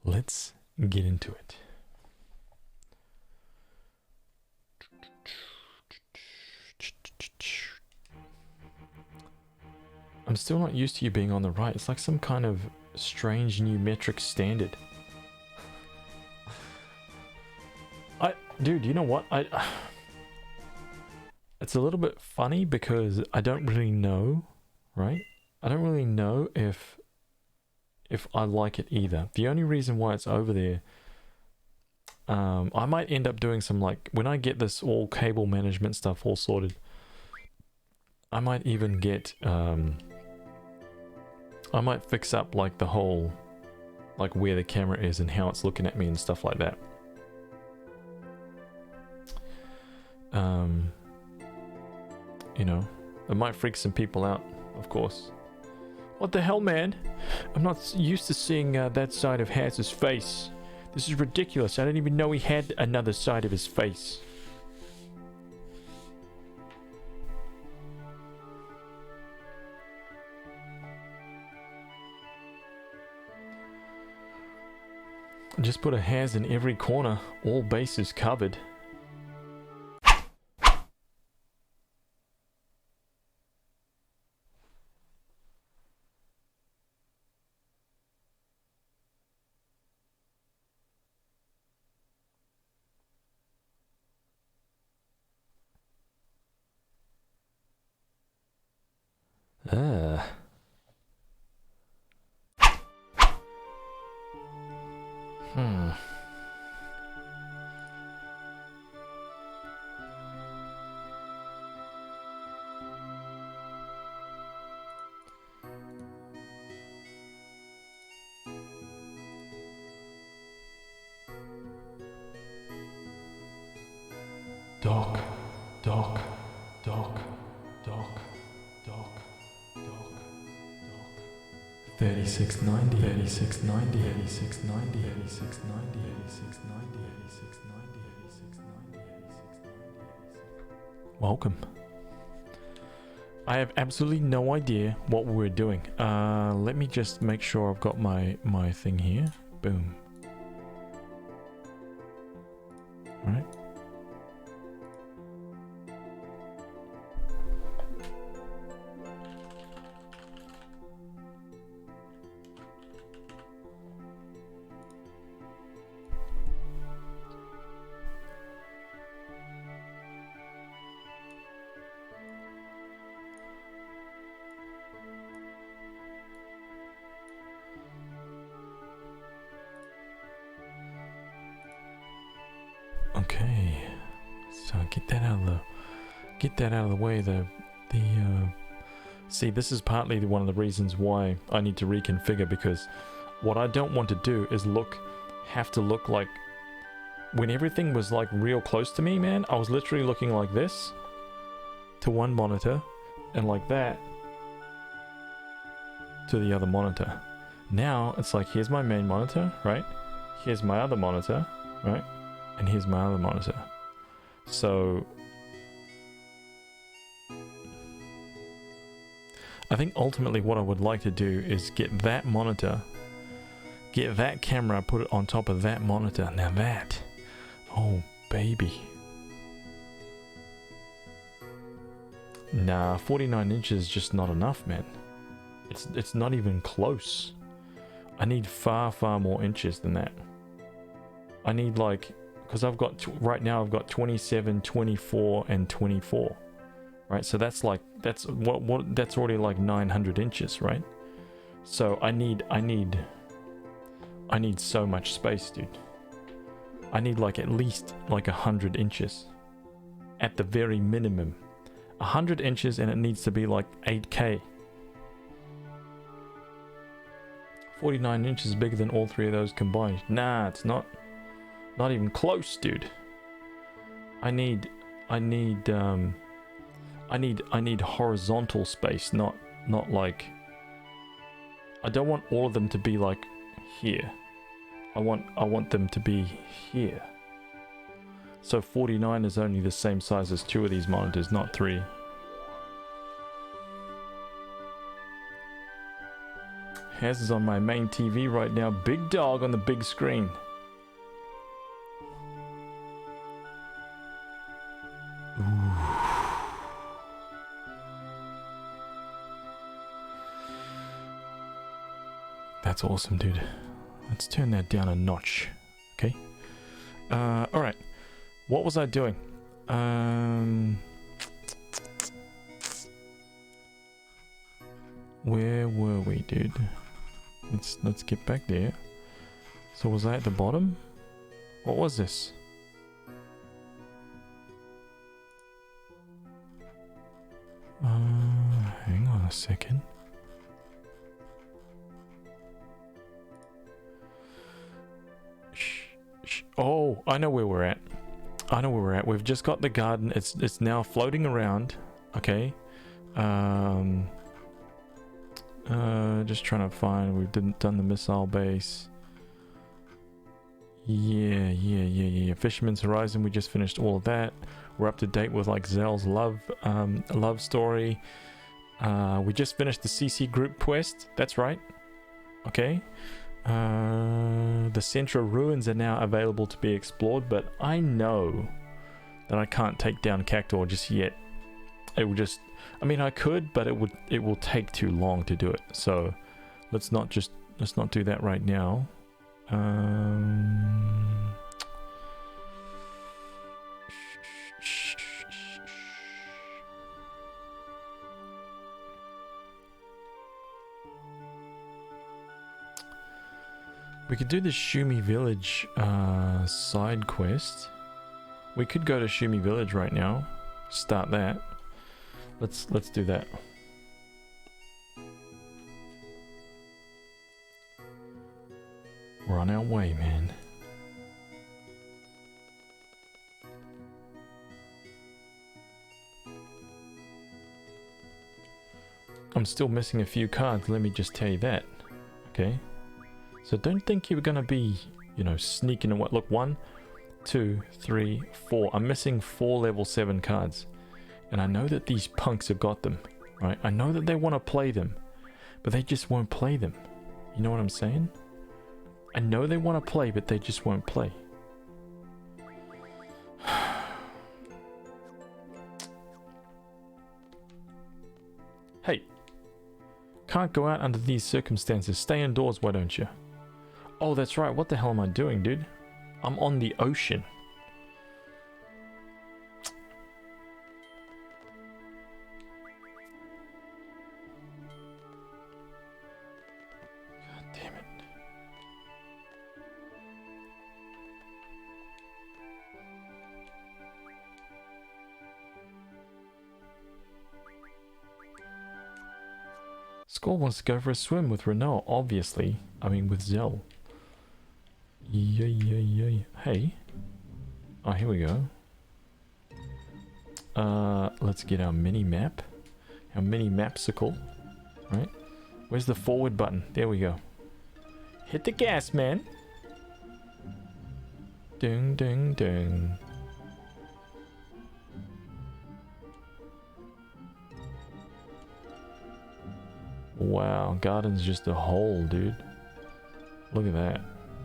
let's get into it. I'm still not used to you being on the right. It's like some kind of strange new metric standard. Dude, you know what? It's a little bit funny because I don't really know, right? I don't really know if I like it either. The only reason why it's over there, I might end up doing some, like, when I get this all cable management stuff all sorted, I might even get, I might fix up like the whole, like where the camera is and how it's looking at me and stuff like that. You know, it might freak some people out, of course. What the hell, man? I'm not used to seeing that side of Haz's face. This is ridiculous. I didn't even know he had another side of his face. Just put a Haz in every corner. All bases covered. Doc. 3690, 3690, 3690, 3690, 3690, 3690, 3690, 3690. Welcome. I have absolutely no idea what we're doing. Let me just make sure I've got my thing here. Boom. All right. Okay, so get that out of the way. See, this is partly one of the reasons why I need to reconfigure, because what I don't want to do is have to look like, when everything was like real close to me, man, I was literally looking like this to one monitor and like that to the other monitor. Now it's like, here's my main monitor, right? Here's my other monitor, right? And here's my other monitor. So I think ultimately what I would like to do is get that monitor, get that camera, put it on top of that monitor. Now that, oh baby. Nah, 49 inches is just not enough, man. It's not even close. I need far more inches than that. I need, like, because I've got right now I've got 27, 24 and 24, right? So that's like, that's already like 900 inches, right? So I need so much space, dude. I need like at least like 100 inches at the very minimum. 100 inches, and it needs to be like 8K. 49 inches is bigger than all three of those combined. Nah, it's not. Not even close, dude. I need horizontal space, not like, I don't want all of them to be like here. I want them to be here. So 49 is only the same size as two of these monitors, not three. Haz is on my main TV right now. Big dog on the big screen. Ooh. That's awesome, dude. Let's turn that down a notch. Okay. Alright. What was I doing? Where were we, dude? Let's get back there. So was I at the bottom? What was this? Hang on a second. Oh, I know where we're at. I know where we're at. We've just got the garden. It's now floating around. Okay. Just trying to find. We've done the missile base. Yeah. Fisherman's Horizon. We just finished all of that. We're up to date with like Zell's love story. We just finished the CC group quest. That's right. Okay. The Central Ruins are now available to be explored, but I know that I can't take down Cactuar just yet. It will just, I mean, I could, but it will take too long to do it. So let's not do that right now. We could do the Shumi Village side quest. We could go to Shumi Village right now. Start that. Let's do that. We're on our way, man. I'm still missing a few cards, let me just tell you that. Okay. So don't think you're gonna be, you know, sneaking away. Look, 1, 2, 3, 4. I'm missing 4 level 7 cards. And I know that these punks have got them, right? I know that they want to play them, but they just won't play them. You know what I'm saying? I know they want to play, but they just won't play. Hey, can't go out under these circumstances. Stay indoors, why don't you? Oh, that's right. What the hell am I doing, dude? I'm on the ocean. God damn it. Skull wants to go for a swim with Renault, obviously. I mean, with Zell. Yeah. Hey. Oh, here we go. Let's get our mini map. Our mini mapsicle. Right? Where's the forward button? There we go. Hit the gas, man. Ding, ding, ding. Wow, garden's just a hole, dude. Look at that.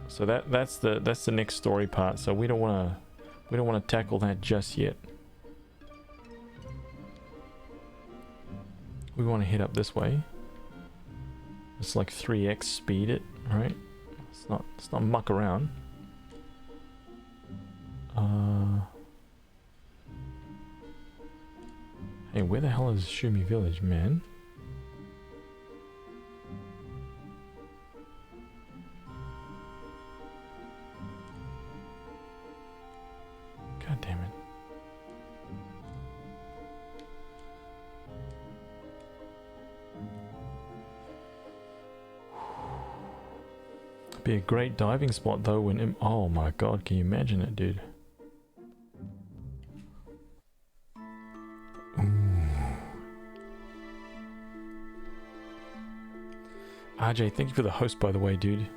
So that's the next story part. So we don't want to tackle that just yet. We want to head up this way. It's like 3x speed it, right? It's not muck around. Hey, where the hell is Shumi Village, man? God damn it. Be a great diving spot though when oh my god, can you imagine it, dude? RJ, thank you for the host, by the way, dude.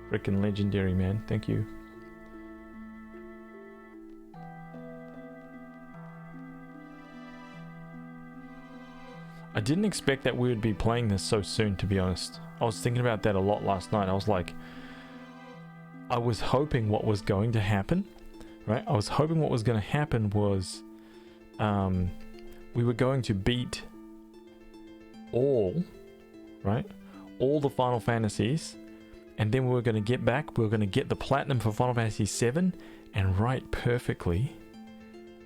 Frickin' legendary, man. Thank you. I didn't expect that we would be playing this so soon, to be honest. I was thinking about that a lot last night. I was like, I was hoping what was going to happen, right? I was hoping what was going to happen was we were going to beat all, right? All the Final Fantasies, and then we were going to get back, we were going to get the Platinum for Final Fantasy VII, and right perfectly,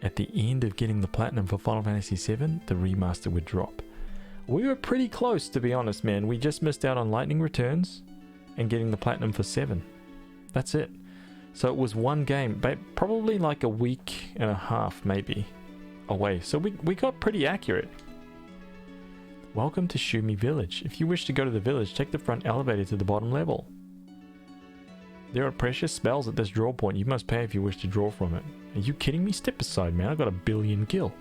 at the end of getting the Platinum for Final Fantasy VII, the remaster would drop. We were pretty close, to be honest, man. We just missed out on Lightning Returns and getting the Platinum for 7. That's it. So it was one game, probably like a week and a half, maybe, away. So we got pretty accurate. Welcome to Shumi Village. If you wish to go to the village, take the front elevator to the bottom level. There are precious spells at this draw point. You must pay if you wish to draw from it. Are you kidding me? Step aside, man. I got a billion gil.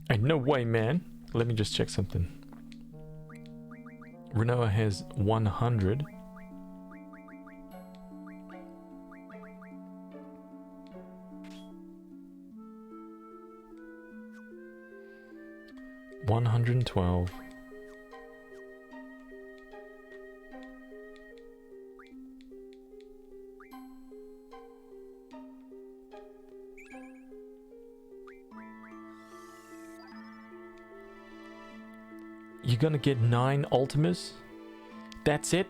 Hey, no way, man. Let me just check something. Renoa has 100. $112. You're gonna get 9 Ultimas? That's it?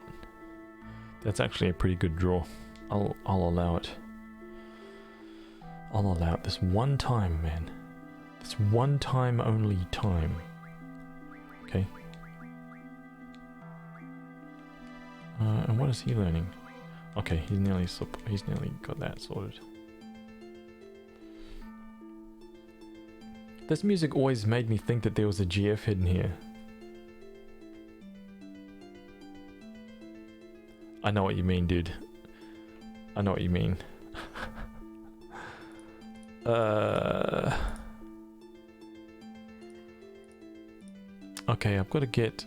That's actually a pretty good draw. I'll allow it. I'll allow it this one time, man. This one time only time. Okay. And what is he learning? Okay, he's nearly got that sorted. This music always made me think that there was a GF hidden here. I know what you mean, dude. I know what you mean. Okay, I've got to get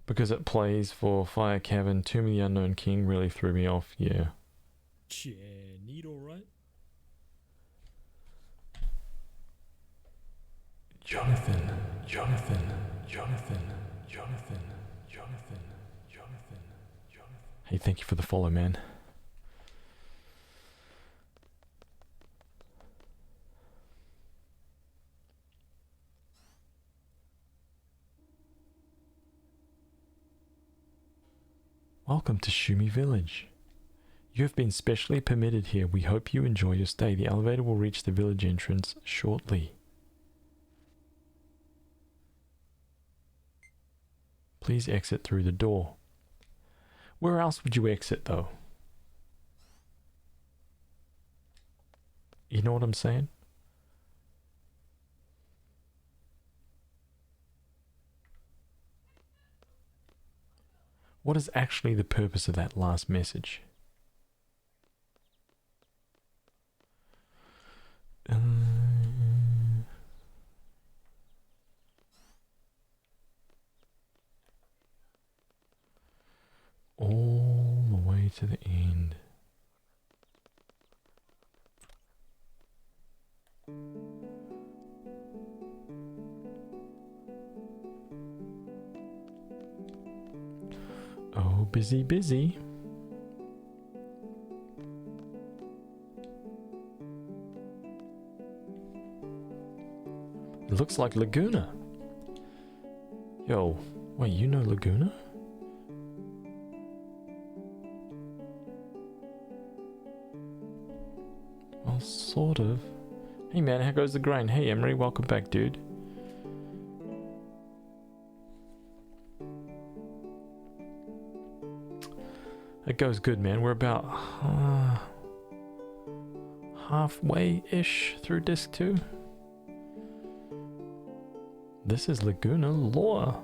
because it plays for Fire Cavern. Tomb of the Unknown King really threw me off. Yeah. Yeah, neat, all right. Jonathan. Hey, thank you for the follow, man. Welcome to Shumi Village. You have been specially permitted here. We hope you enjoy your stay. The elevator will reach the village entrance shortly. Please exit through the door. Where else would you exit, though? You know what I'm saying? What is actually the purpose of that last message? All the way to the end. Oh, busy, busy. It looks like Laguna. Yo, wait, you know Laguna? Well, sort of. Hey man, how goes the grind? Hey Emery, welcome back, dude. It goes good, man. We're about halfway-ish through disc 2. This is Laguna lore.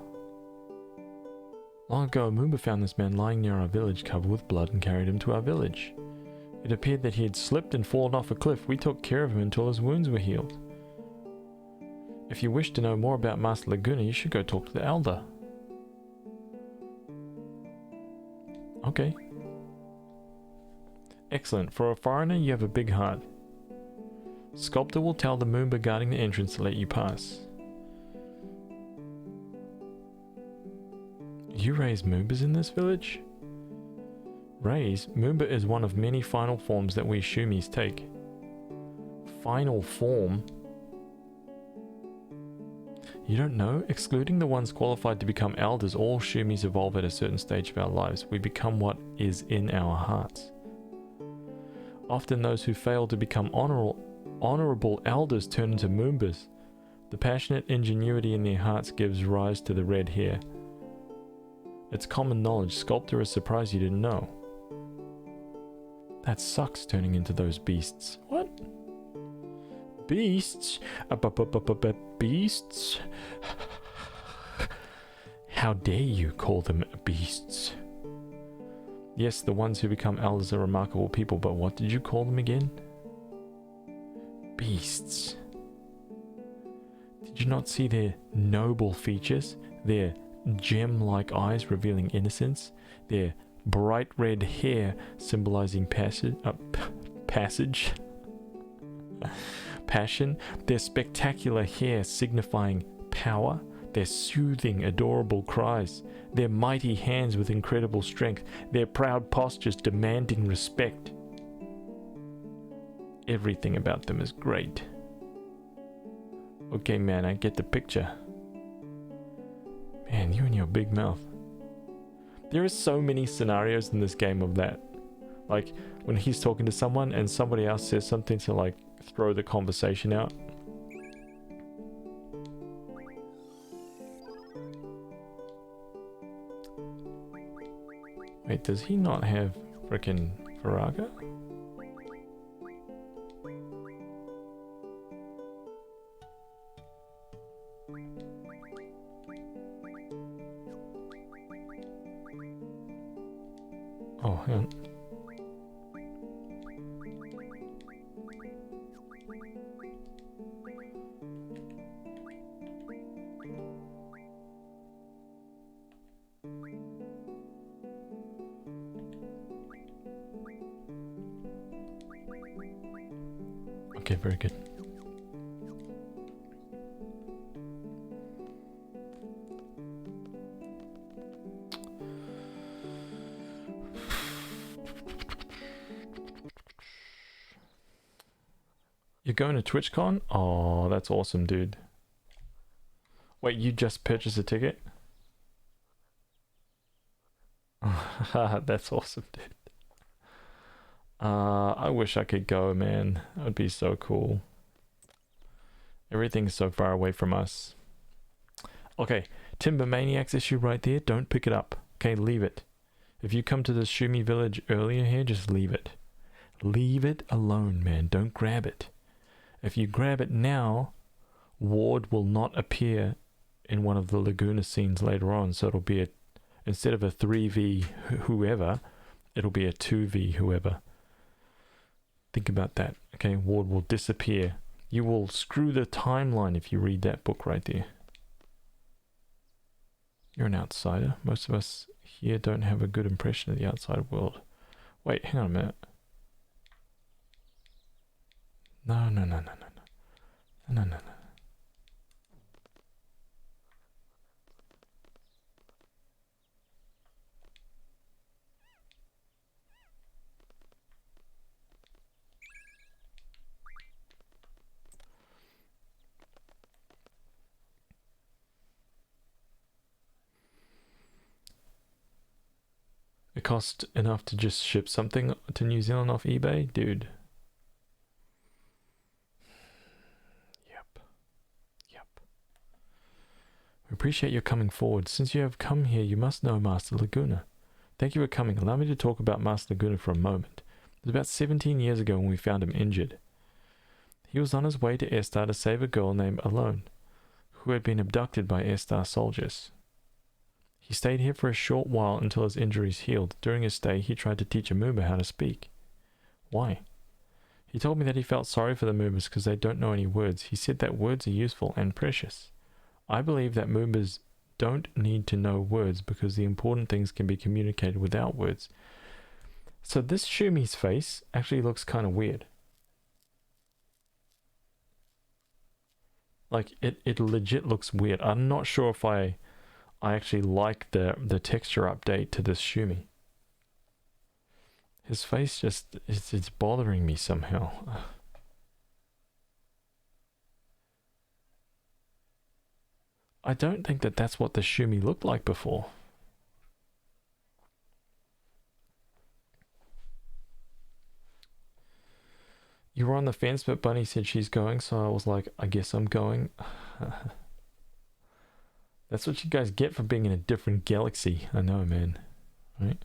Long ago, Moomba found this man lying near our village, covered with blood, and carried him to our village. It appeared that he had slipped and fallen off a cliff. We took care of him until his wounds were healed. If you wish to know more about Master Laguna, you should go talk to the Elder. Okay. Excellent. For a foreigner, you have a big heart. Sculptor will tell the Moomba guarding the entrance to let you pass. You raise Moombas in this village? Raise? Moomba is one of many final forms that we Shumis take. Final form? You don't know? Excluding the ones qualified to become elders, all Shumis evolve at a certain stage of our lives. We become what is in our hearts. Often those who fail to become honorable elders turn into Moombas. The passionate ingenuity in their hearts gives rise to the red hair. It's common knowledge. Sculptor is surprised you didn't know. That sucks, turning into those beasts. What? Beasts? Beasts? How dare you call them beasts? Yes, the ones who become elders are remarkable people, but what did you call them again? Beasts. Did you not see their noble features? Their gem-like eyes revealing innocence? Their bright red hair symbolizing passage? Passion? Their spectacular hair signifying power? Their soothing, adorable cries? Their mighty hands with incredible strength? Their proud postures demanding respect? Everything about them is great. Okay, man, I get the picture. Man, you and your big mouth. There are so many scenarios in this game of that. Like, when he's talking to someone and somebody else says something to, like, throw the conversation out. Wait, does he not have frickin' Viraga? Oh, hang on. Okay, very good. You're going to TwitchCon? Oh, that's awesome, dude. Wait, you just purchased a ticket? That's awesome, dude. I wish I could go, man. That would be so cool. Everything's so far away from us. Okay, Timber Maniacs issue right there. Don't pick it up. Okay, leave it. If you come to the Shumi village earlier here, just leave it. Leave it alone, man. Don't grab it. If you grab it now, Ward will not appear in one of the Laguna scenes later on. So it'll be instead of a 3v whoever, it'll be a 2v whoever. Think about that. Okay, Ward will disappear. You will screw the timeline if you read that book right there. You're an outsider. Most of us here don't have a good impression of the outside world. Wait, hang on a minute. No. It cost enough to just ship something to New Zealand off eBay? Dude. Yep. We appreciate your coming forward. Since you have come here, you must know Master Laguna. Thank you for coming. Allow me to talk about Master Laguna for a moment. It was about 17 years ago when we found him injured. He was on his way to Estar to save a girl named Alone, who had been abducted by Estar soldiers. He stayed here for a short while until his injuries healed. During his stay, he tried to teach a Moomba how to speak. Why? He told me that he felt sorry for the Moombas because they don't know any words. He said that words are useful and precious. I believe that Moombas don't need to know words because the important things can be communicated without words. So this Shumi's face actually looks kind of weird. Like, it legit looks weird. I'm not sure if I actually like the texture update to this Shumi. His face just, it's bothering me somehow. I don't think that that's what the Shumi looked like before. You were on the fence, but Bunny said she's going, so I was like, I guess I'm going. That's what you guys get for being in a different galaxy. I know, man. Right?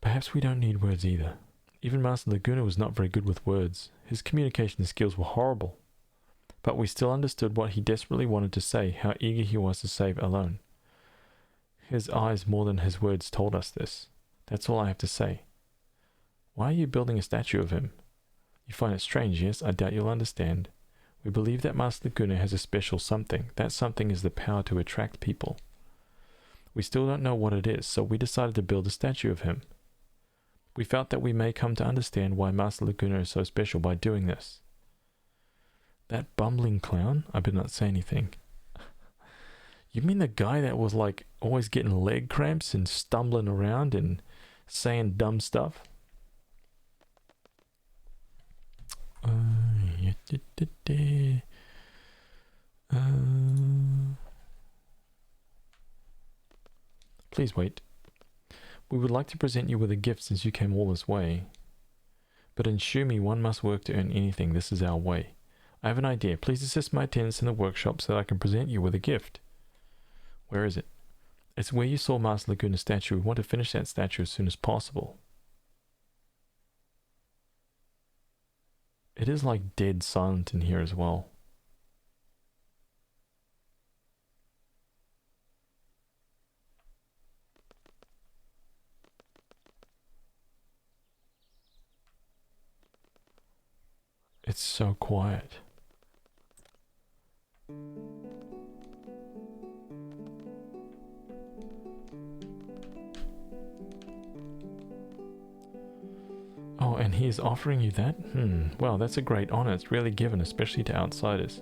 Perhaps we don't need words either. Even Master Laguna was not very good with words. His communication skills were horrible. But we still understood what he desperately wanted to say, how eager he was to save Alone. His eyes more than his words told us this. That's all I have to say. Why are you building a statue of him? You find it strange, yes? I doubt you'll understand. We believe that Master Laguna has a special something. That something is the power to attract people. We still don't know what it is, so we decided to build a statue of him. We felt that we may come to understand why Master Laguna is so special by doing this. That bumbling clown? I better not say anything. You mean the guy that was like always getting leg cramps and stumbling around and saying dumb stuff? Please wait. We would like to present you with a gift since you came all this way. But in Shumi, one must work to earn anything. This is our way. I have an idea. Please assist my attendants in the workshop so that I can present you with a gift. Where is it? It's where you saw Master Laguna's statue. We want to finish that statue as soon as possible. It is like dead silent in here as well. It's so quiet. Oh, and he is offering you that? Well, that's a great honor. It's rarely given, especially to outsiders.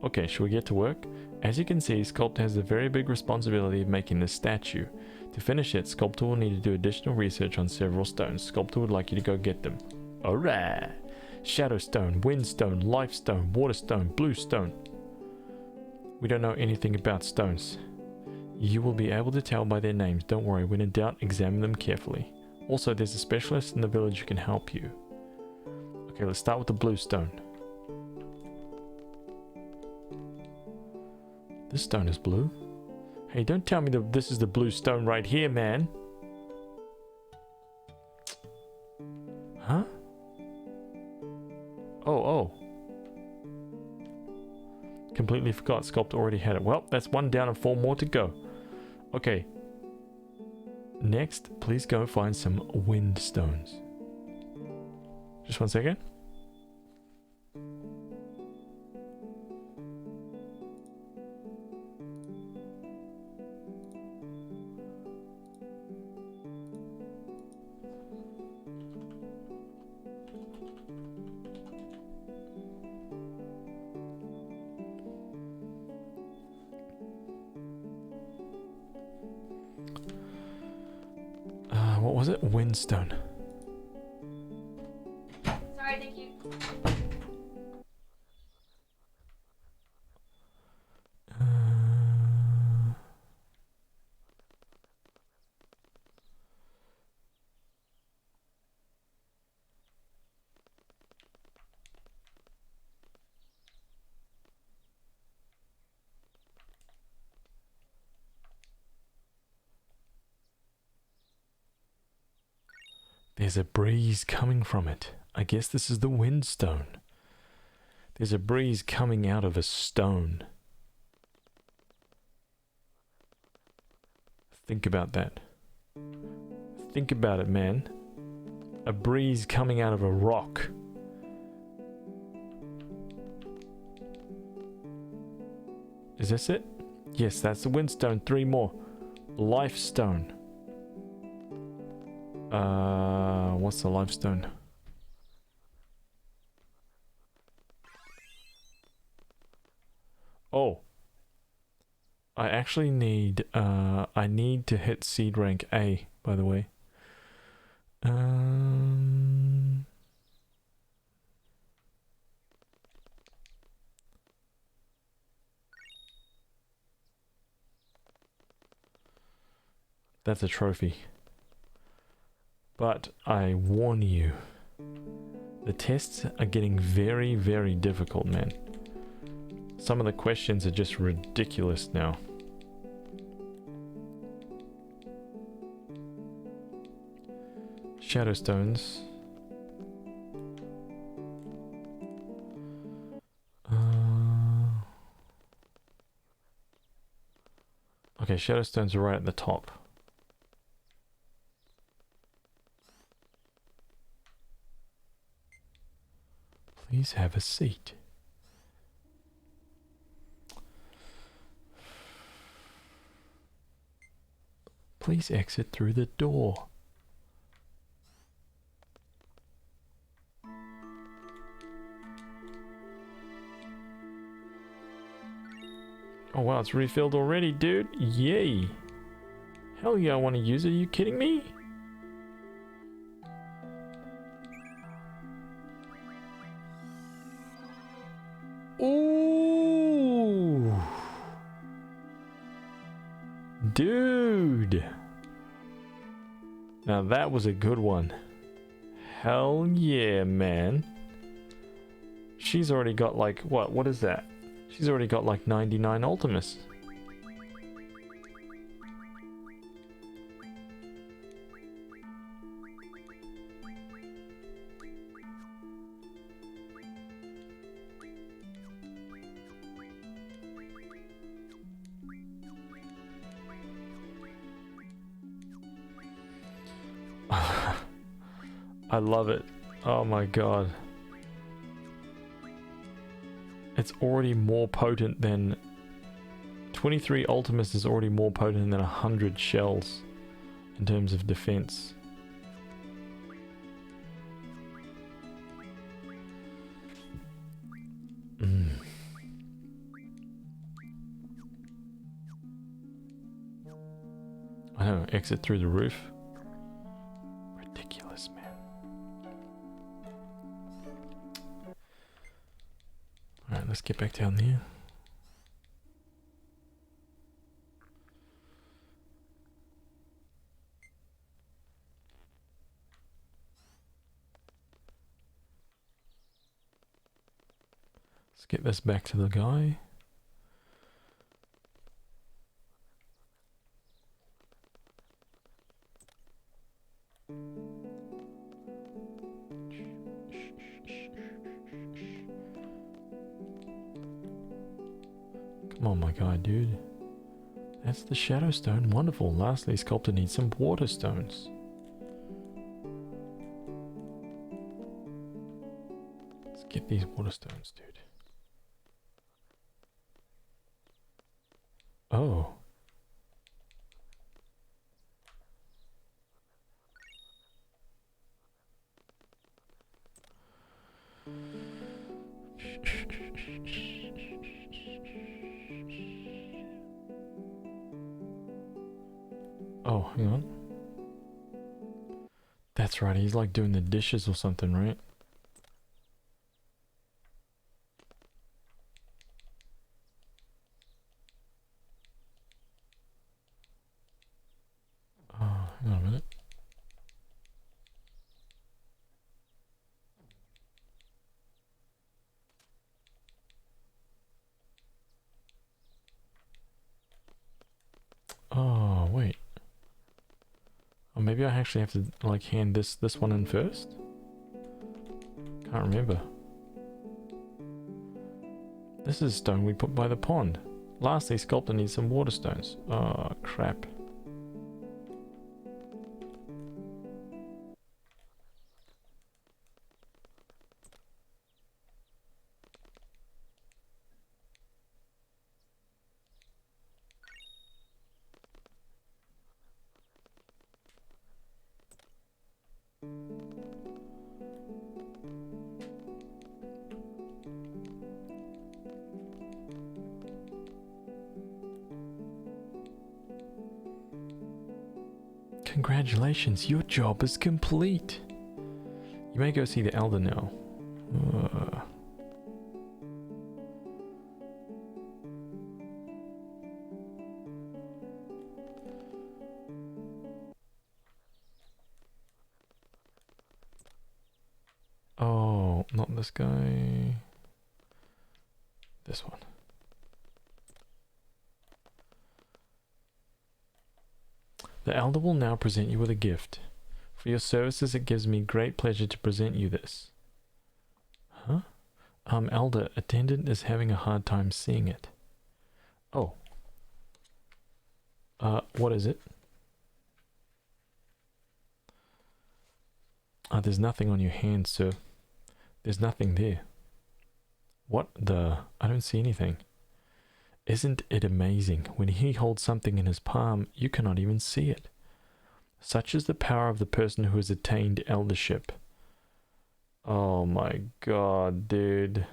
Okay, shall we get to work? As you can see, Sculptor has a very big responsibility of making this statue. To finish it, Sculptor will need to do additional research on several stones. Sculptor would like you to go get them. Alright! Shadow stone, wind stone, life stone, water stone, blue stone. We don't know anything about stones. You will be able to tell by their names. Don't worry, when in doubt, examine them carefully. Also, there's a specialist in the village who can help you. Okay, let's start with the blue stone. This stone is blue? Hey, don't tell me that this is the blue stone right here, man. Huh? Oh. Completely forgot. Sculptor already had it. Well, that's one down and 4 more to go. Okay. Next, please go find some wind stones. Just 1 second. What was it? Windstone. Sorry, thank you. There's a breeze coming from it. I guess this is the windstone. There's a breeze coming out of a stone. Think about that. Think about it, man. A breeze coming out of a rock. Is this it? Yes, that's the windstone. 3 more. Life stone. What's the life stone? Oh. I actually need, I need to hit seed rank A, by the way. That's a trophy. But I warn you, the tests are getting very, very difficult, man. Some of the questions are just ridiculous now. Shadow stones. Okay, shadow stones are right at the top. Please have a seat. Please exit through the door. Oh wow, it's refilled already, dude. Yay. Hell yeah, I want to use it. Are you kidding me? Ooh. Dude. Now that was a good one. Hell yeah, man. She's already got like, what is that? She's already got like 99 Ultimus. I love it. Oh my god. It's already more potent than 23 Ultimus is already more potent than 100 shells in terms of defense. I know, exit through the roof. Ridiculous, man. Alright, let's get back down there. Let's get this back to the guy. Come on, my guy, dude. That's the shadow stone. Wonderful. Lastly, sculptor needs some water stones. Let's get these water stones, dude. Oh. Oh, hang on. That's right, he's like doing the dishes or something, right? Oh, hang on a minute. Oh, wait. Oh, maybe I actually have to like hand this one in first? Can't remember. This is stone we put by the pond. Lastly, sculptor needs some water stones. Oh, crap. Congratulations, your job is complete. You may go see the elder now. Oh, not this guy. This one. The elder will now present you with a gift. For your services, it gives me great pleasure to present you this. Huh? Elder, attendant is having a hard time seeing it. Oh. What is it? There's nothing on your hand, sir. There's nothing there. What the? I don't see anything. Isn't it amazing? When he holds something in his palm, you cannot even see it. Such is the power of the person who has attained eldership. Oh my god, dude.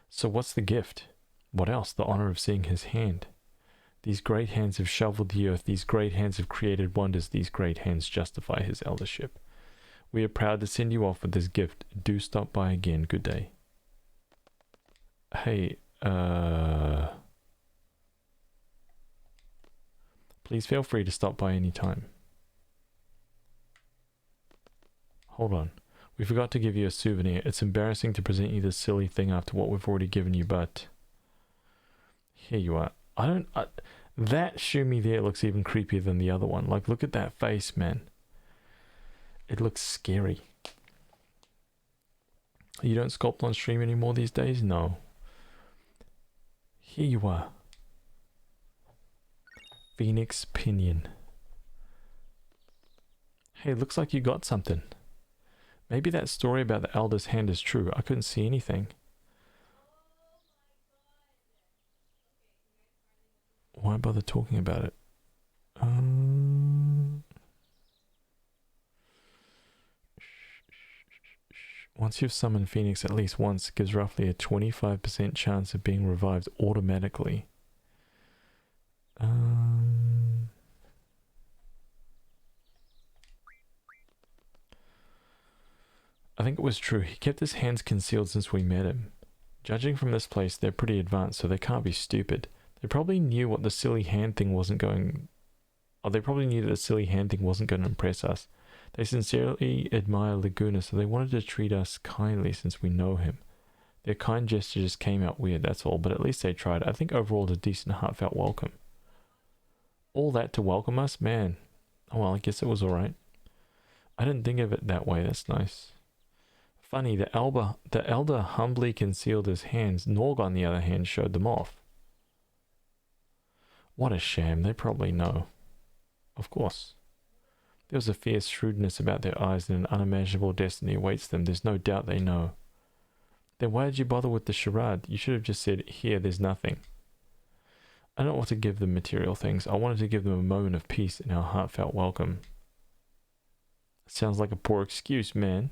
So what's the gift? What else? The honor of seeing his hand. These great hands have shoveled the earth. These great hands have created wonders. These great hands justify his eldership. We are proud to send you off with this gift. Do stop by again. Good day. Hey, please feel free to stop by any time. Hold on. We forgot to give you a souvenir. It's embarrassing to present you this silly thing after what we've already given you, but here you are. That Shumi there looks even creepier than the other one. Like, look at that face, man. It looks scary. You don't sculpt on stream anymore these days? No. Here you are. Phoenix Pinion. Hey, looks like you got something. Maybe that story about the elder's hand is true. I couldn't see anything. Why bother talking about it? Once you've summoned Phoenix at least once, it gives roughly a 25% chance of being revived automatically. I think it was true. He kept his hands concealed since we met him. Judging from this place, they're pretty advanced, so they can't be stupid. They probably knew what the silly hand thing wasn't going... Oh, they probably knew that the silly hand thing wasn't going to impress us. They sincerely admire Laguna, so they wanted to treat us kindly since we know him. Their kind gesture just came out weird, that's all, but at least they tried. I think overall it's a decent, heartfelt welcome. All that to welcome us? Man. Oh well, I guess it was alright. I didn't think of it that way, that's nice. Funny, the elder humbly concealed his hands. Norg, on the other hand, showed them off. What a sham, they probably know. Of course. There was a fierce shrewdness about their eyes and an unimaginable destiny awaits them. There's no doubt they know. Then why did you bother with the charade? You should have just said, here, there's nothing. I don't want to give them material things. I wanted to give them a moment of peace and our heartfelt welcome. Sounds like a poor excuse, man.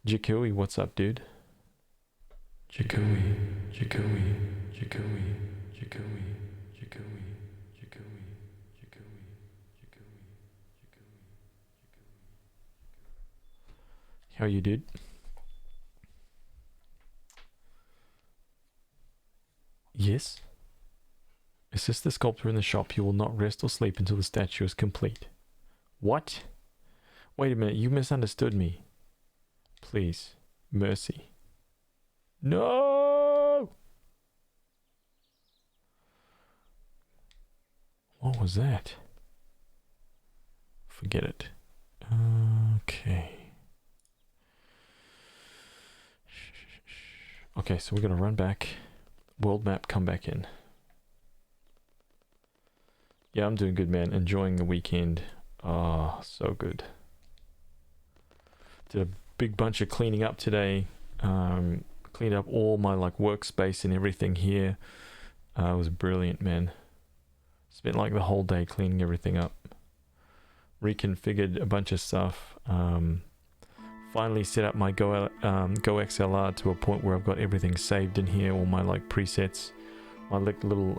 Jakui, what's up, dude? Jakui, Jakui, Jakui, Jakui, Jakui, Jakui, Jakui, Jakui, Jakui. How are you, dude? Yes? Assist the sculptor in the shop. You will not rest or sleep until the statue is complete. What? Wait a minute, you misunderstood me. Please. Mercy. No! What was that? Forget it. Okay. Okay, so we're gonna run back. World map, come back in. Yeah, I'm doing good, man. Enjoying the weekend. Oh, so good. Did a big bunch of cleaning up today. Cleaned up all my like workspace and everything here. It was brilliant, man. Spent like the whole day cleaning everything up. Reconfigured a bunch of stuff. Finally set up my Go XLR to a point where I've got everything saved in here. All my like presets, my like little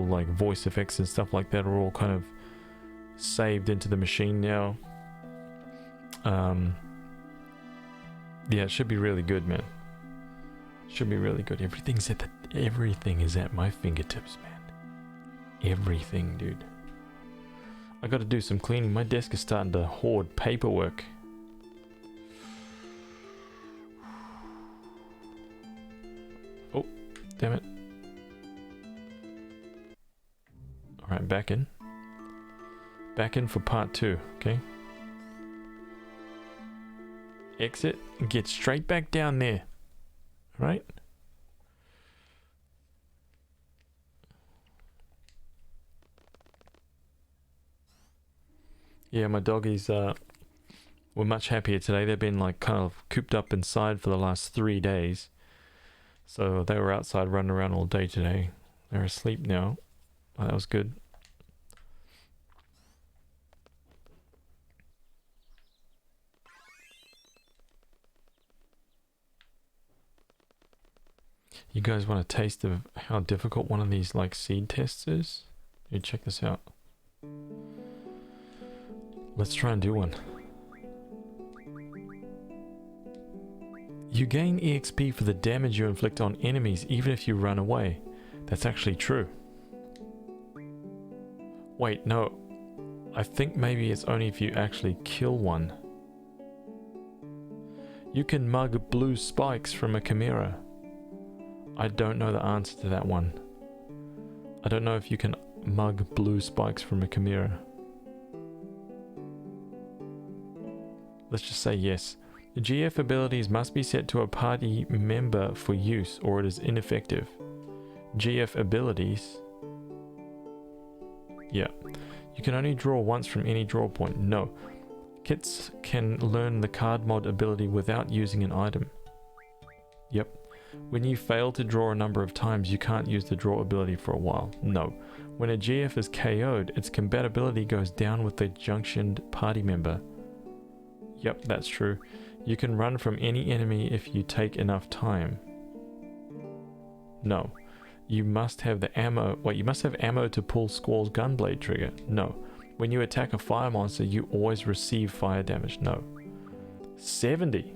like voice effects and stuff like that are all kind of saved into the machine now. Yeah, it should be really good, man. Should be really good. Everything is at my fingertips, man. Everything, dude. I got to do some cleaning. My desk is starting to hoard paperwork. Oh, damn it. Alright, back in. Back in for part 2, okay? Exit and get straight back down there. Right? Yeah, my doggies were much happier today. They've been like kind of cooped up inside for the last 3 days. So they were outside running around all day today. They're asleep now. Oh, that was good. You guys want a taste of how difficult one of these like seed tests is? You check this out. Let's try and do one. You gain EXP for the damage you inflict on enemies even if you run away. That's actually true. Wait, no. I think maybe it's only if you actually kill one. You can mug blue spikes from a chimera. I don't know the answer to that one. I don't know if you can mug blue spikes from a chimera. Let's just say yes. The GF abilities must be set to a party member for use or it is ineffective. GF abilities. Yeah. You can only draw once from any draw point. No. Kits can learn the card mod ability without using an item. Yep. When you fail to draw a number of times, you can't use the draw ability for a while. No. When a GF is KO'd, its compatibility goes down with the junctioned party member. Yep, that's true. You can run from any enemy if you take enough time. No. You must have the ammo. Wait, you must have ammo to pull Squall's gunblade trigger. No. When you attack a fire monster, you always receive fire damage. No. 70.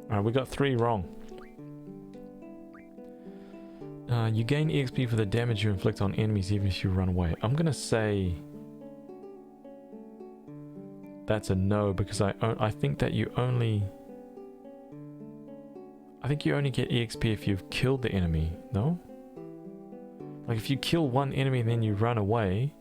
Alright, we got 3 wrong. You gain EXP for the damage you inflict on enemies even if you run away. I'm gonna say that's a no because I think that you only... I think you only get EXP if you've killed the enemy, no? Like if you kill one enemy and then you run away...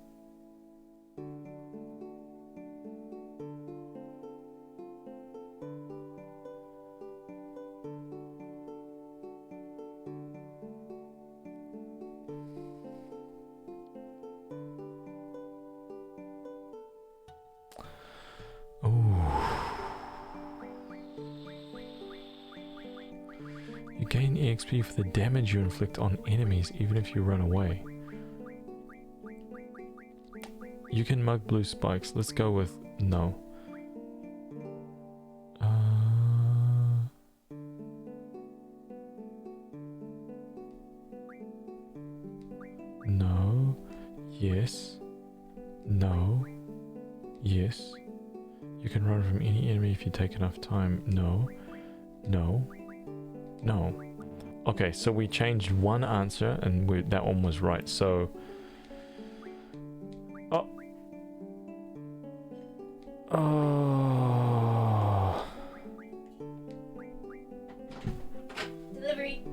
Gain EXP for the damage you inflict on enemies even if you run away. You can mug blue spikes. Let's go with no. No. Yes. No. Yes. You can run from any enemy if you take enough time. No. No. No. Okay, so we changed one answer and that one was right. So... Oh. Oh. Delivery.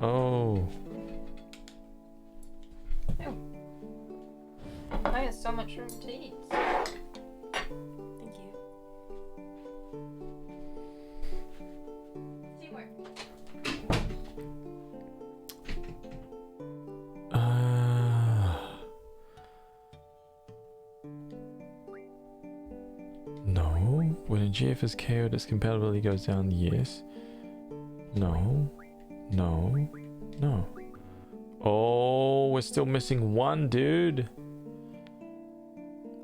Oh. Oh. I have so much room to eat. Thank you. Teamwork. No. When a GF is KO'd, its compatibility goes down. Yes. No. No. No. Oh, we're still missing one, dude.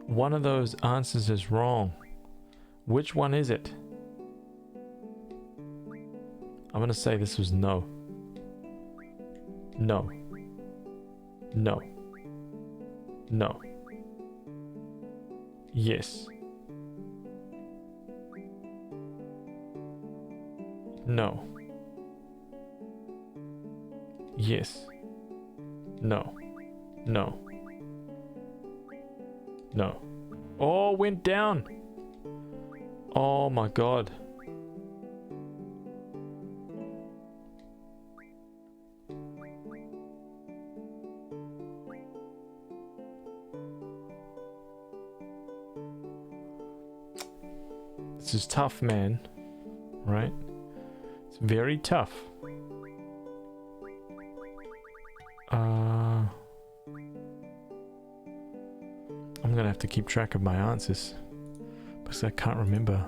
One of those answers is wrong. Which one is it? I'm gonna say this was no. No. No. No. Yes. No. Yes. No. No. No. Oh, went down. Oh my god. This is tough, man. Right? It's very tough. I'm gonna have to keep track of my answers because I can't remember.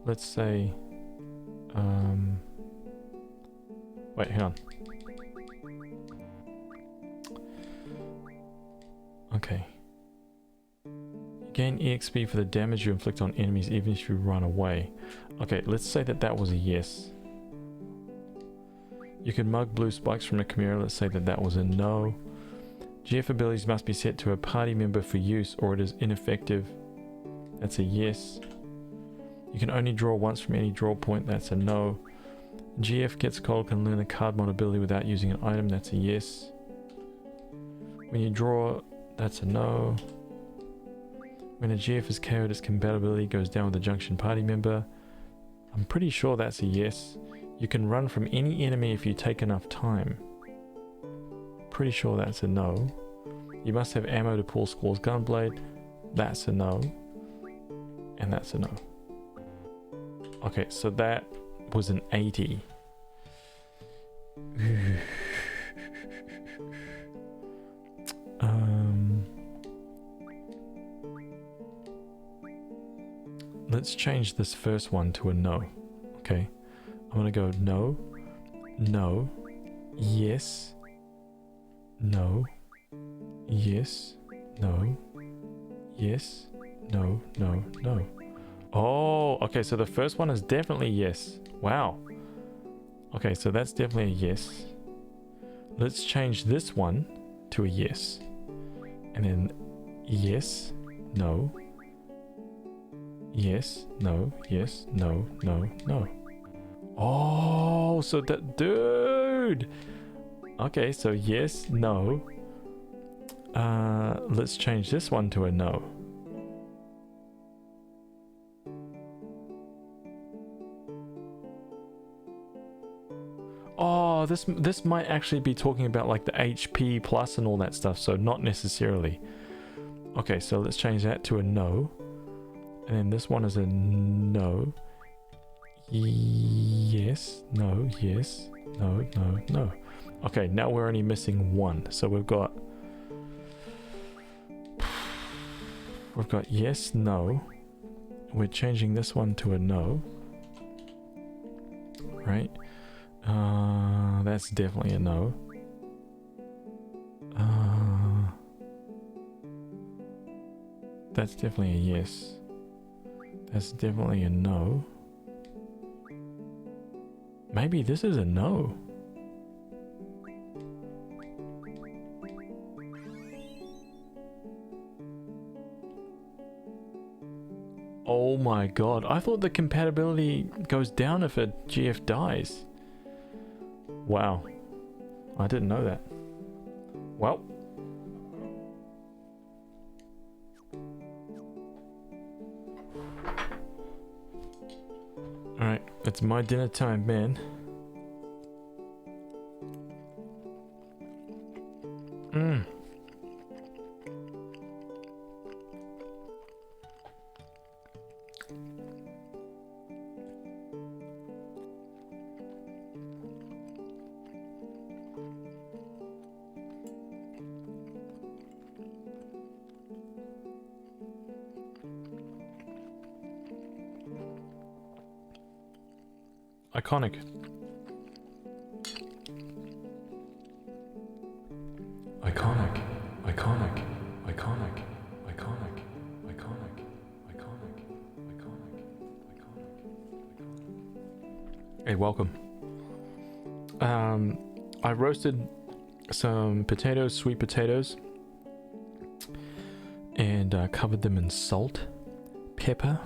Let's say, wait, hang on. Okay. You gain EXP for the damage you inflict on enemies even if you run away. Okay, let's say that that was a yes. You can mug blue spikes from a chimera. Let's say that that was a no. GF abilities must be set to a party member for use or it is ineffective. That's a yes. You can only draw once from any draw point. That's a no. GF gets cold can learn a card mod ability without using an item. That's a yes. When you draw, that's a no. When a GF is KO'd, its compatibility goes down with the junction party member. I'm pretty sure that's a yes. You can run from any enemy if you take enough time. Pretty sure that's a no. You must have ammo to pull Squall's Gunblade. That's a no. And that's a no. Okay, so that was an 80. Let's change this first one to a no. Okay. I'm gonna go no, no, yes, no, yes, no, yes, no, no, no. Oh, okay, so the first one is definitely yes. Wow. Okay, so that's definitely a yes. Let's change this one to a yes. And then yes, no, yes, no, yes, no, no, no. Oh, so that dude. Okay, so yes, no. Let's change this one to a no. Oh, this might actually be talking about like the HP plus and all that stuff, so not necessarily. Okay, so let's change that to a no. And then this one is a no. Yes, no, yes, no, no, no. Okay, now we're only missing one. So we've got yes, no. We're changing this one to a no. Right? That's definitely a no. That's definitely a yes. That's definitely a no. Maybe this is a no. Oh my god, I thought the compatibility goes down if a GF dies. Wow, I didn't know that. Well. Alright, it's my dinner time, man. Iconic. Iconic. Iconic. Iconic. Iconic. Iconic. Iconic. Iconic. Hey, welcome. I roasted some potatoes, sweet potatoes, and covered them in salt, pepper,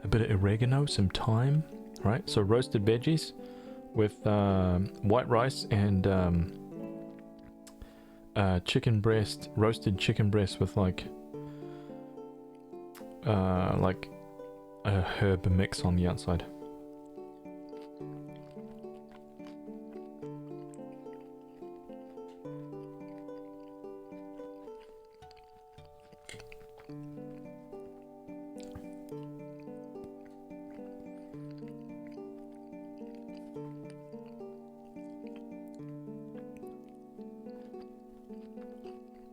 a bit of oregano, some thyme, right? So roasted veggies with white rice and chicken breast, roasted chicken breast with like a herb mix on the outside.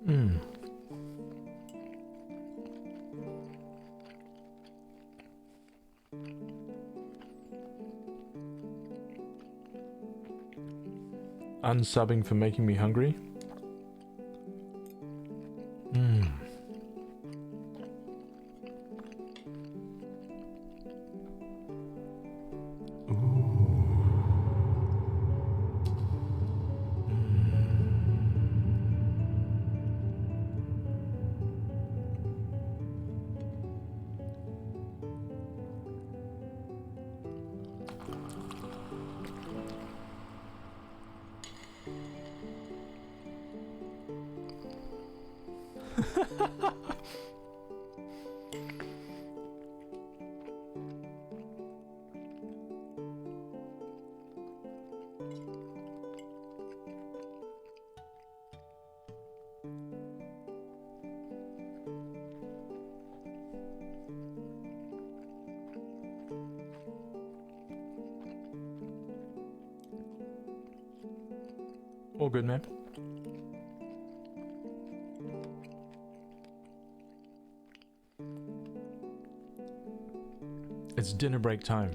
Mmm. Unsubbing for making me hungry. Mmm. All good, man. It's dinner break time.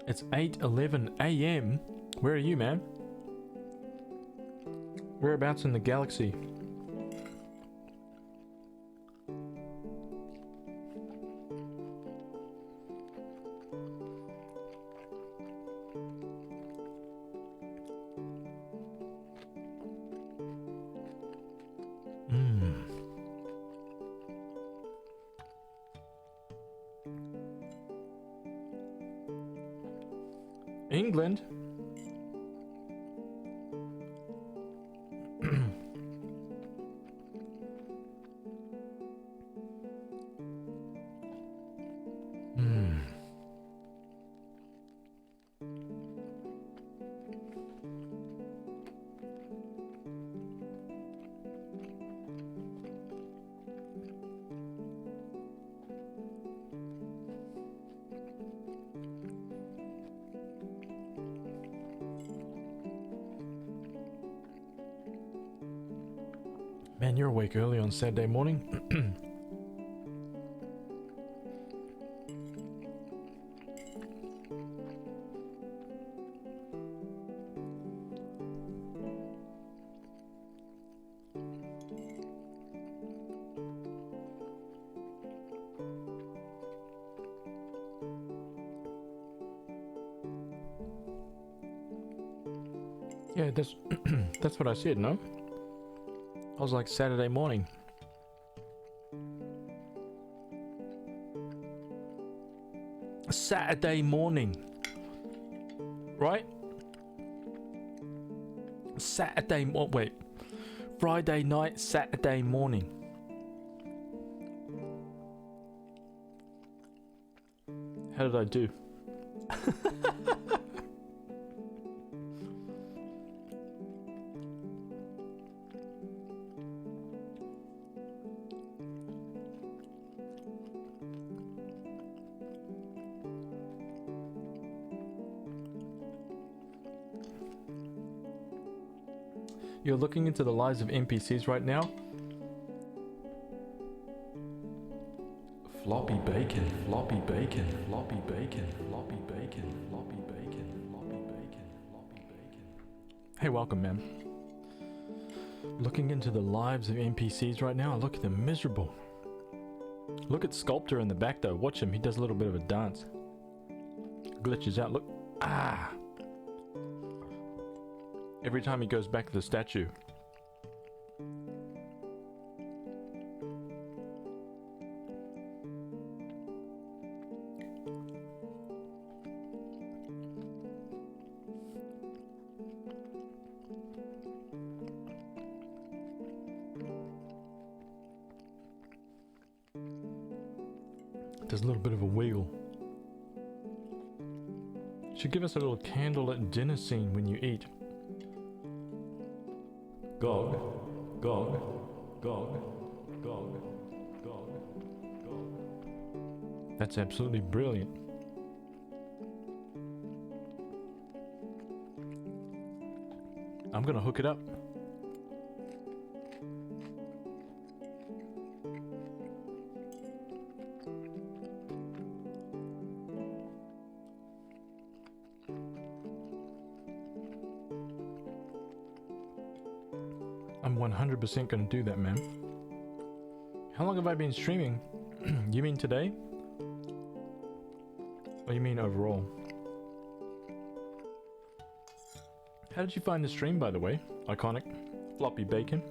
It's 8:11 a.m. Where are you, man? Whereabouts in the galaxy? England? Man, you're awake early on Saturday morning. Yeah, that's that's what I said, no? I was like Saturday morning. Saturday morning. Right? Saturday, wait. Friday night, Saturday morning. How did I do? You're looking into the lives of NPCs right now? Floppy bacon, floppy bacon, floppy bacon, floppy bacon, floppy bacon, floppy bacon, floppy bacon, floppy bacon. Hey, welcome, man. Looking into the lives of NPCs right now, look at them miserable. Look at Sculptor in the back though, watch him, he does a little bit of a dance. Glitches out, look. Ah! Every time he goes back to the statue. There's a little bit of a wiggle. Should give us a little candlelit dinner scene when you eat. Gog, gog, gog, gog, gog, gog. That's absolutely brilliant. I'm gonna hook it up. I'm 100% gonna do that, man. How long have I been streaming? You mean today? Or you mean overall? How did you find the stream, by the way? Iconic. Floppy bacon.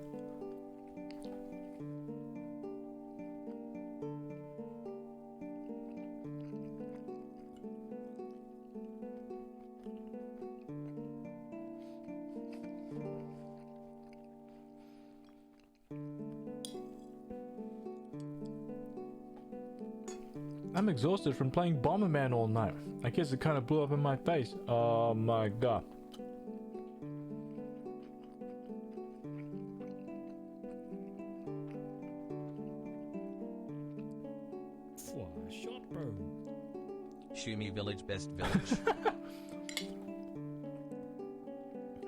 I'm exhausted from playing Bomberman all night. I guess it kind of blew up in my face. Oh my god. Fwa, shot bro. Shumi Village, best village.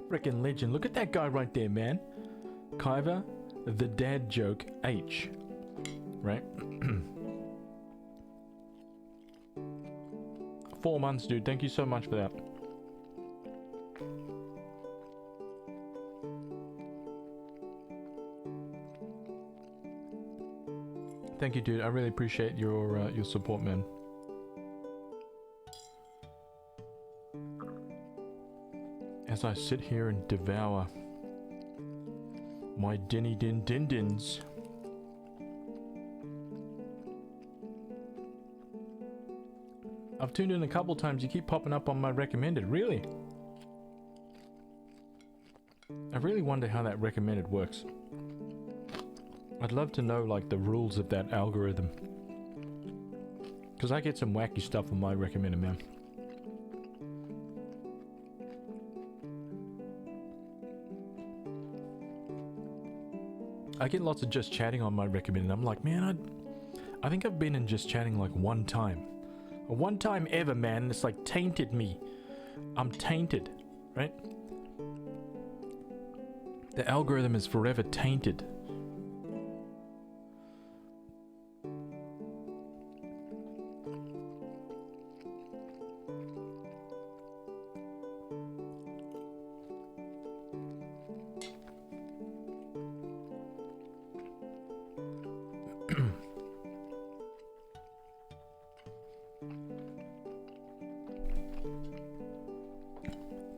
Frickin' legend. Look at that guy right there, man. Kyver, the dad joke H. Right? 4 months, dude. Thank you so much for that. Thank you, dude. I really appreciate your support, man. As I sit here and devour my dinny din din dins. I've tuned in a couple times, you keep popping up on my recommended, really? I really wonder how that recommended works. I'd love to know, like, the rules of that algorithm. Because I get some wacky stuff on my recommended, man. I get lots of just chatting on my recommended. I'm like, man, I think I've been in just chatting like one time. One time ever, man. It's like tainted me. I'm tainted, right? The algorithm is forever tainted.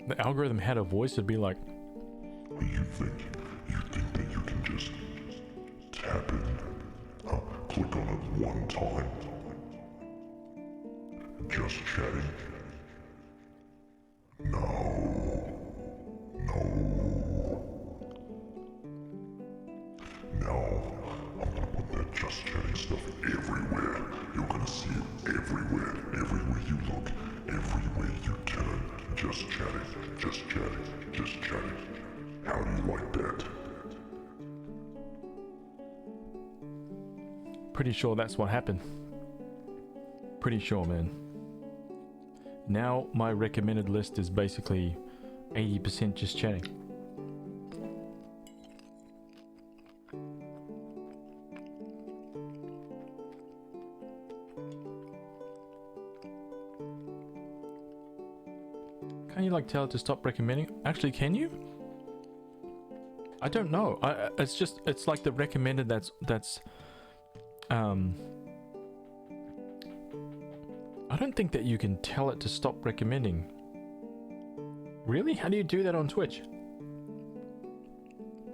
The algorithm had a voice, it'd be like, You think that you can just tap in, click on it one time, just chatting? No. Now, I'm gonna put that just chatting stuff everywhere. You're gonna see it everywhere you look, everywhere you turn. Just chatting, just chatting, just chatting. How do you like that? pretty sure that's what happened. Pretty sure, man. Now my recommended list is basically 80% just chatting. Can you like tell it to stop recommending? Actually, can you? I don't know. It's like the recommended that's I don't think that you can tell it to stop recommending. Really? How do you do that on Twitch?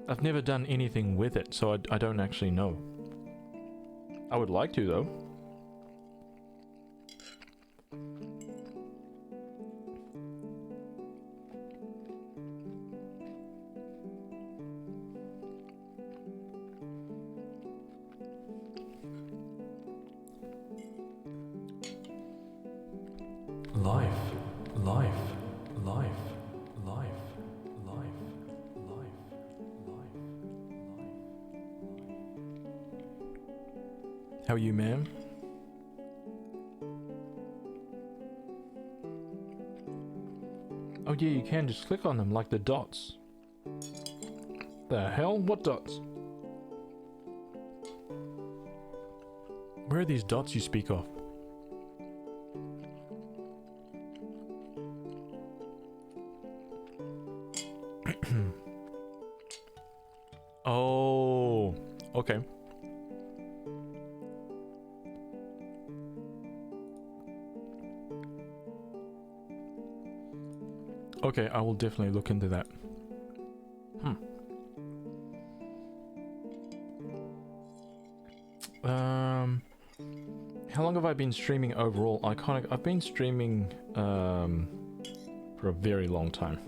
I've never done anything with it, so I don't actually know. I would like to, though. Life, life, life, life, life, life, life. How are you, ma'am? Oh yeah, you can just click on them like the dots. The hell? What dots? Where are these dots you speak of? Oh, okay. Okay, I will definitely look into that. How long have I been streaming overall? I've been streaming for a very long time.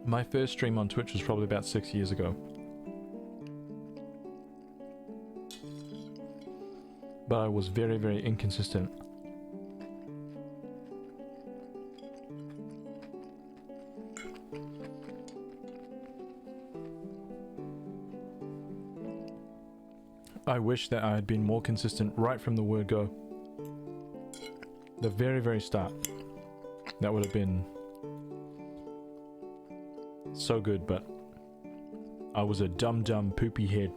My first stream on Twitch was probably about 6 years ago. But I was very, very inconsistent. I wish that I had been more consistent right from the word go. The very, very start. That would have been so good, but I was a dumb poopy head.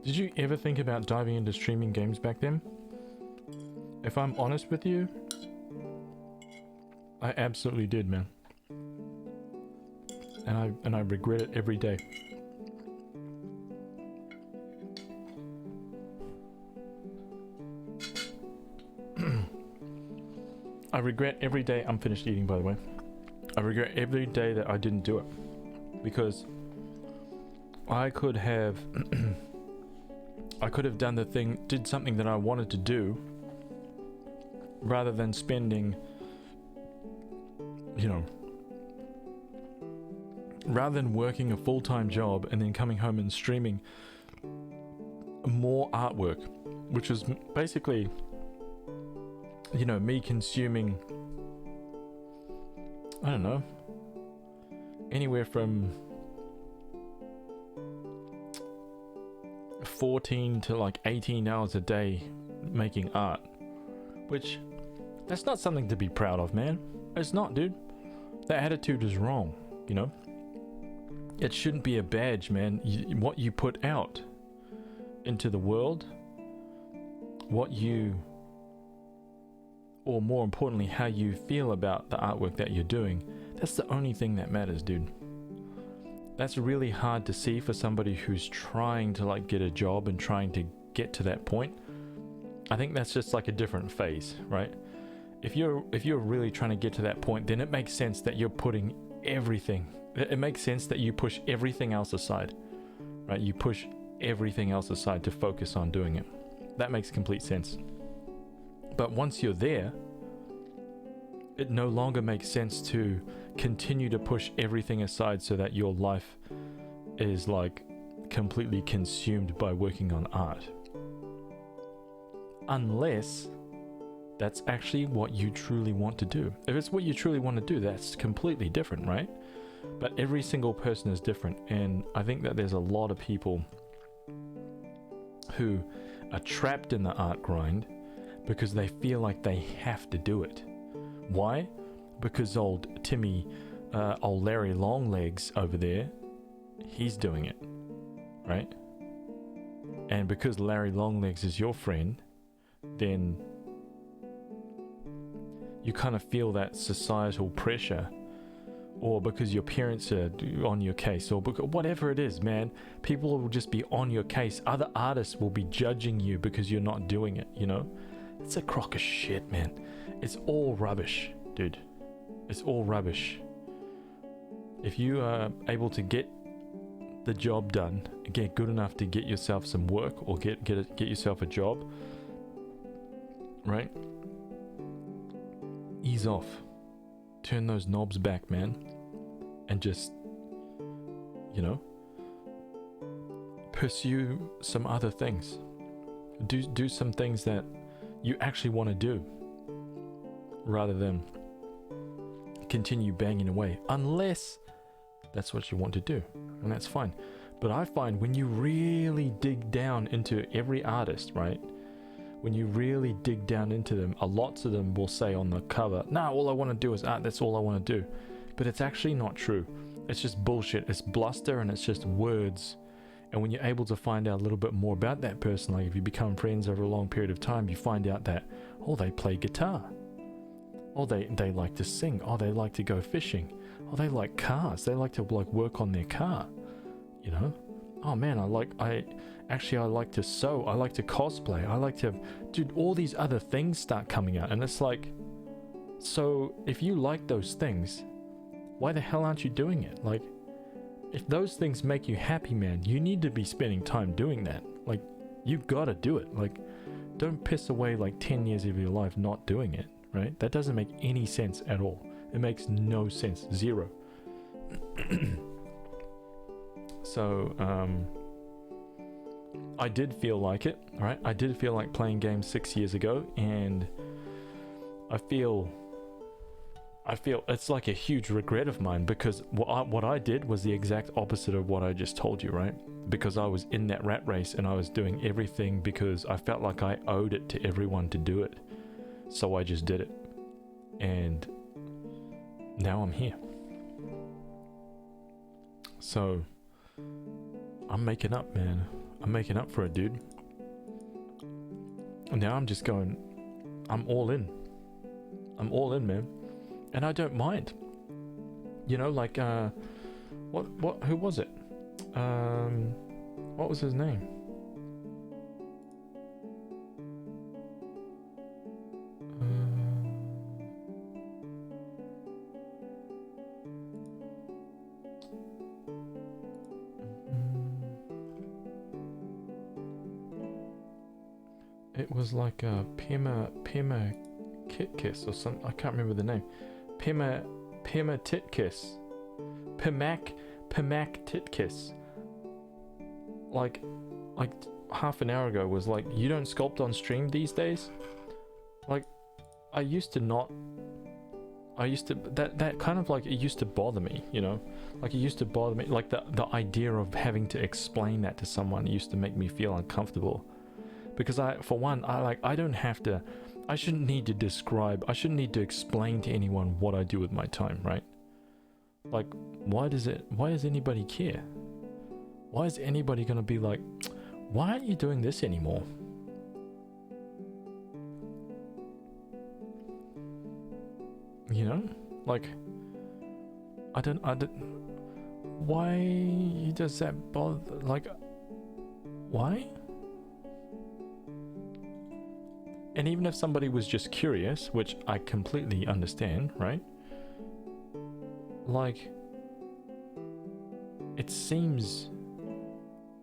Did you ever think about diving into streaming games back then? If I'm honest with you, I absolutely did, man. And I regret it every day. I regret every day. I'm finished eating, by the way. I regret every day that I didn't do it, because I could have did something that I wanted to do, rather than spending, rather than working a full-time job and then coming home and streaming more artwork, which is basically, me consuming, I don't know, anywhere from 14 to like 18 hours a day making art, which, that's not something to be proud of, man. It's not, dude. The attitude is wrong, It shouldn't be a badge, man. What you put out into the world, or more importantly, how you feel about the artwork that you're doing, that's the only thing that matters, dude. That's really hard to see for somebody who's trying to like get a job and trying to get to that point. I think that's just like a different phase, right? If you're really trying to get to that point, then it makes sense that you're putting everything. It makes sense that you push everything else aside, right? You push everything else aside to focus on doing it. That makes complete sense. But once you're there, it no longer makes sense to continue to push everything aside so that your life is like completely consumed by working on art. Unless that's actually what you truly want to do. If it's what you truly want to do, that's completely different, right? But every single person is different, and I think that there's a lot of people who are trapped in the art grind because they feel like they have to do it, Why? Because old Timmy, old Larry Longlegs over there, he's doing it, right? And because Larry Longlegs is your friend, then you kind of feel that societal pressure, or because your parents are on your case, or because, whatever it is, man, people will just be on your case. Other artists will be judging you because you're not doing it, you know? It's a crock of shit, man. It's all rubbish, dude. It's all rubbish. If you are able to get the job done, get good enough to get yourself some work, or get yourself a job, right? Ease off. Turn those knobs back, man. And just, you know, pursue some other things. Do some things that you actually want to do, rather than continue banging away, unless that's what you want to do, and that's fine. But I find when you really dig down into every artist, right, when you really dig down into them, lots of them will say on the cover, nah, all I want to do is art, that's all I want to do. But it's actually not true. It's just bullshit. It's bluster, and it's just words. And when you're able to find out a little bit more about that person, like if you become friends over a long period of time, you find out that, oh, they play guitar. Oh, they like to sing. Oh, they like to go fishing. Oh, they like cars. They like to work on their car. You know? Oh man, I like to sew. I like to cosplay. I like to, dude, all these other things start coming out. And it's like, so if you like those things, why the hell aren't you doing it? Like, if those things make you happy, man, you need to be spending time doing that. Like, you gotta do it. Like, don't piss away like 10 years of your life not doing it, right? That doesn't make any sense at all. It makes no sense. Zero. So, I did feel like it, right? I did feel like playing games 6 years ago, and I feel it's like a huge regret of mine, because what I did was the exact opposite of what I just told you, right? Because I was in that rat race, and I was doing everything because I felt like I owed it to everyone to do it. So I just did it. And now I'm here. So I'm making up, man. I'm making up for it, dude. And now I'm just going, I'm all in. I'm all in, man. And I don't mind. You know, like, who was it? What was his name? It was like a Pema Kit Kiss or something. I can't remember the name. Pema Tit Kiss. Pemak Tit Kiss. Like half an hour ago was like, you don't sculpt on stream these days? Like, that kind of like, it used to bother me, you know? Like, it used to bother me, like the idea of having to explain that to someone used to make me feel uncomfortable. Because I shouldn't need to explain to anyone what I do with my time, right? Like, why does anybody care? Why is anybody gonna be like, why aren't you doing this anymore? You know? Like, I don't, why does that bother, like, why? And even if somebody was just curious, which I completely understand, right? Like, it seems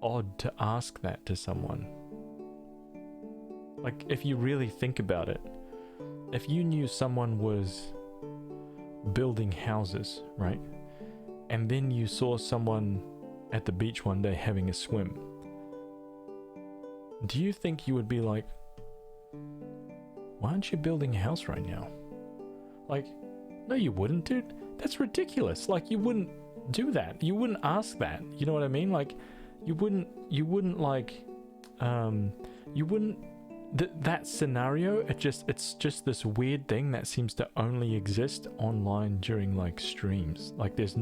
odd to ask that to someone. Like, if you really think about it, if you knew someone was building houses, right? And then you saw someone at the beach one day having a swim, do you think you would be like, why aren't you building a house right now? Like, no, you wouldn't, dude. That's ridiculous. Like, you wouldn't do that. You wouldn't ask that. You know what I mean? Like, you wouldn't that scenario, it's just this weird thing that seems to only exist online during like streams. Like there's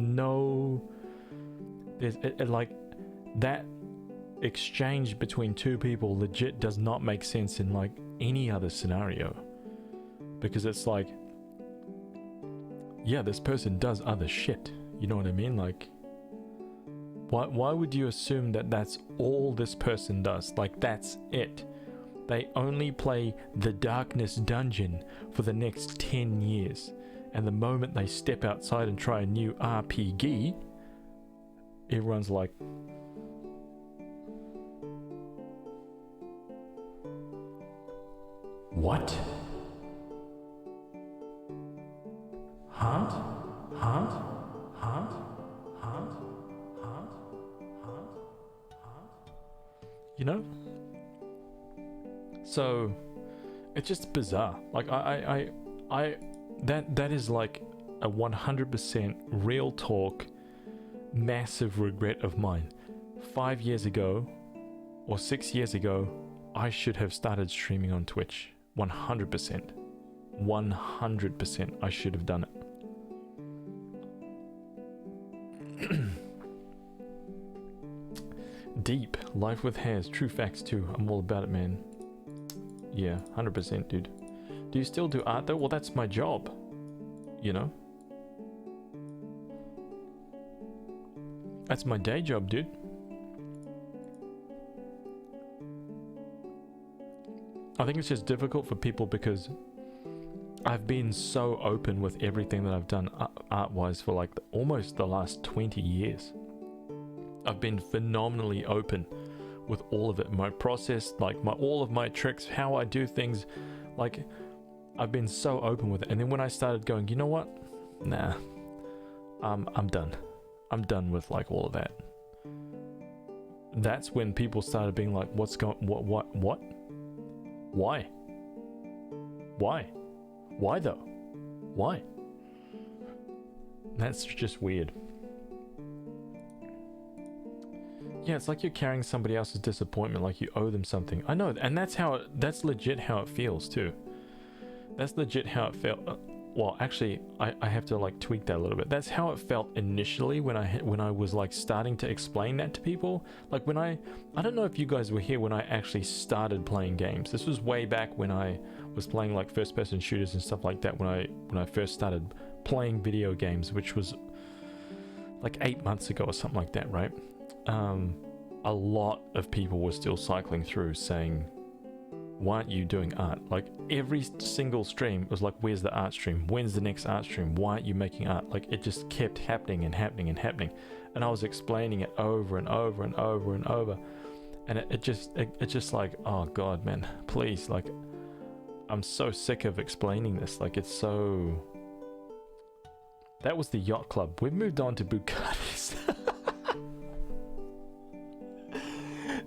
like that exchange between two people legit does not make sense in like any other scenario, because it's like, yeah, this person does other shit, you know what I mean? Like why would you assume that that's all this person does? Like that's it. They only play the Darkness Dungeon for the next 10 years. And the moment they step outside and try a new RPG, everyone's like, what? Huh? Huh? Huh? Huh? Huh? Huh? You know? So it's just bizarre. Like that is like a 100% real talk massive regret of mine. 5 years ago or 6 years ago, I should have started streaming on Twitch. 100%. 100% I should have done it. Deep. Life with hairs. True facts too. I'm all about it, man. Yeah, 100%, dude. Do you still do art though? Well, that's my job. You know? That's my day job, dude. I think it's just difficult for people because I've been so open with everything that I've done art-wise for like almost the last 20 years. I've been phenomenally open with all of it, my process, like all of my tricks, how I do things. Like I've been so open with it. And then when I started going, you know what? Nah, I'm done. I'm done with like all of that. That's when people started being like, what? Why? Why though? Why? That's just weird. Yeah, it's like you're carrying somebody else's disappointment, like you owe them something. I know, and that's legit how it feels too. That's legit how it felt. Well, actually, I have to like tweak that a little bit. That's how it felt initially when I was like starting to explain that to people. Like when I don't know if you guys were here when I actually started playing games. This was way back when I was playing like first-person shooters and stuff like that. When I first started playing video games, which was like 8 months ago or something like that, right? A lot of people were still cycling through saying, why aren't you doing art? Like every single stream was like, where's the art stream? When's the next art stream? Why aren't you making art? Like it just kept happening and happening and happening. And I was explaining it over and over and over and over. And it's just like, oh God, man, please. Like I'm so sick of explaining this. Like it's so... That was the yacht club. We've moved on to Bugattis.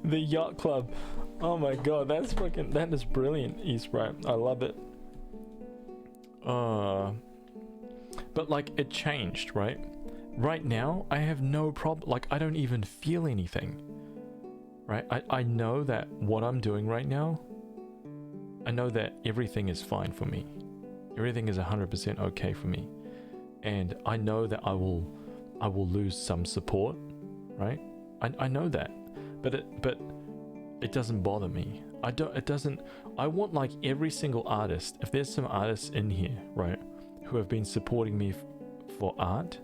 The yacht club. Oh my God, that is brilliant, Eastbright. I love it. But like it changed, right? Right now, I have no problem. Like I don't even feel anything, right? I know that what I'm doing right now, I know that everything is fine for me. Everything is 100% okay for me. And I know that I will lose some support, right? I know that. But it doesn't bother me. I want like every single artist, if there's some artists in here, right, who have been supporting me for art,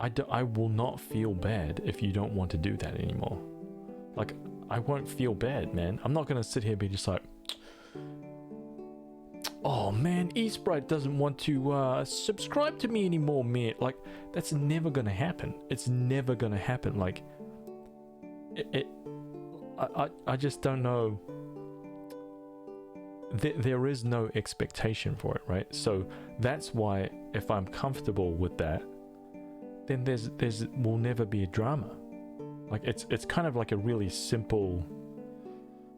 I will not feel bad if you don't want to do that anymore. Like, I won't feel bad, man. I'm not gonna sit here and be just like, oh man, Eastbright doesn't want to subscribe to me anymore, man. Like, that's never gonna happen. It's never gonna happen. Like, I just don't know. There is no expectation for it, right? So that's why if I'm comfortable with that, then there's will never be a drama. Like it's kind of like a really simple.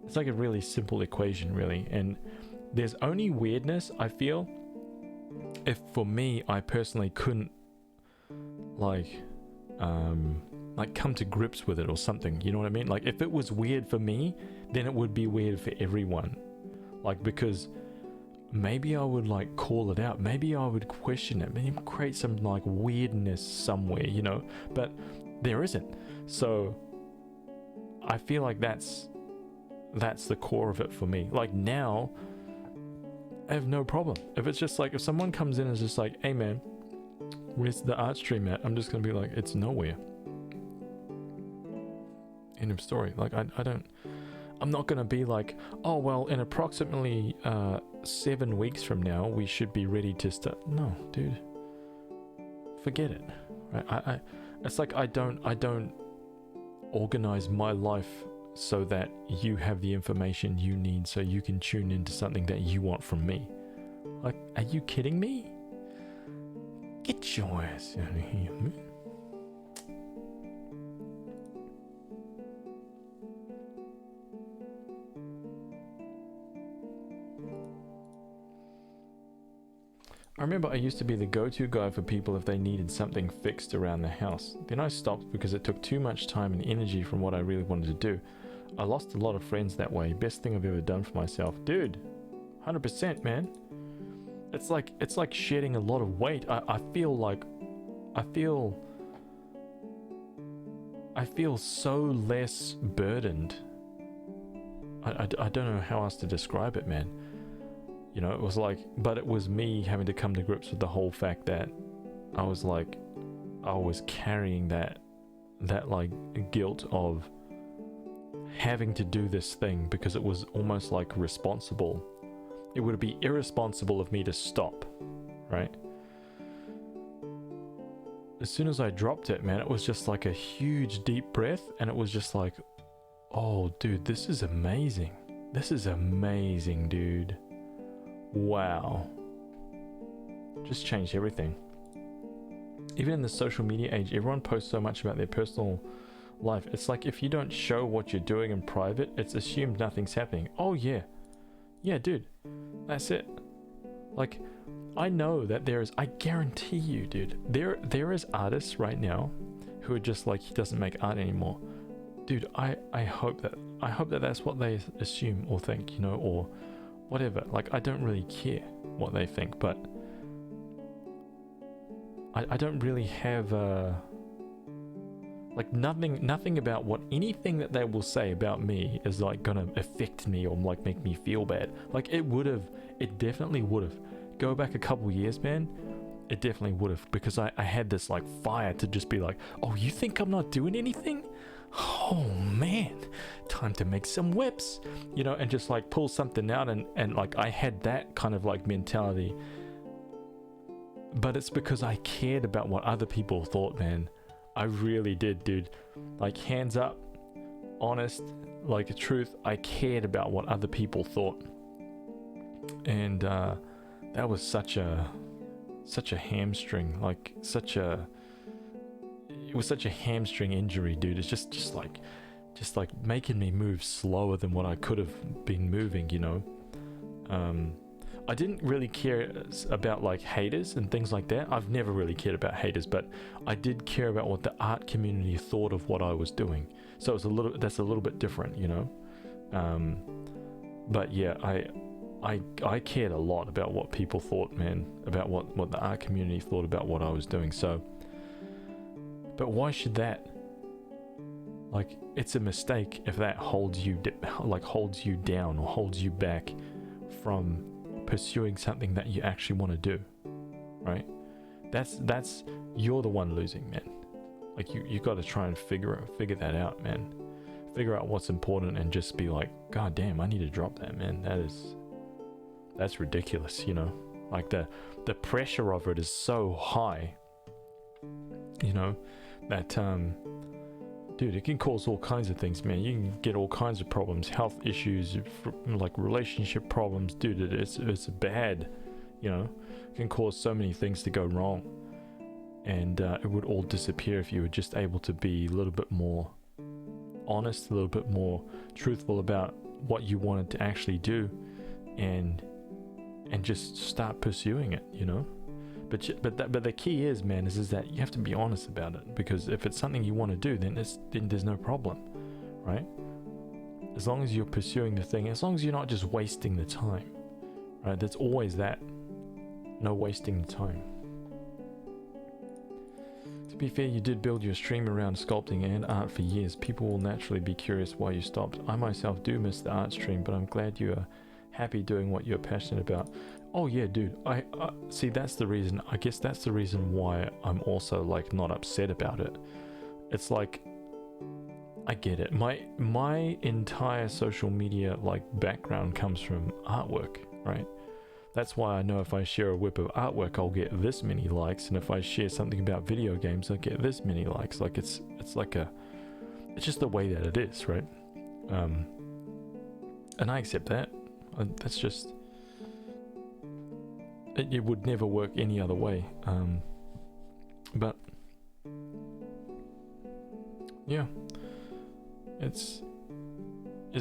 It's like a really simple equation, really. And there's only weirdness, I feel, if for me I personally couldn't like like come to grips with it or something, you know what I mean? Like if it was weird for me, then it would be weird for everyone. Like, because maybe I would like call it out, maybe I would question it, maybe create some like weirdness somewhere, you know, but there isn't. So I feel like that's the core of it for me. Like now I have no problem if it's just like, if someone comes in and is just like, hey man, where's the art stream at? I'm just gonna be like, it's nowhere. End of story. Like I'm not gonna be like, oh well, in approximately 7 weeks from now we should be ready to start. No, dude, forget it. Right? It's like I don't organize my life so that you have the information you need so you can tune into something that you want from me. Like, are you kidding me? Get your ass out of here, man. I remember I used to be the go-to guy for people if they needed something fixed around the house. Then I stopped because it took too much time and energy from what I really wanted to do. I lost a lot of friends that way. Best thing I've ever done for myself. Dude, 100%, man. It's like shedding a lot of weight. I feel so less burdened. I don't know how else to describe it, man. You know, it was like, but it was me having to come to grips with the whole fact that I was carrying that like guilt of having to do this thing because it was almost like responsible. It would be irresponsible of me to stop, right? As soon as I dropped it, man, it was just like a huge deep breath, and it was just like, oh dude, this is amazing. This is amazing, dude. Wow. Just changed everything. Even in the social media age, everyone posts so much about their personal life. It's like if you don't show what you're doing in private, it's assumed nothing's happening. Oh yeah. Yeah, dude. That's it. Like, I know that I guarantee you, dude, there is artists right now who are just like, he doesn't make art anymore. Dude, I hope that that's what they assume or think, you know, or whatever. Like, I don't really care what they think, but I don't really have like nothing about what anything that they will say about me is like gonna affect me or like make me feel bad. Like it definitely would have. Go back a couple years, man, it definitely would have, because I had this like fire to just be like, oh, you think I'm not doing anything? Oh man, time to make some whips, you know, and just like pull something out, and like I had that kind of like mentality. But it's because I cared about what other people thought, man. I really did, dude. Like, hands up, honest, like truth, I cared about what other people thought. And that was such a hamstring, like it was such a hamstring injury, dude. It's just like making me move slower than what I could have been moving, you know. I didn't really care about like haters and things like that. I've never really cared about haters, but I did care about what the art community thought of what I was doing. So it's that's a little bit different, you know. But yeah, I cared a lot about what people thought, man, about what the art community thought about what I was doing. So, but why should that? Like, it's a mistake if that holds you down or holds you back from pursuing something that you actually want to do, right? That's you're the one losing, man. Like, you got to try and figure that out, man. Figure out what's important and just be like, god damn, I need to drop that, man. That's ridiculous, you know. Like the pressure of it is so high, you know, that dude, it can cause all kinds of things, man. You can get all kinds of problems, health issues, like relationship problems, dude. It's bad, you know. It can cause so many things to go wrong, and it would all disappear if you were just able to be a little bit more honest, a little bit more truthful about what you wanted to actually do, and just start pursuing it, you know. But the key is, man, is that you have to be honest about it, because if it's something you want to do, then there's no problem, right? As long as you're pursuing the thing, as long as you're not just wasting the time, right? There's always that. No wasting the time. To be fair, you did build your stream around sculpting and art for years. People will naturally be curious why you stopped. I myself do miss the art stream, but I'm glad you are happy doing what you're passionate about. Oh yeah, dude. I see, that's the reason. I guess that's the reason why I'm also like not upset about it. It's like, I get it. My entire social media like background comes from artwork, right? That's why I know if I share a whip of artwork, I'll get this many likes, and if I share something about video games, I'll get this many likes. Like it's just the way that it is, right? And I accept that. That's just it would never work any other way. But yeah, it's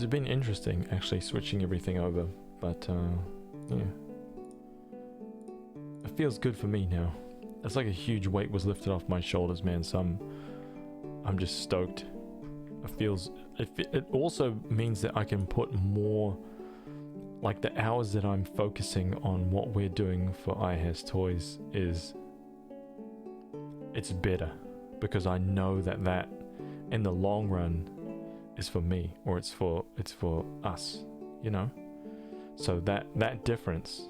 been interesting actually switching everything over, but yeah. It feels good for me now. It's like a huge weight was lifted off my shoulders, man. So I'm just stoked. It also means that I can put more, like the hours that I'm focusing on what we're doing for iHas Toys it's better, because I know that in the long run is for me, or it's for us, you know. So that difference,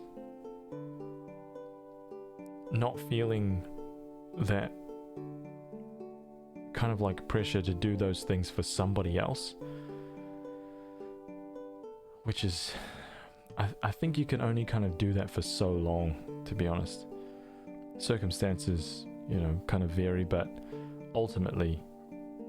not feeling that kind of like pressure to do those things for somebody else, which is, I think you can only kind of do that for so long, to be honest. Circumstances, you know, kind of vary, but ultimately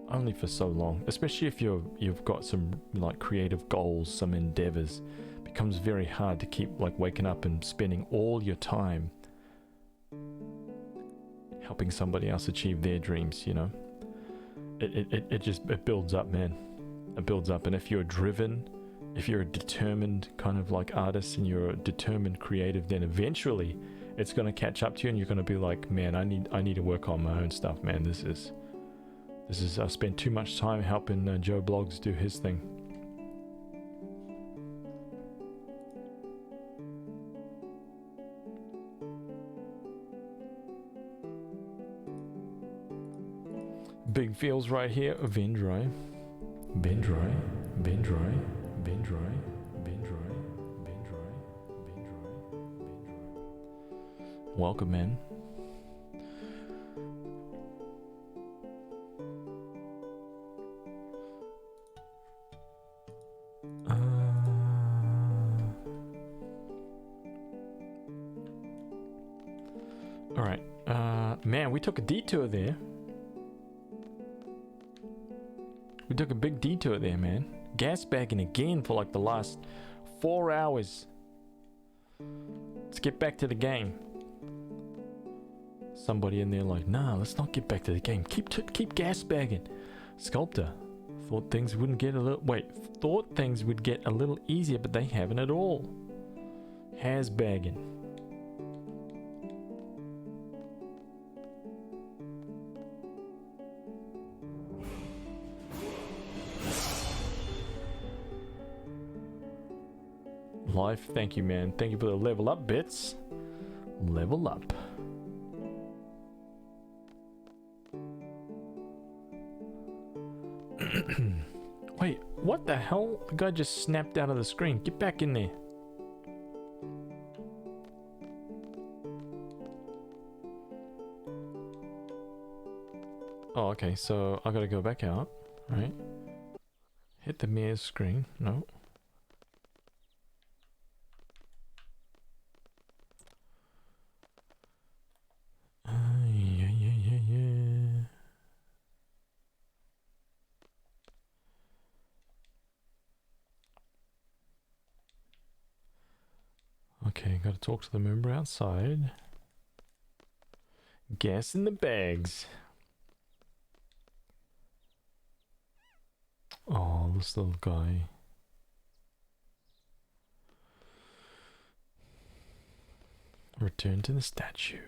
only for so long, especially if you've got some like creative goals, some endeavors. It becomes very hard to keep like waking up and spending all your time helping somebody else achieve their dreams, you know. It builds up, man. It builds up. And if you're driven, if you're a determined kind of like artist, and you're a determined creative, then eventually it's going to catch up to you, and you're going to be like, man, I need to work on my own stuff, man. This is I spent too much time helping Joe Bloggs do his thing. Big feels right here. Vendry. Welcome, man. All right. Man, we took a detour there. We took a big detour there, man. Gas bagging again for like the last 4 hours. Let's get back to the game. Somebody in there like, nah, let's not get back to the game. Keep gas bagging. Sculptor thought things would get a little easier, but they haven't at all. Has bagging. Life, thank you, man. Thank you for the level up bits. Level up. Wait, what the hell? The guy just snapped out of the screen. Get back in there. Oh, okay, so I gotta go back out, right? Hit the mirror screen. No. Okay, gotta talk to the member outside. Gas in the bags. Oh, this little guy. Return to the statue.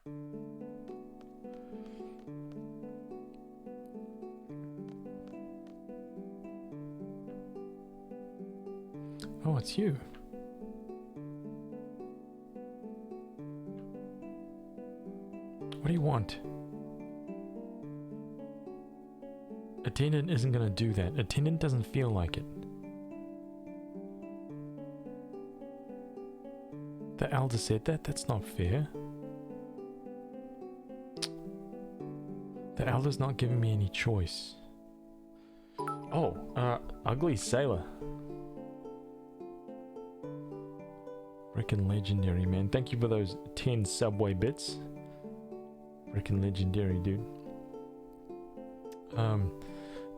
Oh, it's you. What do you want? Attendant isn't gonna do that. Attendant doesn't feel like it. The elder said that? That's not fair. The elder's not giving me any choice. Oh, ugly sailor. Frickin' legendary, man. Thank you for those 10 subway bits. Frickin' legendary, dude.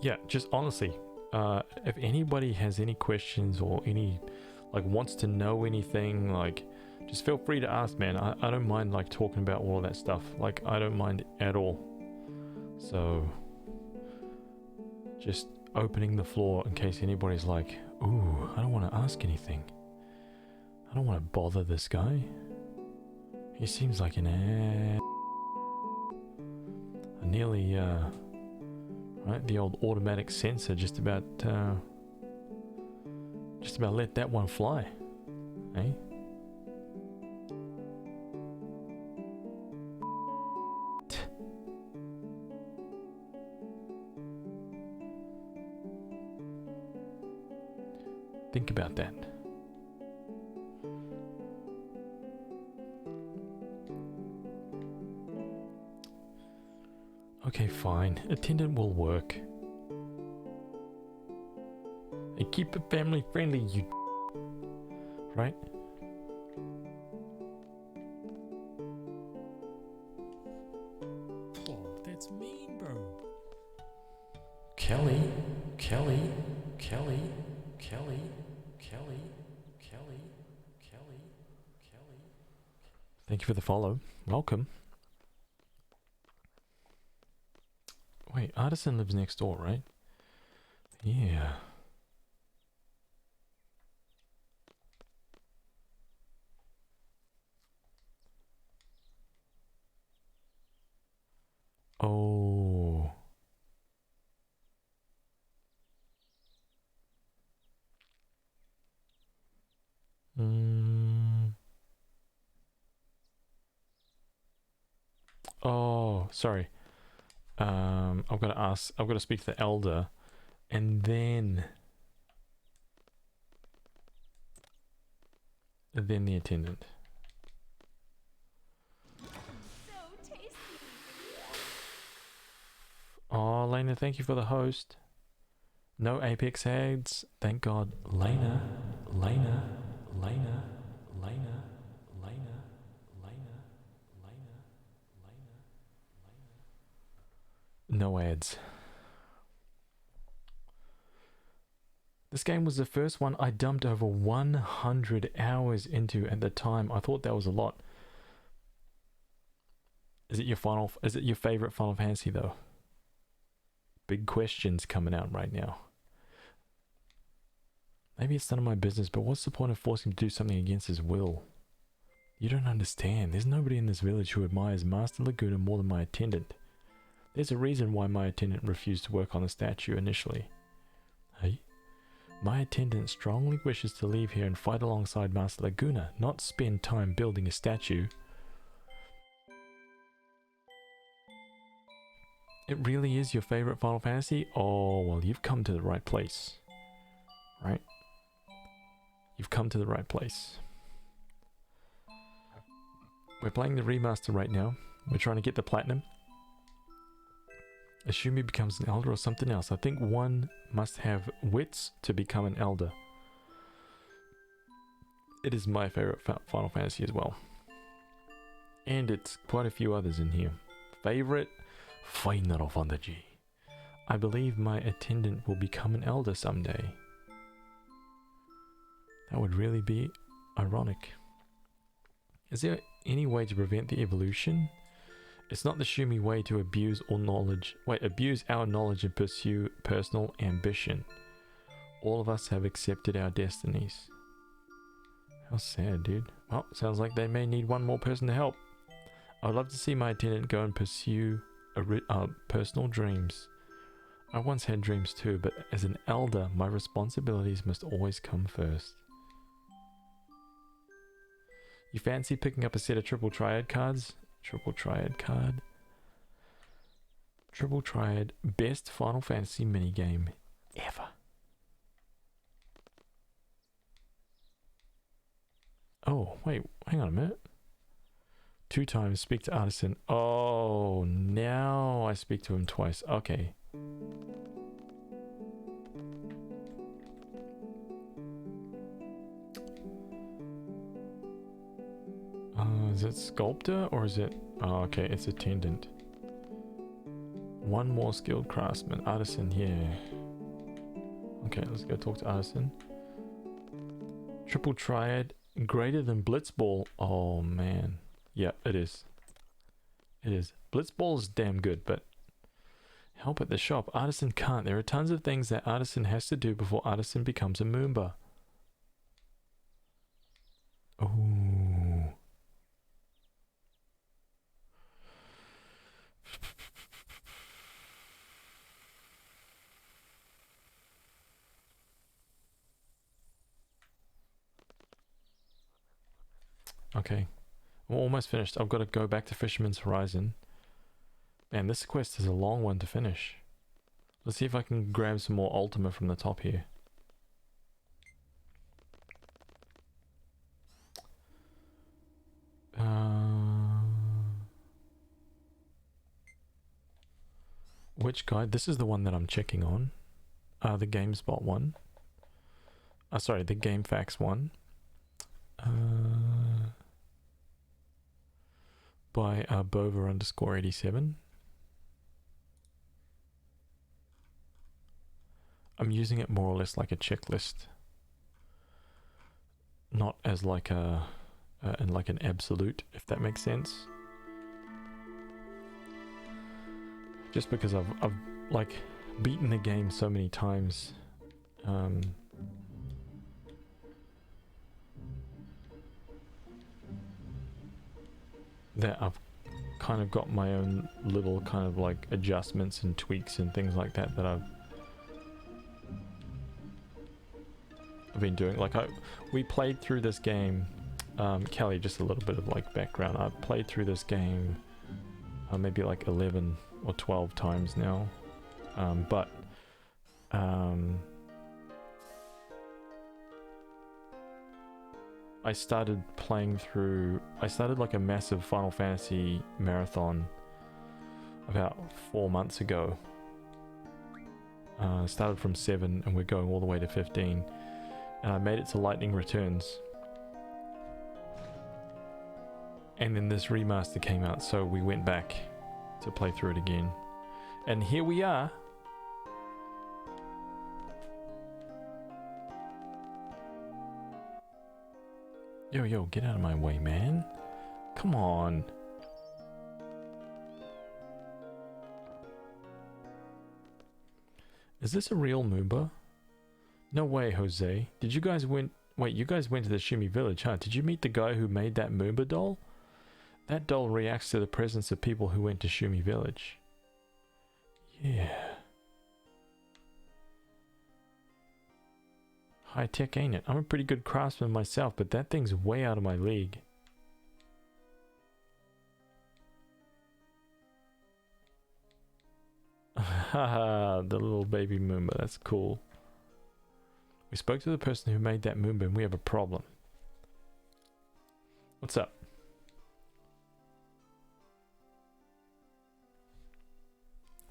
Yeah, just honestly, if anybody has any questions or any, like, wants to know anything, like, just feel free to ask, man. I don't mind, like, talking about all of that stuff. Like, I don't mind at all. So, just opening the floor in case anybody's like, ooh, I don't want to ask anything. I don't want to bother this guy. He seems like an ass. I nearly, right, the old automatic sensor just about let that one fly, eh? Think about that. Okay, fine. Attendant will work. And keep it family friendly, you right? Oh, that's mean, bro. Kelly, Kelly, Kelly, Kelly, Kelly, Kelly, Kelly, Kelly. Thank you for the follow. Welcome. Wait, Artisan lives next door, right? Yeah. Oh. Oh, sorry. I've got to speak to the elder, and then the attendant. Oh, Lena, thank you for the host. No Apex ads, thank God. Lena, Lena, Lena, Lena, Lena, Lena, Lena, Lena, Lena. No ads. This game was the first one I dumped over 100 hours into at the time. I thought that was a lot. Is it your favorite Final Fantasy though? Big questions coming out right now. Maybe it's none of my business, but what's the point of forcing him to do something against his will? You don't understand. There's nobody in this village who admires Master Laguna more than my attendant. There's a reason why my attendant refused to work on the statue initially. Hey? My attendant strongly wishes to leave here and fight alongside Master Laguna, not spend time building a statue. It really is your favorite Final Fantasy? Oh, well, you've come to the right place. Right? You've come to the right place. We're playing the remaster right now. We're trying to get the platinum. Ashumi becomes an elder or something else. I think one must have wits to become an elder. It is my favorite Final Fantasy as well. And it's quite a few others in here. Favorite Final Fantasy. I believe my attendant will become an elder someday. That would really be ironic. Is there any way to prevent the evolution? It's not the Shumi way to abuse our knowledge and pursue personal ambition. All of us have accepted our destinies. How sad, dude. Well, sounds like they may need one more person to help. I'd love to see my attendant go and pursue personal dreams. I once had dreams too, but as an elder, my responsibilities must always come first. You fancy picking up a set of triple triad cards? Triple triad card. Triple triad, best Final Fantasy minigame ever. Oh, wait, hang on a minute. 2 times, speak to Artisan. Oh, now I speak to him twice. Okay. Is it sculptor or is it... Oh, okay, it's attendant. 1 more skilled craftsman. Artisan, yeah. Okay, let's go talk to Artisan. Triple triad, greater than Blitzball. Oh, man. Yeah, it is. It is. Blitzball is damn good, but... Help at the shop. Artisan can't. There are tons of things that Artisan has to do before Artisan becomes a Moomba. Ooh. Okay, we're almost finished. I've got to go back to Fisherman's Horizon. Man, this quest is a long one to finish. Let's see if I can grab some more Ultima from the top here. Which guide? This is the one that I'm checking on. The GameSpot one. Sorry, the GameFAQs one. By Bova_87. I'm using it more or less like a checklist, not as like a and like an absolute, if that makes sense. Just because I've like beaten the game so many times. That I've kind of got my own little kind of like adjustments and tweaks and things like that that I've been doing. Like we played through this game, Kelly, just a little bit of like background. I've played through this game maybe like 11 or 12 times now, but I started like a massive Final Fantasy marathon about 4 months ago. Started from 7 and we're going all the way to 15. And I made it to Lightning Returns. And then this remaster came out, so we went back to play through it again. And here we are. Yo, get out of my way, man. Come on. Is this a real Moomba? No way, Jose. Did you guys went... Wait, you guys went to the Shumi village, huh? Did you meet the guy who made that Moomba doll? That doll reacts to the presence of people who went to Shumi village. Yeah. High tech, ain't it? I'm a pretty good craftsman myself, but that thing's way out of my league. Haha, the little baby Moomba, that's cool. We spoke to the person who made that Moomba and we have a problem. What's up?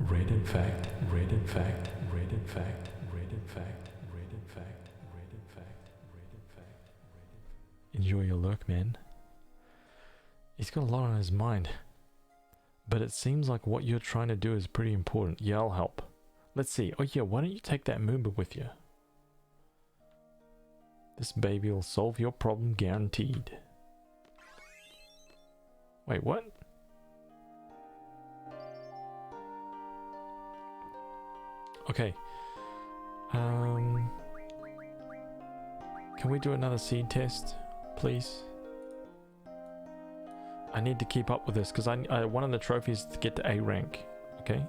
Read in fact, read in fact, read in fact, read in fact, read in fact, read in fact, read in fact, read in fact. Enjoy your lurk, man. He's got a lot on his mind. But it seems like what you're trying to do is pretty important. Yeah, I'll help. Let's see. Oh yeah, why don't you take that Moomba with you? This baby will solve your problem guaranteed. Wait, what? Okay. Can we do another seed test, please? I need to keep up with this because one of the trophies is to get to A rank. Okay.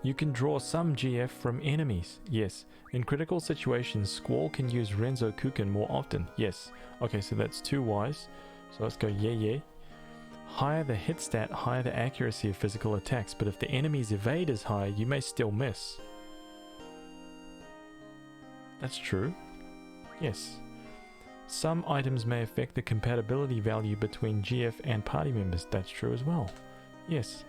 You can draw some GF from enemies. Yes. In critical situations, Squall can use Renzo Kuken more often. Yes. Okay, so that's 2 Ys. So let's go yeah. Higher the hit stat, higher the accuracy of physical attacks, but if the enemy's evade is high, you may still miss. That's true. Yes. Some items may affect the compatibility value between GF and party members. That's true as well. Yes.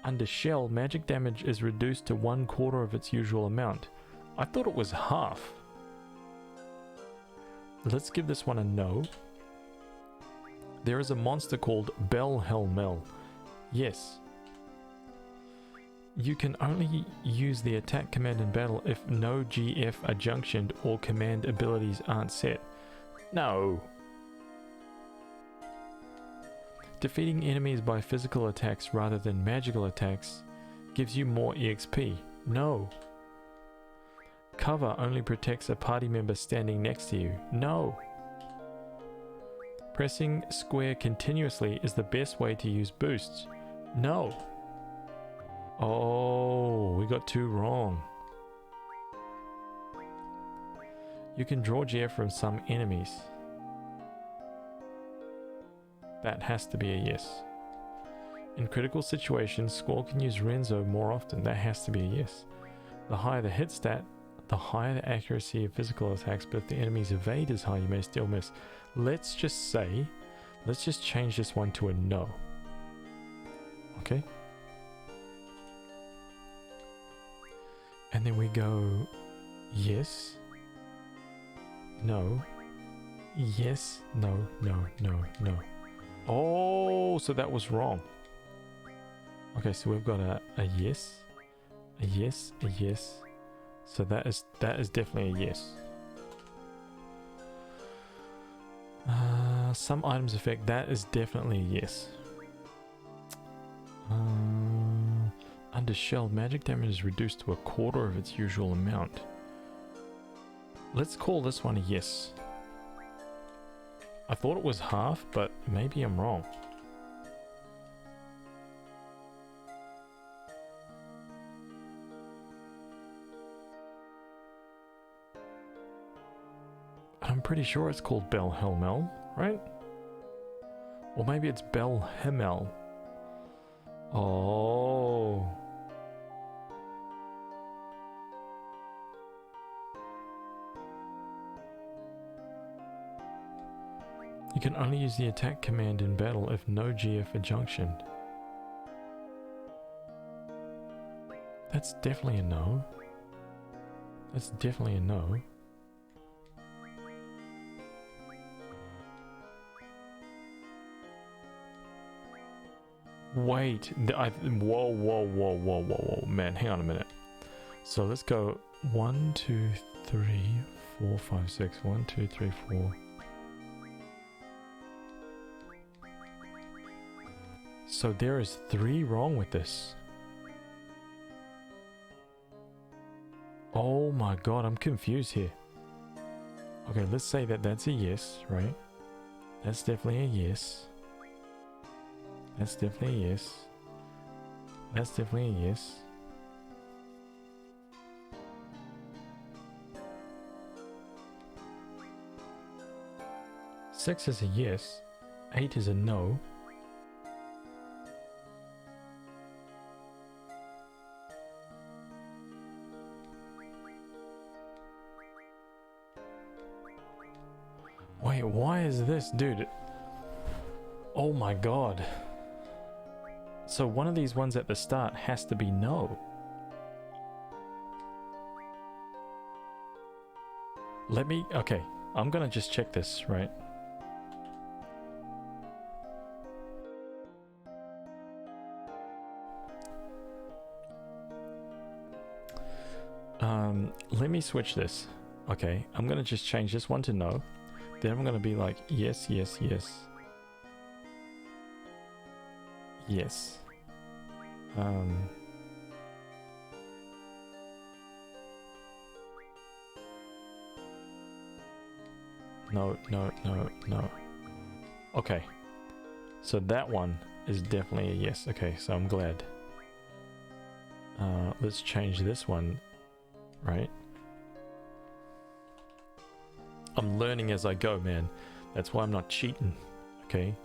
Under Shell, magic damage is reduced to 1/4 of its usual amount. I thought it was half. Let's give this one a no. There is a monster called Belhelmel. Yes. You can only use the attack command in battle if no GF are junctioned or command abilities aren't set. No. Defeating enemies by physical attacks rather than magical attacks gives you more EXP. No. Cover only protects a party member standing next to you. No. Pressing square continuously is the best way to use boosts. No. Oh, we got 2 wrong. You can draw GF from some enemies. That has to be a yes. In critical situations, Squall can use Renzo more often. That has to be a yes. The higher the hit stat, the higher the accuracy of physical attacks, but if the enemy's evade is high, you may still miss. Let's just change this one to a no. Okay? And then we go yes, no, yes, no. Oh, so that was wrong. Okay, so we've got a yes, a yes, a yes. So that is definitely a yes. Some items affect, that is definitely a yes. Under Shell, magic damage is reduced to 1/4 of its usual amount. Let's call this one a yes. I thought it was half, but maybe I'm wrong. I'm pretty sure it's called Belhelmel, right? Or maybe it's Belhemel. Oh. You can only use the attack command in battle if no GF are junctioned. That's definitely a no. That's definitely a no. Wait, whoa, man, hang on a minute. So let's go 1, 2, 3, 4, 5, 6. 1, 2, 3, 4. So there is 3 wrong with this. Oh my god, I'm confused here. Okay, let's say that that's a yes, right? That's definitely a yes. That's definitely a yes. That's definitely a yes. Six is a yes. 8 is a no. Wait, why is this, dude? Oh my god. So one of these ones at the start has to be no. Okay, I'm gonna just check this, right? Let me switch this. Okay, I'm gonna just change this one to no. Then I'm gonna be like, yes, yes, yes. Yes. No. Okay. So that one is definitely a yes. Okay, so I'm glad. Let's change this one, right? I'm learning as I go, man. That's why I'm not cheating. Okay.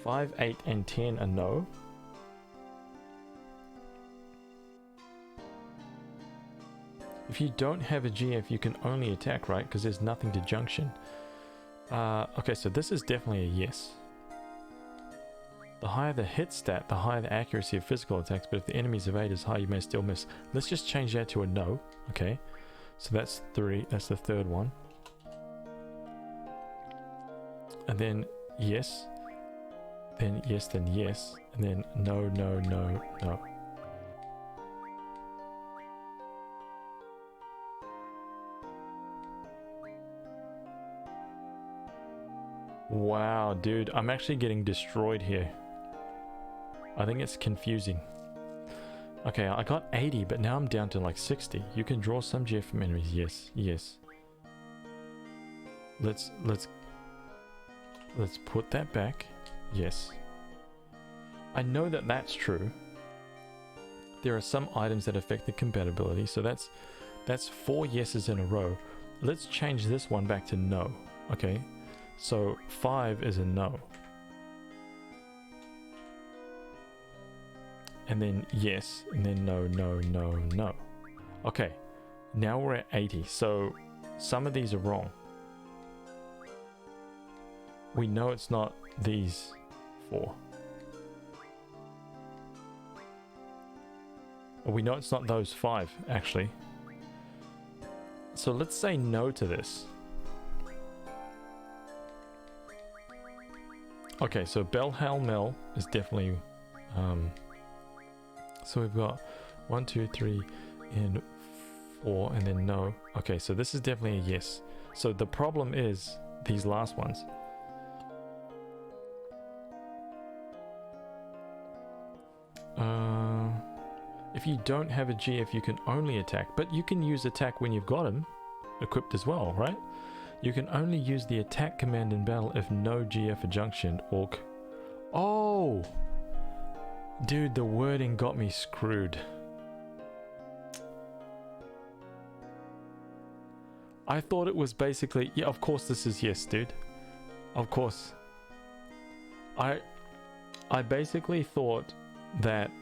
5, 8, and 10 are no. If you don't have a GF, you can only attack, right? Because there's nothing to junction. Okay, so this is definitely a yes. The higher the hit stat, the higher the accuracy of physical attacks, but if the enemy's evade is high, you may still miss. Let's just change that to a no. Okay, so that's 3. That's the third one. And then yes. Then yes, then yes. And then no, no, no, no. Wow, dude, I'm actually getting destroyed here. I think it's confusing. Okay, I got 80, but now I'm down to like 60. You can draw some GF from enemies. Yes, yes. Let's put that back. Yes. I know that that's true. There are some items that affect the compatibility, so that's 4 yeses in a row. Let's change this one back to no. Okay. So 5 is a no. And then yes, and then no, no, no, no. Okay, now we're at 80, so some of these are wrong. We know it's not these 4. We know it's not those 5, actually. So let's say no to this. Okay, so Belhalmel is definitely... so we've got 1, 2, 3, and 4, and then no. Okay, so this is definitely a yes. So the problem is these last ones. If you don't have a GF, you can only attack, but you can use attack when you've got him equipped as well, right? You can only use the attack command in battle if no GF adjunction or... Oh! Dude, the wording got me screwed. I thought it was basically... Yeah, of course this is yes, dude. Of course. I basically thought that...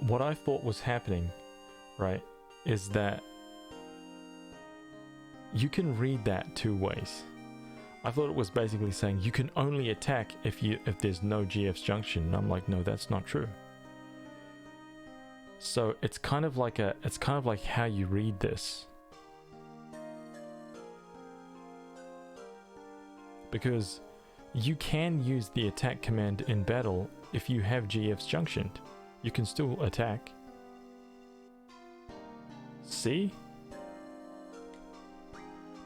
what I thought was happening, right, is that you can read that 2 ways. I thought it was basically saying you can only attack if there's no GF's junction. And I'm like, no, that's not true. So it's kind of like how you read this. Because you can use the attack command in battle if you have GF's junctioned. You can still attack. See?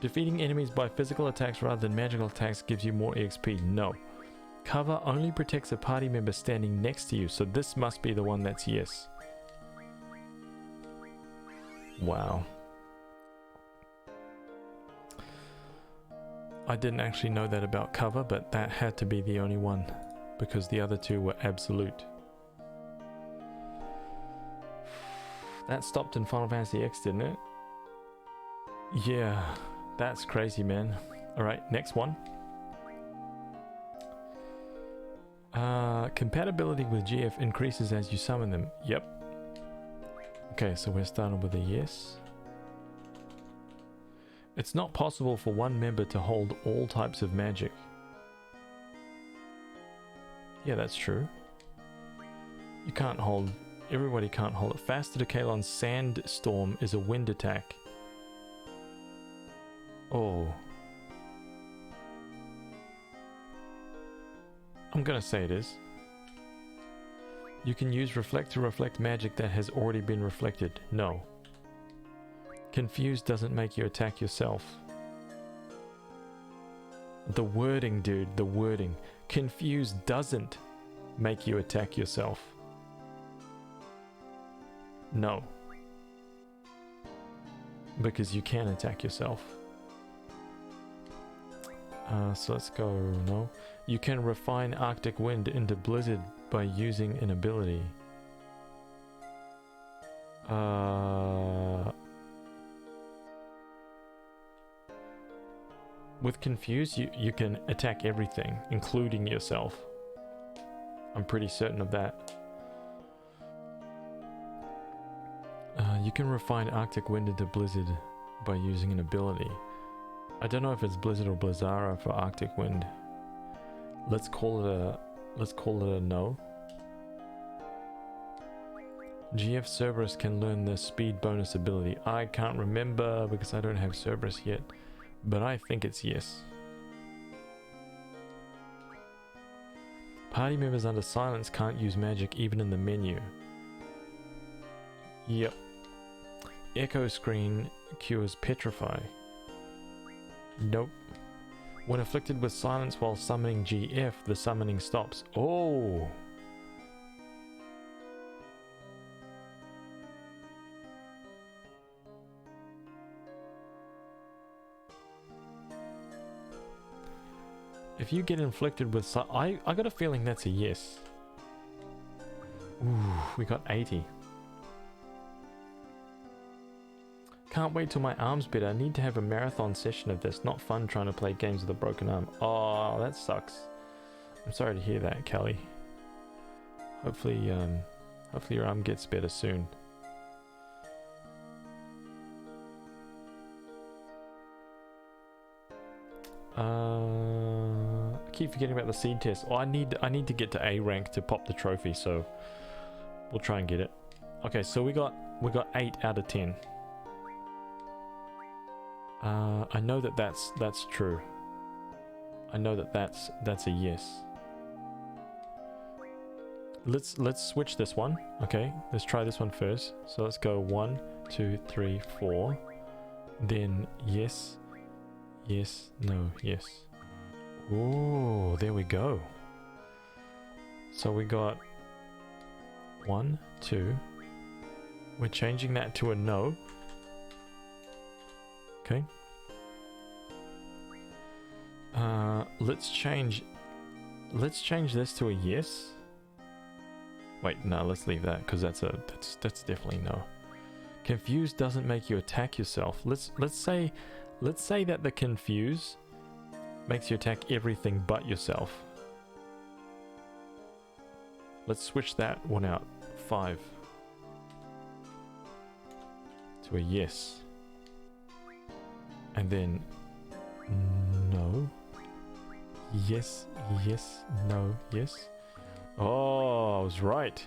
Defeating enemies by physical attacks rather than magical attacks gives you more EXP. No. Cover only protects a party member standing next to you, so this must be the one that's yes. Wow. I didn't actually know that about cover, but that had to be the only one, because the other 2 were absolute. That stopped in Final Fantasy X, didn't it? Yeah. That's crazy, man. Alright, next one. Compatibility with GF increases as you summon them. Yep. Okay, so we're starting with a yes. It's not possible for one member to hold all types of magic. Yeah, that's true. You can't hold... Everybody can't hold it. Faster to Kalon's Sandstorm is a wind attack. Oh. I'm gonna say it is. You can use Reflect to reflect magic that has already been reflected. No. Confuse doesn't make you attack yourself. The wording, dude, the wording. Confuse doesn't make you attack yourself. No. Because you can attack yourself. So let's go, no. You can refine Arctic Wind into Blizzard by using an ability. With Confuse, you can attack everything, including yourself. I'm pretty certain of that. You can refine Arctic Wind into Blizzard by using an ability. I don't know if it's Blizzard or Blizzara for Arctic Wind. Let's call it a no. GF Cerberus can learn the speed bonus ability. I can't remember because I don't have Cerberus yet, but I think it's yes. Party members under silence can't use magic even in the menu. Yep. Echo screen cures petrify. Nope. When afflicted with silence while summoning GF, the summoning stops. Oh! If you get inflicted with I got a feeling that's a yes. Ooh, we got 80. Can't wait till my arm's better. I need to have a marathon session of this. Not fun trying to play games with a broken arm. Oh, that sucks. I'm sorry to hear that, Kelly. Hopefully your arm gets better soon. I keep forgetting about the seed test. Oh, I need to get to A rank to pop the trophy, so we'll try and get it. Okay, so we got 8 out of 10. I know that's true. I know that's a yes. Let's switch this one. Okay, let's try this one first. So let's go 1, 2, 3, 4. Then yes, yes, no, yes. Oh, there we go. So we got 1, 2. We're changing that to a no. Okay. Let's change this to a yes. Wait, no, let's leave that because that's definitely no. Confuse doesn't make you attack yourself. Let's say that the confuse makes you attack everything but yourself. Let's switch that one out. 5 to a yes. And then no. Yes, yes, no, yes. Oh, I was right.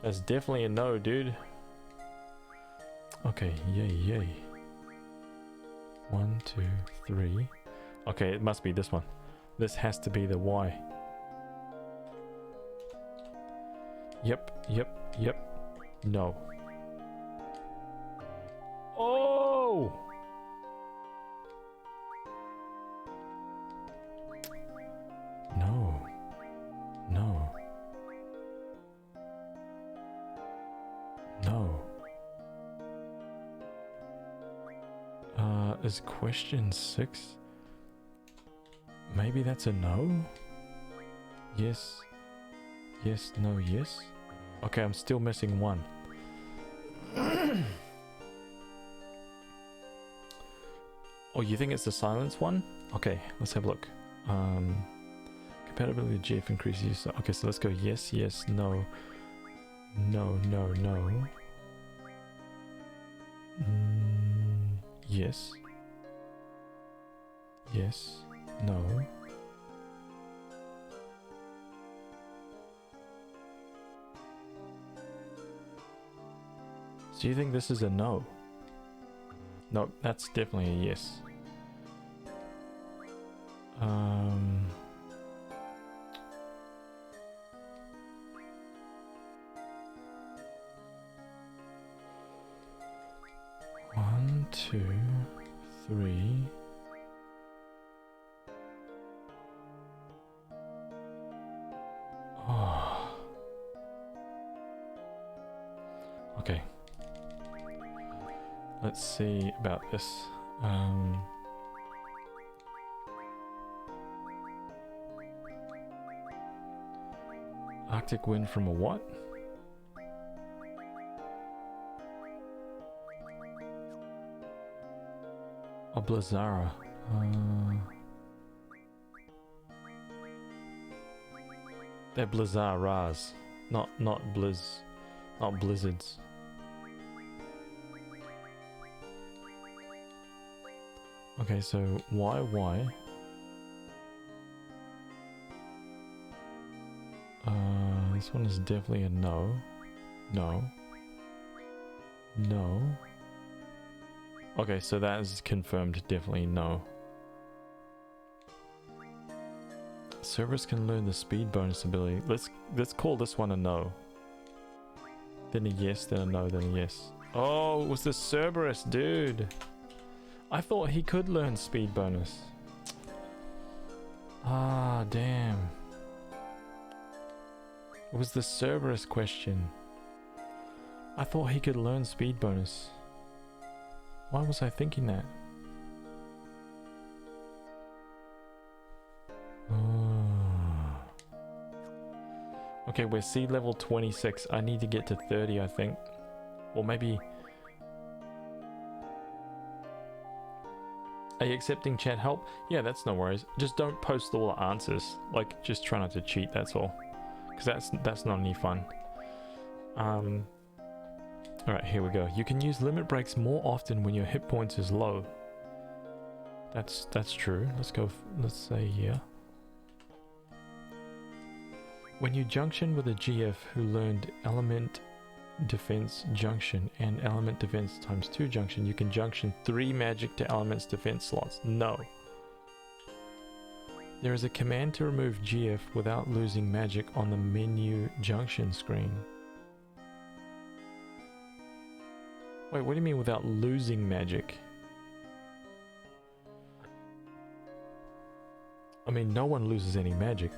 That's definitely a no, dude. Okay, yay, yay. 1, 2, 3. Okay, it must be this one. This has to be the Y. Yep, yep, yep. No. Oh! No. No. No. Is question 6? Maybe that's a no? Yes. Yes, no, yes? Okay, I'm still missing one. Oh, you think it's the silence one? Okay, let's have a look. Compatibility GF increases. Okay, so let's go yes, yes, no. No, no, no. Yes. Yes. No. So you think this is a no? No, that's definitely a yes. One, 2, 3. Oh. Okay. Let's see about this. Arctic wind from a what? A Blizzara. They're Blizzaras, not blizzards. Okay, so why? This one is definitely a no. No. Okay, so that is confirmed, definitely no. Cerberus can learn the speed bonus ability. Let's call this one a no. Then a yes, then a no, then a yes. Oh, it was the Cerberus, dude. I thought he could learn speed bonus. Ah, damn. It was the Cerberus question. I thought he could learn speed bonus. Why was I thinking that? Okay, we're sea level 26. I need to get to 30, I think. Or maybe... Are you accepting chat help? Yeah, that's no worries. Just don't post all the answers. Like, just try not to cheat, that's all. Because that's not any fun. Alright, here we go. You can use limit breaks more often when your hit points is low. That's true. Let's say yeah. When you junction with a GF who learned element defense junction and element defense times 2 junction, you can junction 3 magic to elements defense slots. No. There is a command to remove GF without losing magic on the menu junction screen. Wait, what do you mean without losing magic? I mean, no one loses any magic.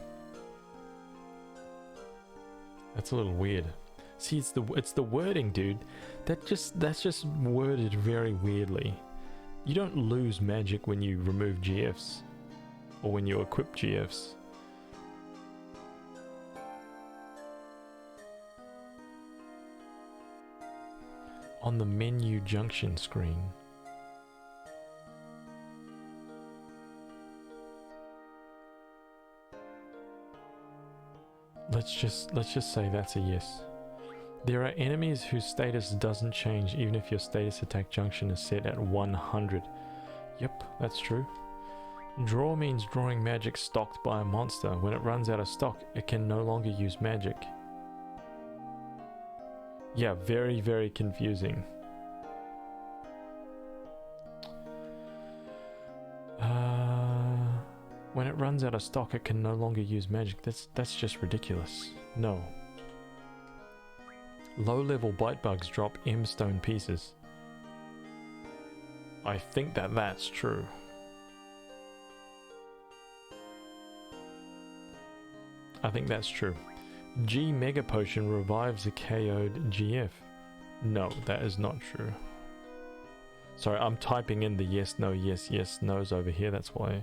That's a little weird. See, it's the wording, dude. That's just worded very weirdly. You don't lose magic when you remove GFs. Or when you equip GFs. On the menu junction screen. Let's just say that's a yes. There are enemies whose status doesn't change even if your status attack junction is set at 100. Yep, that's true. Draw means drawing magic stocked by a monster. When it runs out of stock, it can no longer use magic. Yeah, very, very confusing. When it runs out of stock, it can no longer use magic. That's just ridiculous. No. Low-level bite bugs drop M-stone pieces. I think that's true. I think that's true. G Mega Potion revives a KO'd GF. No, that is not true. Sorry, I'm typing in the yes, no, yes, yes, no's over here. That's why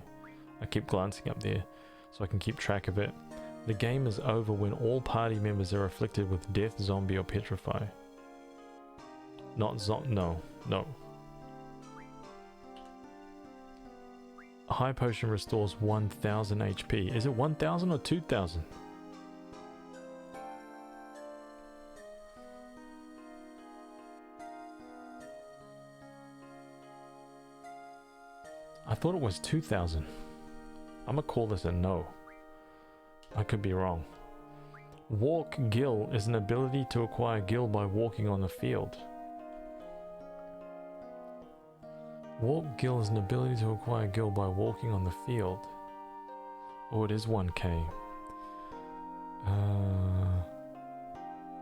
I keep glancing up there, so I can keep track of it. The game is over when all party members are afflicted with death, zombie, or petrify. No. A high potion restores 1000 HP. Is it 1000 or 2000? I thought it was 2000. I'm gonna call this a no. I could be wrong. Walk Gill is an ability to acquire Gill by walking on the field. Walk Gill is an ability to acquire Gill by walking on the field. Oh, it is 1k.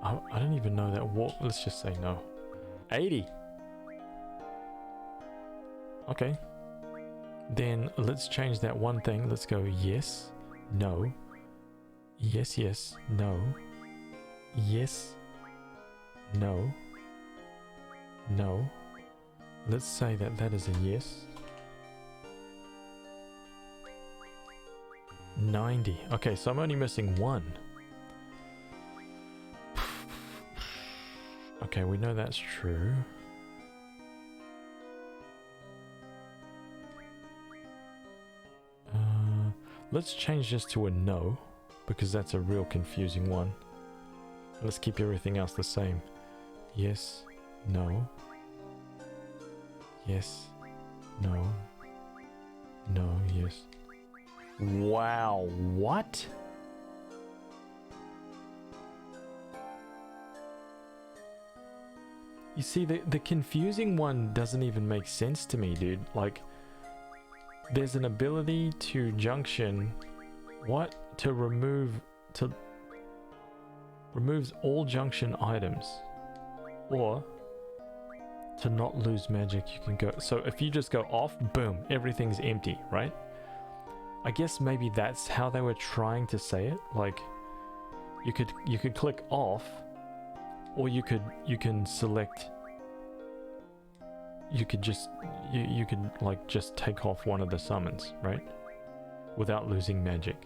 I don't even know that walk. Let's just say no. 80. Okay. Then let's change that one thing. Let's go yes, no, yes, yes, no, yes, no, no. Let's say that is a yes. 90. Okay, so I'm only missing one. Okay, we know that's true. Let's change this to a no, because that's a real confusing one. Let's keep everything else the same. Yes, no. Yes, no. No, yes. Wow, what? You see, the confusing one doesn't even make sense to me, dude. Like, there's an ability to junction, what? Removes all junction items. Or, to not lose magic, you can go, so if you just go off, boom, everything's empty, right? I guess maybe that's how they were trying to say it. Like, you could click off, or you can select, you could like just take off one of the summons, right? Without losing magic.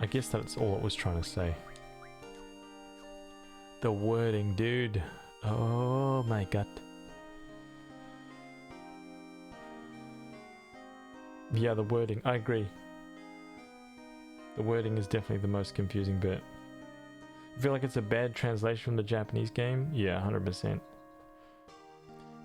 I guess that's all it was trying to say. The wording, dude. Oh my god. Yeah, the wording. I agree. The wording is definitely the most confusing bit. I feel like it's a bad translation from the Japanese game. Yeah, 100%.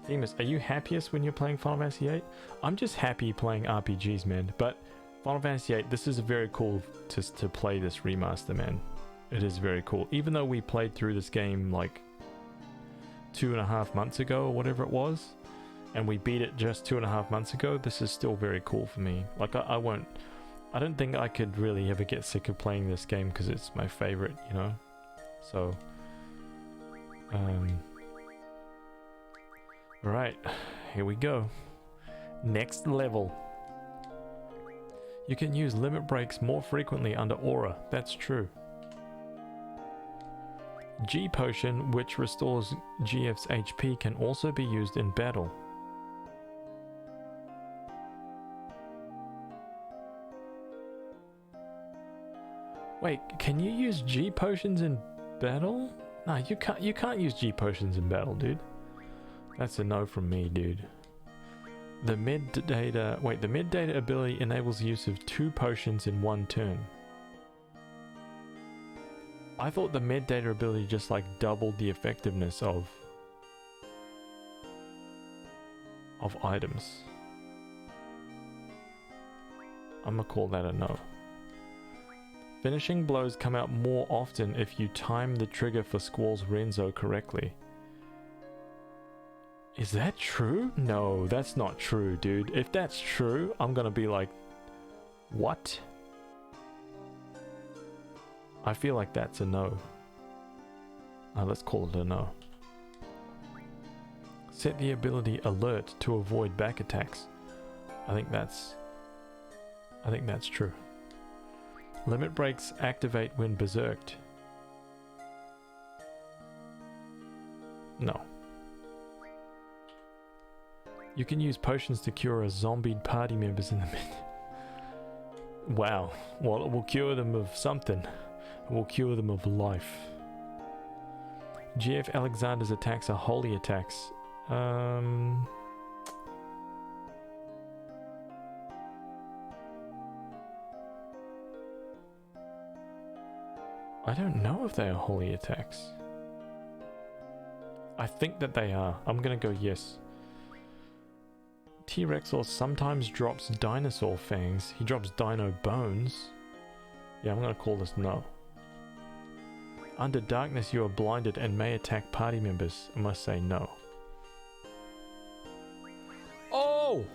Themis, are you happiest when you're playing Final Fantasy VIII? I'm just happy playing RPGs, man. But Final Fantasy VIII, this is very cool to play this remaster, man. It is very cool. Even though we played through this game like 2.5 months ago or whatever it was, and we beat it just 2.5 months ago, this is still very cool for me. Like, I don't think I could really ever get sick of playing this game because it's my favorite, you know? So, alright, here we go. Next level. You can use limit breaks more frequently under Aura. That's true. G Potion, which restores GF's HP, can also be used in battle. Wait, can you use G Potions in battle? No, you can't use G Potions in battle, dude. That's a no from me, dude. The mid-data ability enables the use of 2 potions in 1 turn. I thought the mid-data ability just like doubled the effectiveness of items. I'm gonna call that a no. Finishing blows come out more often if you time the trigger for Squall's Renzo correctly. Is that true? No, that's not true, dude. If that's true, I'm gonna be like, what? I feel like that's a no. Let's call it a no. Set the ability alert to avoid back attacks. I think that's true. Limit breaks activate when berserked. No. You can use potions to cure a zombied party members in the mid. Wow. Well, it will cure them of something. It will cure them of life. GF Alexander's attacks are holy attacks. I don't know if they are holy attacks. I think that they are. I'm gonna go yes. T-Rexor sometimes drops dinosaur fangs. He drops dino bones. Yeah, I'm gonna call this no. Under darkness you are blinded and may attack party members. I must say no. Oh!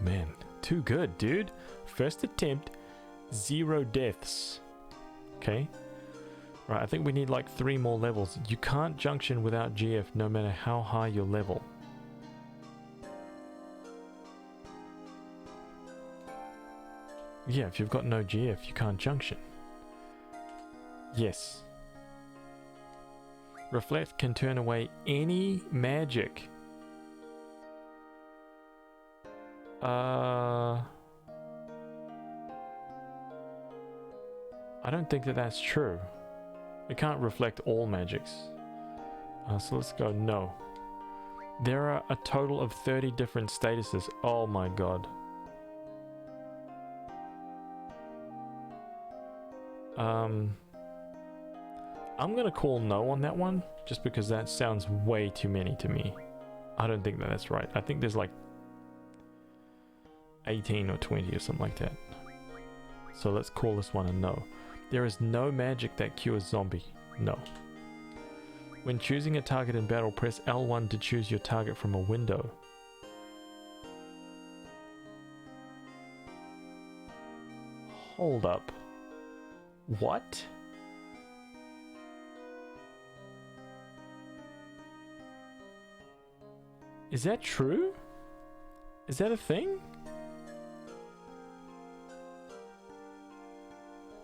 Man, too good, dude. First attempt, 0 deaths. Okay. Right, I think we need like 3 more levels. You can't junction without GF no matter how high your level. Yeah, if you've got no GF, you can't junction. Yes. Reflect can turn away any magic. I don't think that that's true. It can't reflect all magics. So let's go no. There are a total of 30 different statuses. Oh my god. I'm gonna call no on that one, just because that sounds way too many to me. I don't think that that's right. I think there's like 18 or 20 or something like that. So let's call this one a no. There is no magic that cures zombie. No. When choosing a target in battle, press L1 to choose your target from a window. Hold up. What? Is that true? Is that a thing?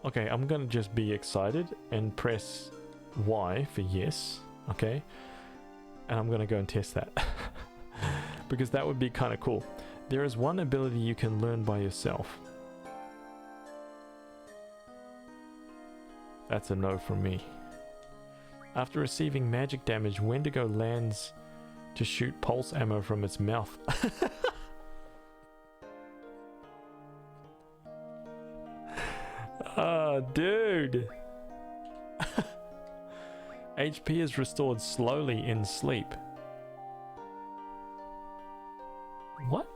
Okay, I'm gonna just be excited and press Y for yes, okay? And I'm gonna go and test that. Because that would be kind of cool. There is one ability you can learn by yourself. That's a no from me. After receiving magic damage, Wendigo lands to shoot pulse ammo from its mouth. Oh, dude. HP is restored slowly in sleep. What?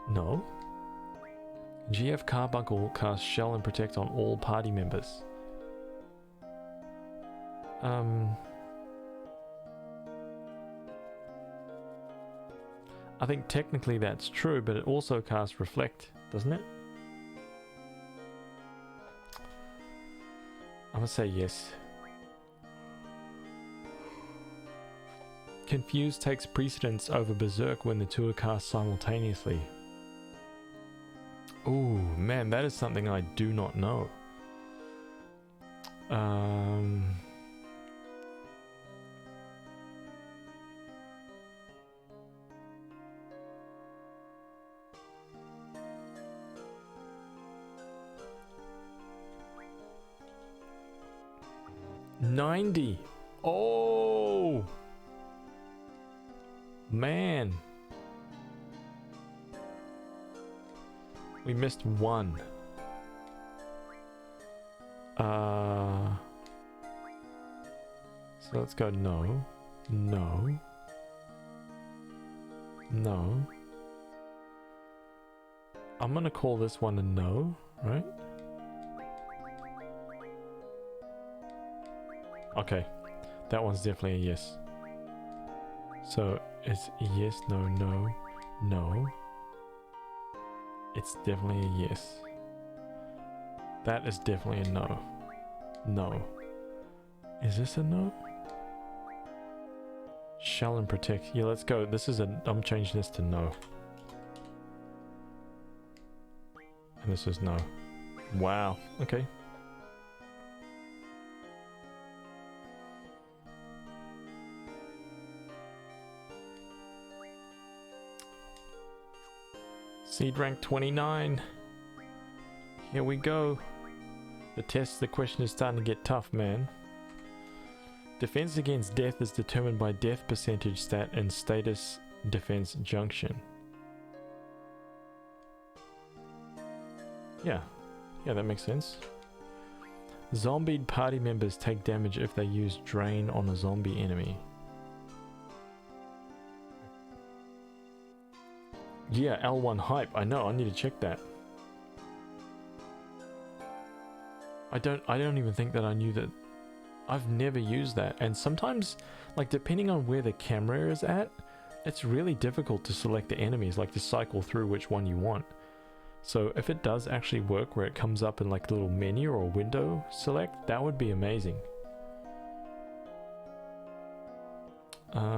No. GF Carbuncle casts Shell and Protect on all party members. I think technically that's true, but it also casts Reflect, doesn't it? I'm gonna say yes. Confuse takes precedence over Berserk when the two are cast simultaneously. Ooh, man, that is something I do not know. 90. Oh, man. We missed one. So let's go no, no, no. I'm gonna call this one a no, right? Okay, that one's definitely a yes. So it's yes, no, no, no. It's definitely a yes. That is definitely a no. No. Is this a no? Shell and Protect. Yeah, let's go. This is a... I'm changing this to no. And this is no. Wow. Okay. Seed rank 29. Here we go. The question is starting to get tough, man. Defense against death is determined by death percentage stat and status defense junction. Yeah, that makes sense. Zombied party members take damage if they use drain on a zombie enemy. Yeah, L1 hype. I know, I need to check that. I don't even think that I knew that. I've never used that, and sometimes, like, depending on where the camera is at, it's really difficult to select the enemies, like to cycle through which one you want. So if it does actually work where it comes up in like a little menu or a window select, that would be amazing.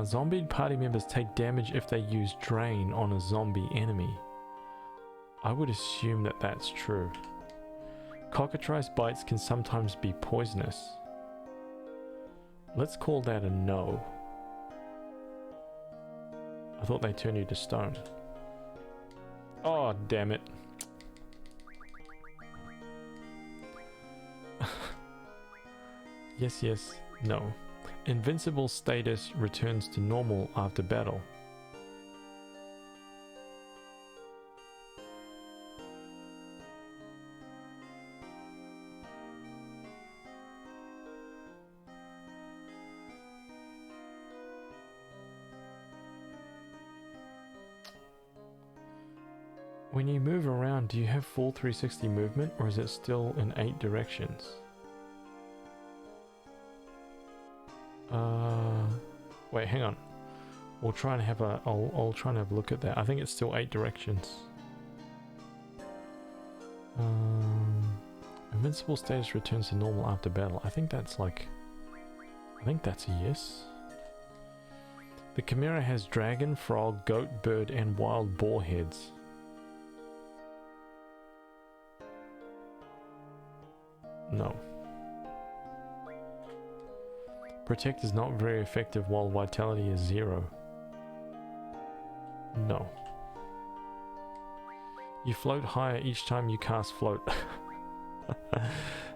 Zombied party members take damage if they use drain on a zombie enemy. I would assume that that's true. Cockatrice bites can sometimes be poisonous. Let's call that a no. I thought they turn you to stone. Oh, damn it. Yes, yes, no. Invincible status returns to normal after battle. When you move around, do you have full 360 movement, or is it still in 8 directions? Wait, hang on. We'll try and have a. I'll try and have a look at that. I think it's still 8 directions. Invincible status returns to normal after battle. I think that's like. I think that's a yes. The Chimera has dragon, frog, goat, bird, and wild boar heads. No. Protect is not very effective while vitality is 0. No. You float higher each time you cast float.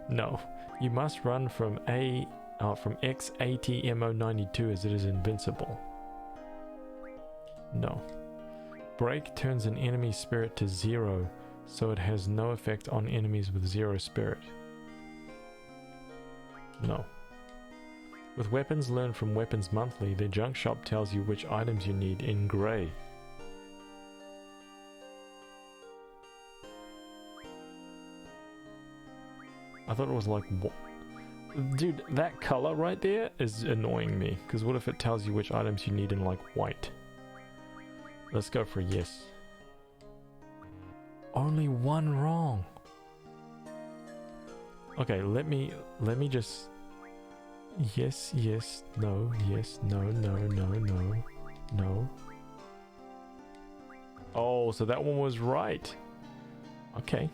No. You must run from X ATMO92 as it is invincible. No. Break turns an enemy's spirit to 0, so it has no effect on enemies with 0 spirit. No. With weapons learned from Weapons Monthly, the junk shop tells you which items you need in grey. I thought it was like... Dude, that color right there is annoying me, because what if it tells you which items you need in like white? Let's go for yes. Only one wrong. Okay, let me just... Yes, yes, no, yes, no, no, no, no, no. Oh, so that one was right. Okay.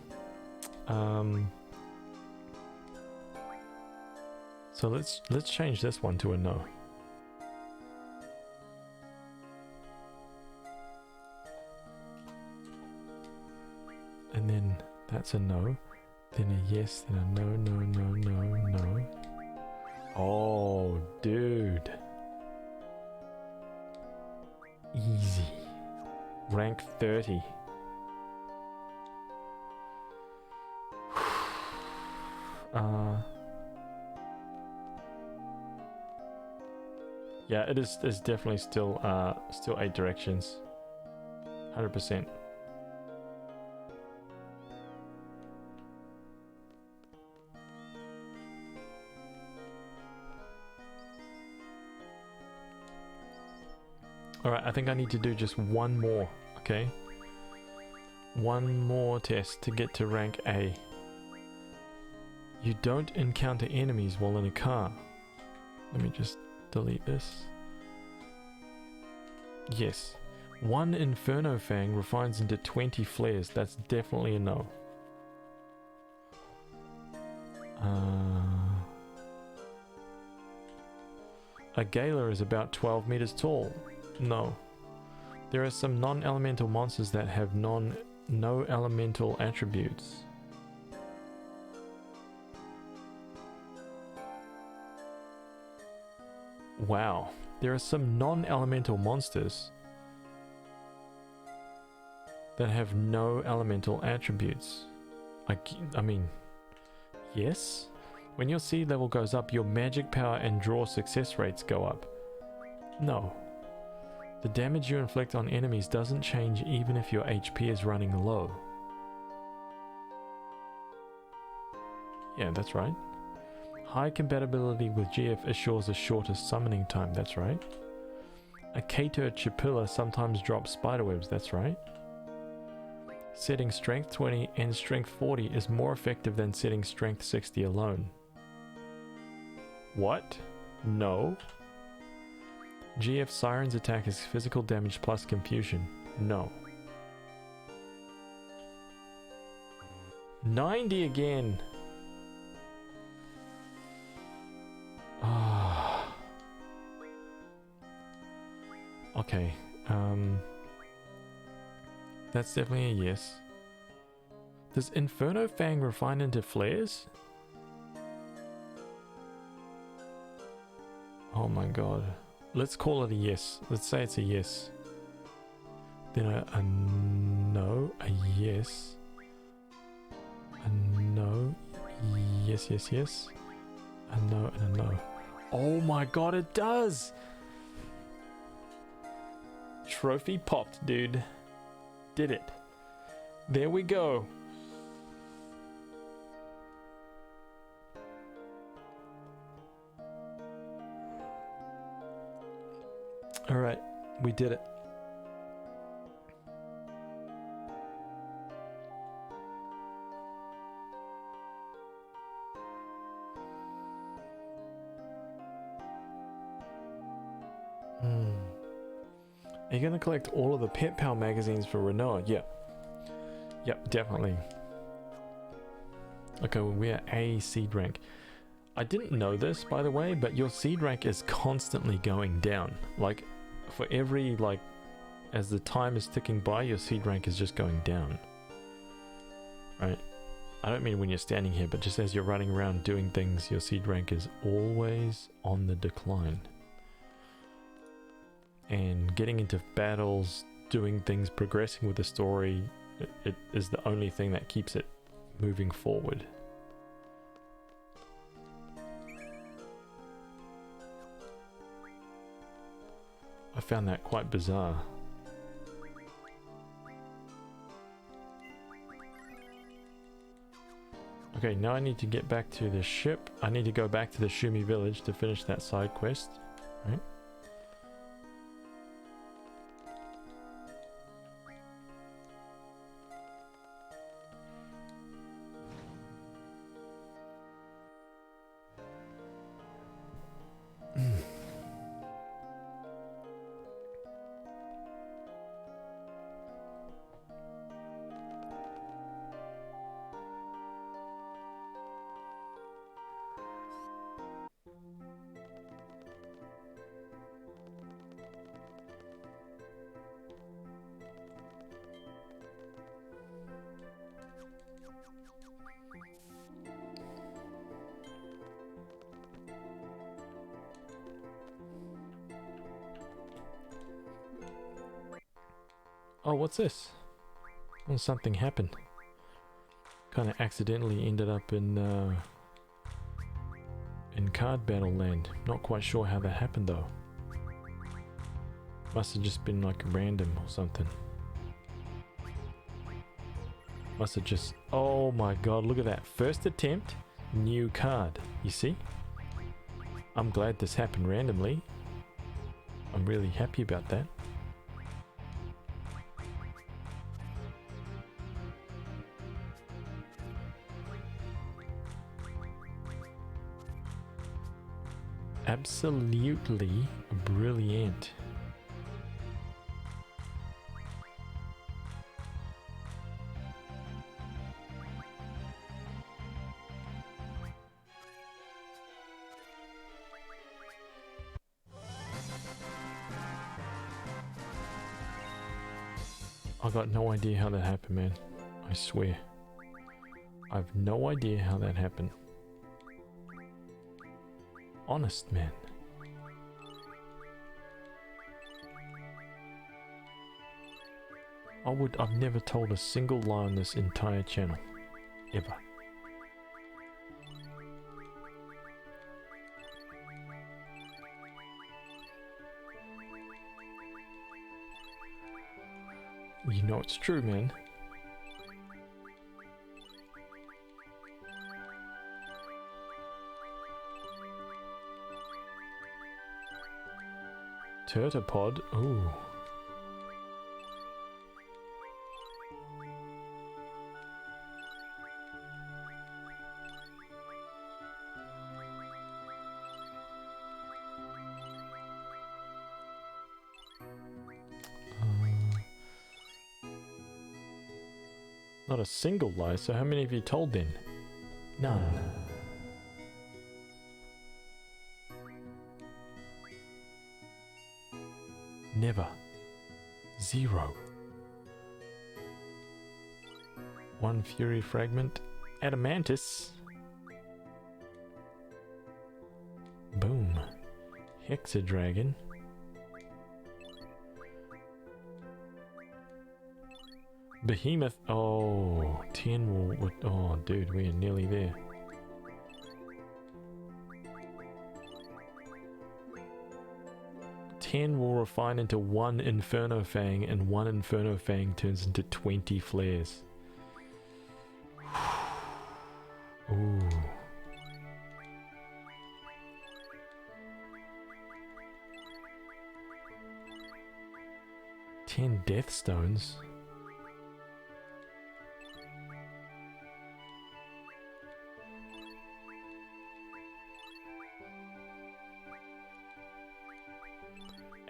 So let's change this one to a no. And then that's a no. Then a yes, then a no, no, no, no, no. Oh, dude. Easy. Rank 30. Yeah, it's definitely still 8 directions. 100%. Alright, I think I need to do just one more, okay? One more test to get to rank A. You don't encounter enemies while in a car. Let me just delete this. Yes. 1 Inferno Fang refines into 20 flares. That's definitely a no. A Gala is about 12 meters tall. No. There are some non-elemental monsters that have no elemental attributes. Wow. There are some non-elemental monsters that have no elemental attributes. I mean, yes? When your seed level goes up, your magic power and draw success rates go up. No. The damage you inflict on enemies doesn't change even if your HP is running low. Yeah, that's right. High compatibility with GF assures a shorter summoning time, that's right. A Cater Chipilla sometimes drops spiderwebs, that's right. Setting Strength 20 and Strength 40 is more effective than setting Strength 60 alone. What? No. GF Siren's attack is physical damage plus confusion. No. 90 again. Ah. Okay. That's definitely a yes. Does Inferno Fang refine into flares? Oh my god. Let's call it a yes. Let's say it's a yes. Then a no, a yes. A no, yes, yes, yes. A no and a no. Oh my god, it does! Trophy popped, dude. Did it. There we go. Alright, we did it. Are you going to collect all of the Pet Pal magazines for Renoa? Yeah. Yep, definitely. Okay, well, we're a seed rank. I didn't know this, by the way, but your seed rank is constantly going down. Like, for every, like, as the time is ticking by, your seed rank is just going down. Right? I don't mean when you're standing here, but just as you're running around doing things, your seed rank is always on the decline. And getting into battles, doing things, progressing with the story, it is the only thing that keeps it moving forward. I found that quite bizarre. Okay, now I need to get back to the ship. I need to go back to the Shumi village to finish that side quest. Right? Oh, what's this? Oh, something happened. Kind of accidentally ended up in card battle land. Not quite sure how that happened though. Must have just been like random or something. Must have just... Oh my god, look at that. First attempt, new card. You see? I'm glad this happened randomly. I'm really happy about that. Absolutely brilliant. I got no idea how that happened, man. I swear. I've no idea how that happened. Honest, man. I've never told a single lie on this entire channel. Ever. You know it's true, man. Turtopod? Ooh. Not a single lie, so how many have you told then? None. Never. 0. 1 fury fragment. Adamantus. Boom. Hexadragon. Behemoth. Oh, 10 will. Oh, dude, we are nearly there. Will refine into 1 Inferno Fang, and 1 Inferno Fang turns into 20 flares. Ooh. Ten Death Stones.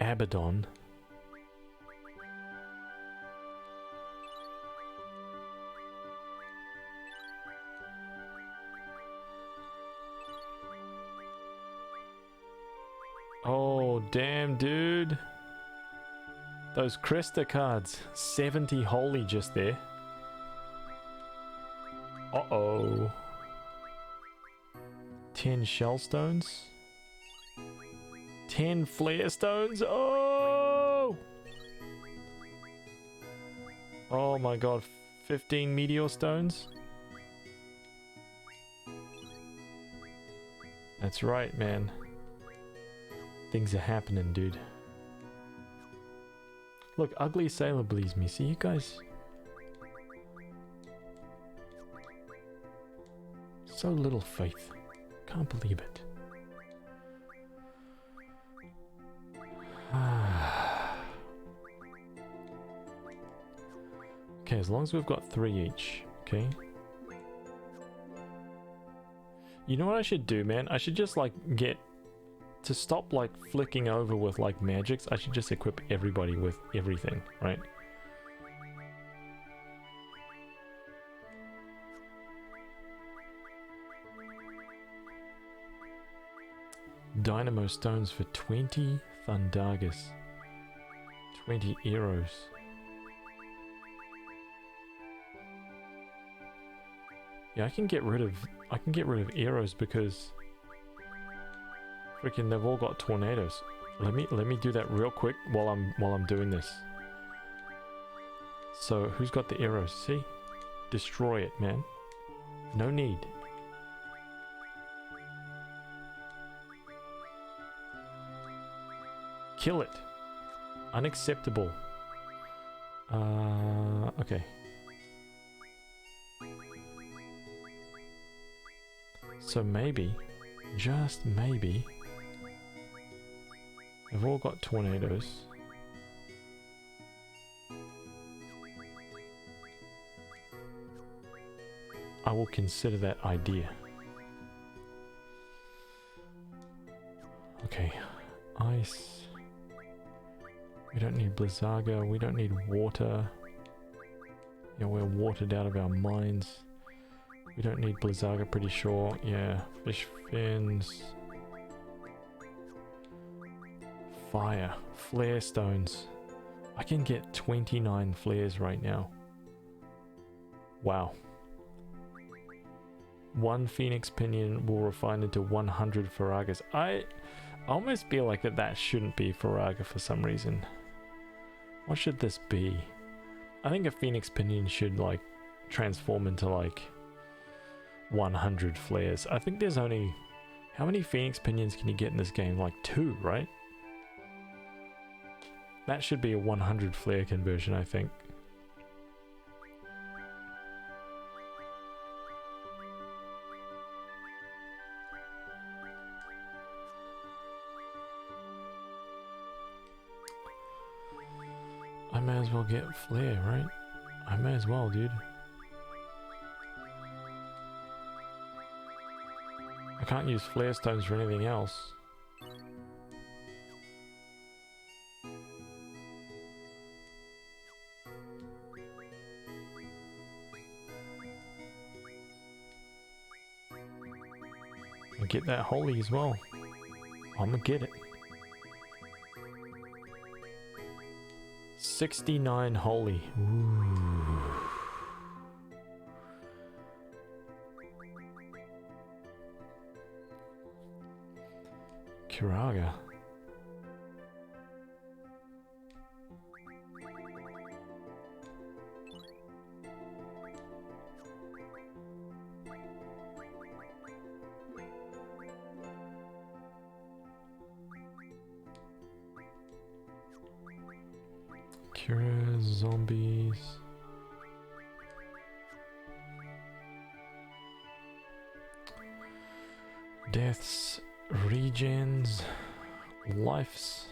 Abaddon. Oh, damn, dude. Those Cresta cards. 70 holy just there. Uh-oh. 10 shell stones. 10 flare stones. Oh! Oh my god. 15 meteor stones. That's right, man. Things are happening, dude. Look, Ugly Sailor believes me. See, you guys? So little faith. Can't believe it. Okay, as long as we've got 3 each, okay? You know what I should do, man? I should just, like, get... To stop, like, flicking over with, like, magics, I should just equip everybody with everything, right? Dynamo stones for 20 Thundargas. 20 Eros. Yeah, I can get rid of Eros because freaking they've all got tornadoes. Let me do that real quick while I'm doing this. So who's got the Eros? See? Destroy it, man. No need. Kill it. Unacceptable. Okay. So maybe, just maybe, they've all got tornadoes. I will consider that idea. Okay, ice. We don't need Blizzaga, we don't need water. Yeah, we're watered out of our minds. We don't need Blizzaga, pretty sure. Yeah, fish fins. Fire. Flare stones. I can get 29 flares right now. Wow. 1 Phoenix Pinion will refine into 100 Faragas. I almost feel like that shouldn't be Faraga for some reason. What should this be? I think a Phoenix Pinion should, like, transform into, like, 100 flares. I think there's only... How many Phoenix Pinions can you get in this game? Like 2, right? That should be a 100 flare conversion, I think. I may as well get flare, right? I may as well, dude. I can't use flare stones for anything else. get that holy as well. I'm gonna get it. 69 holy. Ooh. Kiraga. Cure zombies. Deaths, regens, lives,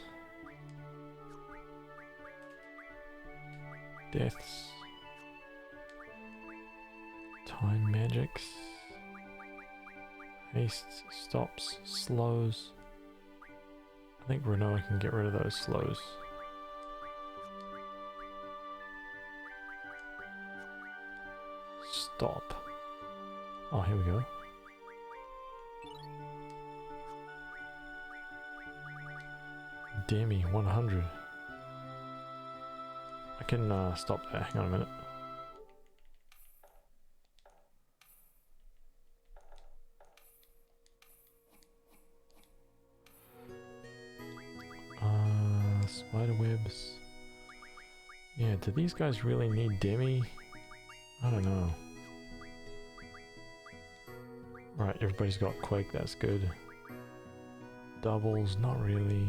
deaths, time magics, hastes, stops, slows. I think Renoa can get rid of those slows. Stop. Oh, here we go. Demi 100. I can stop there. Hang on a minute. Spider webs. Yeah, do these guys really need Demi? I don't know. Right, everybody's got Quake, that's good. Doubles, not really.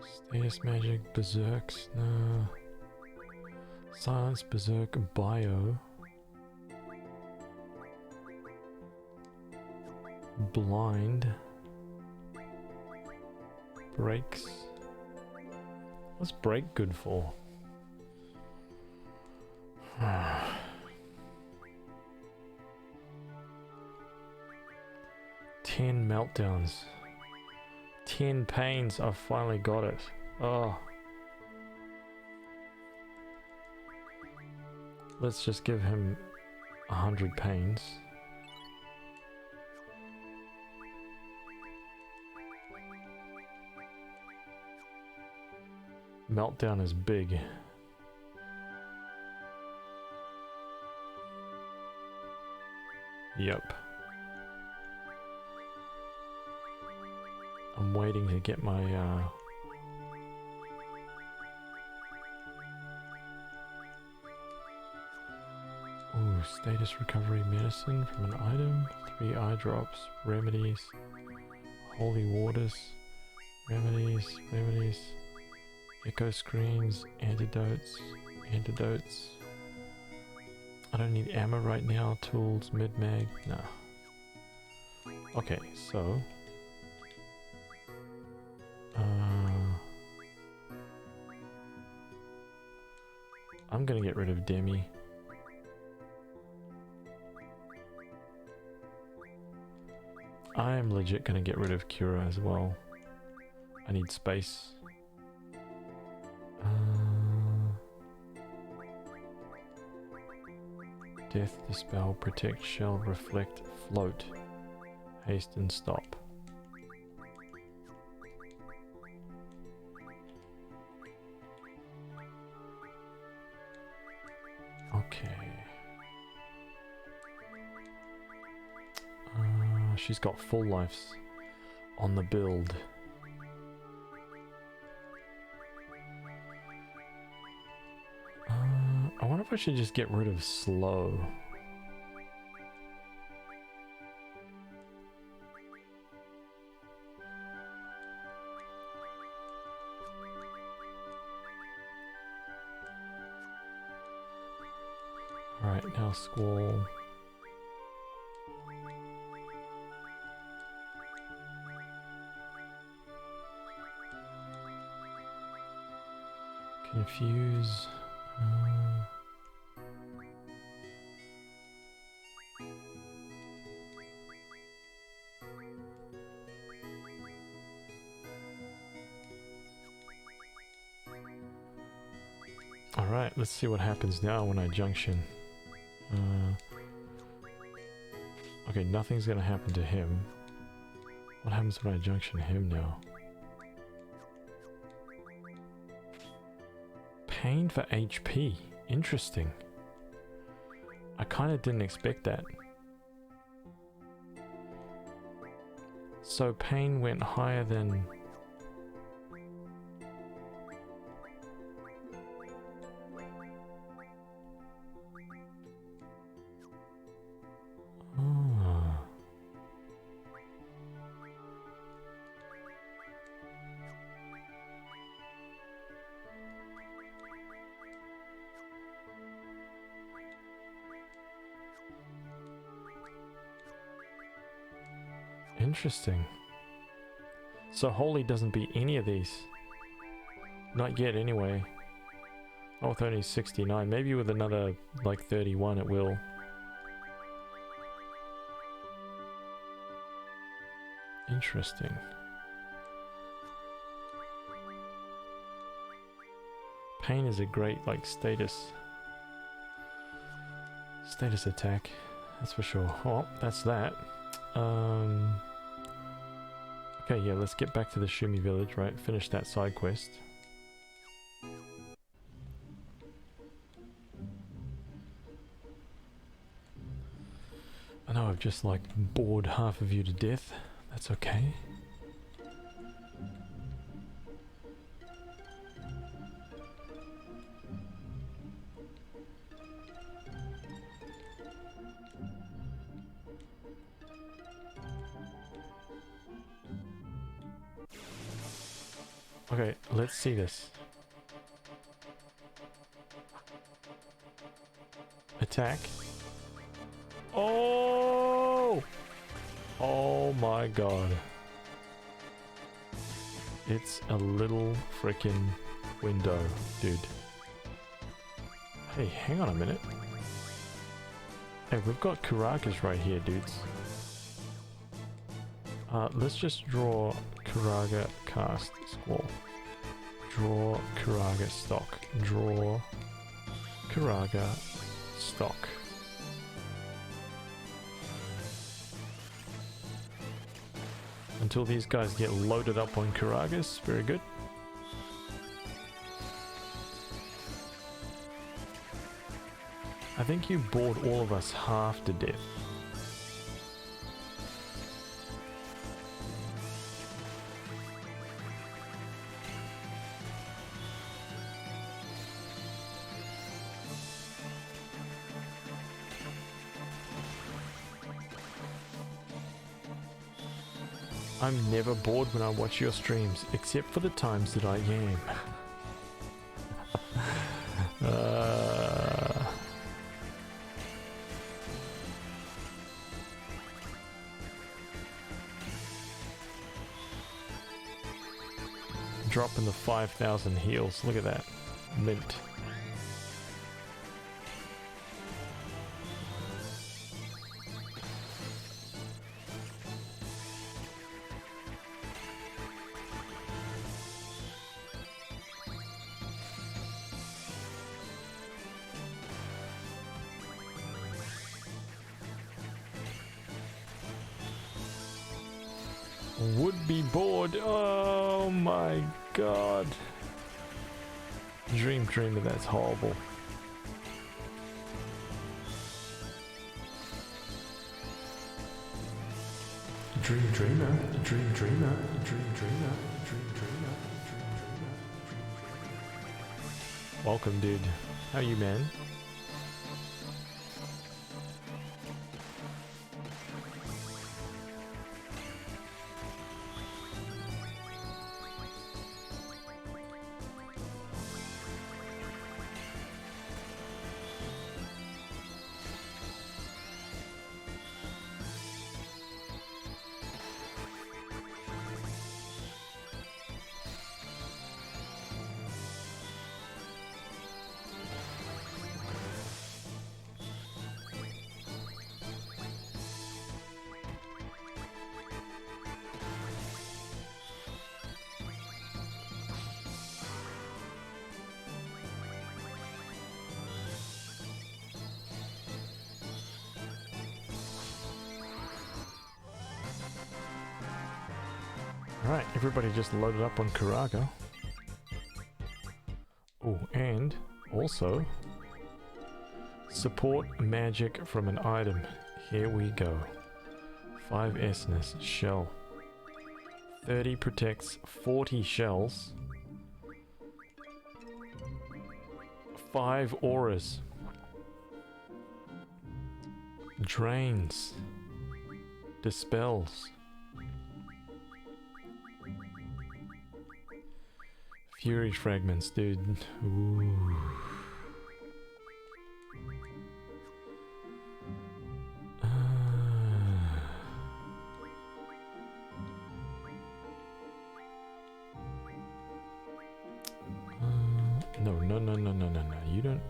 Status magic, berserks, no. Silence, berserk, bio. Blind. Breaks. What's break good for? 10 meltdowns. 10 pains. I've finally got it. Oh. Let's just give him 100 pains. Meltdown is big. Yep. I'm waiting to get my ooh, status recovery medicine from an item, 3 eye drops, remedies, holy waters, remedies, echo screens, antidotes. I don't need ammo right now, tools, mid-mag, nah. Okay, so I'm gonna get rid of Demi. I'm legit gonna get rid of Cura as well. I need space. Death, dispel, protect, shell, reflect, float, haste and stop. Okay. She's got full lives on the build. I wonder if I should just get rid of slow. Alright, now Squall. Confuse. Alright, let's see what happens now when I junction. Okay, nothing's gonna happen to him. What happens when I junction him now? Pain for HP. Interesting. I kind of didn't expect that. So pain went higher than... Ah. Interesting. So holy doesn't beat any of these. Not yet anyway. Oh, with only 69. Maybe with another like 31 it will. Interesting. Pain is a great like status attack. That's for sure. Oh, that's that. Okay, yeah, let's get back to the Shumi village, right? Finish that side quest. I know I've just like bored half of you to death. That's okay. Okay, let's see this. Attack. Oh! Oh my god. It's a little freaking window, dude. Hey, hang on a minute. Hey, we've got Karagas right here, dudes. Let's just draw Karaga cast squall. Draw Karaga stock. Draw Karaga stock. Until these guys get loaded up on Karagas. Very good. I think you bored all of us half to death. I'm never bored when I watch your streams, except for the times that I am. Dropping the 5,000 heals, look at that. Mint. Would be bored. Oh my god. Dreamer, that's horrible. Dreamer. Welcome, dude. How you, man? Alright, everybody just loaded up on Karaga. Oh, and also support magic from an item. Here we go. 5 Essness shell. 30 protects 40 shells. 5 auras. Drains. Dispels. Fury fragments, dude. Ooh. No. You don't...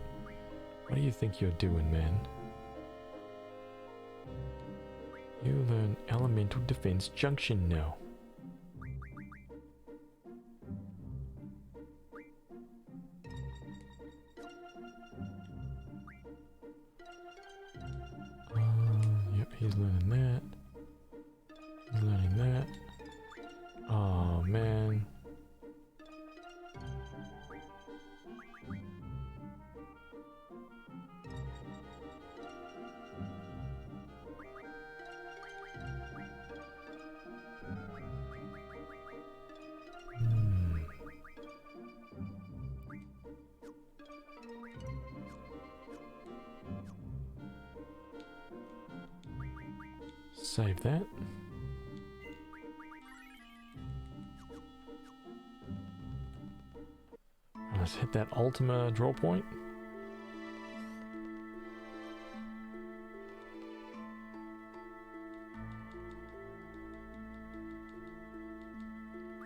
What do you think you're doing, man? You learn Elemental Defense Junction now. Yep, he's learning that. He's learning that. Oh, man. Save that. Let's hit that Ultima draw point.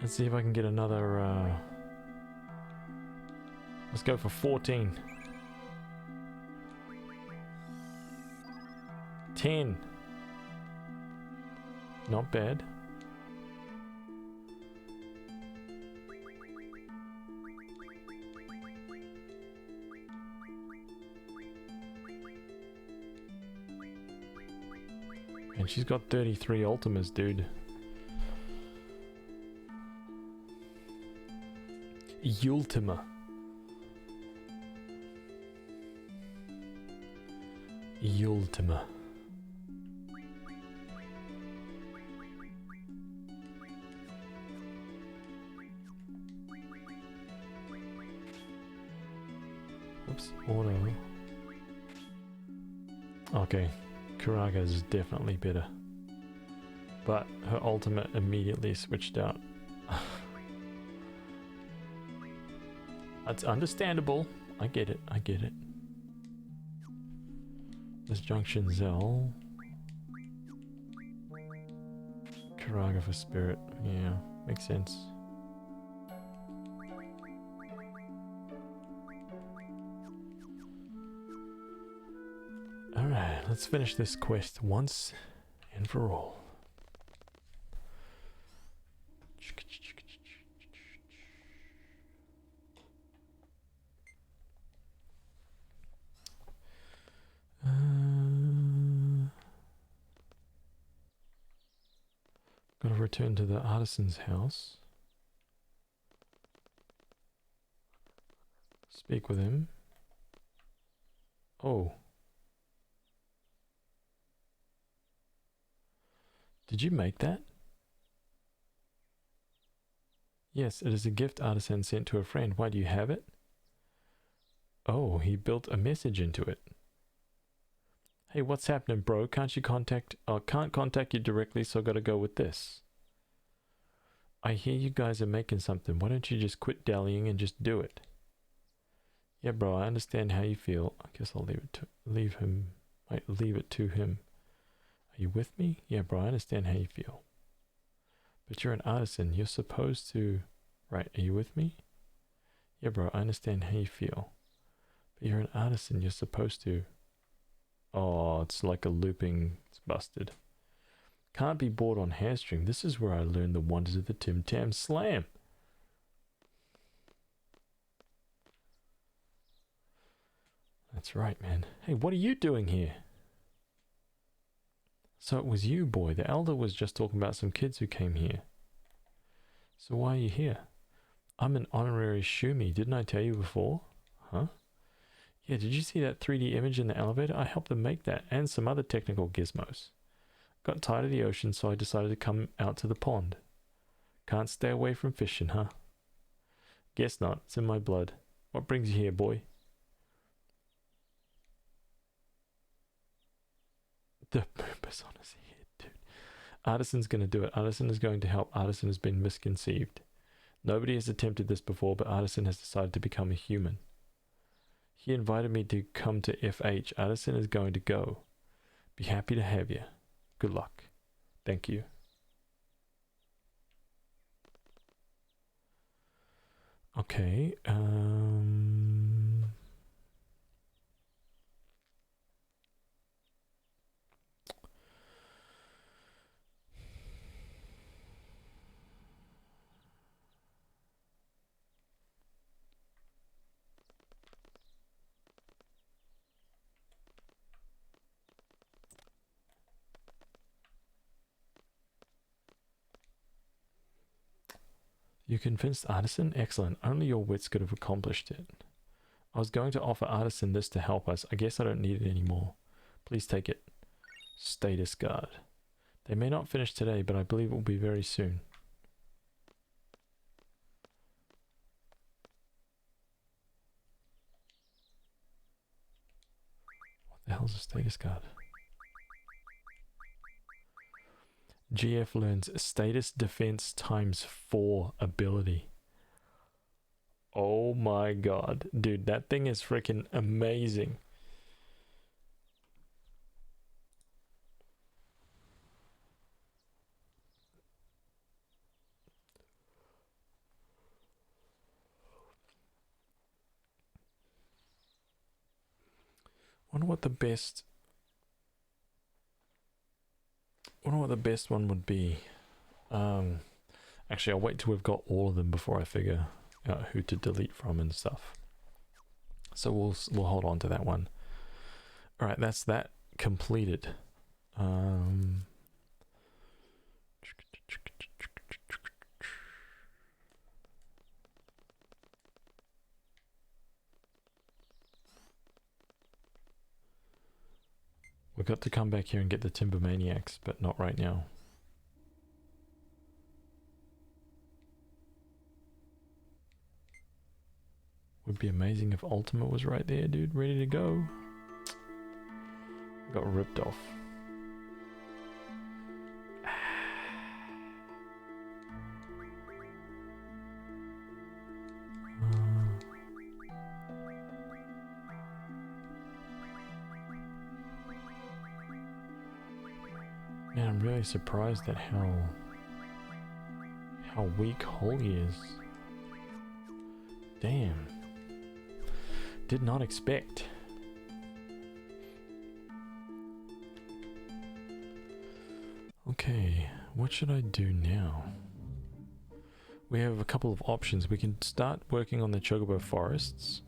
Let's see if I can get another, let's go for 14. 10. Not bad. And she's got 33 Ultimas, dude. Ultima. Ultima. Oops, auto. Okay, Karaga is definitely better. But her ultimate immediately switched out. That's understandable. I get it, I get it. This Junction Zell. Karaga for spirit. Yeah, makes sense. Alright, let's finish this quest once and for all. Gotta return to the artisan's house. Speak with him. Oh. Did you make that? Yes, it is a gift artisan sent to a friend. Why do you have it? Oh, he built a message into it. Hey, what's happening, bro? Can't contact you directly, so I gotta go with this. I hear you guys are making something. Why don't you just quit dallying and just do it? Yeah, bro, I understand how you feel. I guess I'll leave it to him. Are you with me? Yeah, bro, I understand how you feel. But you're an artisan. You're supposed to... Right, are you with me? Yeah, bro, I understand how you feel. But you're an artisan. You're supposed to... Oh, it's like a looping. It's busted. Can't be bought on hamstring. This is where I learned the wonders of the Tim Tam Slam. That's right, man. Hey, what are you doing here? So it was you, boy. The elder was just talking about some kids who came here. So why are you here? I'm an honorary Shumi, didn't I tell you before? Huh? Yeah, did you see that 3D image in the elevator? I helped them make that, and some other technical gizmos. Got tired of the ocean, so I decided to come out to the pond. Can't stay away from fishing, huh? Guess not, it's in my blood. What brings you here, boy? The poop is on his head, dude. Artisan's gonna do it. Artisan is going to help. Artisan has been misconceived. Nobody has attempted this before, but Artisan has decided to become a human. He invited me to come to FH. Artisan is going to go. Be happy to have you. Good luck. Thank you. Okay, you convinced Artisan? Excellent. Only your wits could have accomplished it. I was going to offer Artisan this to help us. I guess I don't need it anymore. Please take it. Status guard. They may not finish today, but I believe it will be very soon. What the hell's a status guard? GF learns status defense times 4 ability. Oh my god. Dude, that thing is freaking amazing. Wonder what the best one would be. Actually, I'll wait till we've got all of them before I figure out who to delete from and stuff. So we'll hold on to that one. All right, that's that completed. We've got to come back here and get the Timber Maniacs, but not right now. Would be amazing if Ultimate was right there, dude, ready to go. Got ripped off. Man, I'm really surprised at how weak Holy is. Damn. Did not expect. Okay, what should I do now? We have a couple of options. We can start working on the Chocobo forests.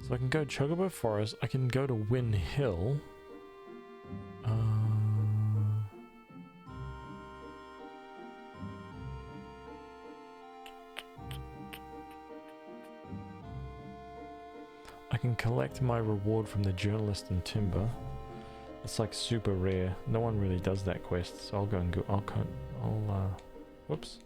So I can go Chocobo Forest, I can go to Win Hill. I can collect my reward from the journalist in Timber. It's like super rare. No one really does that quest, so I'll go and go. Whoops.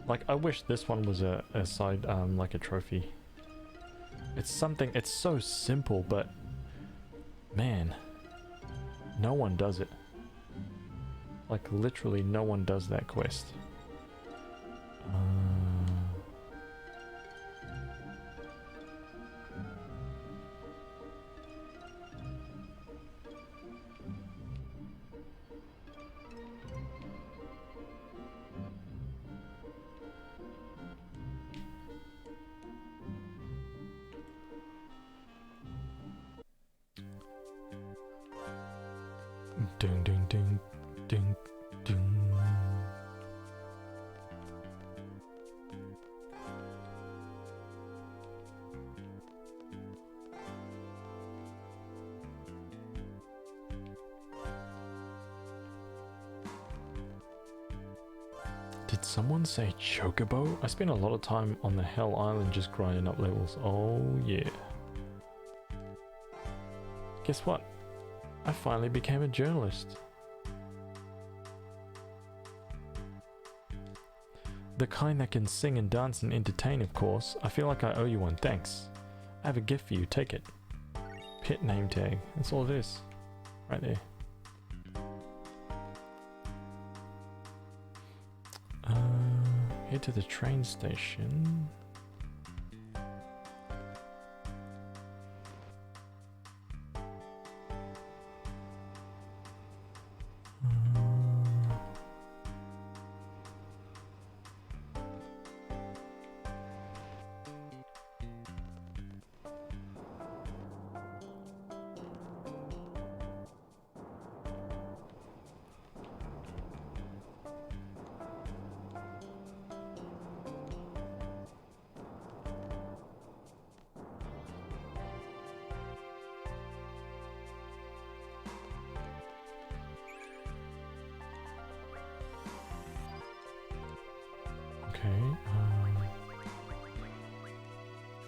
Like, I wish this one was a side, like a trophy. It's something, it's so simple, but man, no one does it. Like, literally no one does that quest. Ding ding ding ding ding. Did someone say chocobo? I spent a lot of time on the Hell Island just grinding up levels. Oh yeah. Guess what? I finally became a journalist. The kind that can sing and dance and entertain, of course. I feel like I owe you one, thanks. I have a gift for you, take it. Pet name tag, that's all it is. Right there. Head to the train station.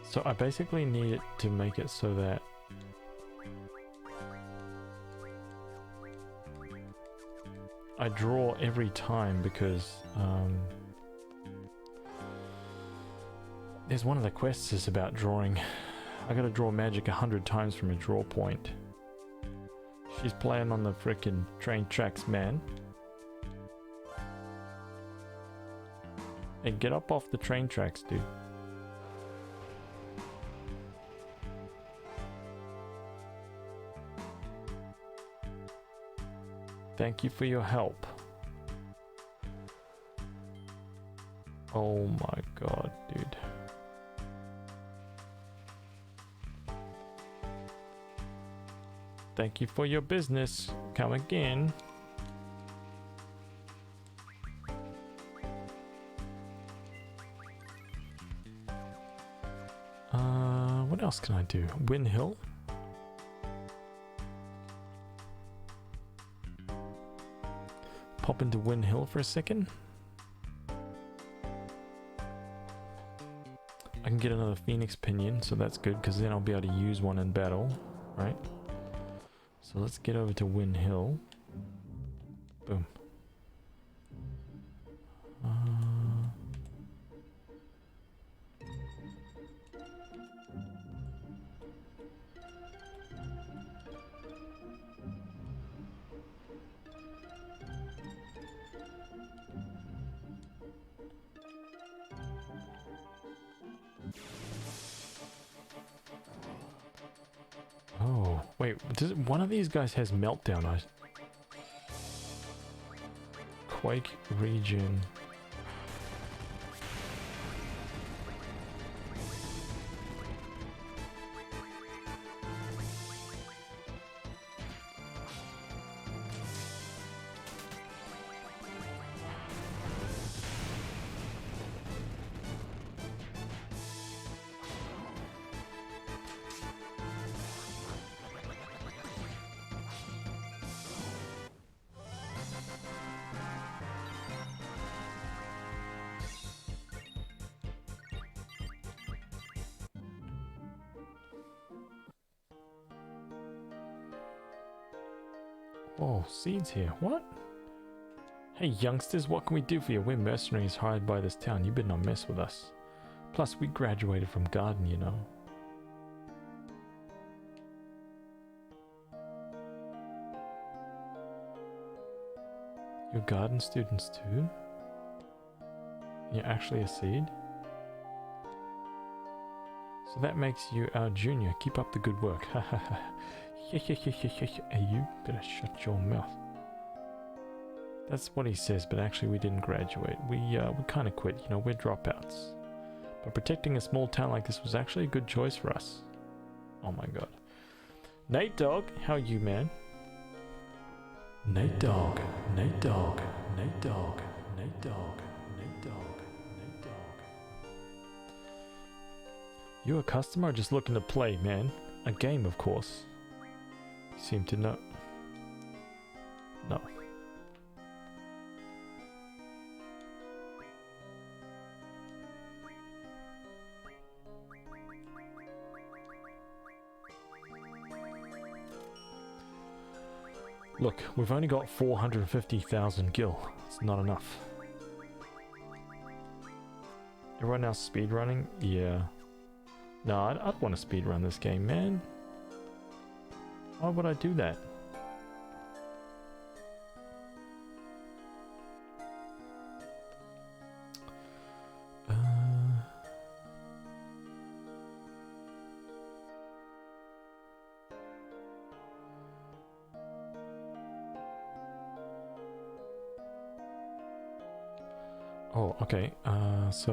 So I basically need it to make it so that I draw every time, because there's one of the quests is about drawing. I gotta draw magic 100 times from a draw point. She's playing on the frickin' train tracks, man. Hey, get up off the train tracks, dude. Thank you for your help. Oh my god, dude. Thank you for your business. Come again. What else can I do? Win Hill? Pop into Win Hill for a second. I can get another Phoenix Pinion, so that's good, because then I'll be able to use one in battle, right? So let's get over to Win Hill. Boom. Oh, wait, one of these guys has meltdown. Quake region. Oh, seeds here. What? Hey youngsters, what can we do for you? We're mercenaries hired by this town. You better not mess with us. Plus, we graduated from Garden, you know. You're Garden students too? You're actually a seed? So that makes you our junior. Keep up the good work. Ha ha ha. Hey, you better shut your mouth. That's what he says, but actually we didn't graduate. We kind of quit, you know, we're dropouts. But protecting a small town like this was actually a good choice for us. Oh my god. Nate Dog, how are you, man? Nate Dog, Nate Dog, Nate Dog, Nate Dog, Nate Dog, Nate Dog. You a customer or just looking to play, man? A game, of course. You seem to know. No. Look, we've only got 450,000 gil. It's not enough. Everyone else speedrunning? Yeah. No, I'd want to speedrun this game, man. Why would I do that? Oh, okay. So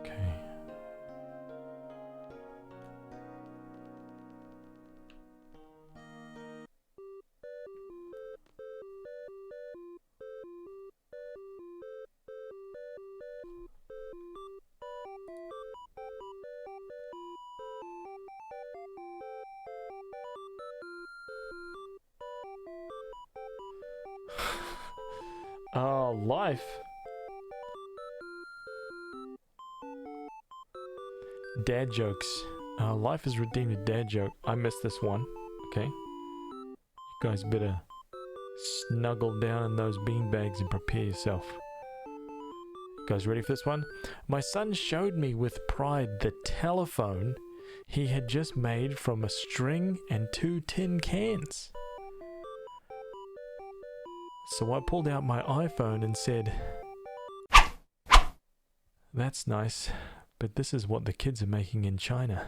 okay. Oh, life. Dad jokes. Life has redeemed a dad joke. I missed this one. Okay. You guys better snuggle down in those beanbags and prepare yourself. You guys ready for this one? My son showed me with pride the telephone he had just made from a string and 2 tin cans. So I pulled out my iPhone and said, "That's nice, but this is what the kids are making in China."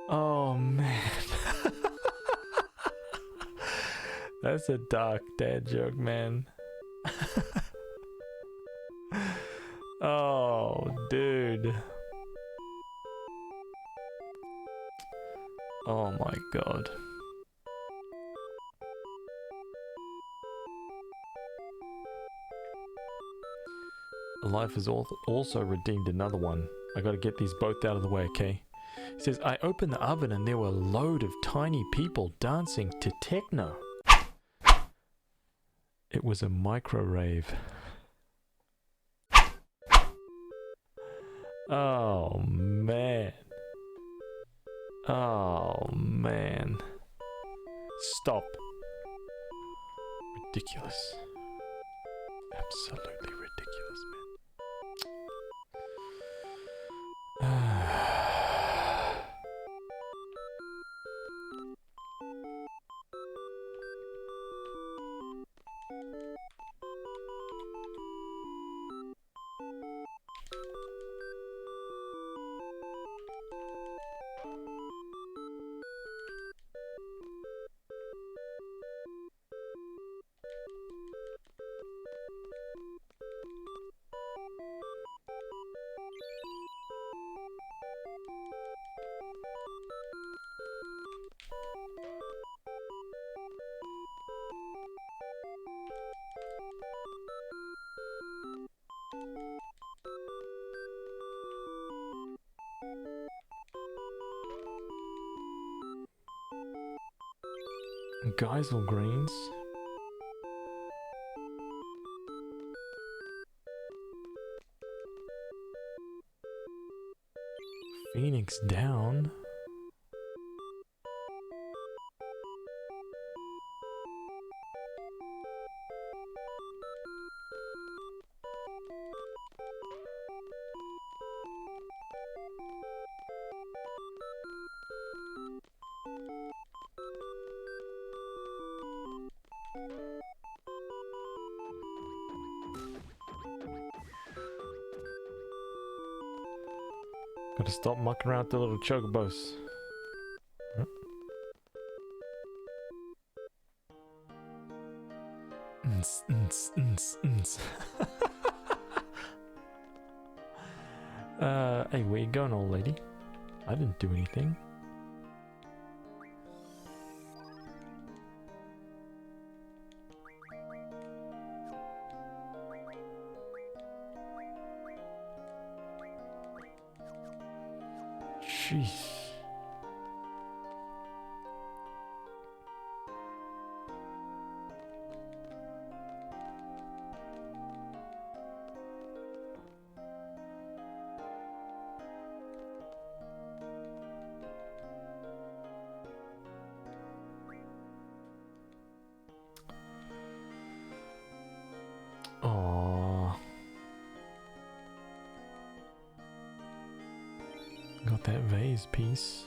Oh man. That's a dark dad joke, man. Oh, dude. Oh my god. Life has also redeemed another one. I gotta get these both out of the way, okay? It says, I opened the oven and there were a load of tiny people dancing to techno. It was a micro rave. Oh man. Oh man. Stop. Ridiculous. Absolutely ridiculous, man. Geisel greens. Phoenix down. Gotta stop mucking around with the little chocobos. Hey, where you going, old lady? I didn't do anything. Jeez. Aww. Got that vase piece.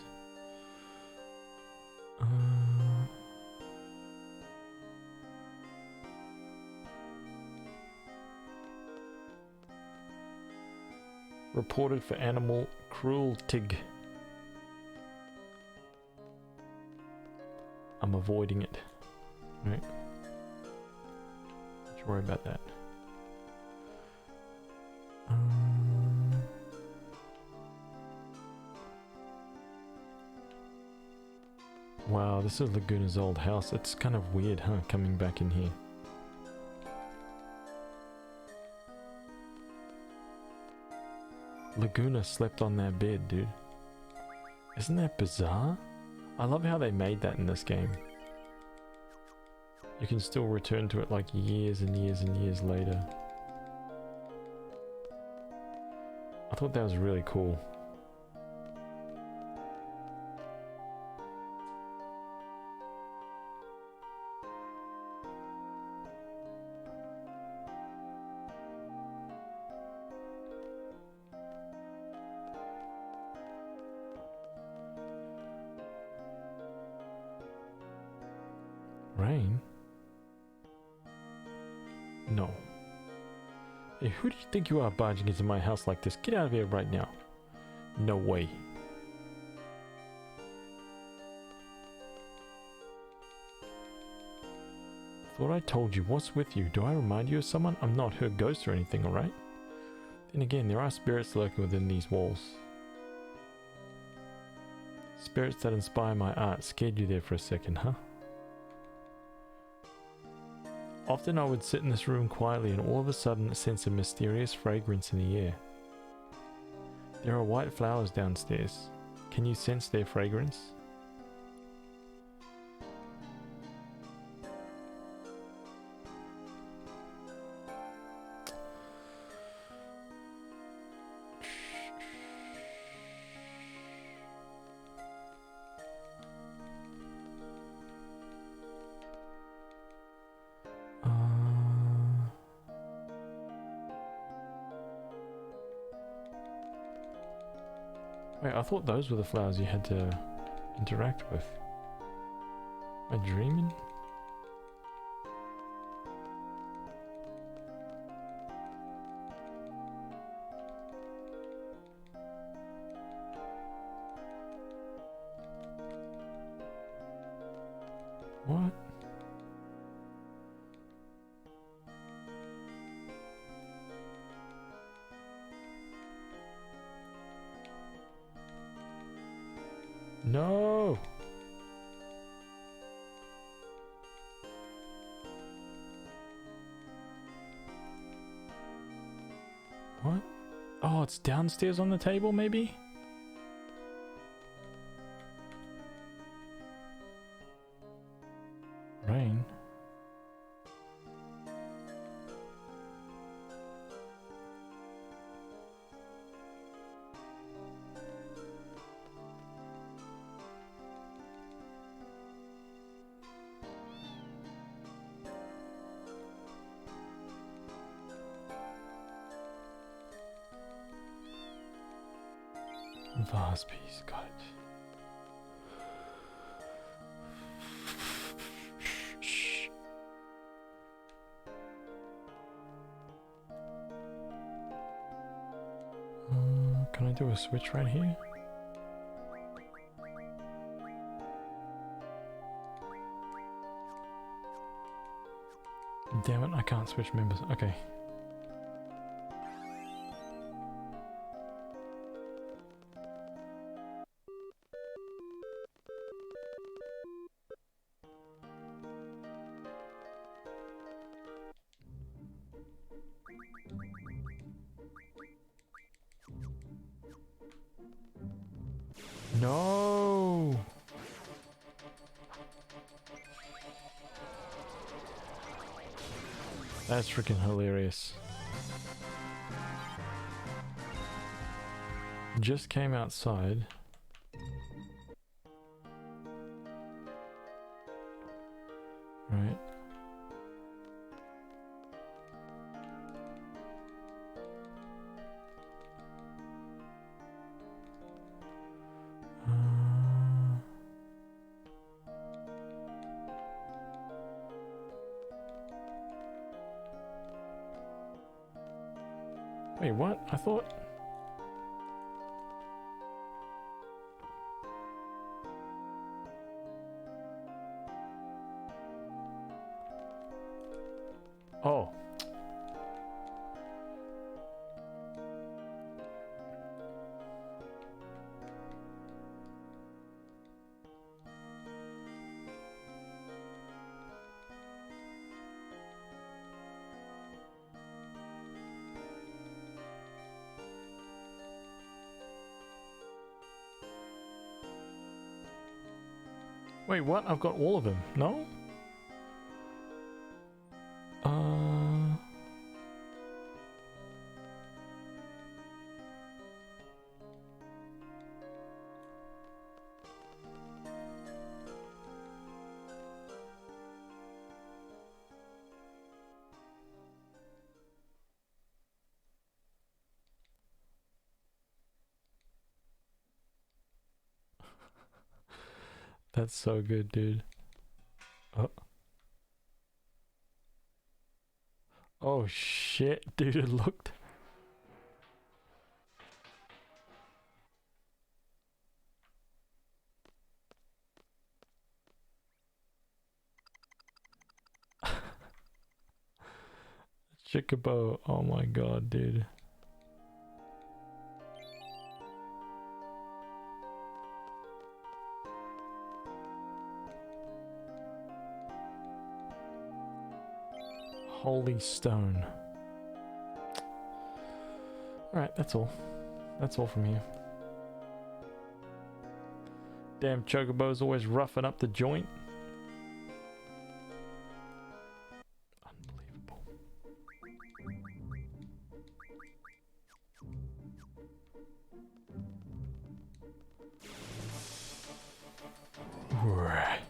Reported for animal cruelty. I'm avoiding it. Right. Don't you worry about that. Wow, this is Laguna's old house. It's kind of weird, huh, coming back in here. Laguna slept on that bed, dude. Isn't that bizarre? I love how they made that in this game. You can still return to it like years and years and years later. I thought that was really cool. Rain? No. Hey, who do you think you are barging into my house like this? Get out of here right now. No way. Thought I told you. What's with you? Do I remind you of someone? I'm not her ghost or anything, alright? Then again, there are spirits lurking within these walls. Spirits that inspire my art. Scared you there for a second, huh? Often I would sit in this room quietly and all of a sudden sense a mysterious fragrance in the air. There are white flowers downstairs. Can you sense their fragrance? Wait, I thought those were the flowers you had to interact with. Am I dreaming? What? No! What? Oh, it's downstairs on the table, maybe? rain. Vase piece, got it. Shh. Can I do a switch right here? Damn it, I can't switch members. Okay. No. That's freaking hilarious. Just came outside. Right. Wait, what? I thought... Oh. Wait, what? I've got all of them. No? That's so good, dude. Oh. Oh shit, dude, it looked... Chickabo, oh my god, dude. Holy stone. Alright, that's all. That's all from here. Damn, Chocobo's always roughing up the joint. Unbelievable. Right.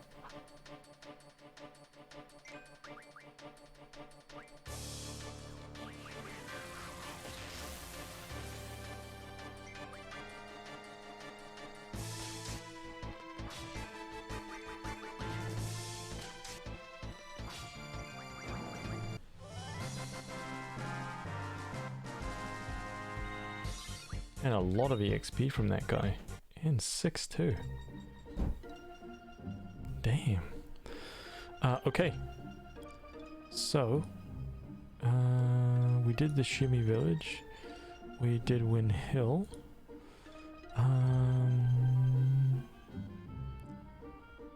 And a lot of EXP from that guy. And 6 too. Damn. Okay. So, we did the Shimmy Village. We did Wind Hill.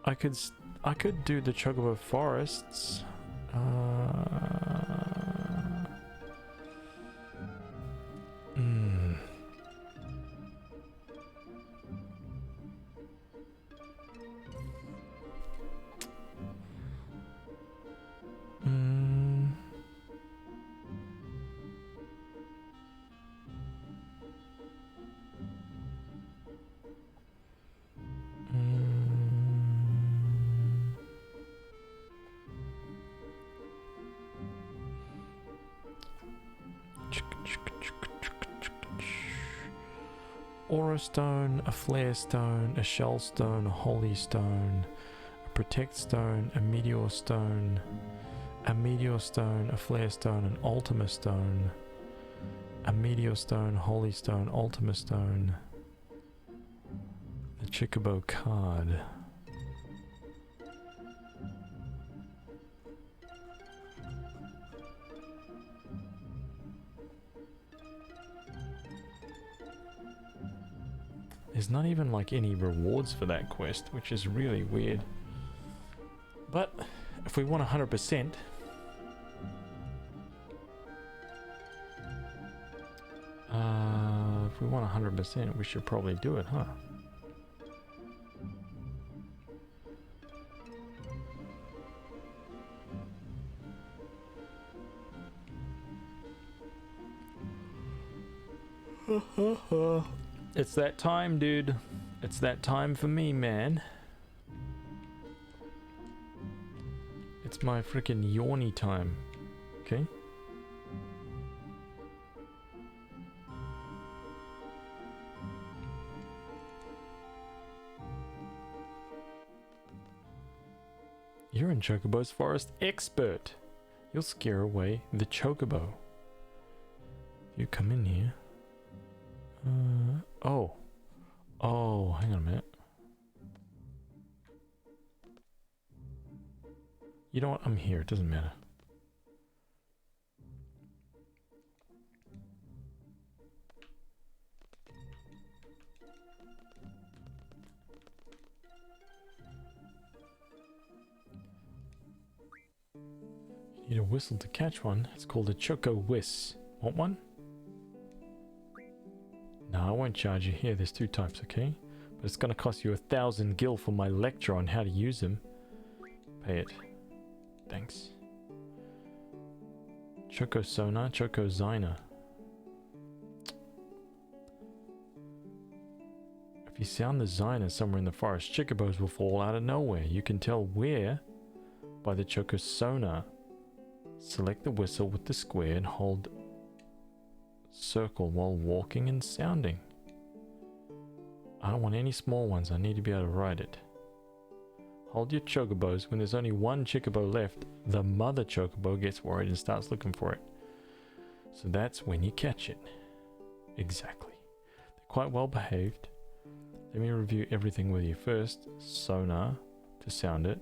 I could do the Chocobo Forests. aura stone, a flare stone, a shell stone, a holy stone, a protect stone, a meteor stone, a flare stone, an ultima stone, a meteor stone, holy stone, ultima stone, the Chocobo card. There's not even like any rewards for that quest, which is really weird. But if we want 100%, if we want 100%, we should probably do it, huh? It's that time, dude. It's that time for me, man. It's my freaking yawny time. Okay? You're in Chocobo's forest expert. You'll scare away the Chocobo. You come in here. Oh, hang on a minute. You know what? I'm here. It doesn't matter. You need a whistle to catch one. It's called a Choco Whiss. Want one? No, I won't charge you. Here, there's 2 types, okay? But it's gonna cost you 1,000 gil for my lecture on how to use them. Pay it. Thanks. Choco Sonar, Choco Zyna. If you sound the Zyna somewhere in the forest, Chocobos will fall out of nowhere. You can tell where by the Choco Sonar. Select the whistle with the square and hold circle while walking and sounding. I don't want any small ones. I need to be able to ride it. Hold your Chocobos. When there's only one Chocobo left, the mother Chocobo gets worried and starts looking for it. So that's when you catch it. Exactly. They're quite well behaved. Let me review everything with you. First, sonar to sound it.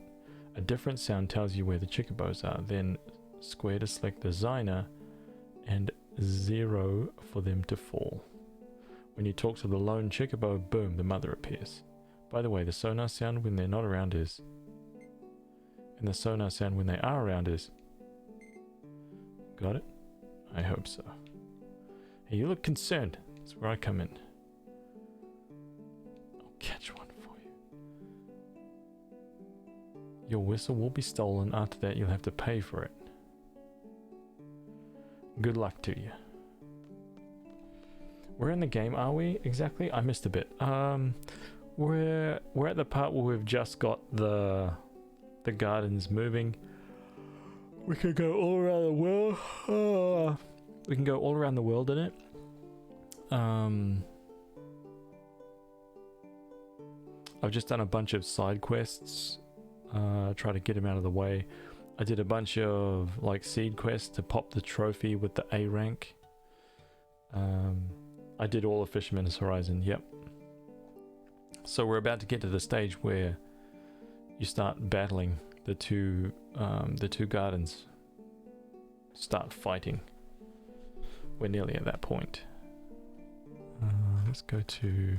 A different sound tells you where the Chocobos are. Then square to select the Zyna, and 0 for them to fall. When you talk to the lone Chocobo, boom, the mother appears. By the way, the sonar sound when they're not around is... and the sonar sound when they are around is... Got it? I hope so. Hey, you look concerned. That's where I come in. I'll catch one for you. Your whistle will be stolen. After that, you'll have to pay for it. Good luck to you. Where in the game are we exactly? I missed a bit. We're at the part where we've just got the gardens moving. We could go all around the world. We can go all around the world in it. I've just done a bunch of side quests. Try to get him out of the way. I did a bunch of like seed quests to pop the trophy with the A rank. I did all of Fisherman's Horizon, yep. So we're about to get to the stage where you start battling the two gardens. Start fighting. We're nearly at that point. Let's go to...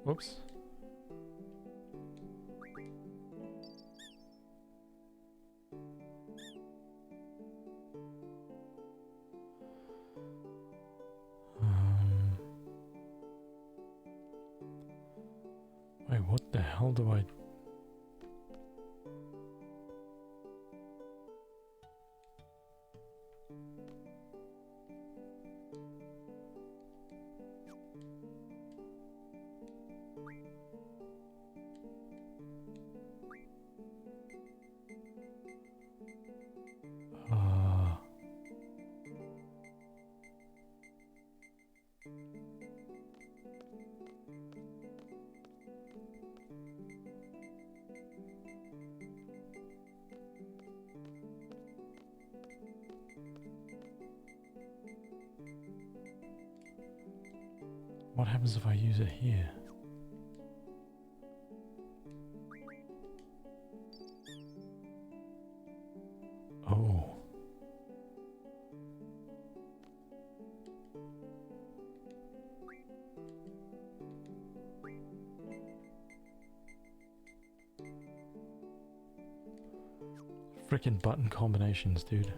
Whoops. The hell do I... What happens if I use it here? Oh. Frickin' button combinations, dude.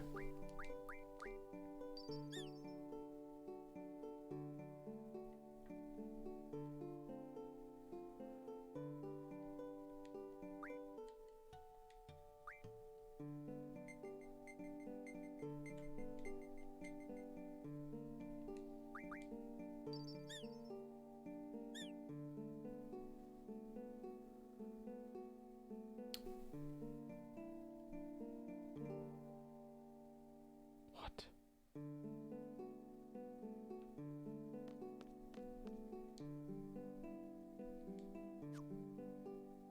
What?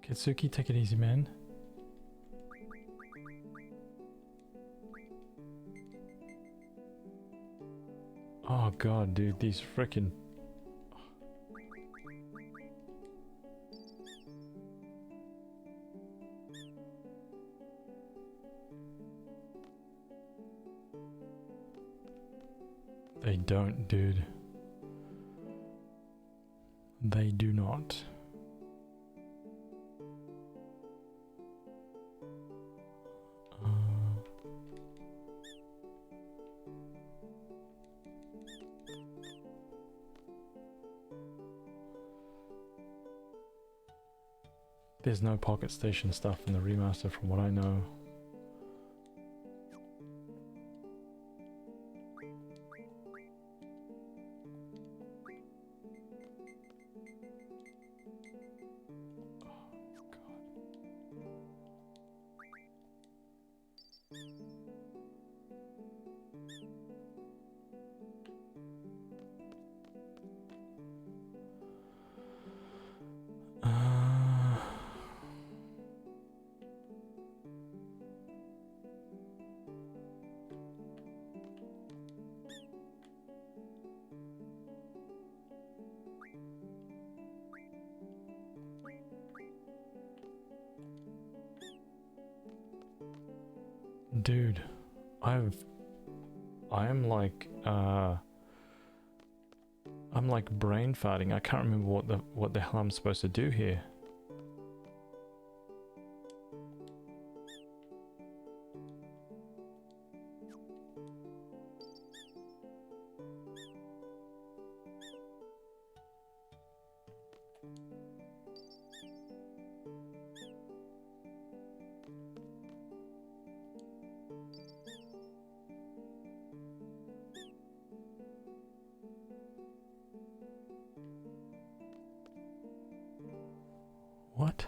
Kitsuki, take it easy, man. Oh god, dude, these frickin' they don't, dude. They do not. There's no Pocket Station stuff in the remaster from what I know. Dude, I'm like I'm like brain farting. I can't remember what the hell I'm supposed to do here. What?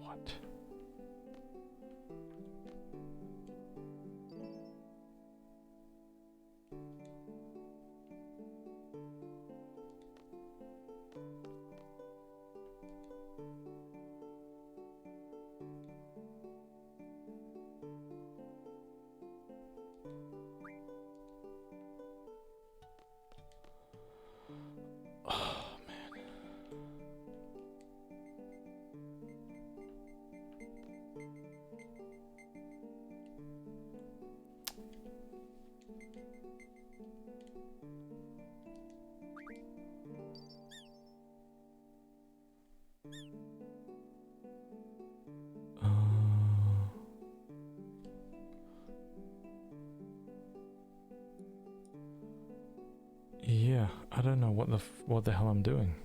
What? Oh man. I don't know what the hell I'm doing.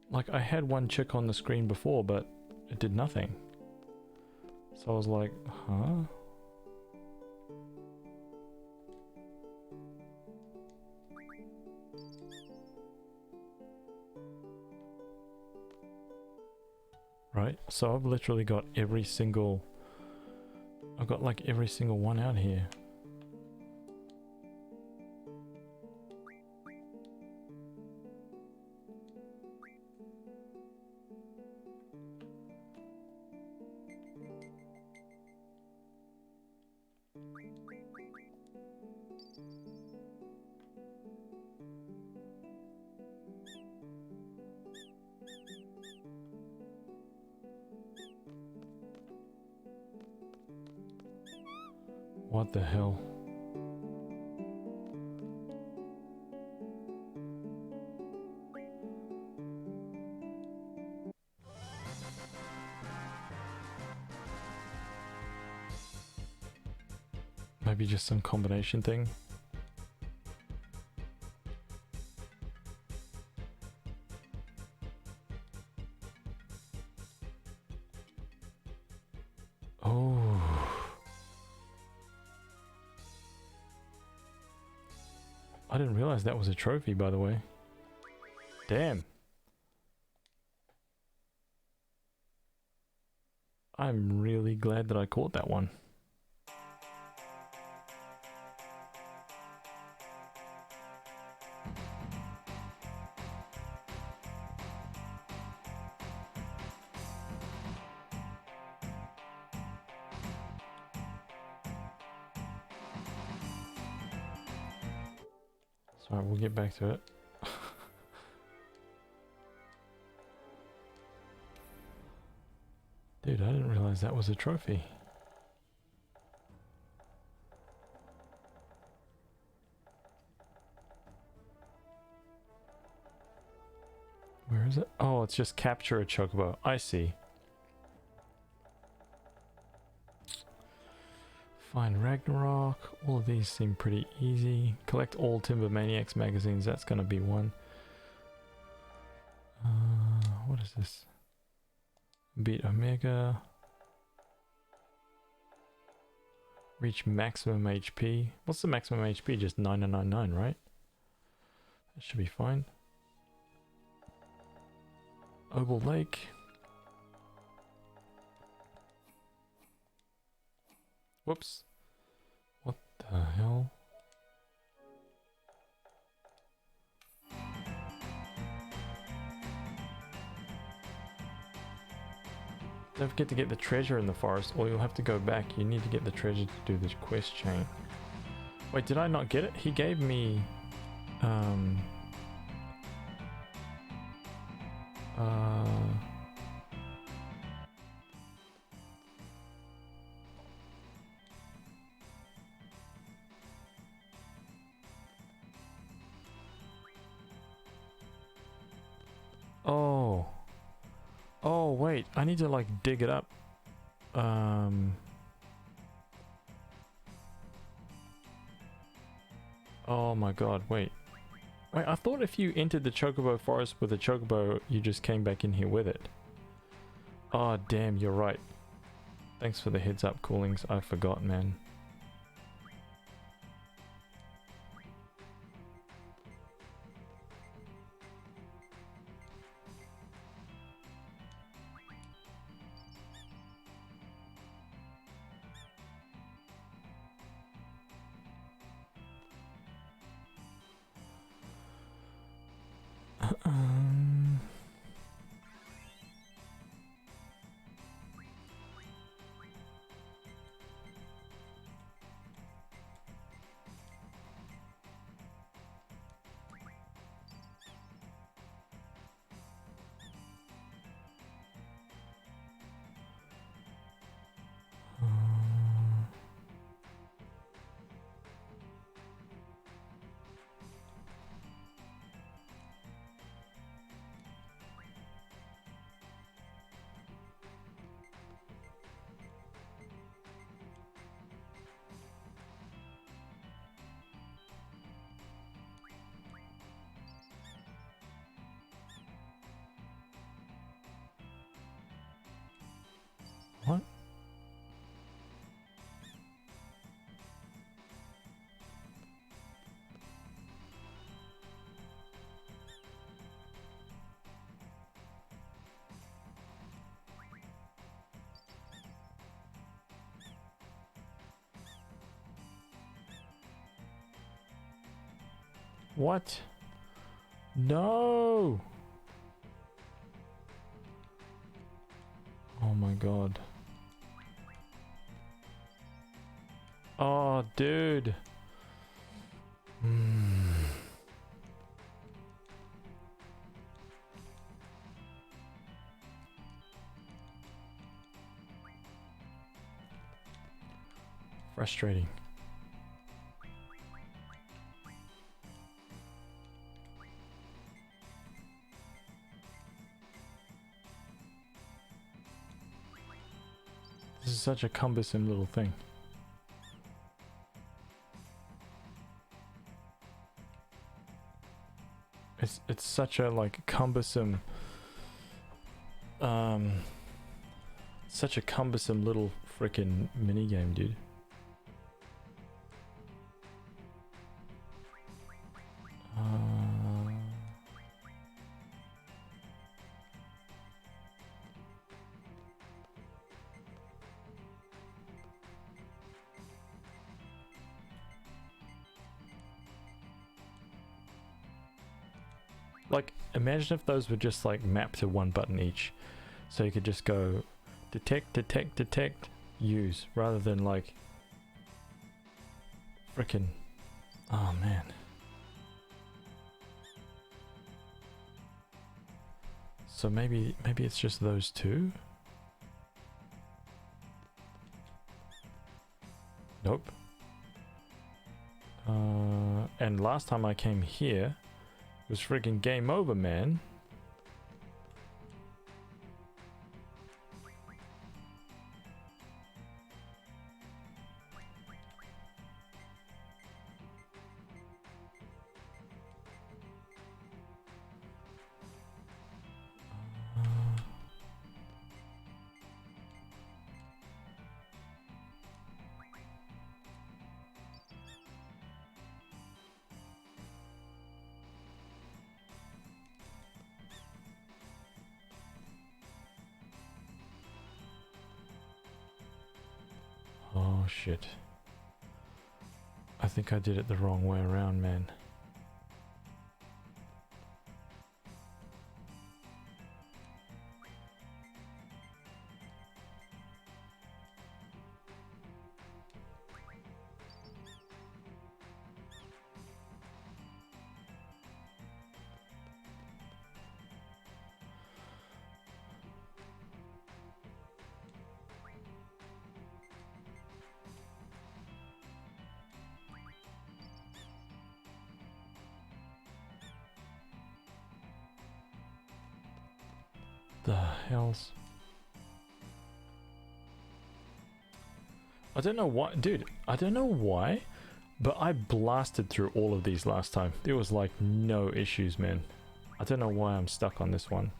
Like, I had one chick on the screen before, but it did nothing. So I was like, huh? Right, so I've literally got every single... I've got like every single one out here. What the hell? Maybe just some combination thing. Oh. I didn't realize that was a trophy, by the way. Damn. I'm really glad that I caught that one. Sorry, we'll get back to it. Dude, I didn't realize that was a trophy. Where is it? Oh, it's just capture a chocobo. I see. Find Ragnarok. All of these seem pretty easy. Collect all Timber Maniacs magazines. That's going to be one. What is this? Beat Omega. Reach maximum HP. What's the maximum HP? Just 999, right? That should be fine. Oval Lake. Whoops. What the hell? Don't forget to get the treasure in the forest, or you'll have to go back. You need to get the treasure to do this quest chain. Wait, did I not get it? He gave me... Oh. Oh, wait. I need to, like, dig it up. Oh my god, wait. Wait, I thought if you entered the Chocobo Forest with a Chocobo, you just came back in here with it. Oh, damn, you're right. Thanks for the heads up, Coolings. I forgot, man. What? No! Oh my god. Oh, dude. Frustrating. This is such a cumbersome little thing. It's such a like cumbersome such a cumbersome little freaking mini game, dude. Like, imagine if those were just like mapped to one button each. So you could just go detect, detect, detect, use, rather than like frickin', oh man. So maybe it's just those two? Nope. And last time I came here, it was freaking game over, man. Oh shit. I think I did it the wrong way around, man. The hells. I don't know why, dude, I don't know why, but I blasted through all of these last time. There was like no issues, man. I don't know why I'm stuck on this one.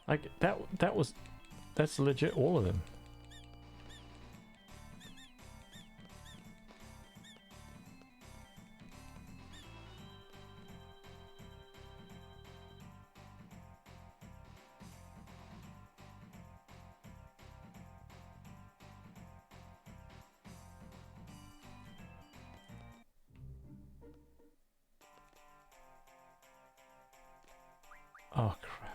Like that's legit all of them. Oh crap.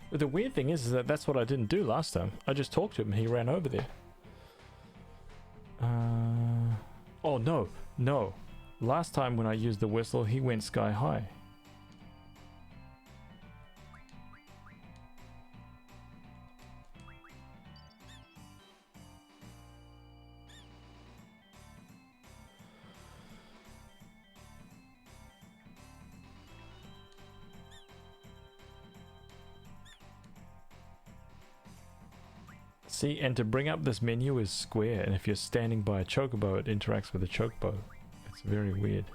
But the weird thing is that that's what I didn't do last time. I just talked to him and he ran over there. Oh, Oh no, no. Last time when I used the whistle, he went sky high. See, and to bring up this menu is square, and if you're standing by a chocobo, it interacts with a chocobo. It's very weird.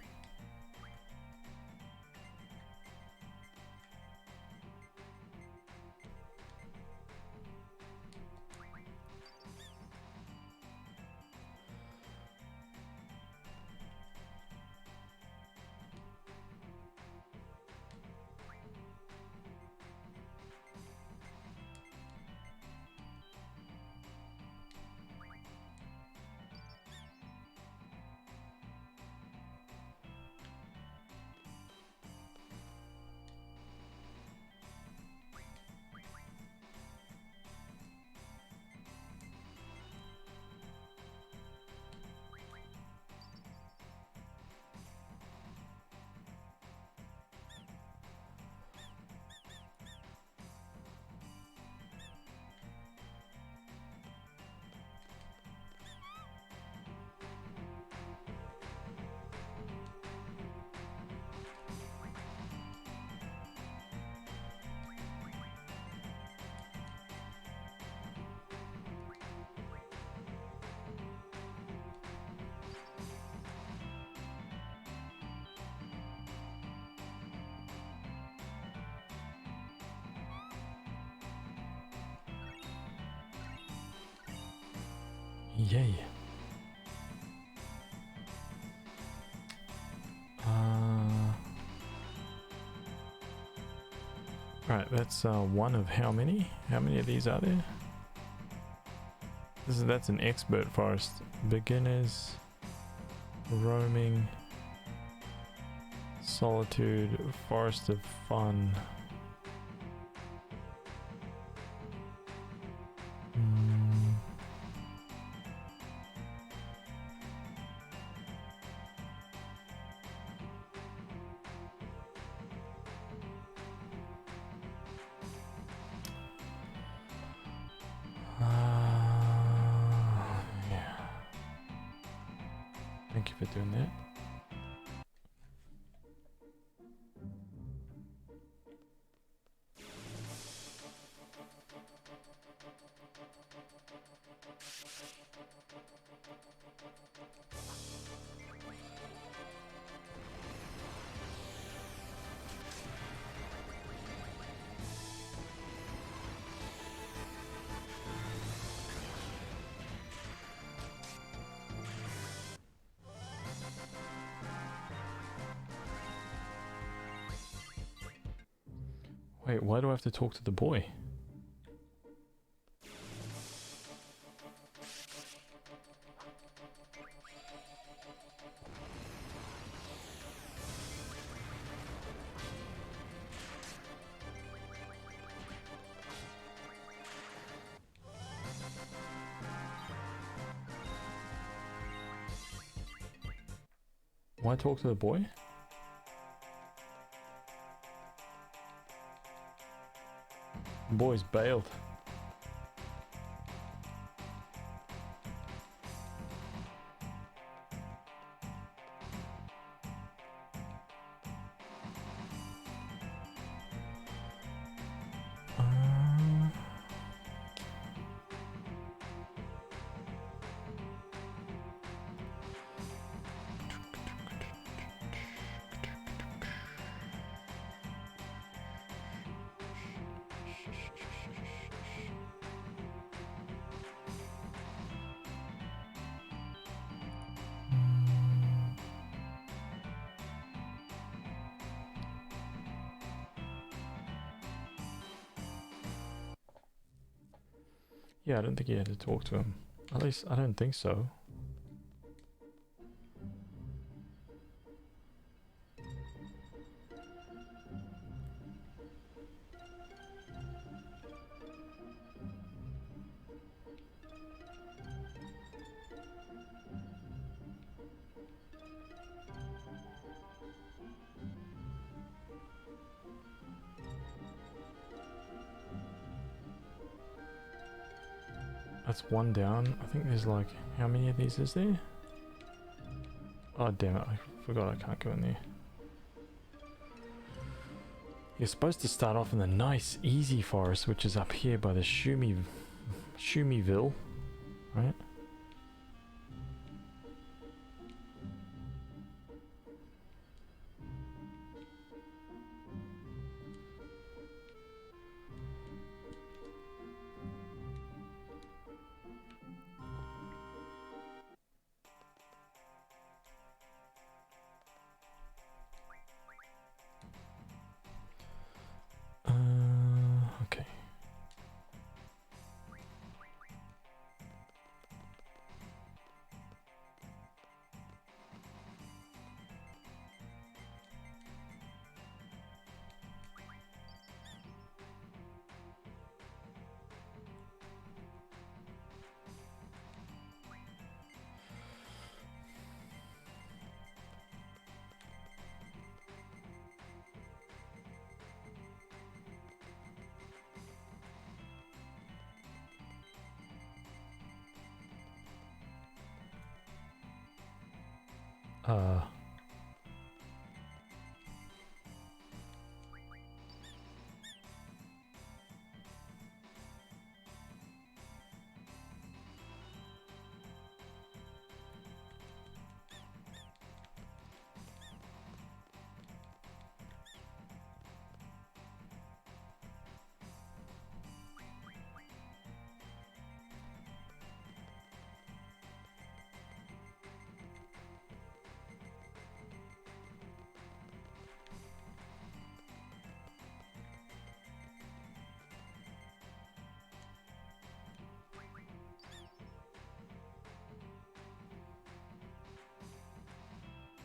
Yay. Alright, that's one of how many? How many of these are there? That's an expert forest. Beginners, roaming, solitude, forest of fun. Yeah. Thank you for doing that. Wait, why do I have to talk to the boy? Why talk to the boy? The boy's bailed. Yeah, I don't think he had to talk to him. At least, I don't think so. That's one down. I think there's like, how many of these is there? Oh damn it, I forgot I can't go in there. You're supposed to start off in the nice, easy forest, which is up here by the Shumiville, right? Okay. Uh,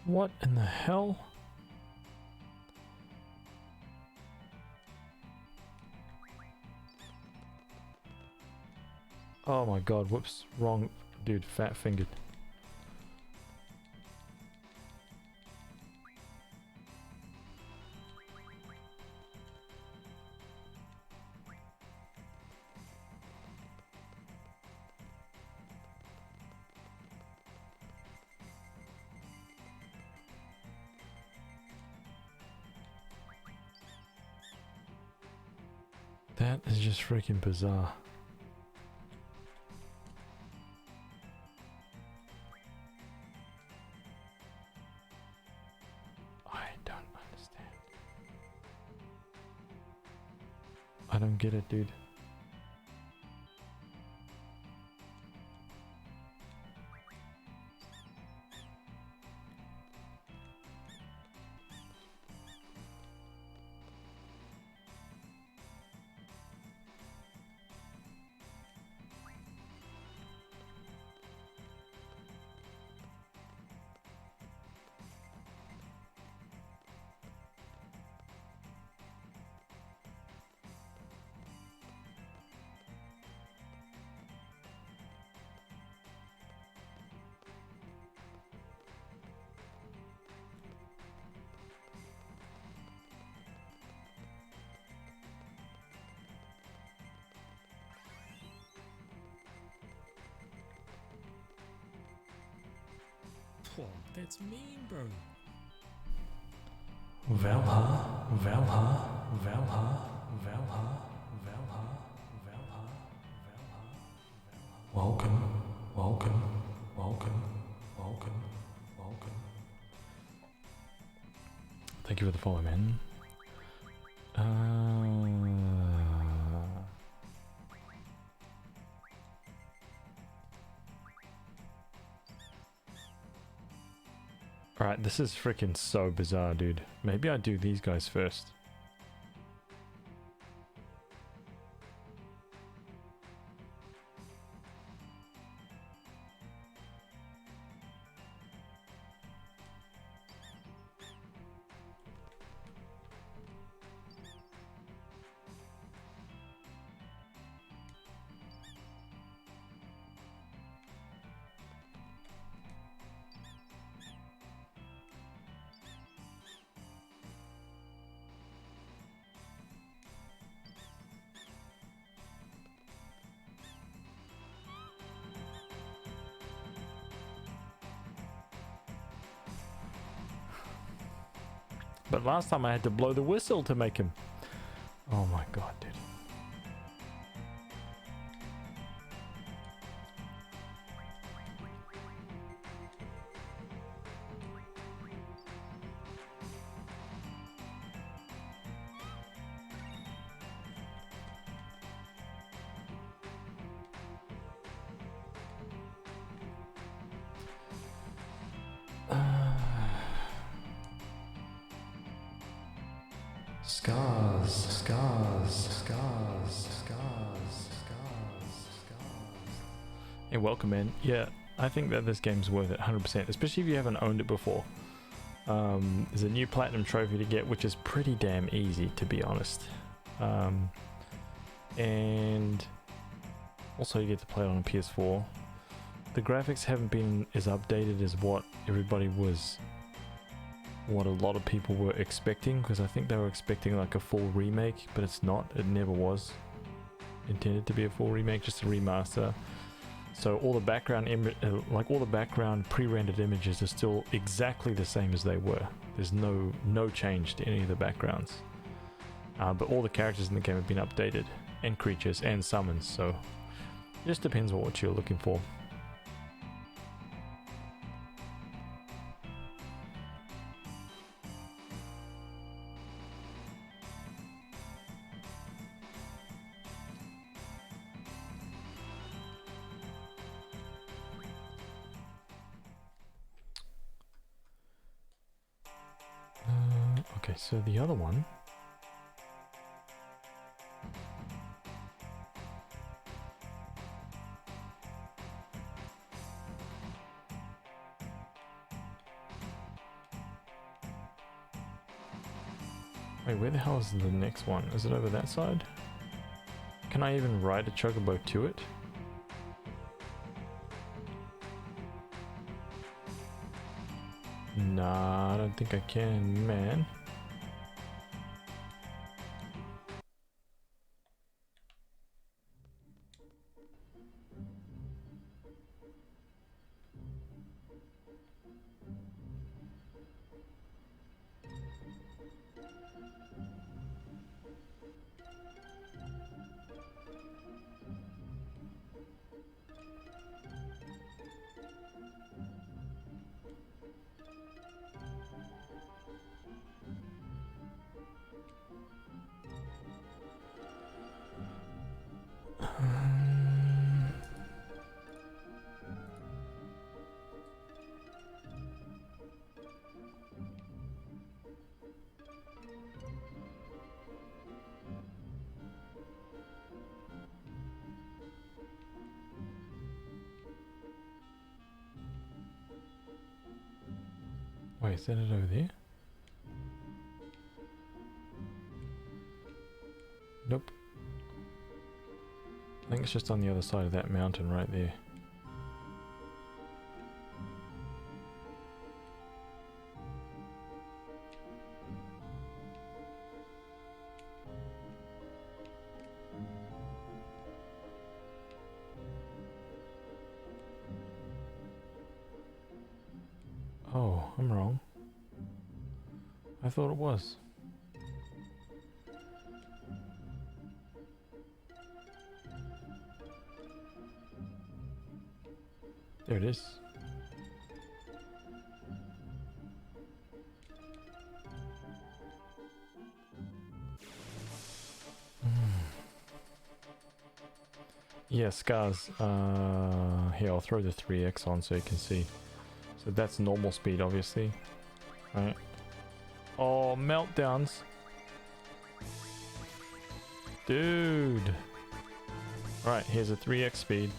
what in the hell? Oh my god, whoops, wrong dude, fat fingered. That is just freaking bizarre. I don't understand. I don't get it, dude. Whoa, that's mean, bro. Valha, Valha, Valha, Valha, Valha, Valha, Valha. Welcome, welcome, welcome, welcome, welcome. Thank you for the follow, man. Alright, this is freaking so bizarre, dude. Maybe I do these guys first. But last time I had to blow the whistle to make him. Oh my god, dude. Scars, scars, scars, scars, scars, scars. Hey, welcome in. Yeah, I think that this game's worth it 100%, especially if you haven't owned it before. There's a new platinum trophy to get, which is pretty damn easy, to be honest. And also you get to play it on a PS4. The graphics haven't been as updated as what a lot of people were expecting, because I think they were expecting like a full remake, but it's not. It never was intended to be a full remake, just a remaster. So all the background all the background pre-rendered images are still exactly the same as they were. There's no change to any of the backgrounds, but all the characters in the game have been updated, and creatures and summons, so it just depends on what you're looking for. Okay, so the other one. Wait, where the hell is the next one? Is it over that side? Can I even ride a chocobo to it? Nah, I don't think I can, man. Wait, is that it over there? Nope. I think it's just on the other side of that mountain right there. Oh, I'm wrong. I thought it was. There it is. Yeah, scars. Here, I'll throw the 3x on so you can see. So that's normal speed, obviously. Right. Oh, meltdowns. Dude. Alright, here's a 3x speed.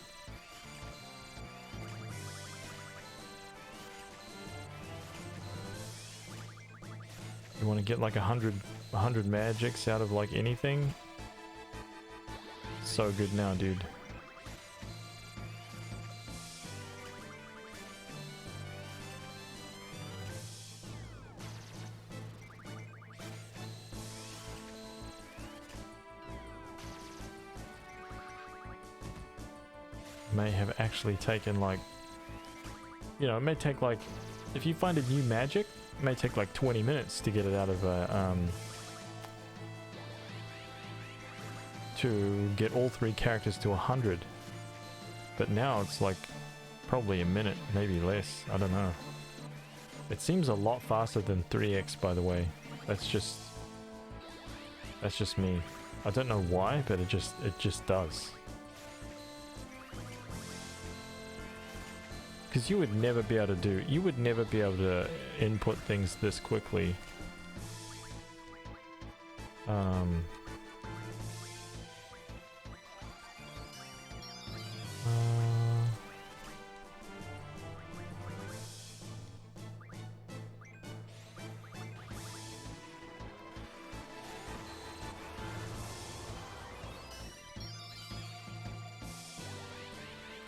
You want to get like 100 magics out of like anything? So good now, dude. May have actually taken like, you know, it may take like if you find a new magic, it may take like 20 minutes to get it out of to get all 3 characters to 100. But now it's like probably a minute, maybe less. I don't know. It seems a lot faster than 3x, by the way. That's just me. I don't know why, but it just does. Because you would never be able to input things this quickly.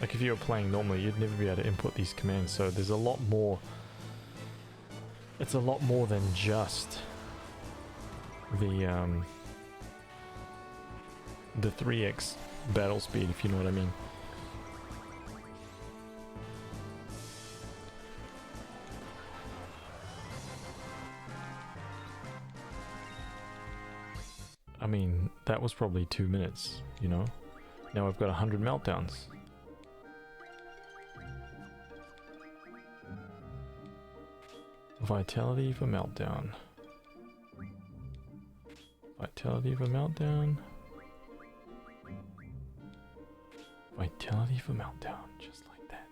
Like if you were playing normally, you'd never be able to input these commands, so there's a lot more. It's a lot more than just the 3x battle speed, if you know what I mean. I mean, that was probably 2 minutes, you know? Now I've got 100 meltdowns. Vitality for meltdown. Vitality for meltdown. Vitality for meltdown. Just like that.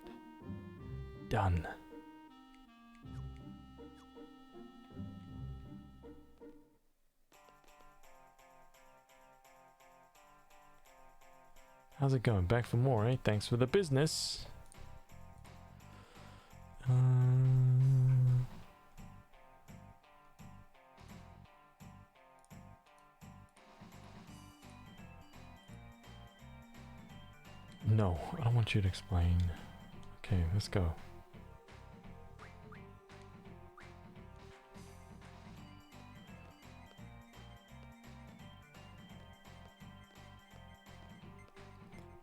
Done. How's it going? Back for more, eh? Thanks for the business. No, I don't want you to explain. Okay, let's go.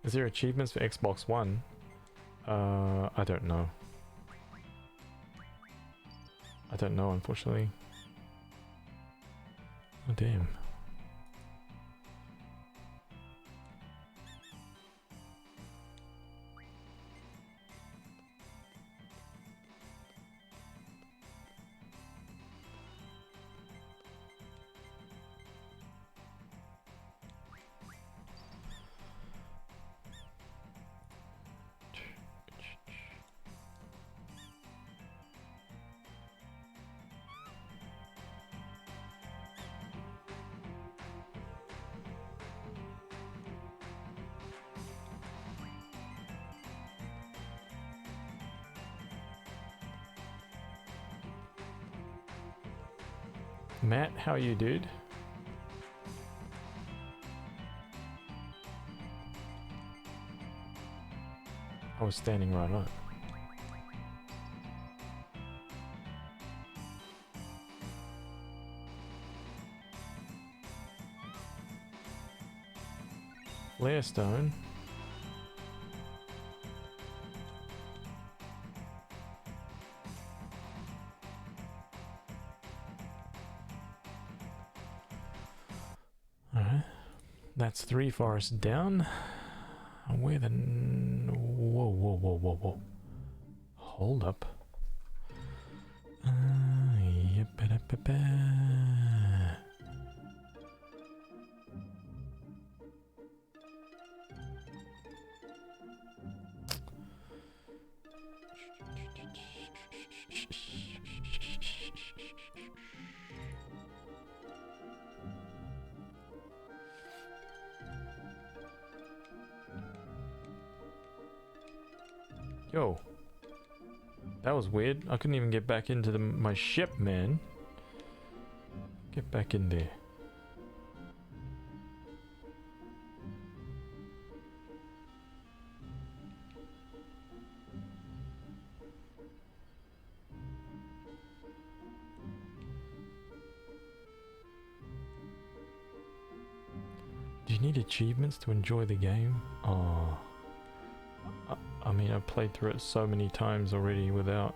Is there achievements for Xbox One? I don't know. I don't know, unfortunately. Oh, damn. Matt, how are you, dude? I was standing right on it. Flare stone. That's 3 forests down. Where the... Whoa, whoa, whoa, whoa, whoa. Hold up. Yo, that was weird. I couldn't even get back into my ship, man. Get back in there. Do you need achievements to enjoy the game? Oh. I mean, I've played through it so many times already without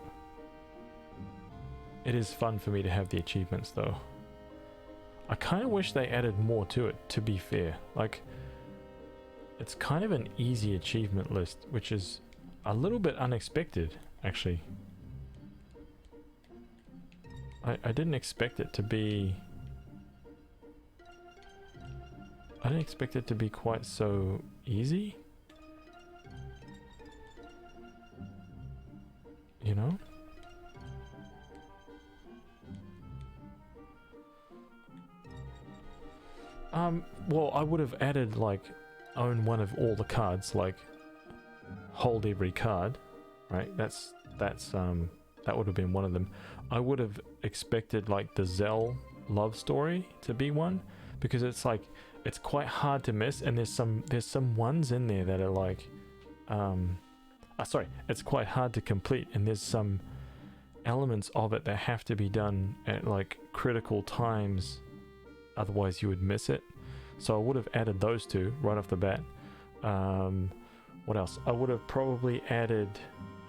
it is fun for me to have the achievements though. I kind of wish they added more to it, to be fair. Like, it's kind of an easy achievement list, which is a little bit unexpected, actually. I didn't expect it to be... I didn't expect it to be quite so easy. You know? Well, I would have added, like, own one of all the cards, like, hold every card, right? That would have been one of them. I would have expected, like, the Zell love story to be one, because it's like, it's quite hard to miss, and there's some ones in there that are like, sorry, it's quite hard to complete, and there's some elements of it that have to be done at, like, critical times, otherwise you would miss it. So I would have added those two right off the bat. What else? I would have probably added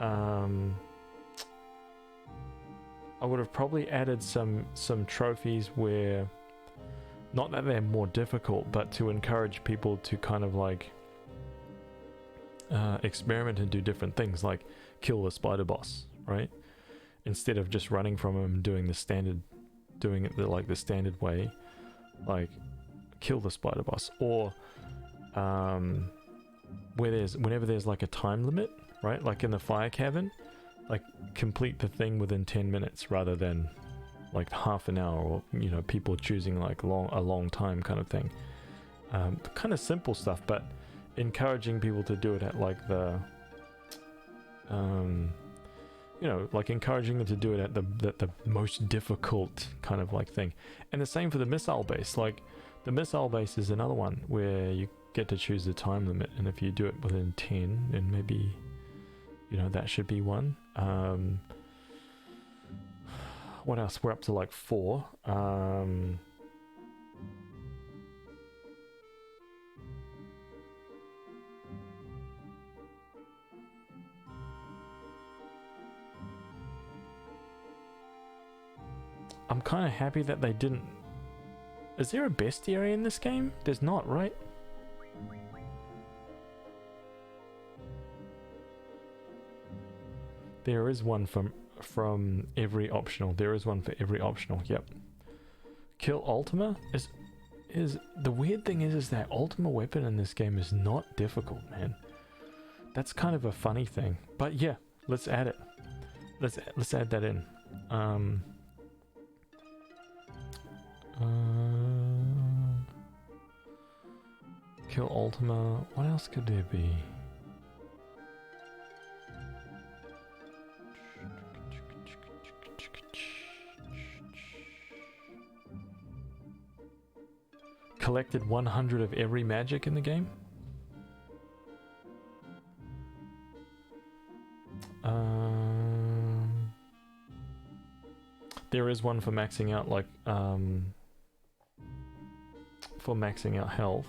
some trophies where, not that they're more difficult, but to encourage people to kind of like experiment and do different things, like kill the spider boss, right? Instead of just running from him and doing it the standard way, like kill the spider boss, or whenever there's like a time limit, right? Like in the fire cavern, like kind the thing within 10 minutes rather than like half an hour, or, you know, people choosing like a long time kind of thing. Kind of simple stuff, but encouraging people to do it at like the you know, like encouraging them to do it at the most difficult kind of like thing. And the same for the missile base. Like, the missile base is another one where you get to choose the time limit, and if you do it within 10, then maybe, you know, that should be one. What else? We're up to like 4. I'm kind of happy that they didn't... Is there a bestiary in this game? There's not, right? There is one from every optional. There is one for every optional. Yep. Kill Ultima is the weird thing is that Ultima weapon in this game is not difficult, man. That's kind of a funny thing. But yeah, let's add it. Let's add that in. Kill Ultima. What else could there be? Collected 100 of every magic in the game. There is one for maxing out, like, for maxing out health.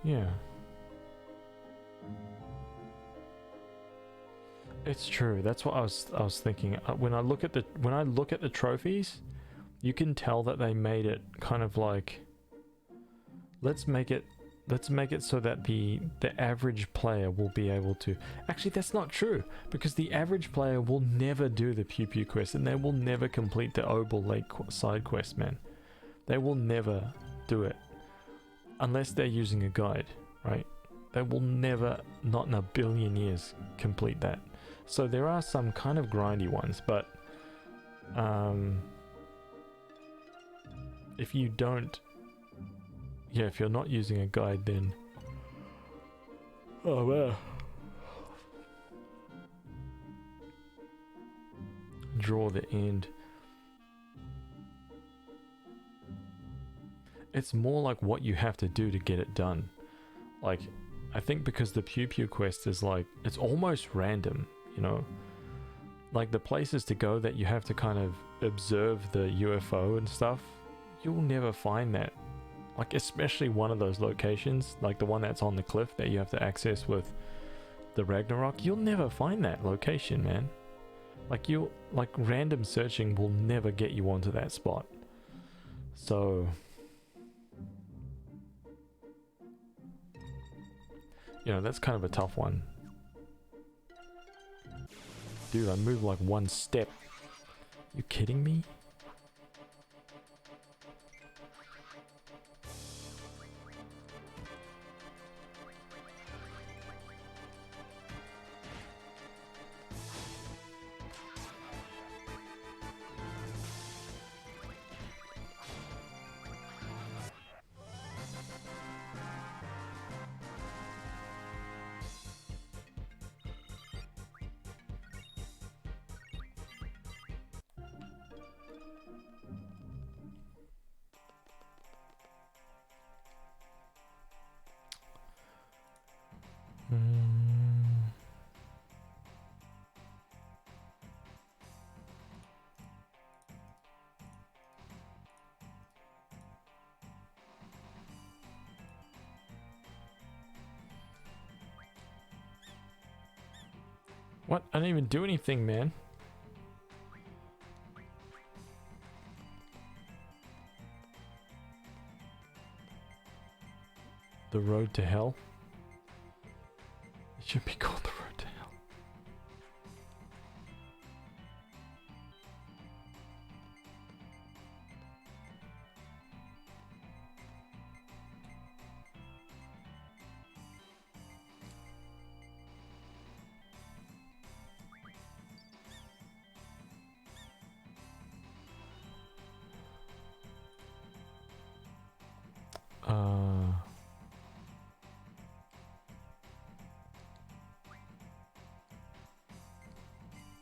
Yeah. It's true. That's what I was thinking. When I look at the trophies, you can tell that they made it kind of like, let's make it so that the average player will be able to... Actually, that's not true, because the average player will never do the Pew Pew quest, and they will never complete the Opal Lake side quest, man. They will never do it unless they're using a guide, right? They will never, not in a billion years, complete that. So there are some kind of grindy ones, but if you don't... Yeah, if you're not using a guide, then... Oh, wow. Draw the end. It's more like what you have to do to get it done. Like, I think because the Pew Pew quest is like, it's almost random, you know? like the places to go that you have to kind of observe the UFO and stuff, you'll never find that. Like especially one of those locations, like the one that's on the cliff that you have to access with the Ragnarok, you'll never find that location, man. Like random searching will never get you onto that spot. So you know, that's kind of a tough one. Dude, I moved like one step. You kidding me? What? I didn't even do anything, man. The road to hell? It should be called the road to hell.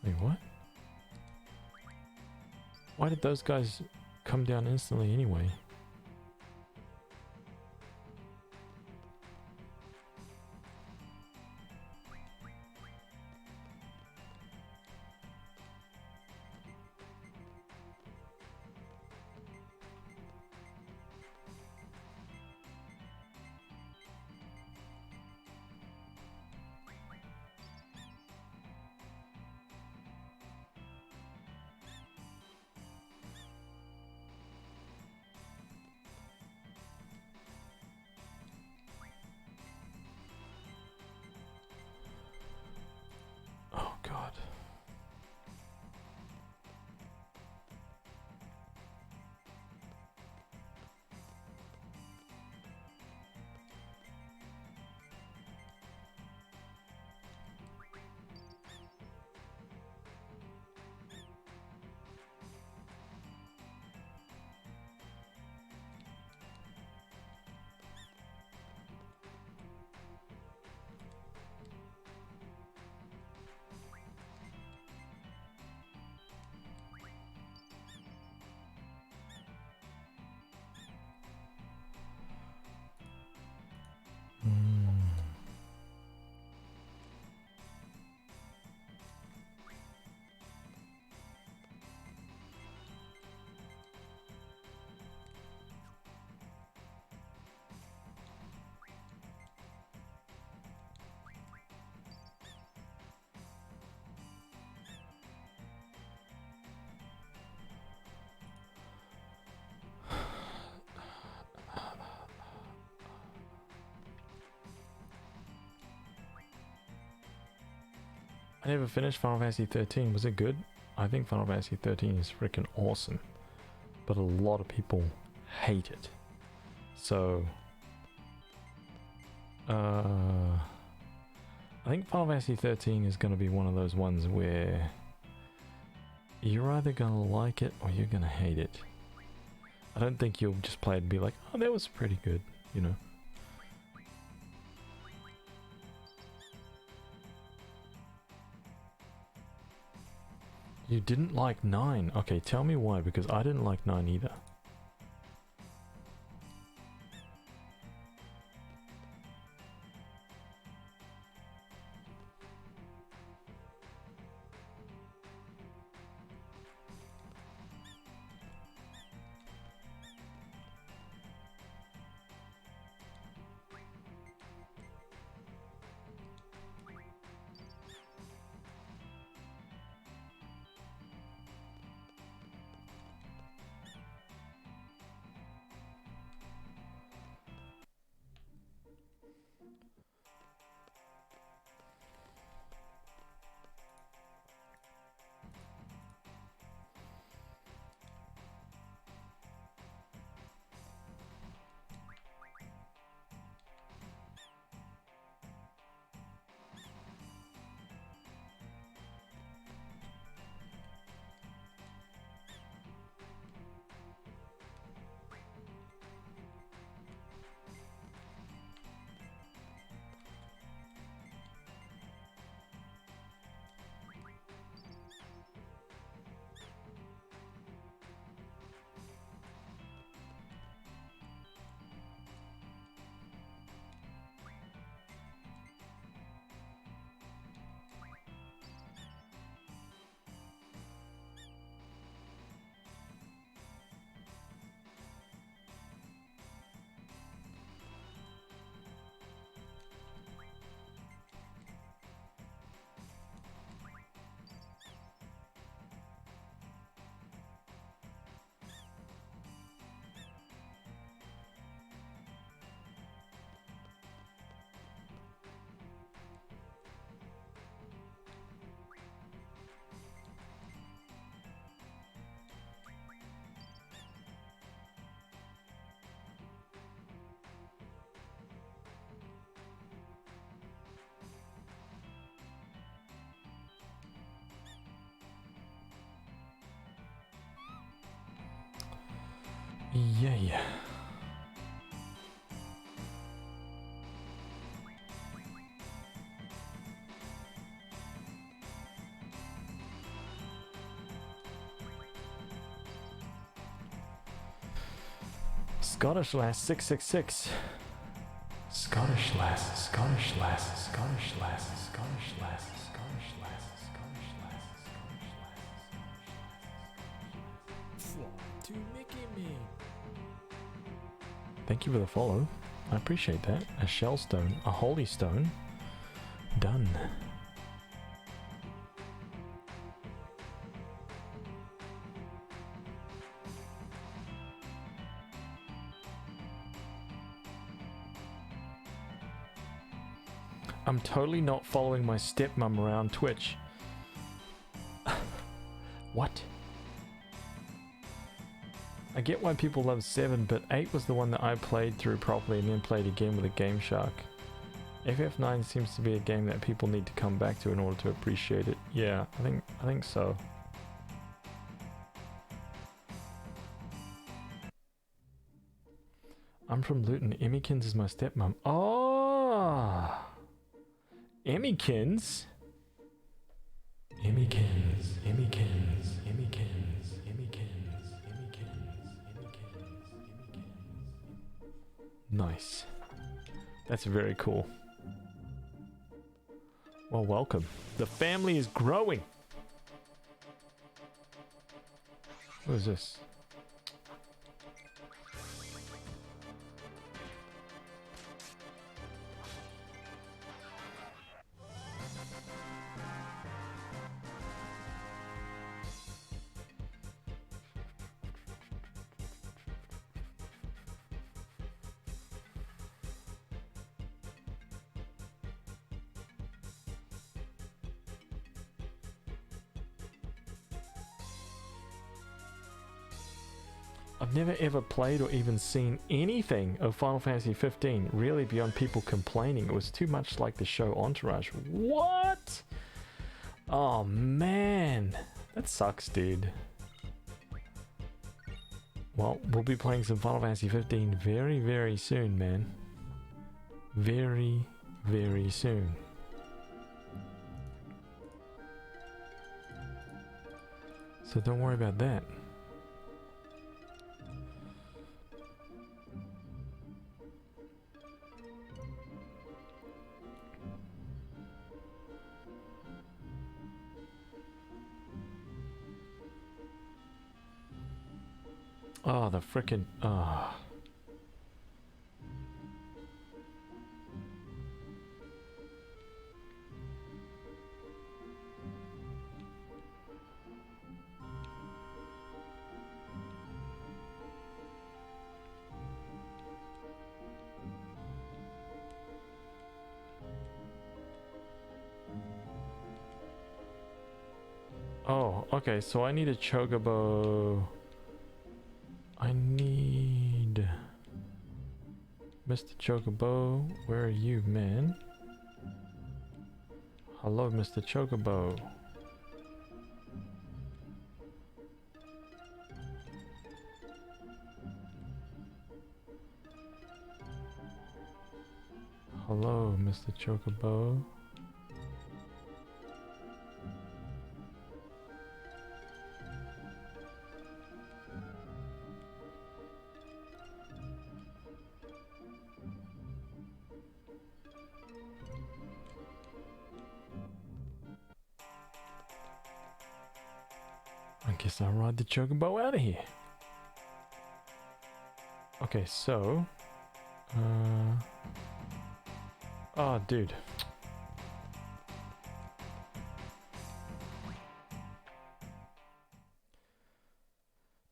Wait, what? Why did those guys come down instantly anyway? Oh god. I never finished Final Fantasy 13. Was it good? I think Final Fantasy 13 is freaking awesome. But a lot of people hate it. So... I think Final Fantasy 13 is going to be one of those ones where... you're either going to like it or you're going to hate it. I don't think you'll just play it and be like, oh, that was pretty good, you know. You didn't like 9? Okay, tell me why, because I didn't like 9 either. Yeah. Scottish lass 666. Scottish lass, Scottish lass, Scottish lass, Scottish lass, Scottish lass, Scottish lass, Scottish lass. Fly to Mickey me. Thank you for the follow. I appreciate that. A shell stone, a holy stone. Done. I'm totally not following my stepmom around Twitch. What? I get why people love 7, but 8 was the one that I played through properly and then played again with a Game Shark. FF9 seems to be a game that people need to come back to in order to appreciate it. Yeah, I think so. I'm from Luton. Emmykins is my stepmom. Oh! Emmykins? Emmykins, Emmykins, Emmykins, Emmykins, Emmykins, Emmykins, Emmykins. Nice. That's very cool. Well, welcome. The family is growing. What is this? I've never ever played or even seen anything of Final Fantasy 15, really beyond people complaining it was too much like the show Entourage. What? Oh man, that sucks, dude. Well, we'll be playing some Final Fantasy 15 very, very soon, man. Very, very soon. So don't worry about that. Oh, the frickin'... Oh. Oh, okay, so I need a chocobo... I need... Mr. Chocobo, where are you, man? Hello, Mr. Chocobo. Hello, Mr. Chocobo. I guess I'll ride the chocobo out of here. Okay, so... Oh, dude.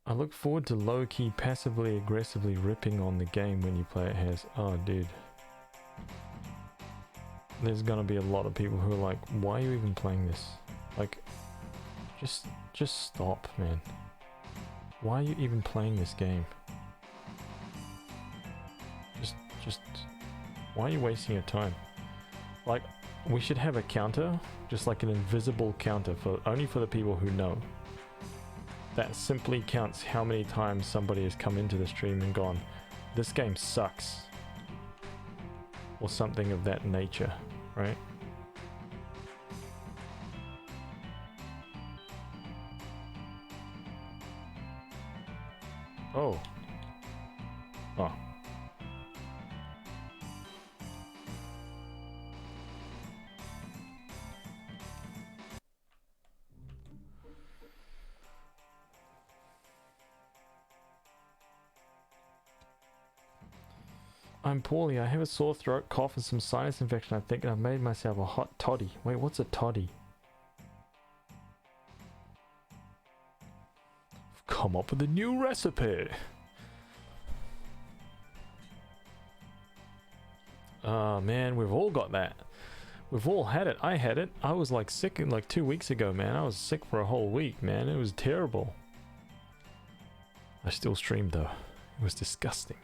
I look forward to low-key, passively, aggressively ripping on the game when you play it has... Oh, dude. There's gonna be a lot of people who are like, why are you even playing this? Like, just stop, man. Why are you even playing this game? Just... Why are you wasting your time? Like, we should have a counter, just like an invisible counter, for only for the people who know. that simply counts how many times somebody has come into the stream and gone, this game sucks. Or something of that nature, right? Oh. Oh. I'm poorly. I have a sore throat, cough, and some sinus infection. I think I've made myself a hot toddy. Wait, what's a toddy? I've come up with a new recipe. Oh man, we've all got that. We've all had it. I had it. I was like sick like 2 weeks ago, man. I was sick for a whole week, man. It was terrible. I still streamed though. It was disgusting.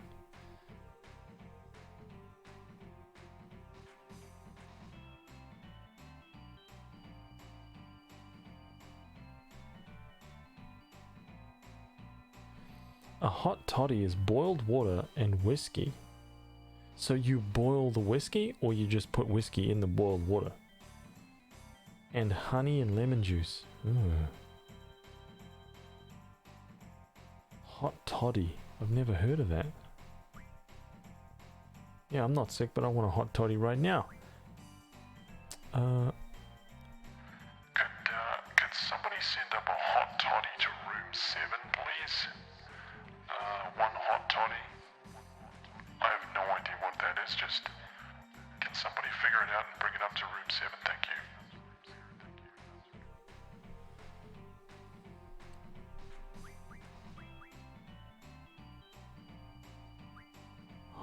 A hot toddy is boiled water and whiskey. So you boil the whiskey, or you just put whiskey in the boiled water? And honey and lemon juice. Ooh. Hot toddy. I've never heard of that. Yeah, I'm not sick, but I want a hot toddy right now. Could somebody send up a hot toddy to room 7, please? One hot toddy. I have no idea what that is, just can somebody figure it out and bring it up to room 7, thank you.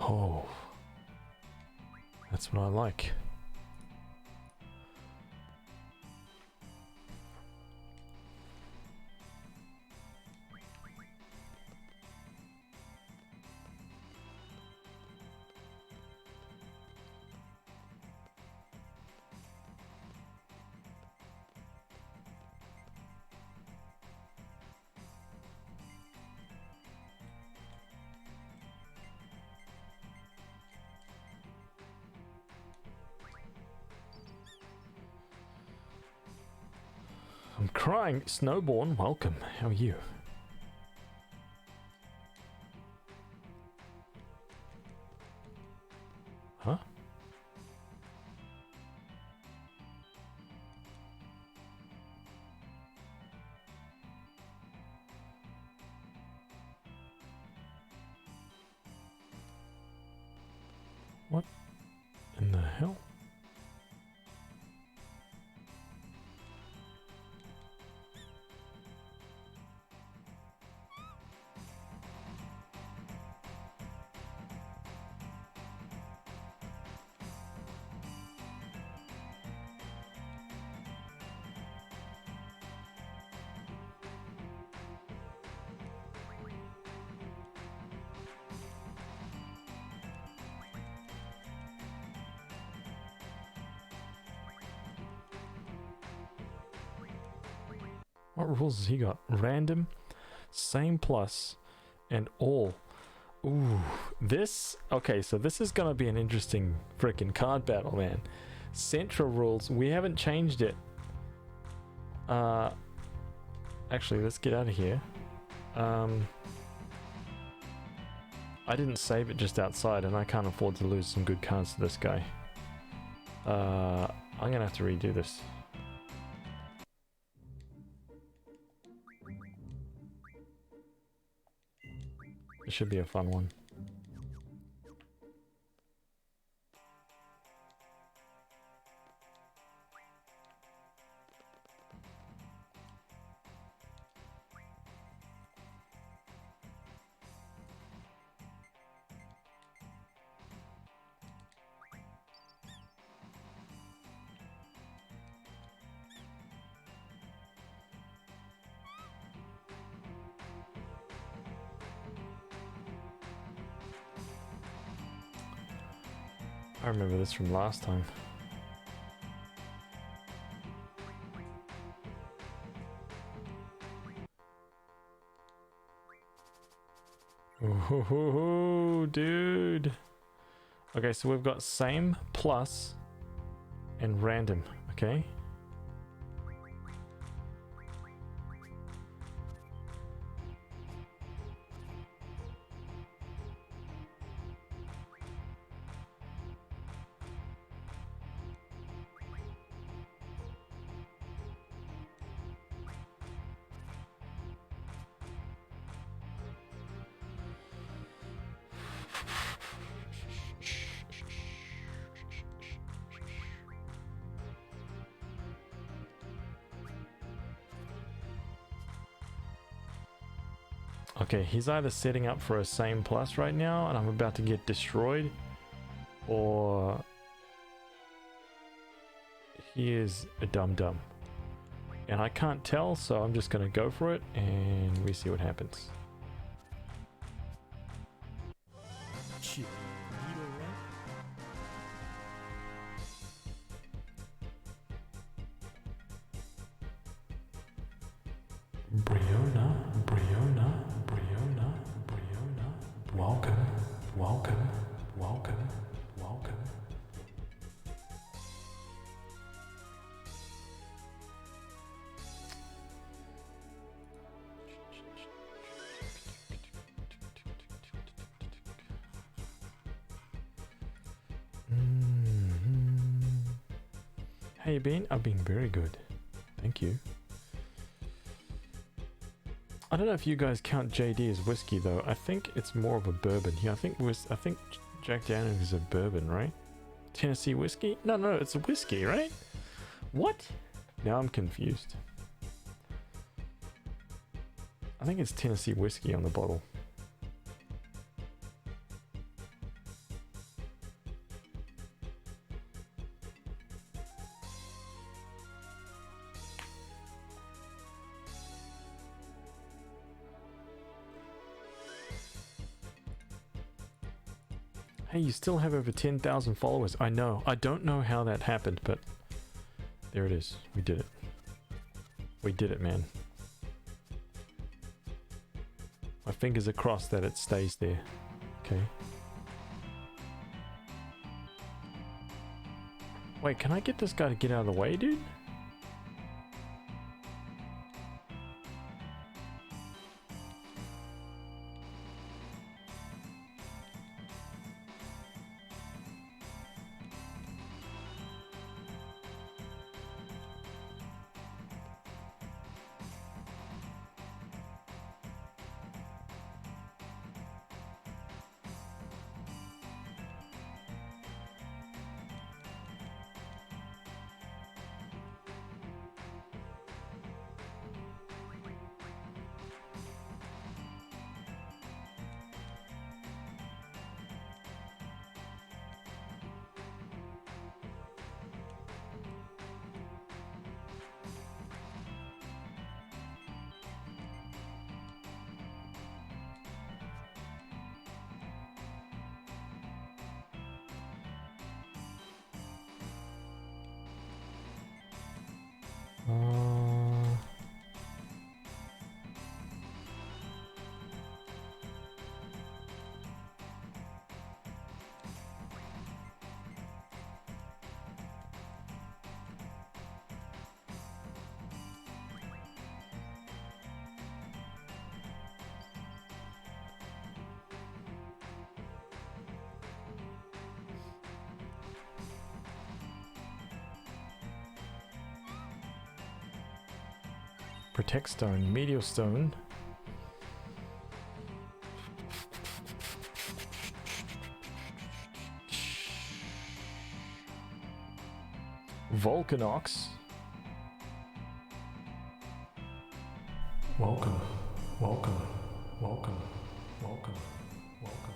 Oh. That's what I like. I'm crying. Snowborn, welcome. How are you? Huh? What in the hell? What rules has he got? Random, same plus, and all. Ooh, this... Okay, so this is gonna be an interesting freaking card battle, man. Central rules, we haven't changed it. Actually, let's get out of here. I didn't save it just outside, and I can't afford to lose some good cards to this guy. I'm gonna have to redo this. It should be a fun one. I remember this from last time. Ooh, dude. Okay, so we've got same, plus, and random, okay? Okay, he's either setting up for a same plus right now and I'm about to get destroyed, or he is a dum-dum. And I can't tell, so I'm just gonna go for it and we see what happens. Shit, you know what? Briona, Briona, Briona, Briona. Welcome, welcome, welcome, welcome. How you been? I've been very good. Thank you. I don't know if you guys count JD as whiskey though. I think it's more of a bourbon. Yeah, I think Jack Daniels is a bourbon, right? Tennessee whiskey? No, no, it's a whiskey, right? What? Now I'm confused. I think it's Tennessee whiskey on the bottle. Hey, you still have over 10,000 followers. I know. I don't know how that happened, but there it is. We did it. We did it, man. My fingers are crossed that it stays there. Okay. Wait, can I get this guy to get out of the way, dude? Protect stone, medial stone. Volcanox. Welcome, welcome, welcome, welcome, welcome.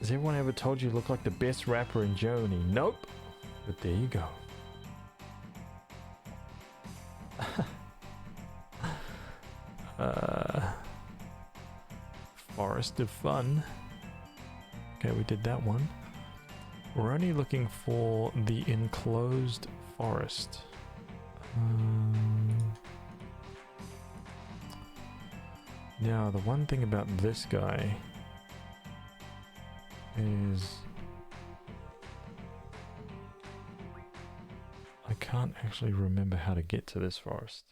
Has everyone ever told you look like the best rapper in Germany? Nope. But there you go. Forest of Fun. Okay, we did that one. We're only looking for the enclosed forest. Now, the one thing about this guy is I can't actually remember how to get to this forest.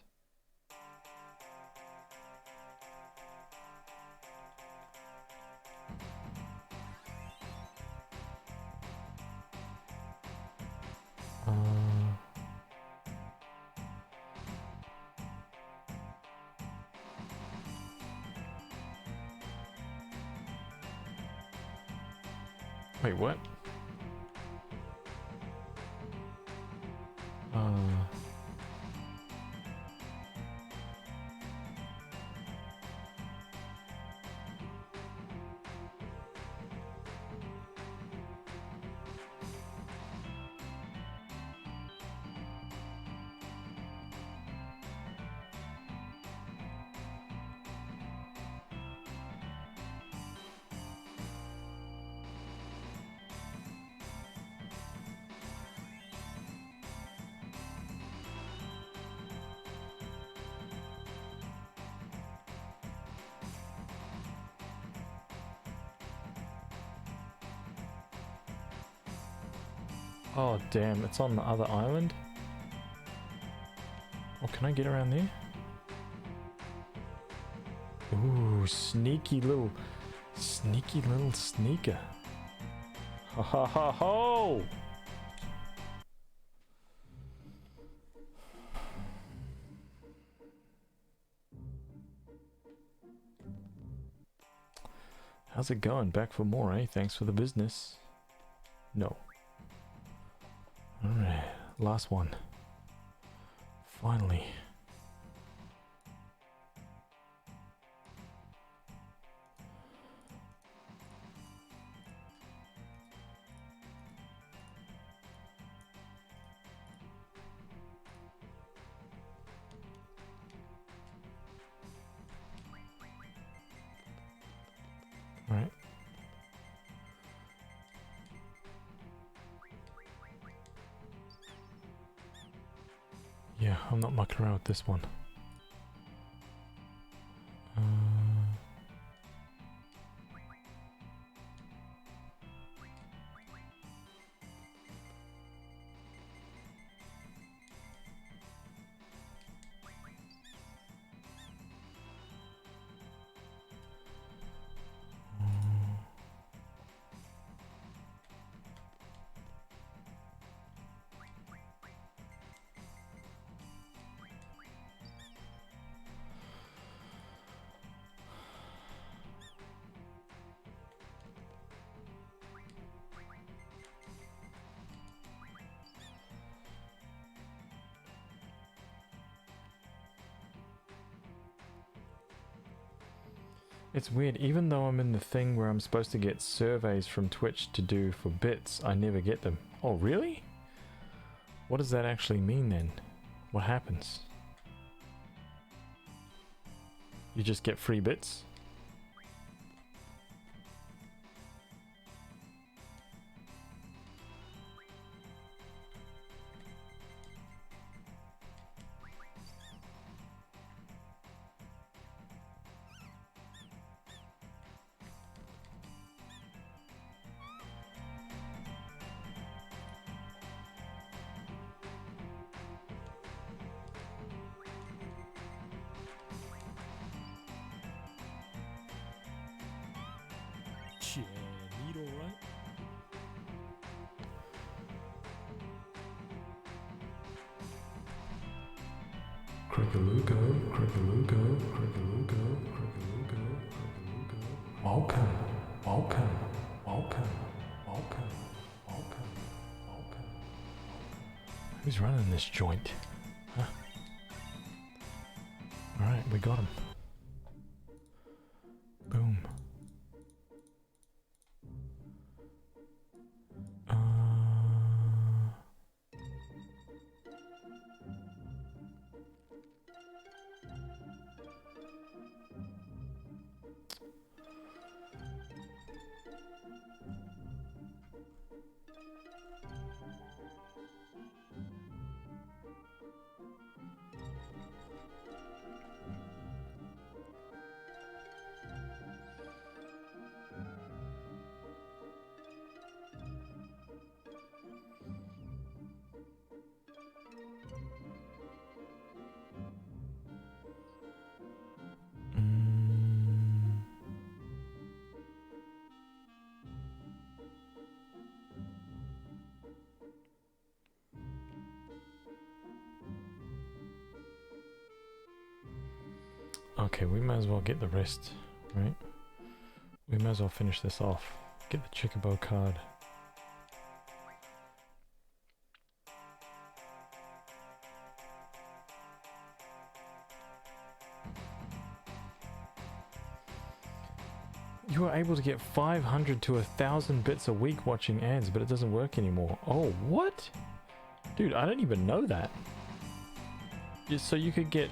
Wait, what? Oh damn, it's on the other island? Oh, can I get around there? Ooh, sneaky little sneaker. Ha ha ha ho! How's it going? Back for more, eh? Thanks for the business. No. Alright, last one. Finally. Alright. Yeah, I'm not mucking around with this one. It's weird, even though I'm in the thing where I'm supposed to get surveys from Twitch to do for bits, I never get them. Oh, really? What does that actually mean then? What happens? You just get free bits? Shit, neat, alright? Crickaloogo, crickaloogo, crickaloogo, crickaloogo, crickaloogo. Welcome, welcome, welcome, welcome, welcome, welcome. Who's running this joint? Huh? Alright, we got him. Boom. Okay, we might as well get the rest, right? We might as well finish this off. Get the Chickabow card. You are able to get 500 to 1,000 bits a week watching ads, but it doesn't work anymore. Oh, what? Dude, I don't even know that. Just so you could get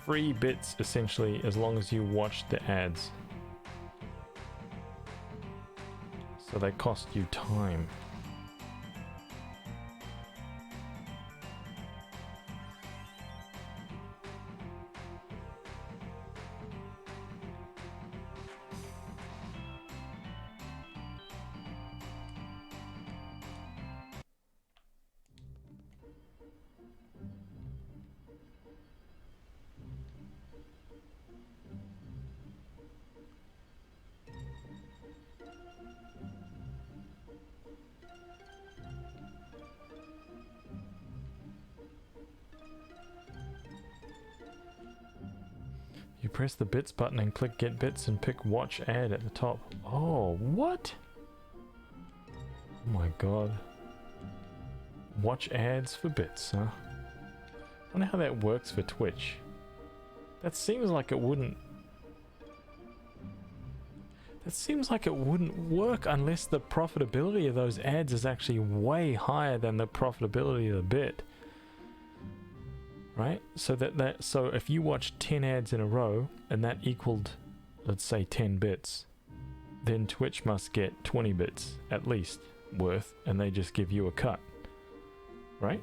free bits, essentially, as long as you watch the ads. So they cost you time. You press the bits button and click get bits and pick watch ad at the top. Oh, what? Oh my god. Watch ads for bits, huh? I wonder how that works for Twitch. That seems like it wouldn't... That seems like it wouldn't work unless the profitability of those ads is actually way higher than the profitability of the bit. Right? So so if you watch 10 ads in a row and that equaled, let's say, 10 bits, then Twitch must get 20 bits at least worth, and they just give you a cut. Right?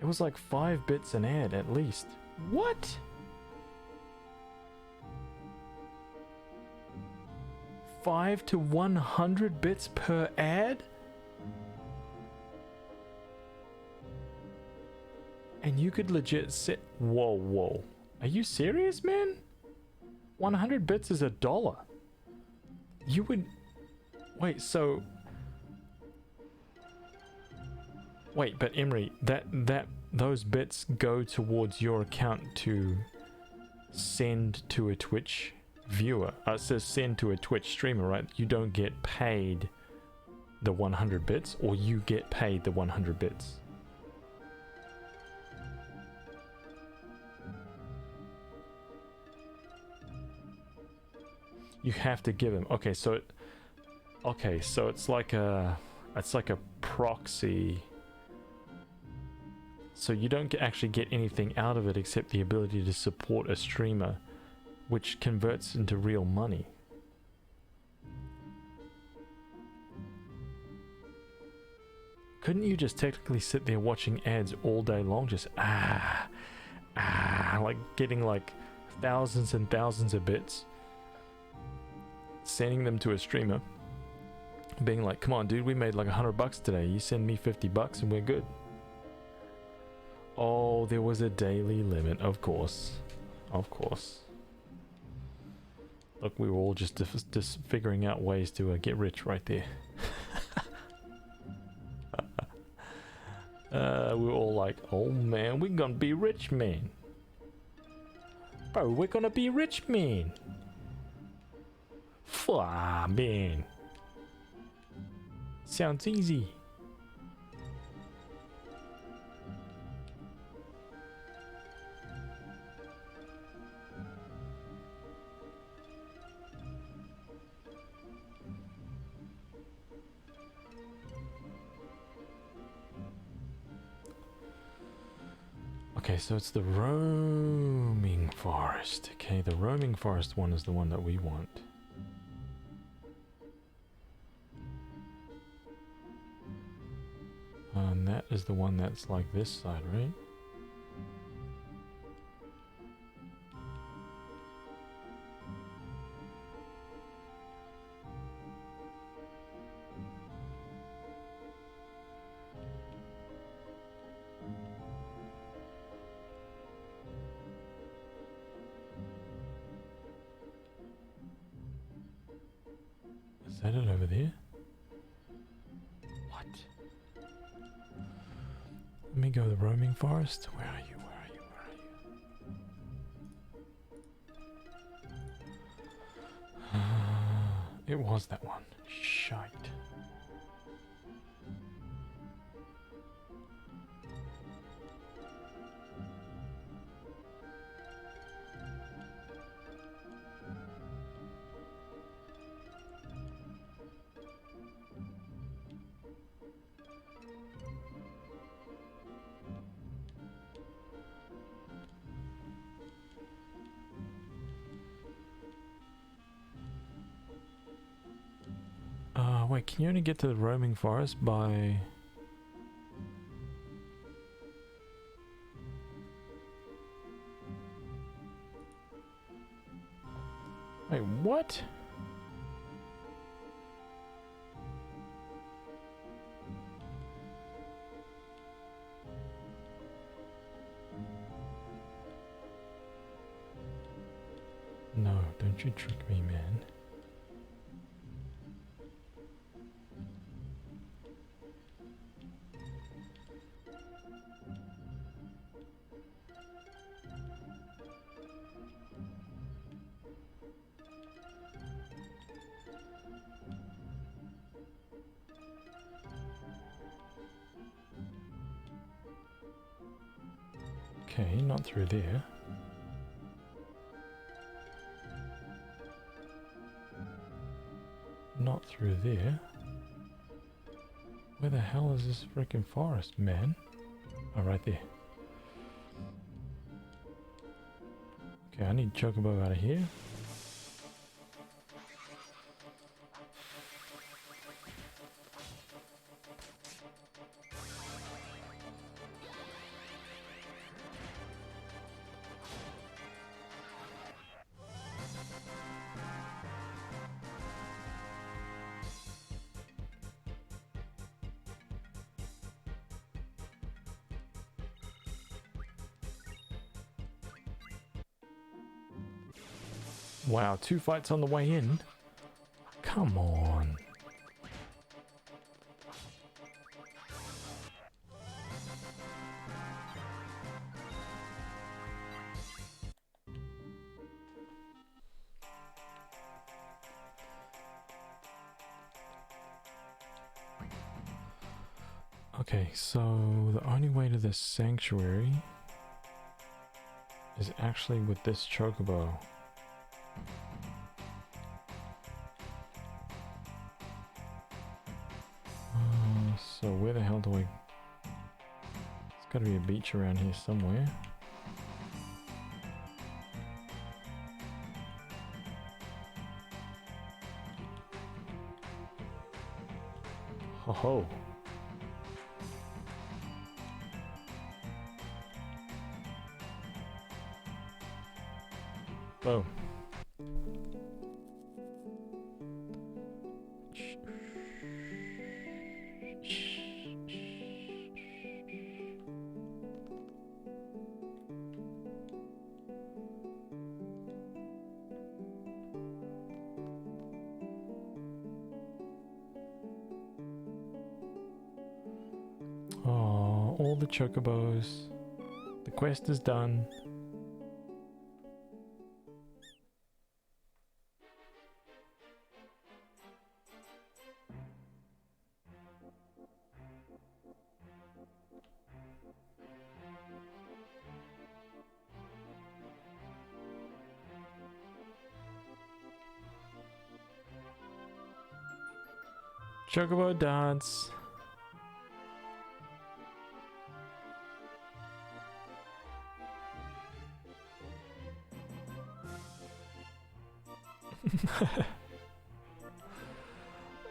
It was like 5 bits an ad at least. What? 5 to 100 bits per ad? And you could legit sit... Whoa. Are you serious, man? 100 bits is $1. You would... Wait, so... Wait, but Emery, those bits go towards your account to send to a Twitch viewer. It says send to a Twitch streamer, right? You don't get paid the 100 bits, or you get paid the 100 bits? You have to give him. Okay, so it's like a proxy. So you don't actually get anything out of it except the ability to support a streamer, which converts into real money. Couldn't you just technically sit there watching ads all day long, just like getting like thousands and thousands of bits, sending them to a streamer, being like, come on dude, we made like $100 today, you send me $50 and we're good. Oh, there was a daily limit, of course. Look, we were all just figuring out ways to get rich right there. We were all like, oh man, we're gonna be rich, man. Bro, we're gonna be rich, man. Man. Sounds easy. Okay, so it's the roaming forest. Okay, the roaming forest one is the one that we want. And that is the one that's like this side, right? Is that it over there? What? Let me go to the roaming forest. Where are you? Where are you? Where are you? It was that one. Shite. Wait, can you only get to the roaming forest by... Wait, what? No, don't you trick me, man. Okay, not through there. Not through there. Where the hell is this freaking forest, man? Oh, right there. Okay, I need Chocobo out of here. Wow, 2 fights on the way in? Come on. Okay, so the only way to this sanctuary is actually with this Chocobo. So where the hell do I... There's got to be a beach around here somewhere. Ho ho. Boom. Oh, all the chocobos. The quest is done. Chocobo dance.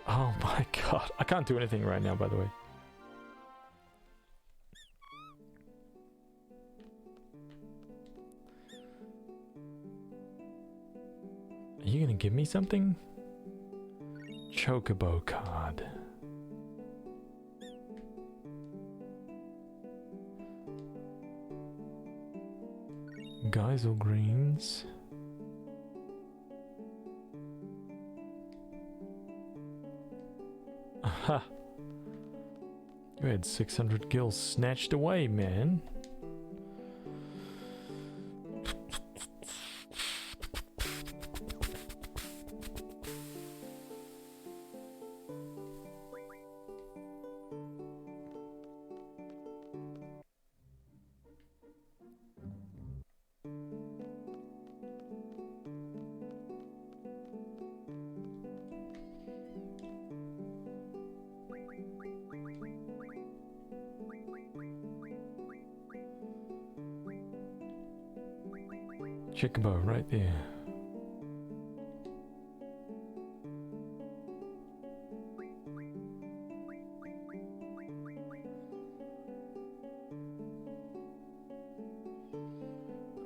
Oh my god. I can't do anything right now, by the way. Are you gonna give me something? Chocobo card. Geisel greens. Aha! You had 600 gills snatched away, man. Chocobo right there.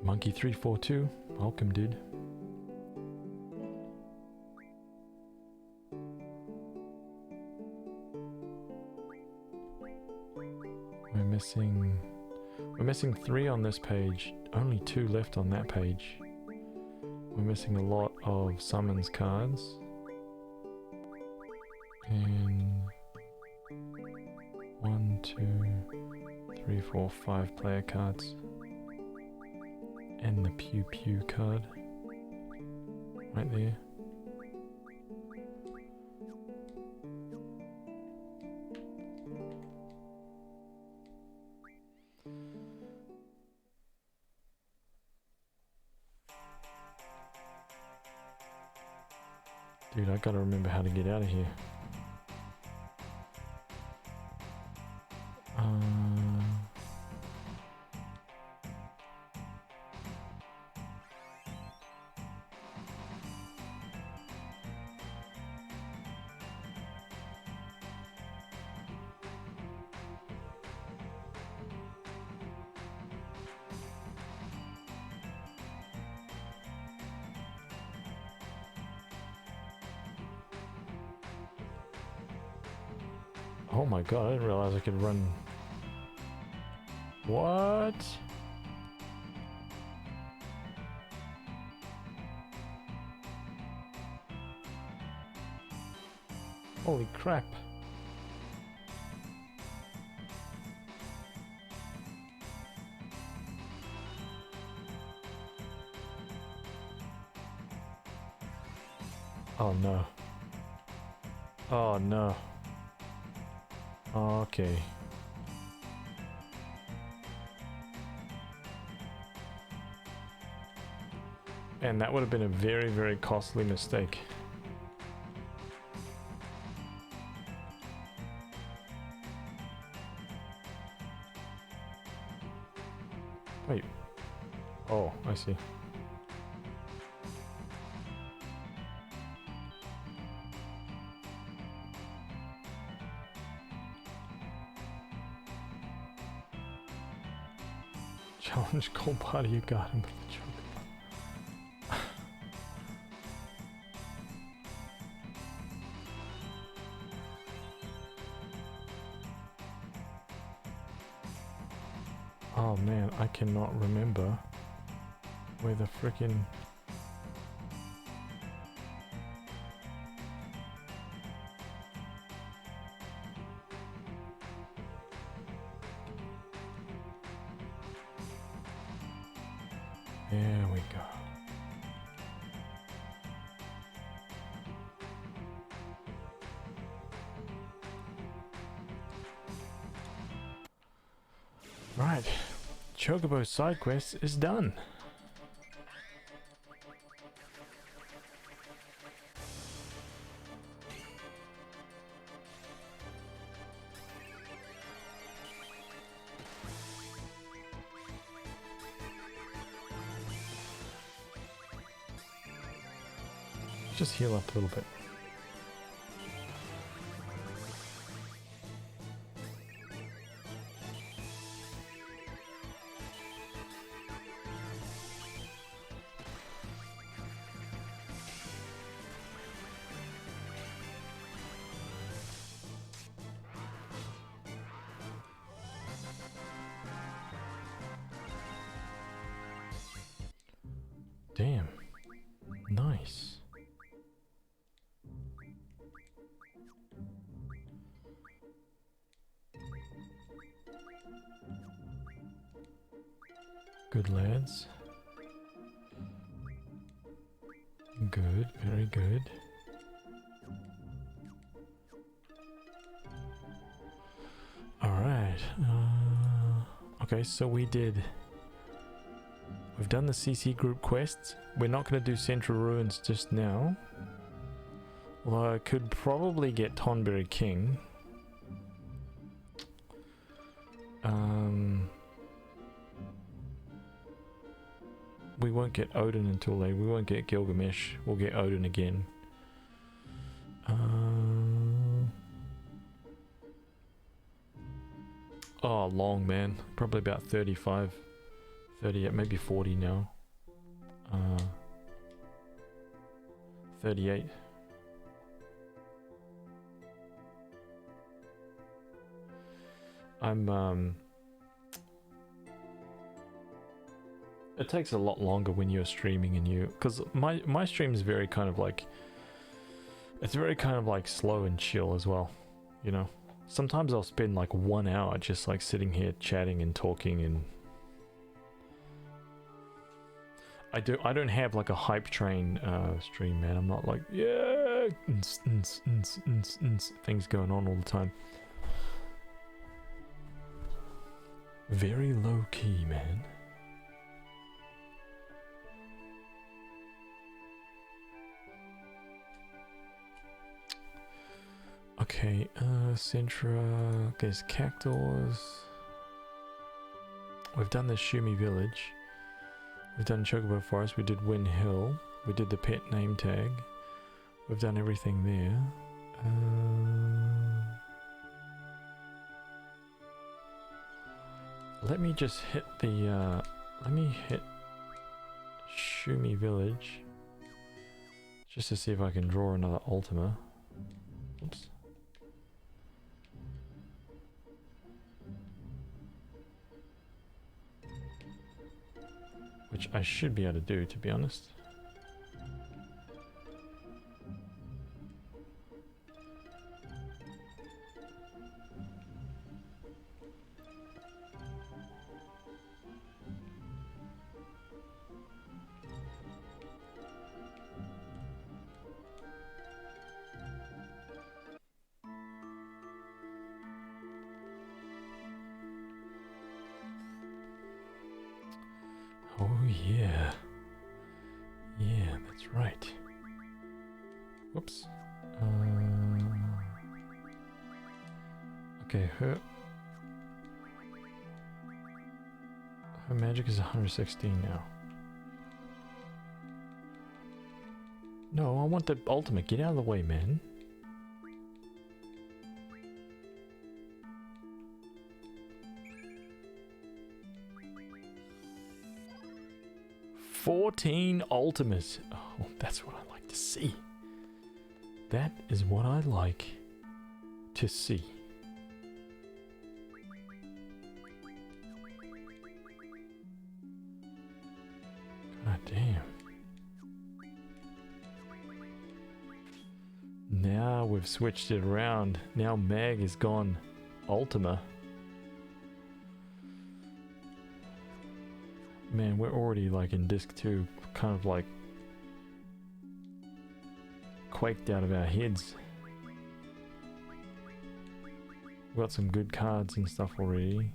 Monkey 342, welcome dude. We're missing 3 on this page, only 2 left on that page. We're missing a lot of summons cards. And 1, 2, 3, 4, 5 player cards. And the Pew Pew card. Right there. Dude, I gotta remember how to get out of here. Oh my god, I didn't realize I could run. What? Holy crap. Oh no. Oh no. Okay. And that would have been a very, very costly mistake. Wait. Oh, I see. Challenge cold party, you got him with the chocobo. Oh man, I cannot remember where the frickin' there we go. Right, Chocobo side quest is done. Just heal up a little bit. Damn. Nice. Good lads. Good, very good. Alright. Okay, so we've done the CC group quests. We're not going to do Central Ruins just now. Although I could probably get Tonberry King. we won't get Odin until later. We won't get Gilgamesh. We'll get Odin again. Oh, long, man. Probably about 35, 38, maybe 40 now. 38. It takes a lot longer when you're streaming and because my stream is very kind of like, it's very kind of like slow and chill as well, you know. Sometimes I'll spend like 1 hour just like sitting here chatting and talking, and I don't have like a hype train stream, man. I'm not like, yeah, things going on all the time. Very low key, man. Okay, Centra, there's Cactuars. We've done the Shumi Village. We've done Chocobo Forest, we did Win Hill. We did the pet name tag. We've done everything there. Let me just hit the, let me hit Shumi Village. Just to see if I can draw another Ultima. Oops. Which I should be able to do, to be honest. Oh yeah. Yeah, that's right. Whoops. Okay, her magic is 116 now. No, I want the ultimate. Get out of the way, man. $14 ultimates. Oh, that's what I like to see. That is what I like to see. God damn. Now we've switched it around. Now Mag is gone Ultima. Man, we're already like in disc 2, kind of like quaked out of our heads. We've got some good cards and stuff already.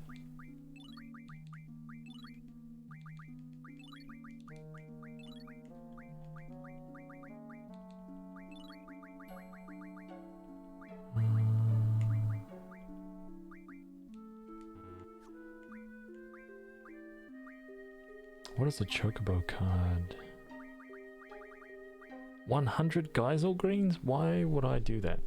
What is the Chocobo card? 100 Geisel greens? Why would I do that?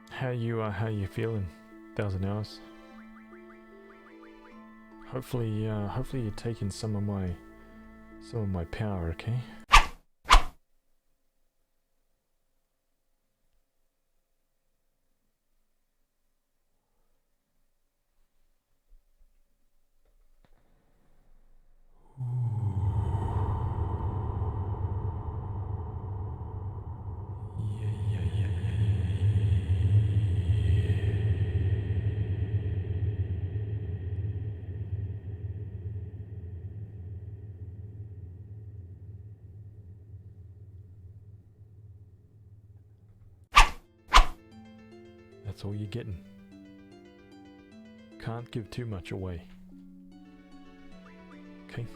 How you feeling? 1,000 hours. Hopefully you're taking some of my power, okay? That's all you're getting. Can't give too much away. Okay.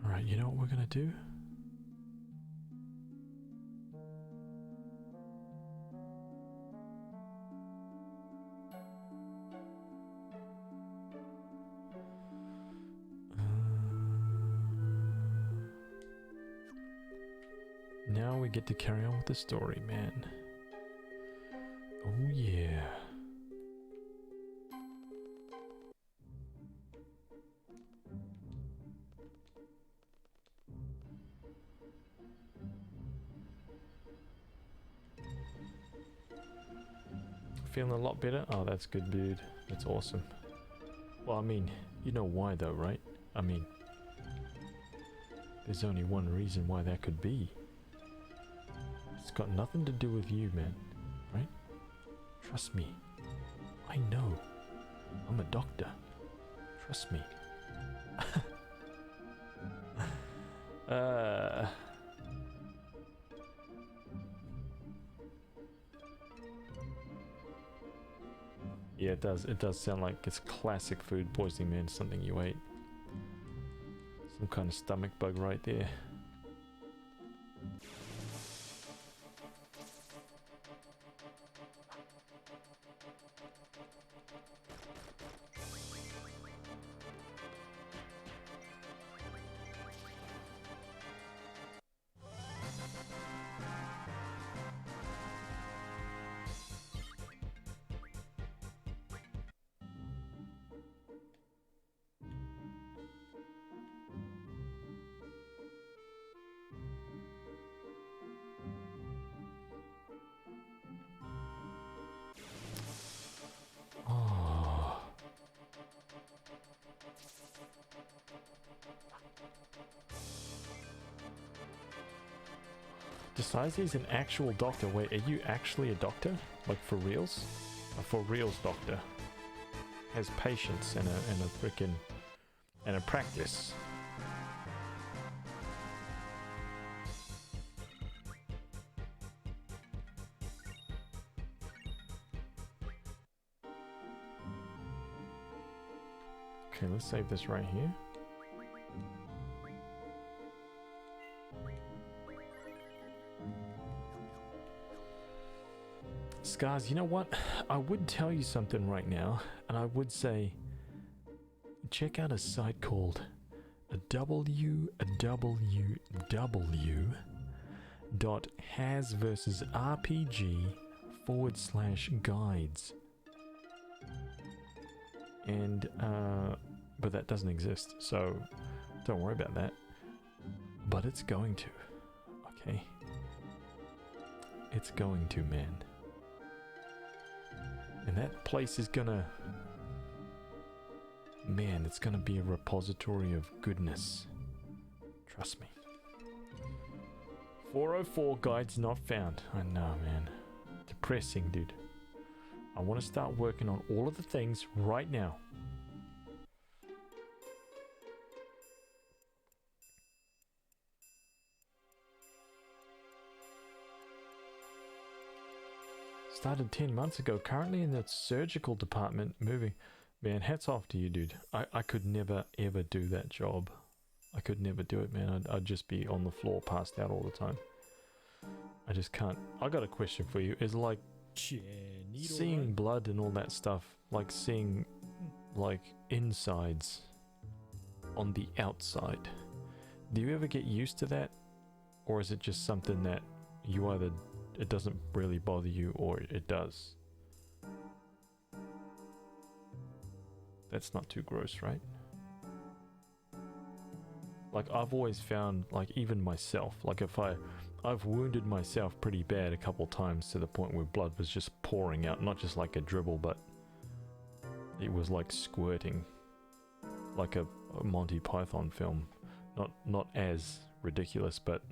Alright, you know what we're gonna do? Now we get to carry on with the story, man. Oh yeah. Feeling a lot better? Oh, that's good, dude. That's awesome. Well, I mean, you know why though, right? I mean, there's only one reason why that could be. It's got nothing to do with you, man. Right? Trust me. I know. I'm a doctor. Trust me. Yeah, it does. It does sound like it's classic food poisoning, man. Something you ate. Some kind of stomach bug right there. Decides an actual doctor. Wait, are you actually a doctor? Like for reals? A for reals doctor. Has patience and a freaking and a practice. Okay, let's save this right here. Scars, you know what? I would tell you something right now, and I would say check out a site called www.HazVsRPG/guides. And but that doesn't exist, so don't worry about that. But it's going to, okay? It's going to, man. And that place is gonna... Man, it's gonna be a repository of goodness. Trust me. 404 guides not found. I know, man. Depressing, dude. I want to start working on all of the things right now. Started 10 months ago, currently in the surgical department, moving. Man, hats off to you, dude. I could never, ever do that job. I could never do it, man. I'd just be on the floor, passed out all the time. I just can't. I got a question for you. Is like seeing blood and all that stuff, like seeing like insides on the outside. Do you ever get used to that? Or is it just something that you either... it doesn't really bother you, or it does? That's not too gross, right? Like, I've always found, like, even myself, like if I've wounded myself pretty bad a couple times to the point where blood was just pouring out, not just like a dribble, but it was like squirting, like a Monty Python film. Not as ridiculous, but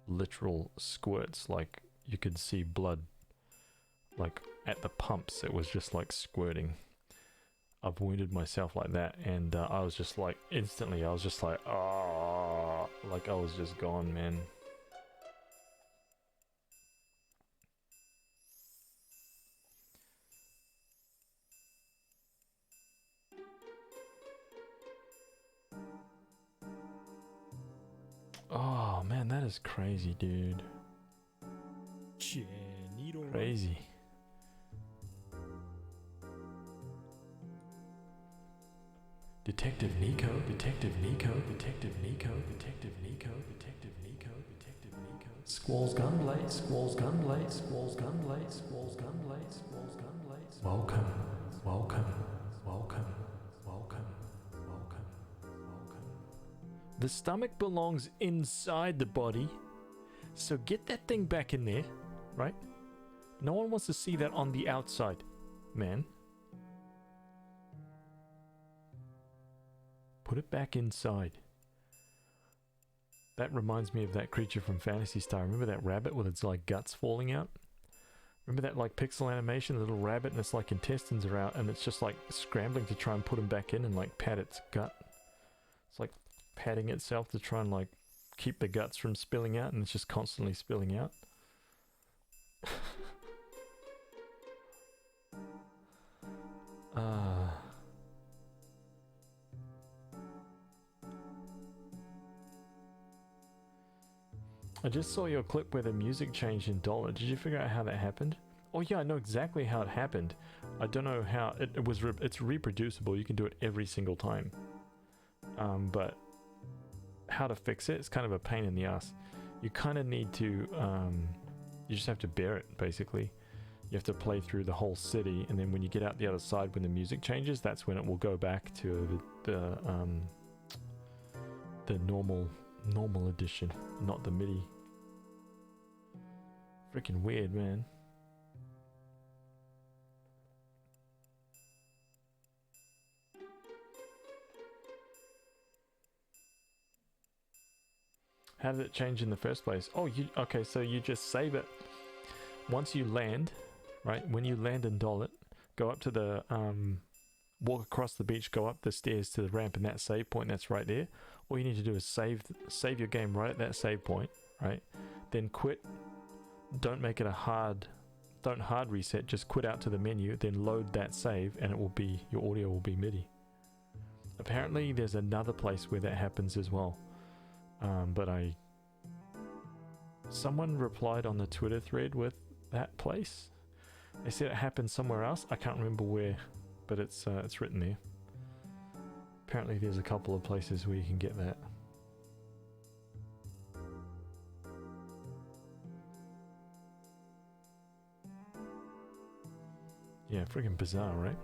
literal squirts, like you could see blood, like at the pumps, it was just like squirting. I've wounded myself like that, and I was just like, instantly, I was just like, oh, like I was just gone, man. Oh man, that is crazy, dude. Shit, need all right. Crazy. Detective Nico, Detective Nico, Detective Nico, Detective Nico, Detective Nico, Detective Nico. Squall's Gunblade, Squall's Gunblade, Squall's Gunblade, Squall's Gunblade, Squall's Gunblade. Welcome, welcome, welcome, welcome, welcome, welcome. The stomach belongs inside the body, so get that thing back in there, right? No one wants to see that on the outside, man. Put it back inside. That reminds me of that creature from Phantasy Star. Remember that rabbit with its like guts falling out? Remember that like pixel animation, the little rabbit, and its like intestines are out, and it's just like scrambling to try and put them back in and like pat its gut. It's like patting itself to try and like keep the guts from spilling out, and it's just constantly spilling out. I just saw your clip where the music changed in dollar. Did you figure out how that happened? Oh yeah, I know exactly how it happened. I don't know how it's reproducible. You can do it every single time. But how to fix it? It's kind of a pain in the ass. You kind of need to. You just have to bear it, basically. You have to play through the whole city, and then when you get out the other side, when the music changes, that's when it will go back to the normal edition, not the MIDI. Freaking weird, man. How did it change in the first place? Oh, okay, so you just save it. Once you land, right? When you land and doll it, go up to the, walk across the beach, go up the stairs to the ramp, and that save point that's right there. All you need to do is save your game right at that save point, right? Then quit. Don't make it don't hard reset, just quit out to the menu, then load that save, and it will be, your audio will be MIDI. Apparently there's another place where that happens as well. But someone replied on the Twitter thread with that place. They said it happened somewhere else. I can't remember where, but it's written there. Apparently there's a couple of places where you can get that. Yeah, freaking bizarre, right?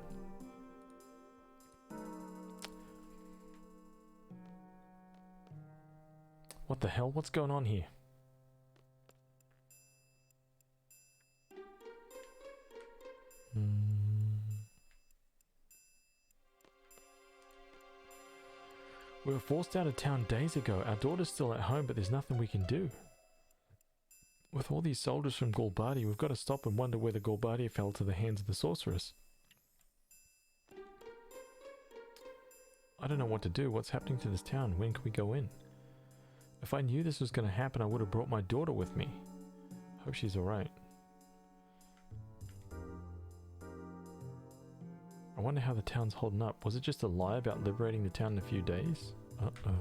What the hell? What's going on here? We were forced out of town days ago. Our daughter's still at home, but there's nothing we can do. With all these soldiers from Golbardi, we've got to stop and wonder whether Golbardi fell to the hands of the sorceress. I don't know what to do. What's happening to this town? When can we go in? If I knew this was going to happen, I would have brought my daughter with me. Hope she's alright. I wonder how the town's holding up. Was it just a lie about liberating the town in a few days? Uh-oh.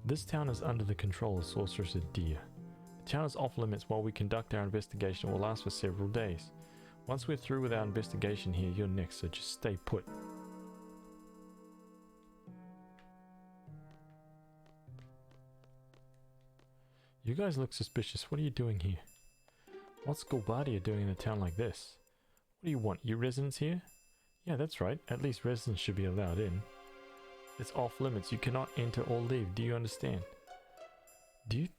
This town is under the control of Sorceress Adia. The town is off limits while we conduct our investigation. It will last for several days. Once we're through with our investigation here, you're next, so just stay put. You guys look suspicious. What are you doing here? What's Golbardia doing in a town like this? What do you want? You residents here? Yeah, that's right. At least residents should be allowed in. It's off limits. You cannot enter or leave. Do you understand? Do you...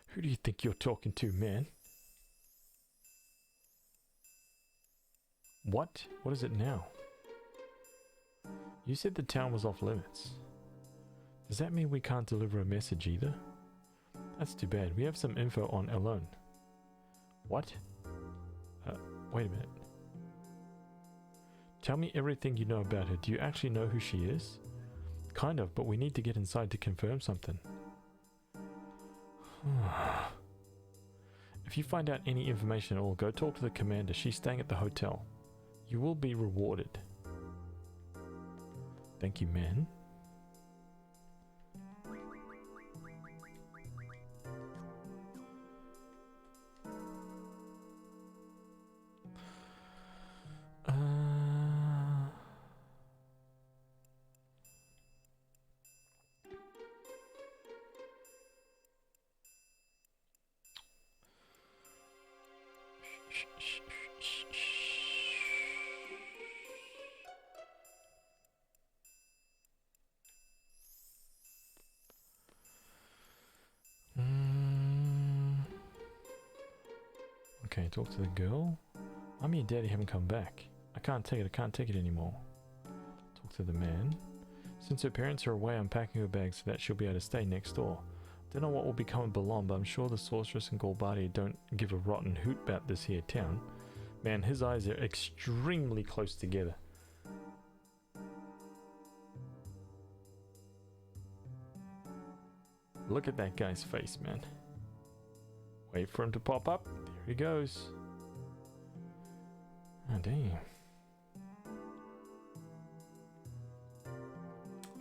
Who do you think you're talking to, man? What? What is it now? You said the town was off limits. Does that mean we can't deliver a message either? That's too bad. We have some info on Alone. What? Wait a minute. Tell me everything you know about her. Do you actually know who she is? Kind of, but we need to get inside to confirm something. If you find out any information at all, go talk to the commander. She's staying at the hotel. You will be rewarded. Thank you, man. Okay, talk to the girl. Mommy and Daddy haven't come back. I can't take it anymore. Talk to the man. Since her parents are away, I'm packing her bag so that she'll be able to stay next door. Don't know what will become of Balon, but I'm sure the sorceress and Golbadi don't give a rotten hoot about this here town. Man, his eyes are extremely close together. Look at that guy's face, man. Wait for him to pop up. There he goes. Oh, damn.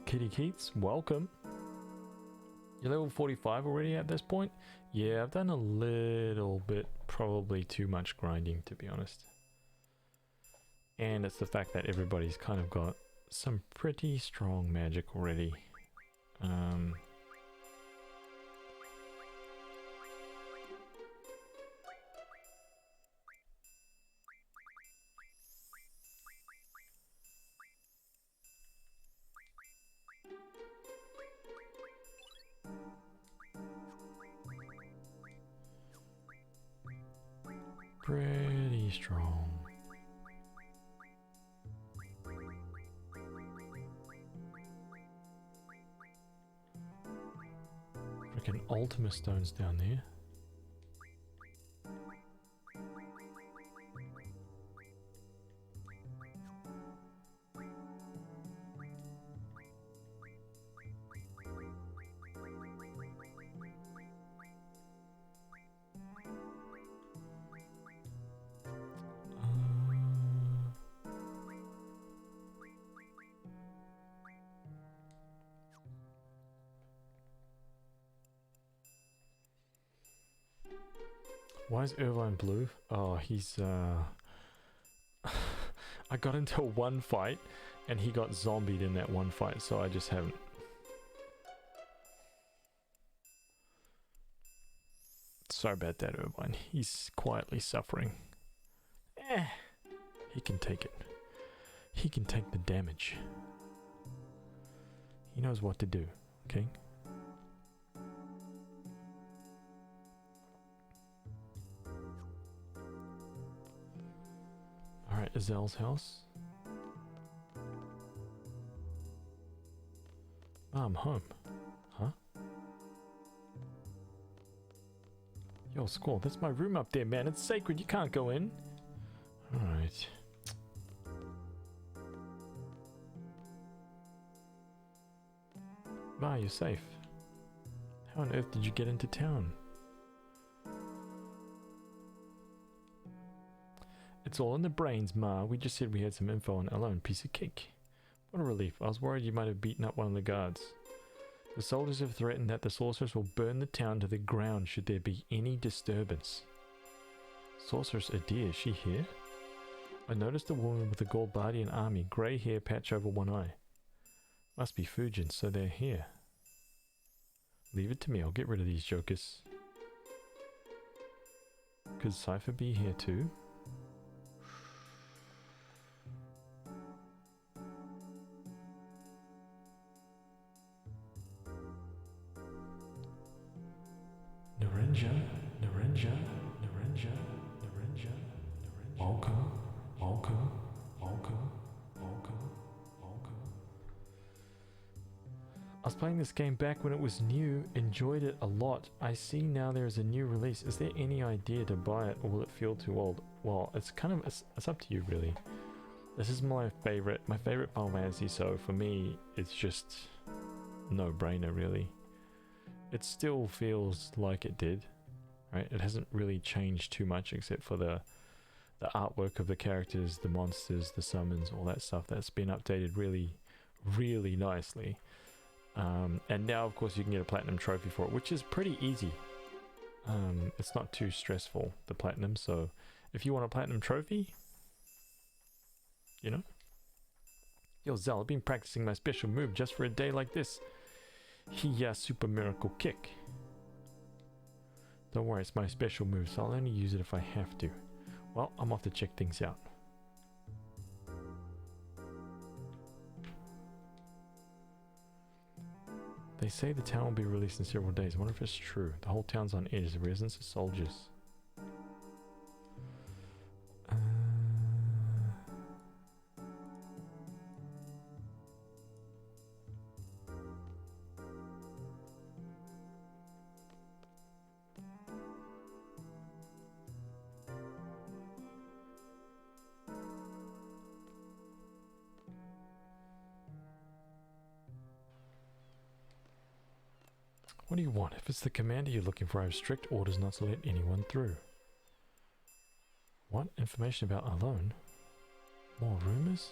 Kitty Keats, welcome. You're level 45 already at this point? Yeah, I've done a little bit, probably too much grinding, to be honest. And it's the fact that everybody's kind of got some pretty strong magic already. Pretty strong. Freaking Ultima stones down there. Why is Irvine blue? Oh, he's I got into one fight and he got zombied in that one fight, so I just haven't. Sorry about that, Irvine. He's quietly suffering. He can take it. He can take the damage. He knows what to do, okay? Alright, Azel's house. I'm home. Huh? Yo, Squall, that's my room up there, man. It's sacred. You can't go in. Alright. Ma, you're safe. How on earth did you get into town? It's all in the brains, Ma. We just said we had some info on Alone. Piece of cake. What a relief. I was worried you might have beaten up one of the guards. The soldiers have threatened that the sorceress will burn the town to the ground should there be any disturbance. Sorceress Adir, is she here? I noticed a woman with a Golbardian army, grey hair, patch over one eye. Must be Fujin, so they're here. Leave it to me, I'll get rid of these jokers. Could Cypher be here too? Narenja, Narenja, Narenja, Narenja, Narenja. Welcome, welcome, welcome, welcome, welcome. I was playing this game back when it was new, enjoyed it a lot. I see now there is a new release. Is there any idea to buy it, or will it feel too old? Well, it's kind of, it's up to you really. This is my favorite Final Fantasy, so for me, it's just no-brainer really. It still feels like it did, right? It hasn't really changed too much except for the artwork of the characters, the monsters, the summons, all that stuff that's been updated really, really nicely. And now of course you can get a platinum trophy for it, which is pretty easy. It's not too stressful, the platinum, so if you want a platinum trophy, you know. Yo Zal, I've been practicing my special move just for a day like this. Hiya Super Miracle Kick. Don't worry, it's my special move, so I'll only use it if I have to. Well, I'm off to check things out. They say the town will be released in several days. I wonder if it's true. The whole town's on edge. The residents are soldiers. What do you want? If it's the commander you're looking for, I have strict orders not to let anyone through. What? Information about Alone? More rumors?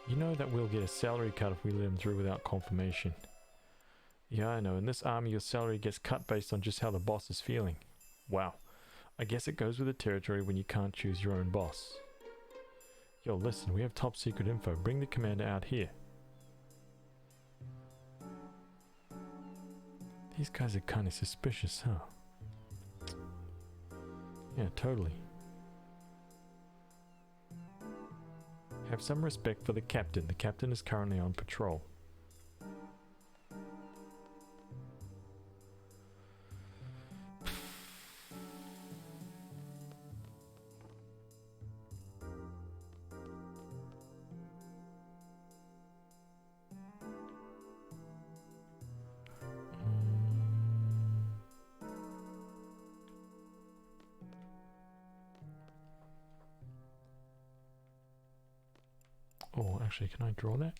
You know that we'll get a salary cut if we let him through without confirmation. Yeah, I know. In this army, your salary gets cut based on just how the boss is feeling. Wow. I guess it goes with the territory when you can't choose your own boss. Yo, listen, we have top secret info. Bring the commander out here. These guys are kind of suspicious, huh? Yeah, totally. Have some respect for the captain. The captain is currently on patrol. Oh, actually, can I draw that?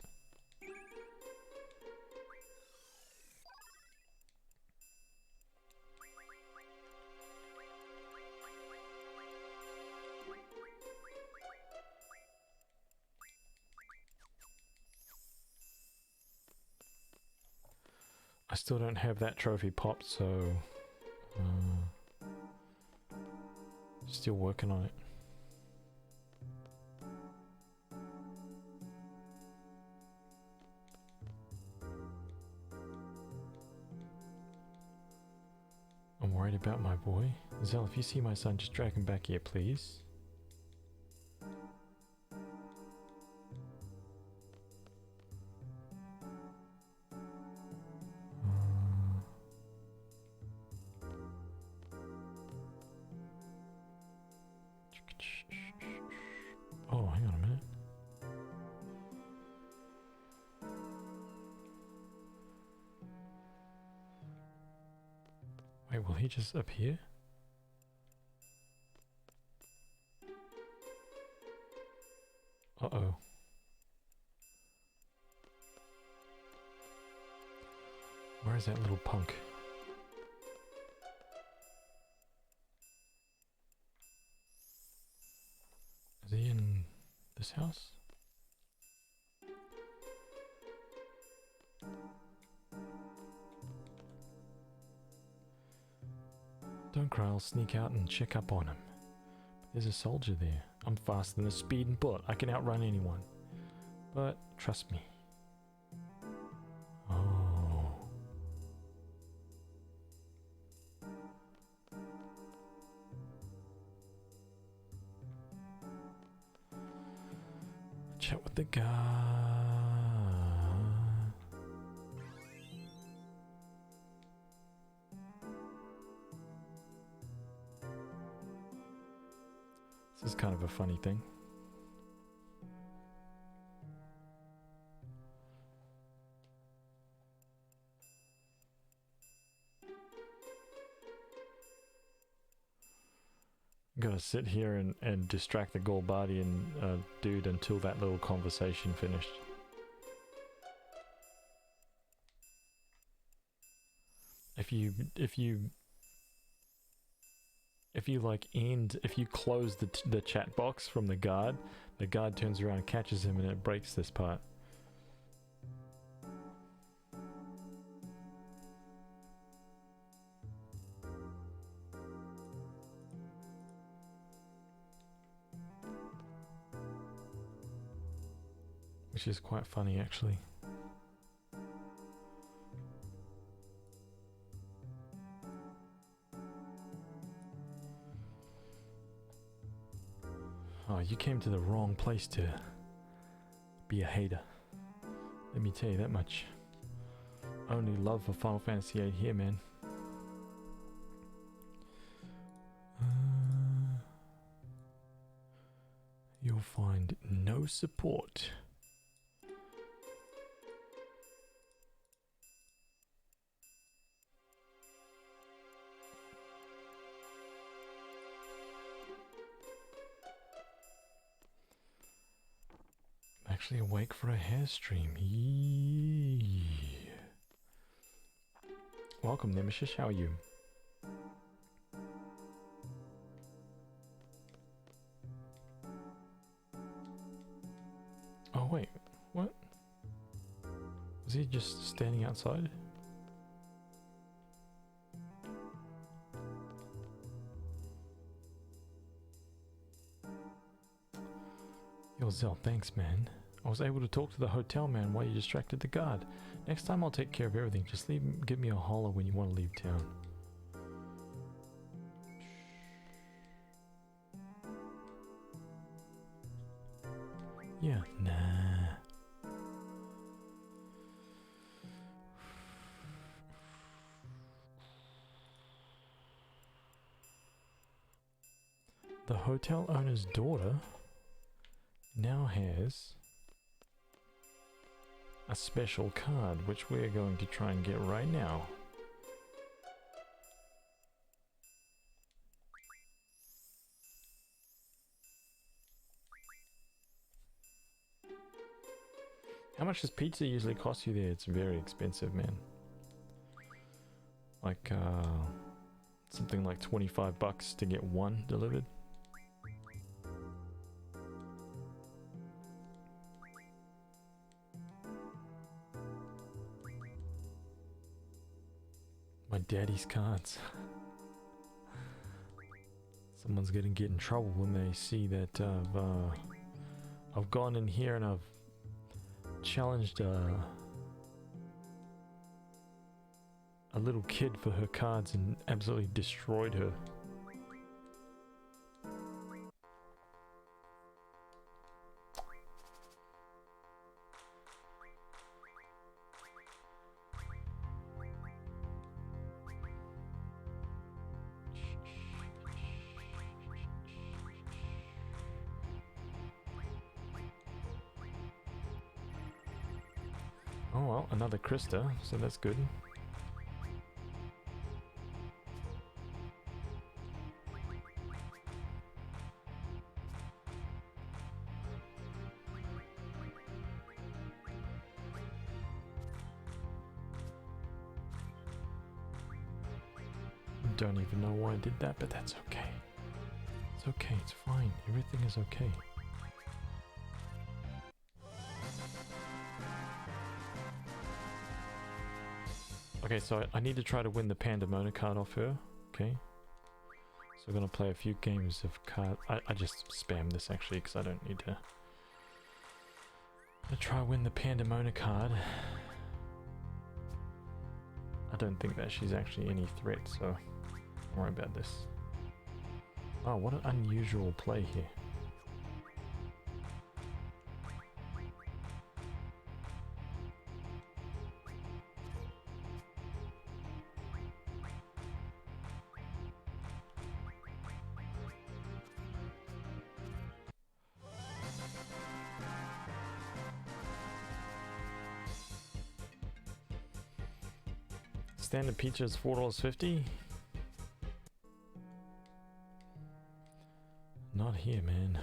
I still don't have that trophy popped, so still working on it. I'm worried about my boy. Zell, if you see my son, just drag him back here, please. Oh, hang on a minute. Wait, will he just appear? Uh-oh. Where is that little punk? Is he in this house? Don't cry, I'll sneak out and check up on him. But there's a soldier there. I'm faster than a speeding bullet. I can outrun anyone. But trust me. Oh. Chat with the guy. This is kind of a funny thing. gonna sit here and distract the Golbardian dude until that little conversation finished. If you close the chat box from the guard turns around and catches him and it breaks this part. Which is quite funny, actually. Oh, you came to the wrong place to be a hater. Let me tell you that much. Only love for Final Fantasy VIII here, man. You'll find no support. Actually awake for a hair stream. Yee. Welcome, Nemesis. How are you? Oh wait, what? Was he just standing outside? Yo, Zell, thanks, man. I was able to talk to the hotel man while you distracted the guard. Next time I'll take care of everything. Just give me a holler when you want to leave town. Yeah, nah. The hotel owner's daughter now has a special card, which we're going to try and get right now. How much does pizza usually cost you there? It's very expensive, man. Like, something like 25 bucks to get one delivered. My daddy's cards. Someone's gonna get in trouble when they see that I've gone in here and I've challenged a little kid for her cards and absolutely destroyed her. Oh well, another Krista, so that's good. Don't even know why I did that, but that's okay. It's okay, it's fine. Everything is okay. Okay, so I need to try to win the Pandemona card off her. Okay. So we're gonna play a few games of card. I just spam this actually because I don't need to. I'm gonna try to win the Pandemona card. I don't think that she's actually any threat, so don't worry about this. Oh, what an unusual play here. Standard pizza is $4.50. man.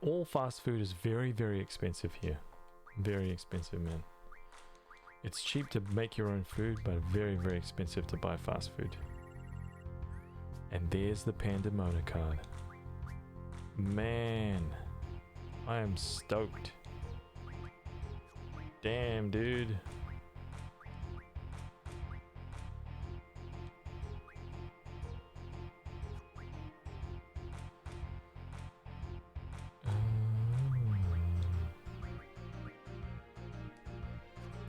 All fast food is very, very expensive here. Very expensive, man. It's cheap to make your own food, but very, very expensive to buy fast food. And there's the Panda Motor card. Man, I am stoked. Damn, dude.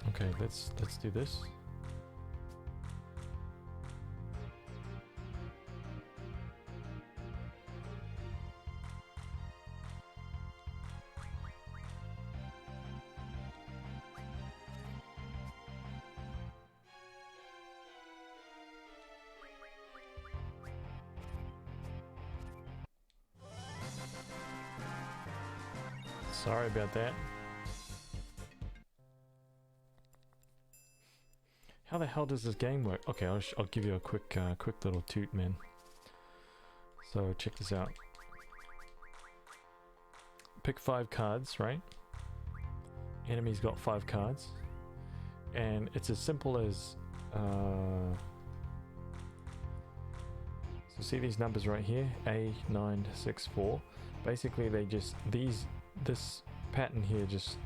Okay, let's do this. Sorry about that. How the hell does this game work? Okay, I'll give you a quick little toot, man. So check this out. Pick 5 cards, right? Enemy's got 5 cards, and it's as simple as so see these numbers right here, A964. Basically, they just this pattern here just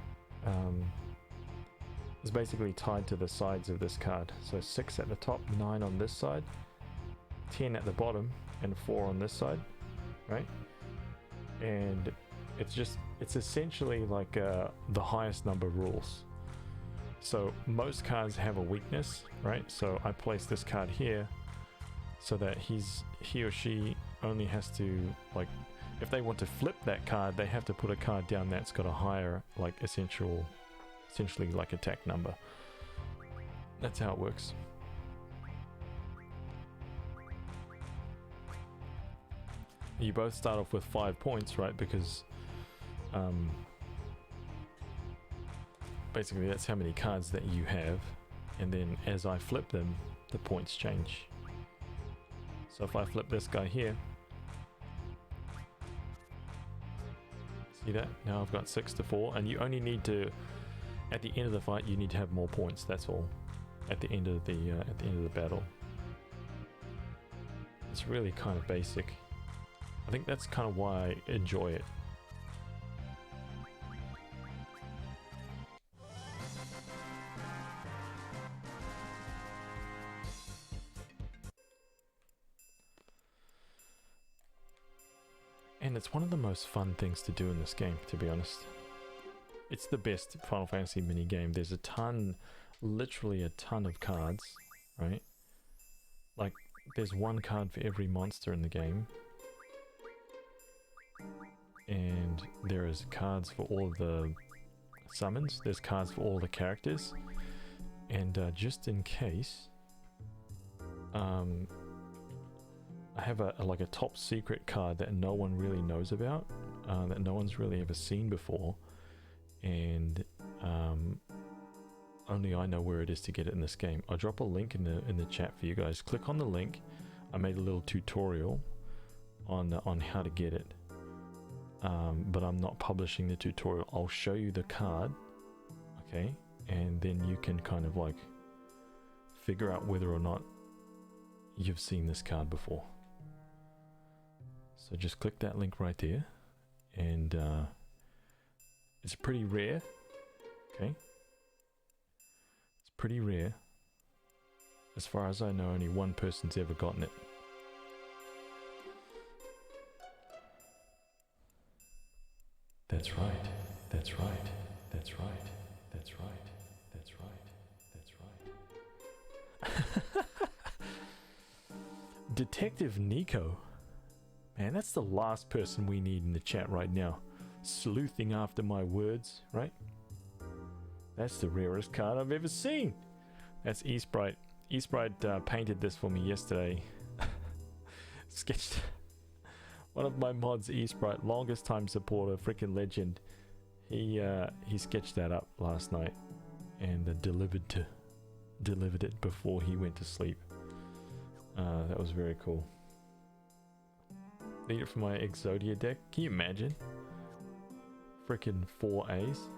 is basically tied to the sides of this card. So 6 at the top, 9 on this side, 10 at the bottom, and 4 on this side, right? And it's essentially like the highest number rules. So most cards have a weakness, right? So I place this card here so that he or she only has to, like, if they want to flip that card, they have to put a card down that's got a higher, like, essentially like attack number. That's how it works. You both start off with 5 points, right? Because basically that's how many cards that you have, and then as I flip them, the points change. So if I flip this guy here, see that? Now I've got 6 to 4, and you only need to, at the end of the fight, you need to have more points. That's all. At the end of the battle. It's really kind of basic. I think that's kind of why I enjoy it. And it's one of the most fun things to do in this game, to be honest. It's the best Final Fantasy mini game. There's a ton, literally a ton of cards, right? Like, there's one card for every monster in the game. And there is cards for all of the summons. There's cards for all the characters. And just in case, I have like a top secret card that no one really knows about, that no one's really ever seen before, and only I know where it is to get it in this game. I'll drop a link in the chat for you guys. Click on the link. I made a little tutorial on how to get it, but I'm not publishing the tutorial. I'll show you the card, okay, and then you can kind of like figure out whether or not you've seen this card before. So just click that link right there, and it's pretty rare, okay? It's pretty rare. As far as I know, only one person's ever gotten it. That's right, that's right, that's right, that's right, that's right, that's right. Detective Nico. Man, that's the last person we need in the chat right now. Sleuthing after my words, right? That's the rarest card I've ever seen. That's Esprite. Esprite painted this for me yesterday. Sketched. One of my mods, Esprite, longest time supporter, freaking legend. He sketched that up last night and delivered it before he went to sleep. That was very cool. Need it for my Exodia deck. Can you imagine? Freaking 4 A's.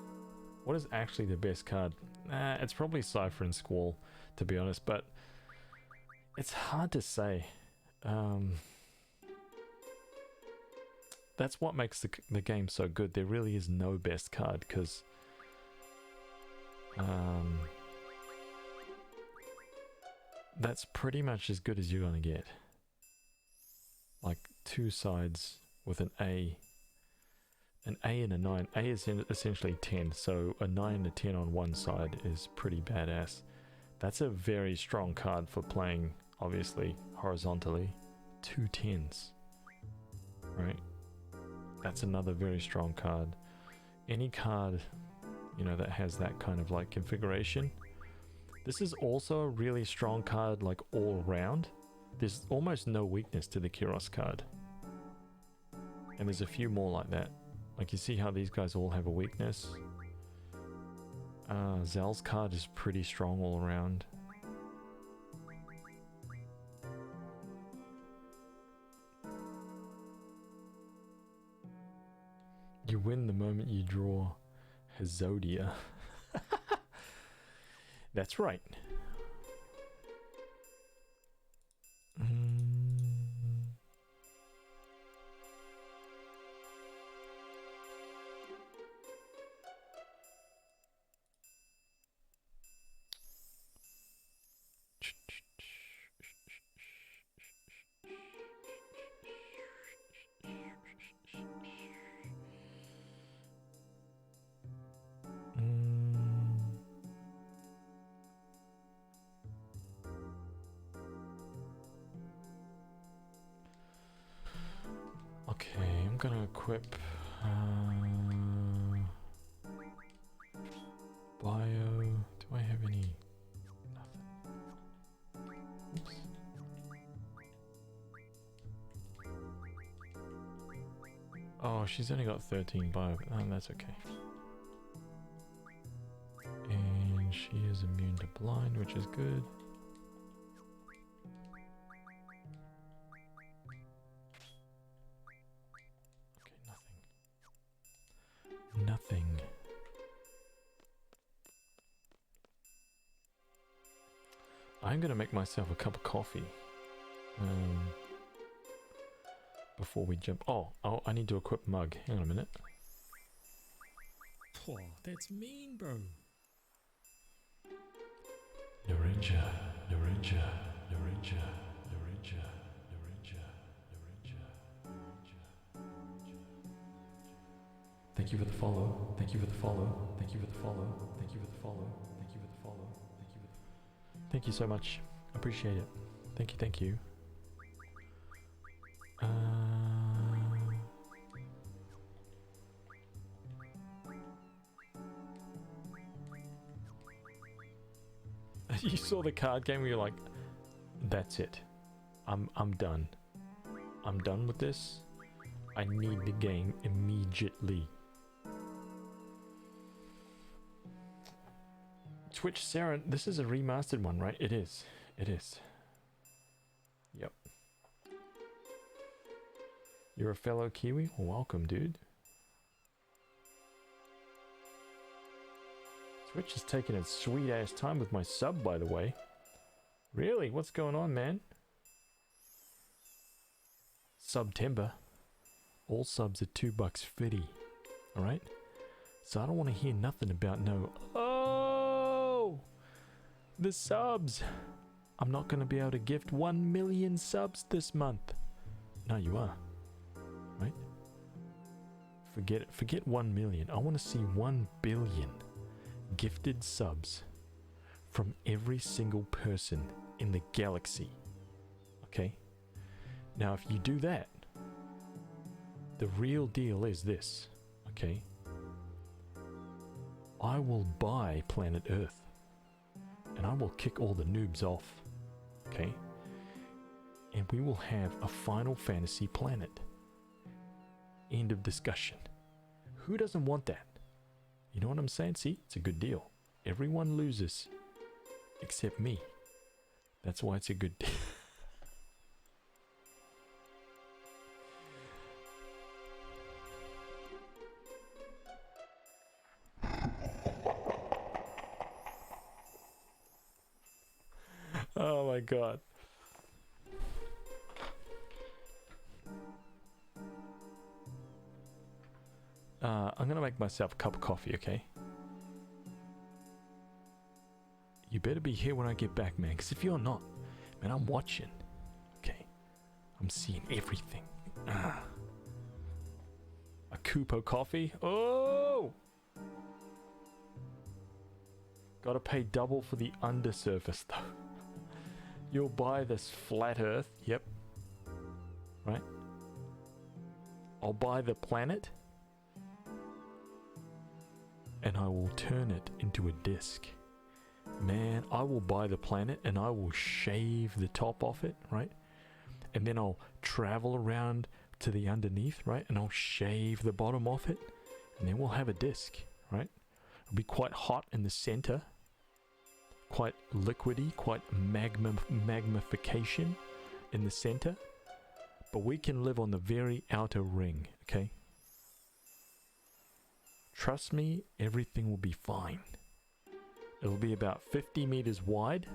What is actually the best card? It's probably Cypher and Squall, to be honest, but it's hard to say. That's what makes the game so good. There really is no best card, because that's pretty much as good as you're gonna get. Like 2 sides with an A and a 9. A is essentially 10, so a 9 and a 10 on one side is pretty badass. That's a very strong card for playing, obviously, horizontally. 2 10s, right? That's another very strong card. Any card, you know, that has that kind of like configuration. This is also a really strong card, like all around. There's almost no weakness to the Kyros card. And there's a few more like that. Like, you see how these guys all have a weakness? Zal's card is pretty strong all around. You win the moment you draw HazVsRPG. That's right. Okay, I'm gonna equip bio. Do I have any? Nothing. Oops. Oh, she's only got 13 bio, but that's okay. And she is immune to blind, which is good. Okay, nothing. Nothing. I'm gonna make myself a cup of coffee. Before we jump. Oh, I need to equip mug. Hang on a minute. Oh, that's mean, bro. Narinja, Narinja, Narinja, Narinja, Narinja, Narinja, Narinja. Thank you for the follow. Thank you for the follow. Thank you for the follow. Thank you for the follow. Thank you for the follow. Thank you for the. Thank you so much. Appreciate it. Thank you. Thank you. You saw the card game where you're like, that's it. I'm done. I'm done with this. I need the game immediately. Twitch Sarah, this is a remastered one, right? It is. It is. Yep. You're a fellow Kiwi? Well, welcome, dude. Twitch is taking its sweet ass time with my sub, by the way. Really? What's going on, man? September. All subs are $2.50. Alright? So I don't want to hear nothing about no. Oh! The subs! I'm not going to be able to gift 1 million subs this month. No, you are. Right? Forget it. Forget 1 million. I want to see 1 billion gifted subs from every single person in the galaxy. Okay? Now, if you do that, the real deal is this. Okay? I will buy planet Earth. And I will kick all the noobs off. Okay? And we will have a Final Fantasy planet. End of discussion. Who doesn't want that? You know what I'm saying? See, it's a good deal. Everyone loses. Except me. That's why it's a good deal. god. I'm gonna make myself a cup of coffee, okay? You better be here when I get back, man, because if you're not, man, I'm watching. Okay? I'm seeing everything. A Kupo coffee? Oh! Gotta pay double for the undersurface, though. You'll buy this flat earth. Yep. Right? I'll buy the planet. And I will turn it into a disc. Man, I will buy the planet and I will shave the top off it, right? And then I'll travel around to the underneath, right? And I'll shave the bottom off it. And then we'll have a disc, right? It'll be quite hot in the center. Quite liquidy, quite magnification in the center. But we can live on the very outer ring, okay? Trust me, everything will be fine. It'll be about 50 meters wide,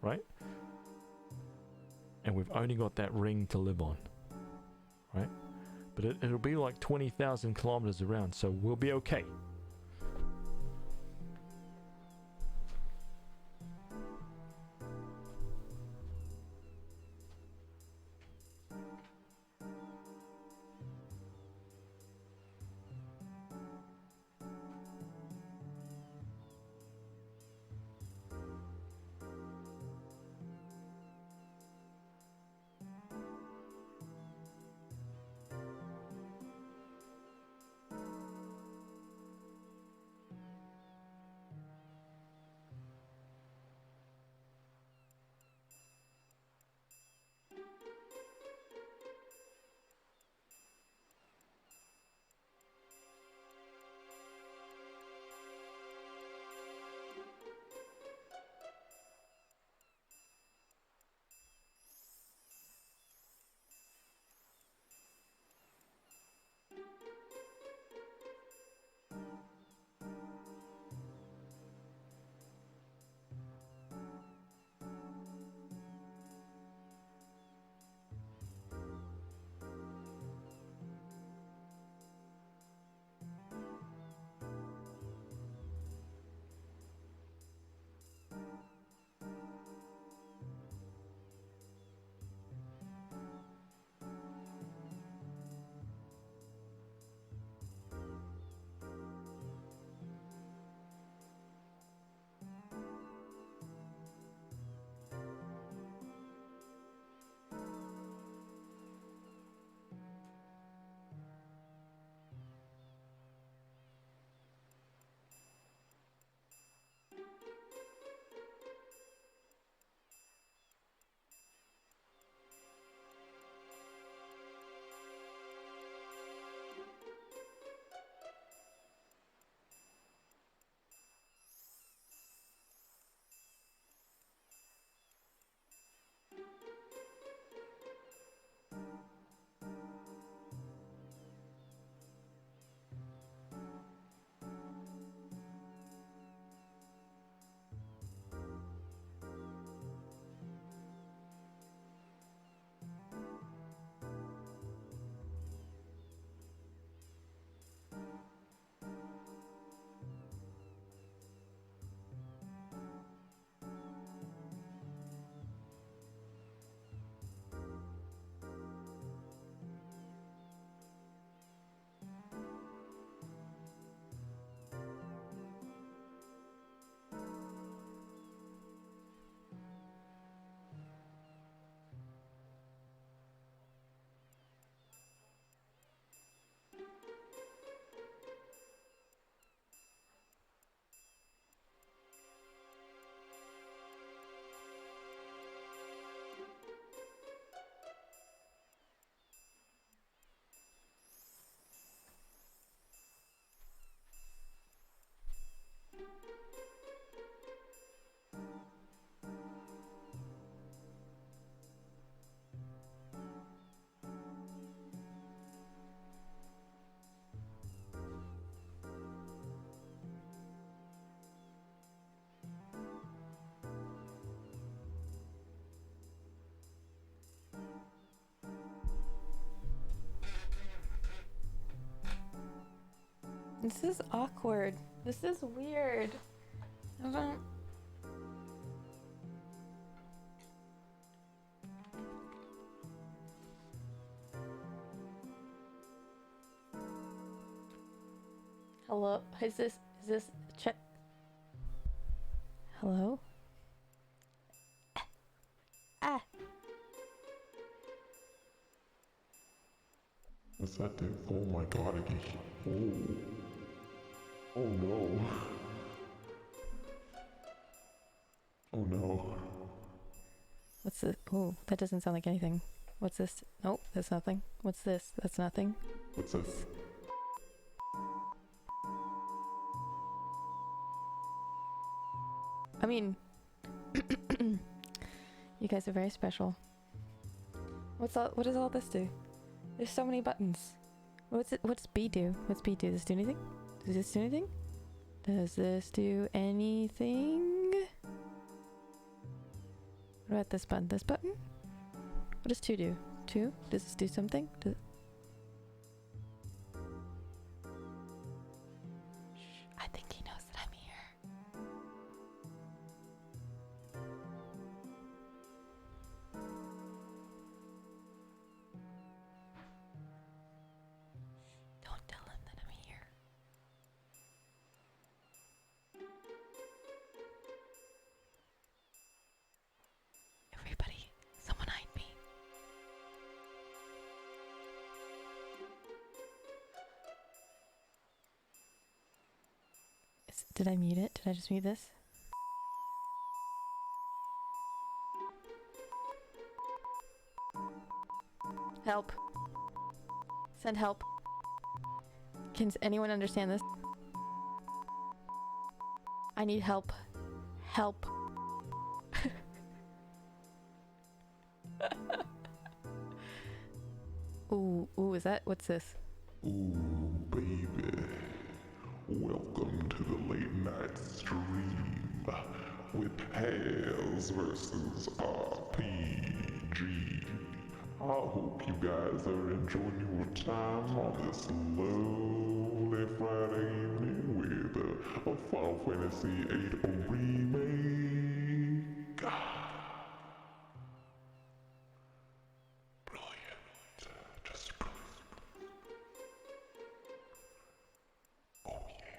right? And we've only got that ring to live on, right? But it'll be like 20,000 kilometers around, so we'll be okay. This is awkward. This is weird. I don't... Hello? Is this check? Hello? Ah! Is that the... Oh my god, again. Oh. Oh no. Oh no. What's this? Oh, that doesn't sound like anything. What's this? Nope, that's nothing. What's this? That's nothing. What's this? I mean, you guys are very special. What does all this do? There's so many buttons. What's B do? What's B do? Does this do anything? Does this do anything? Does this do anything? What about this button? This button? What does 2 do? 2? Does this do something? Shh, I think he knows that I'm here. Don't tell him that I'm here. Everybody, someone hide me. Did I mute it? Did I just mute this? Help. Send help. Can anyone understand this? I need help. Help. Ooh, is that? What's this? Ooh, baby. Welcome to the late night stream with HazVsRPG. I hope you guys are enjoying your time on this lovely Friday evening with a Final Fantasy VIII remake. Brilliant. Just brilliant. Oh yeah.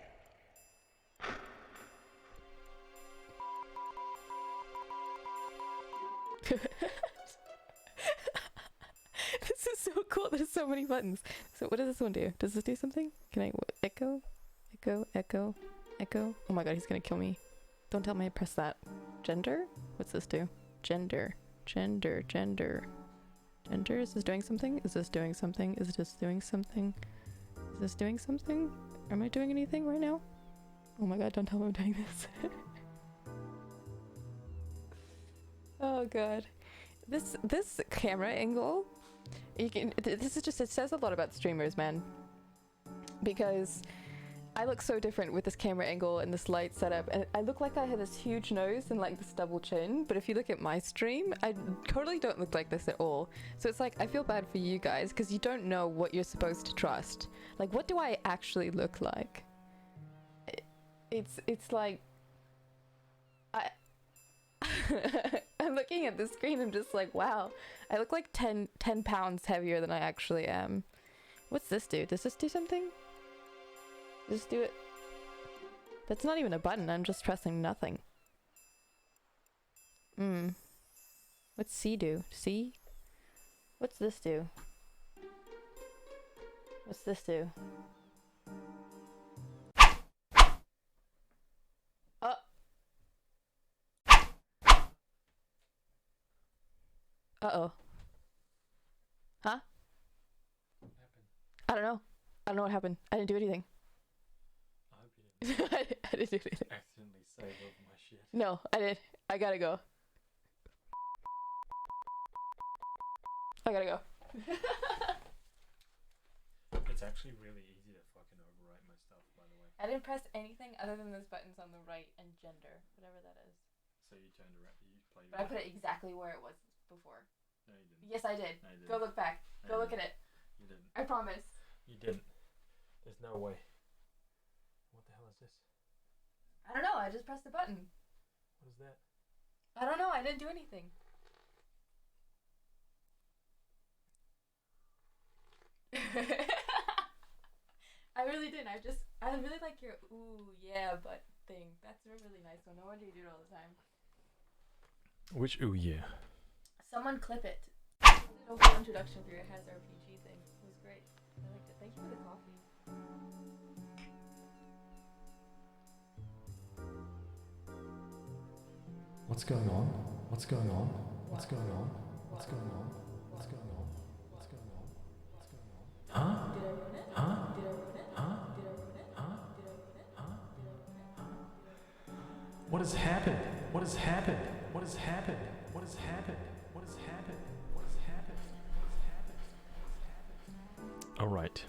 This is so cool. There's so many buttons. So what does this one do? Does this do something? Can I echo? Echo? Echo? Echo? Oh my god, he's gonna kill me. Don't tell me I press that. Gender? What's this do? Gender. Gender. Gender. Gender? Is this doing something? Is this doing something? Is this doing something? Is this doing something? Am I doing anything right now? Oh my god, don't tell me I'm doing this. Oh god. This camera angle, this is just, it says a lot about streamers, man. Because I look so different with this camera angle and this light setup, and I look like I have this huge nose and like this double chin, but if you look at my stream, I totally don't look like this at all. So it's like, I feel bad for you guys, because you don't know what you're supposed to trust. Like, what do I actually look like? It's like, I'm looking at the screen, I'm just like, wow, I look like 10 pounds heavier than I actually am. What's this do? Does this do something? Does this do it? That's not even a button, I'm just pressing nothing. What's C do? C? What's this do? What's this do? Oh! Uh-oh. Huh? I don't know. I don't know what happened. I didn't do anything. I hope you didn't I didn't do anything. accidentally save over my shit. No, I did. I gotta go. I gotta go. It's actually really easy to fucking overwrite my stuff, by the way. I didn't press anything other than those buttons on the right and gender, whatever that is. So you turned around, you played. But I put it exactly where it was before. No, you didn't. Yes, I did. No, you didn't. Go look back. No, Go you look at it. You didn't. I promise. You didn't. There's no way. What's this? I don't know. I just pressed the button. What is that? I don't know. I didn't do anything. I really didn't. I really like your ooh yeah butt thing. That's a really nice one. No wonder you do it all the time. Which ooh yeah? Someone clip it. You did a whole introduction for your HazRPG thing. It was great. I liked it. Thank you for the coffee. What's going on? What's going on? What's going on? What's going on? What's going on? What's going on? What's going on? Huh? Did I ruin it? Huh? Did I ruin it? Huh? Did I ruin it? Huh? Did I ruin it? Huh? Did I ruin it? Did I ruin it? What has happened? What has happened? What has happened? What has happened? What has happened? What has happened? What has happened? All right.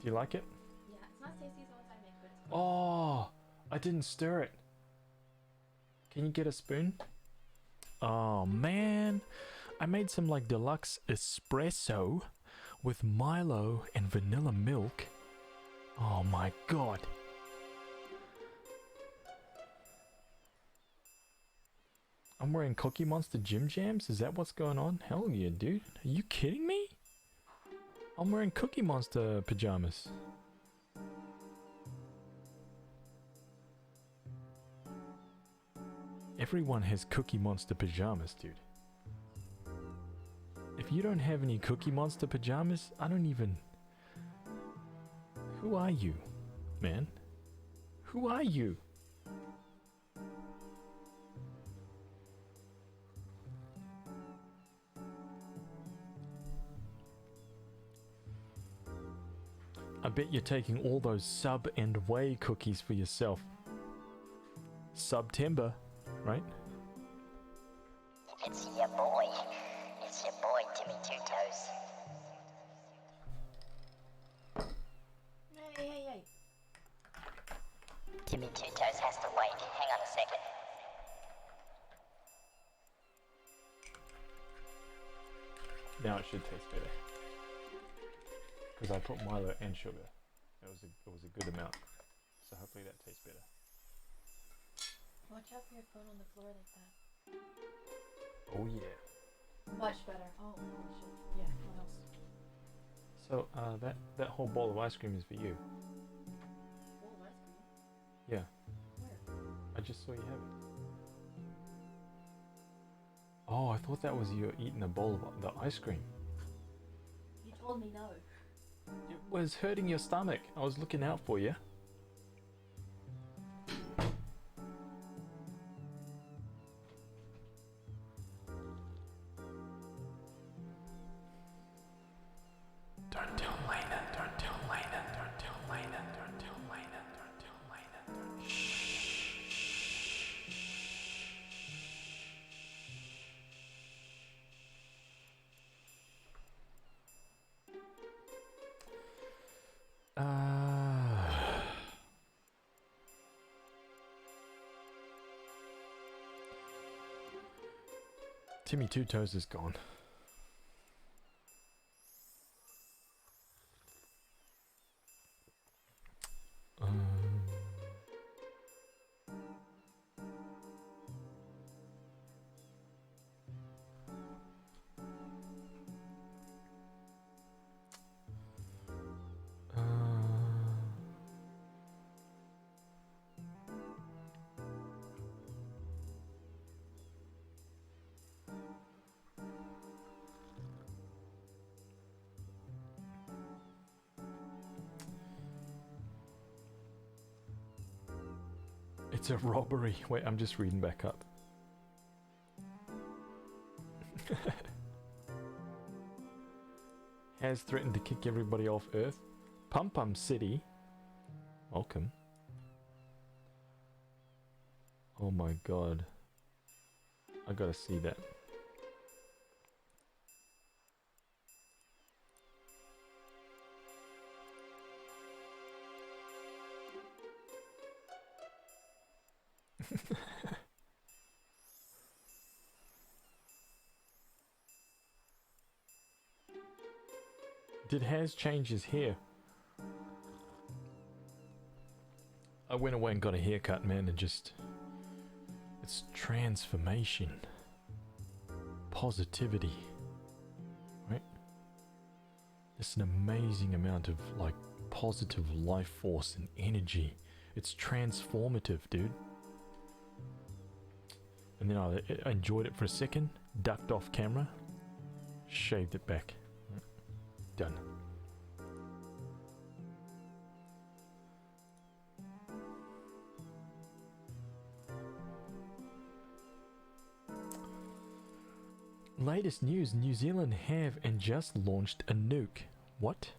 Do you like it? Yeah, it's not tasty as the ones I make, but it's Oh, I didn't stir it. Can you get a spoon? Oh man, I made some like deluxe espresso with Milo and vanilla milk. Oh my god. I'm wearing Cookie Monster gym jams? Is that what's going on? Hell yeah, dude. Are you kidding me? I'm wearing Cookie Monster pajamas. Everyone has Cookie Monster pajamas, dude. If you don't have any Cookie Monster pajamas, I don't even... Who are you, man? Who are you? I bet you're taking all those sub and whey cookies for yourself. September, right? It's your boy. It's your boy, Timmy Two Toes. Hey. Timmy Two Toes has to wait. Hang on a second. Now it should taste better. Because I put Milo and sugar. It was a good amount. So hopefully that tastes better. Watch out for your phone on the floor like that. Oh yeah. Much better. Oh shit. Yeah, what else? So that whole bowl of ice cream is for you. Bowl of ice cream? Yeah. Where? I just saw you have it. Oh, I thought that was you eating a bowl of the ice cream. You told me no. It was hurting your stomach. I was looking out for you. Don't tell Lena, don't tell Lena, don't tell Lena, don't tell Lena, don't tell Lena. Timmy Two Toes is gone. It's a robbery. Wait, I'm just reading back up. Has threatened to kick everybody off Earth. Pum Pum City. Welcome. Oh my god. I gotta see that. Did Haz change his hair? I went away and got a haircut, man, and just... It's transformation. Positivity. Right? It's an amazing amount of, like, positive life force and energy. It's transformative, dude. And then I enjoyed it for a second, ducked off camera, shaved it back. Done. Latest news, New Zealand have and just launched a nuke. What?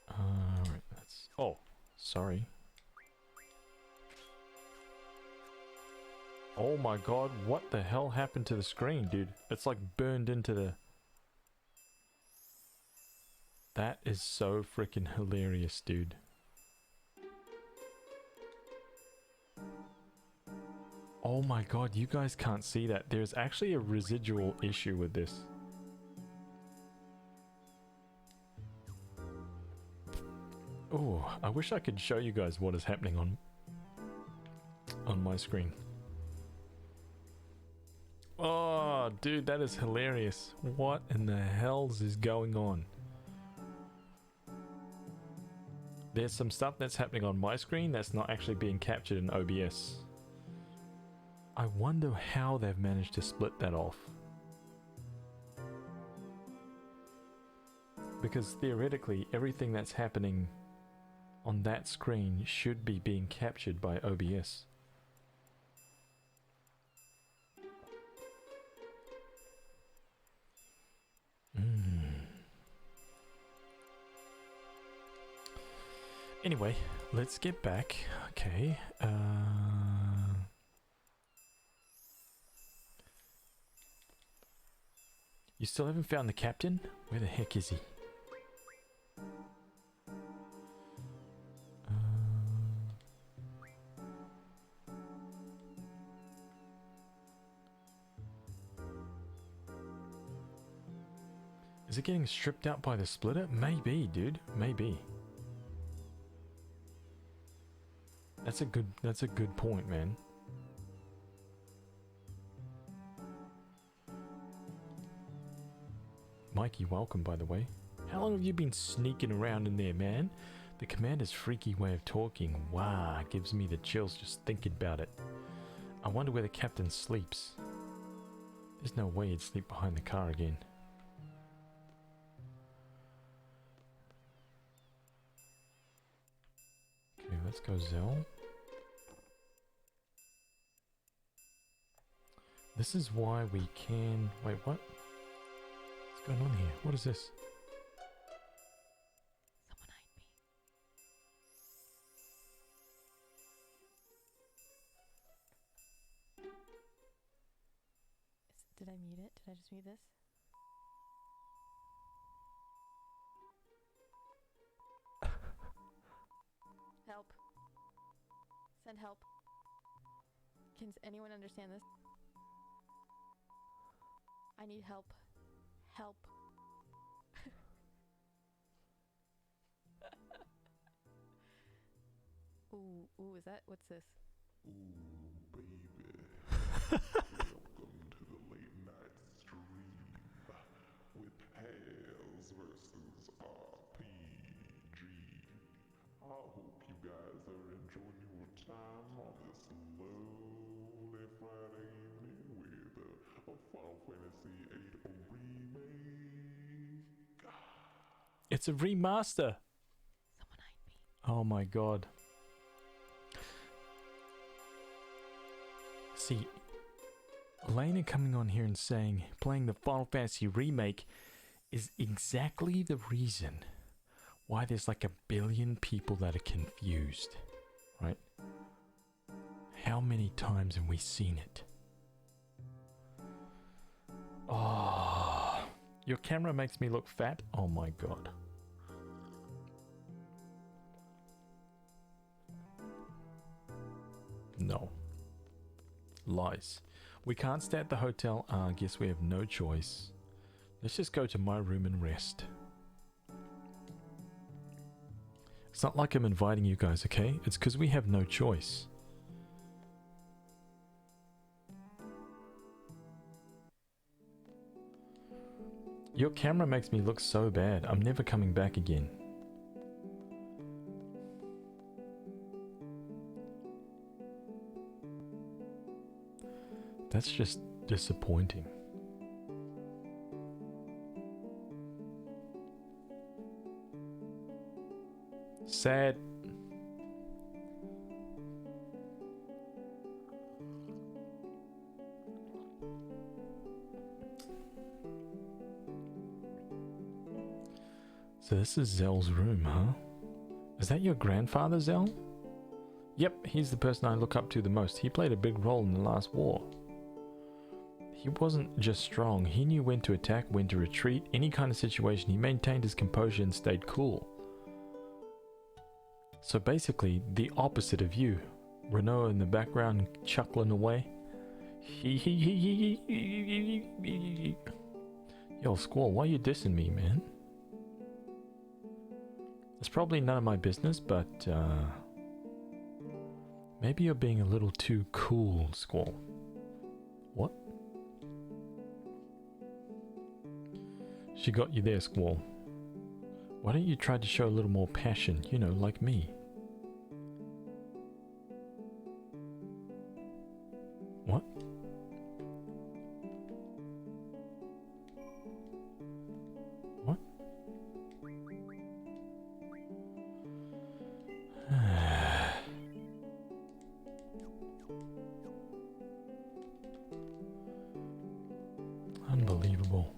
Right, that's... Oh, sorry. Oh my god, what the hell happened to the screen, dude? It's like burned into the... That is so freaking hilarious, dude. Oh my god, you guys can't see that. There's actually a residual issue with this. Oh, I wish I could show you guys what is happening on my screen. Oh, dude, that is hilarious. What in the hells is going on? There's some stuff that's happening on my screen that's not actually being captured in OBS. I wonder how they've managed to split that off. Because theoretically, everything that's happening on that screen should be being captured by OBS. Anyway, let's get back. Okay. You still haven't found the captain? Where the heck is he? Is it getting stripped out by the splitter? Maybe, dude. Maybe. That's a good point, man. Mikey, welcome, by the way. How long have you been sneaking around in there, man? The commander's freaky way of talking, wow, gives me the chills just thinking about it. I wonder where the captain sleeps. There's no way he'd sleep behind the car again. Okay, let's go Zell. This is why we can... Wait, what? What's going on here? What is this? Someone hide me. Did I mute it? Did I just mute this? Help. Send help. Can anyone understand this? I need help. Help. Ooh, ooh, is that? What's this? Ooh, baby. Welcome to the late night stream with HazVsRPG. I hope you guys are enjoying your time on this lovely Friday evening with a Final Fantasy VIII remake. It's a remaster! Someone hide me. Oh my god. See, Elena coming on here and saying playing the Final Fantasy remake is exactly the reason why there's like 1 billion people that are confused, right? How many times have we seen it? Oh, your camera makes me look fat? Oh my god. No. Lies. We can't stay at the hotel. I guess we have no choice. Let's just go to my room and rest. It's not like I'm inviting you guys, okay? It's because we have no choice. Your camera makes me look so bad. I'm never coming back again. That's just disappointing. Sad. So this is Zell's room, huh? Is that your grandfather, Zell? Yep, he's the person I look up to the most. He played a big role in the last war. He wasn't just strong, he knew when to attack, when to retreat, any kind of situation. He maintained his composure and stayed cool. So basically, the opposite of you. Renault in the background chuckling away. Yo, Squall, why are you dissing me, man? It's probably none of my business, but maybe you're being a little too cool, Squall. What? She got you there, Squall. Why don't you try to show a little more passion, you know, like me? What? What? Unbelievable.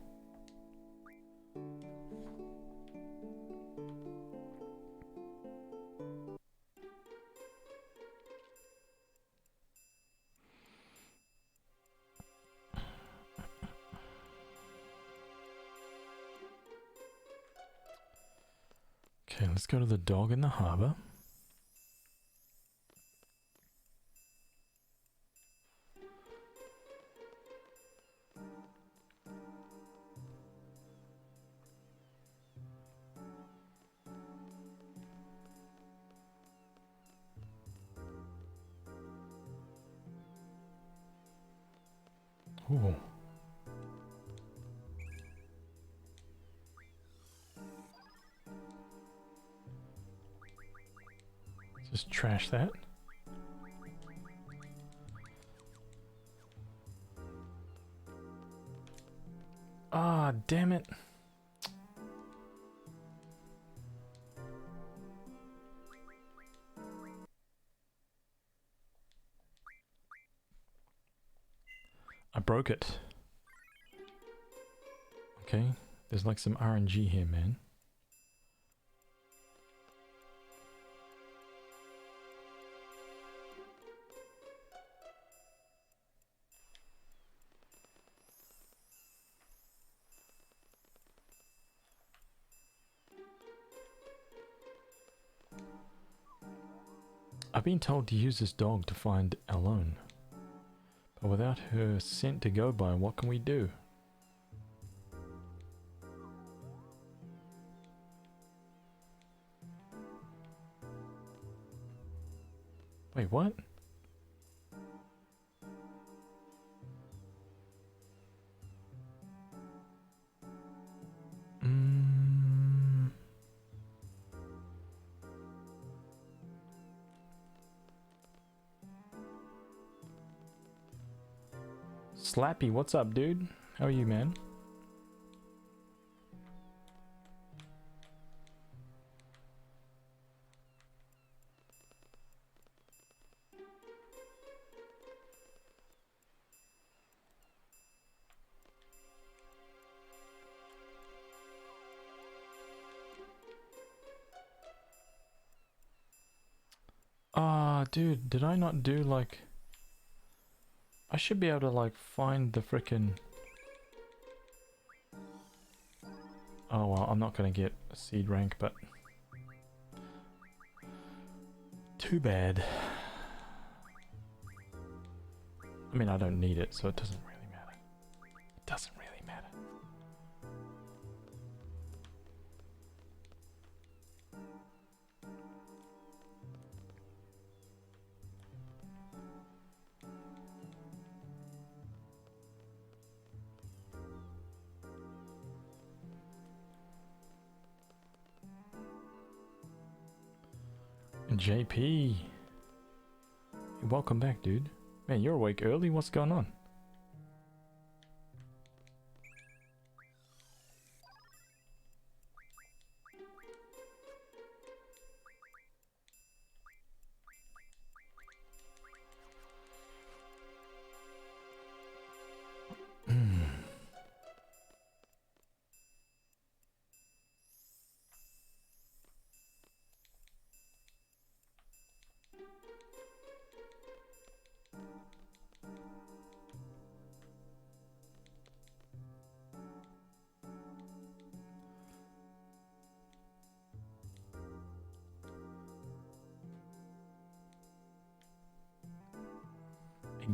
Okay, let's go to the dog in the harbor. Ooh. Just trash that. Ah, damn it. I broke it. Okay, there's like some RNG here, man. I've been told to use this dog to find Alone. But without her scent to go by, what can we do? Wait, what? Slappy, what's up, dude? How are you, man? Ah, dude, did I not do like... I should be able to like find the frickin'... Oh well, I'm not gonna get a seed rank, but... Too bad. I mean, I don't need it, so it doesn't really matter. It doesn't really matter. JP, welcome back, dude. Man, you're awake early. What's going on?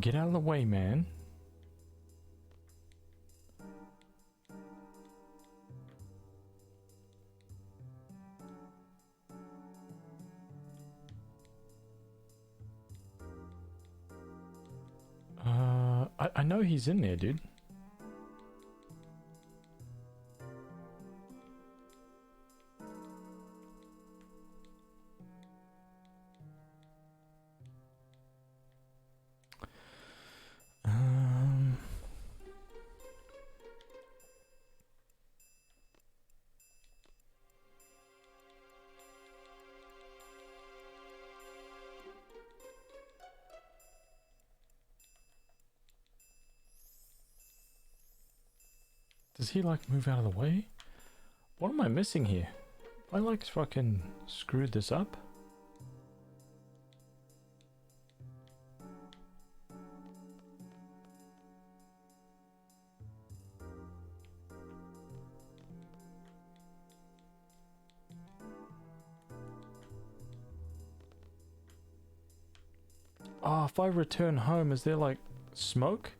Get out of the way, man. I know he's in there, dude. Does he like move out of the way? What am I missing here? Have I like fucking screwed this up? Oh, if I return home, is there like smoke?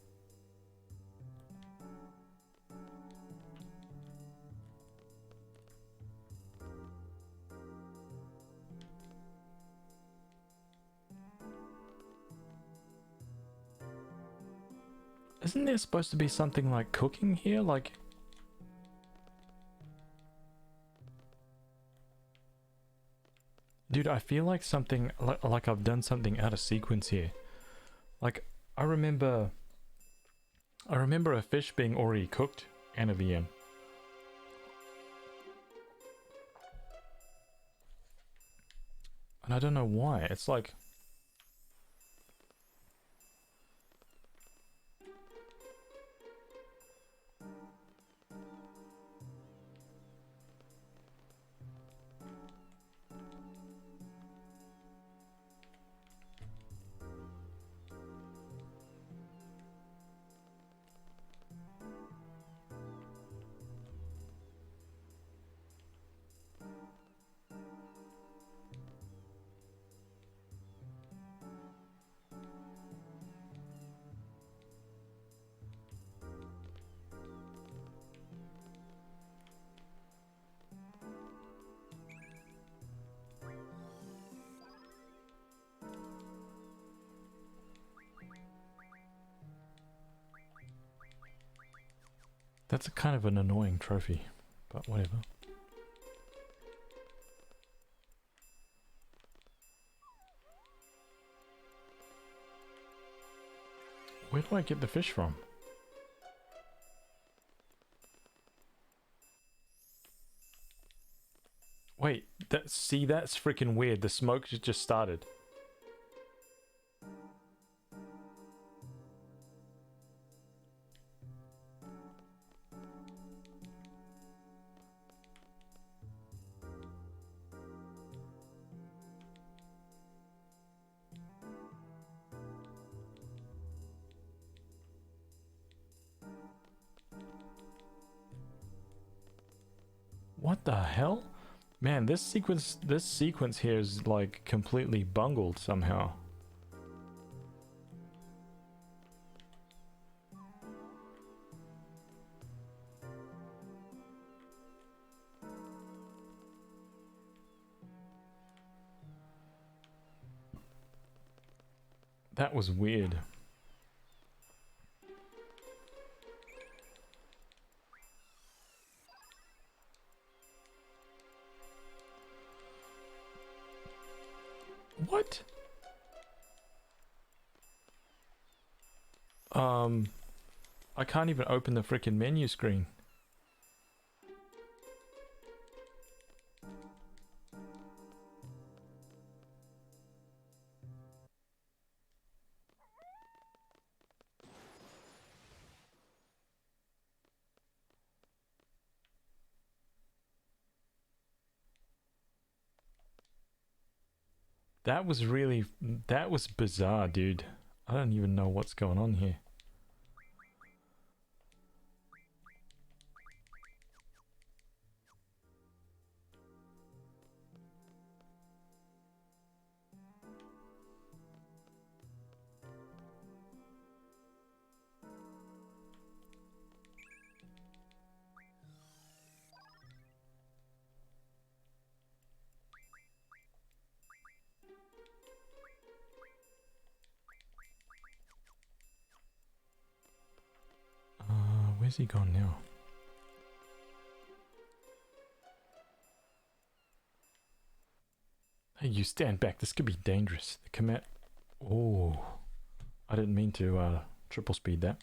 Isn't there supposed to be something like cooking here? Like... Dude, I feel like something... Like I've done something out of sequence here. Like, I remember a fish being already cooked and a VM. And I don't know why. It's like... That's a kind of an annoying trophy, but whatever. Where do I get the fish from? Wait, that's freaking weird. The smoke just started. What the hell? Man, this sequence here is like completely bungled somehow. That was weird. What? I can't even open the frickin' menu screen. That was really, that was bizarre, dude. I don't even know what's going on here. Where's he gone now? Hey, you stand back. This could be dangerous. The command. Oh, I didn't mean to triple speed that.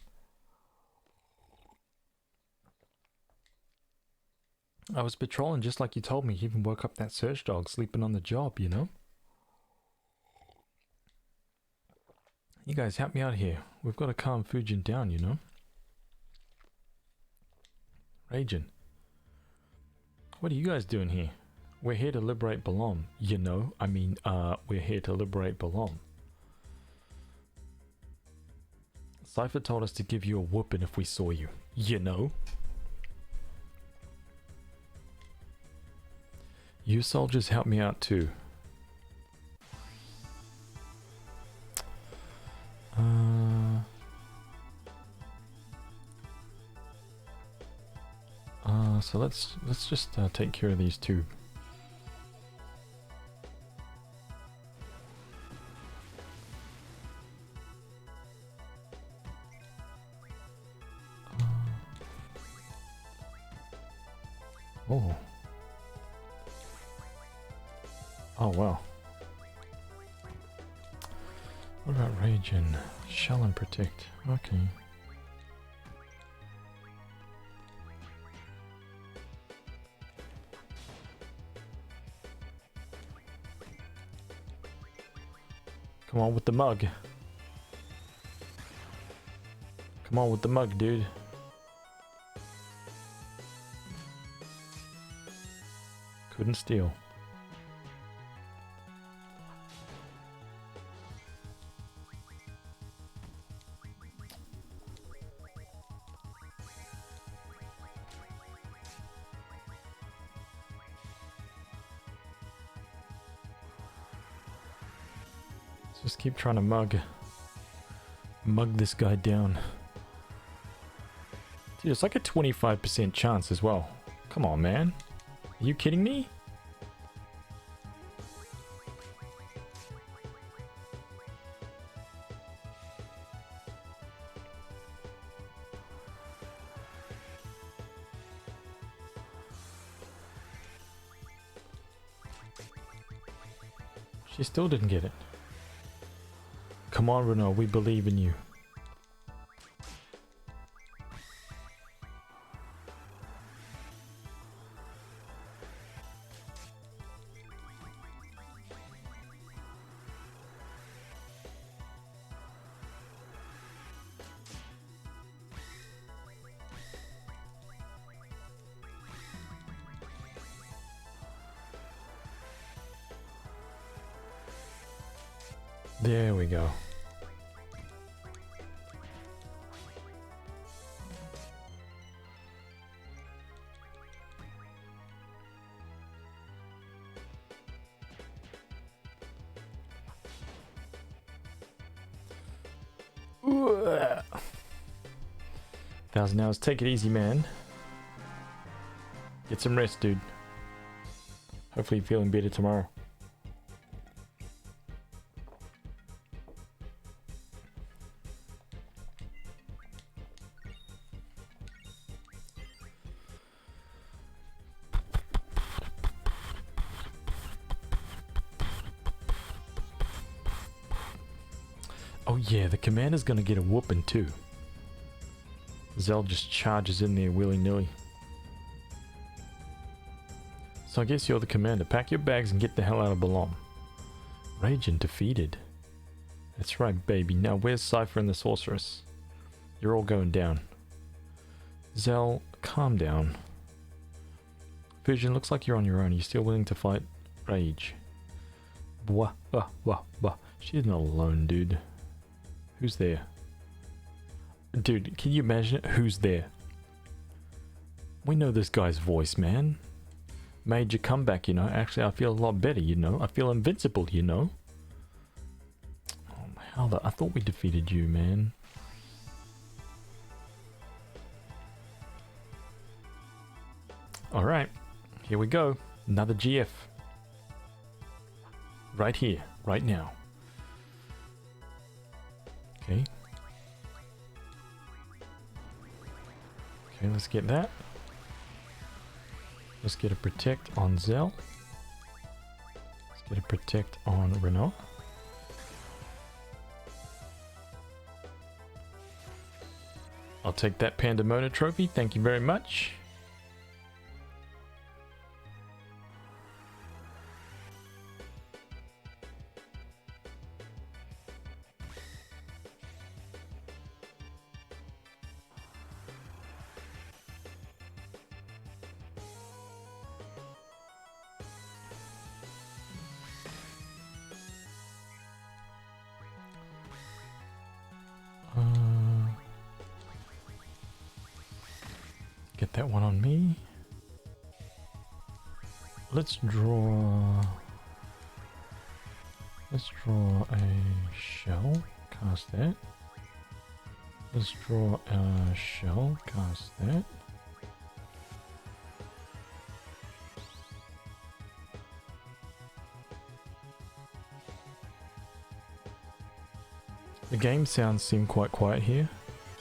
I was patrolling just like you told me. You even woke up that search dog sleeping on the job, you know? You guys help me out here. We've got to calm Fujin down, you know? Ragin. What are you guys doing here? We're here to liberate Balom. You know? I mean, we're here to liberate Balom. Cypher told us to give you a whooping if we saw you. You know? You soldiers help me out too. So let's just take care of these two. Oh. Oh wow. What about Rage and Shell and Protect? Okay. Come on with the mug. Come on with the mug, dude. Couldn't steal. Just keep trying to mug this guy down. Dude, it's like a 25% chance as well. Come on, man. Are you kidding me? She still didn't get it. Come on, Renault, we believe in you. There we go. Ooh. 1,000 hours. Take it easy, man. Get some rest, dude. Hopefully you're feeling better tomorrow. yeah, the commander's gonna get a whooping too. Zell just charges in there willy-nilly. So I guess you're the commander. Pack your bags and get the hell out of Balom. Raging defeated. That's right, baby. Now where's Cypher and the Sorceress? You're all going down. Zell, calm down. Vision, looks like you're on your own. Are you still willing to fight Rage? Bwah, bwah, bwah, bwah. She's not alone, dude. Who's there? Dude, can you imagine who's there? We know this guy's voice, man. Major comeback, you know. Actually, I feel a lot better, you know. I feel invincible, you know. Oh, hell, I thought we defeated you, man. Alright, here we go. Another GF. Right here, right now. Okay. Okay, let's get that. Let's get a protect on Zell. Let's get a protect on Renault. I'll take that Pandemona trophy. Thank you very much. Get that one on me. Let's draw a shell, cast that. Let's draw a shell, cast that. The game sounds seem quite quiet here.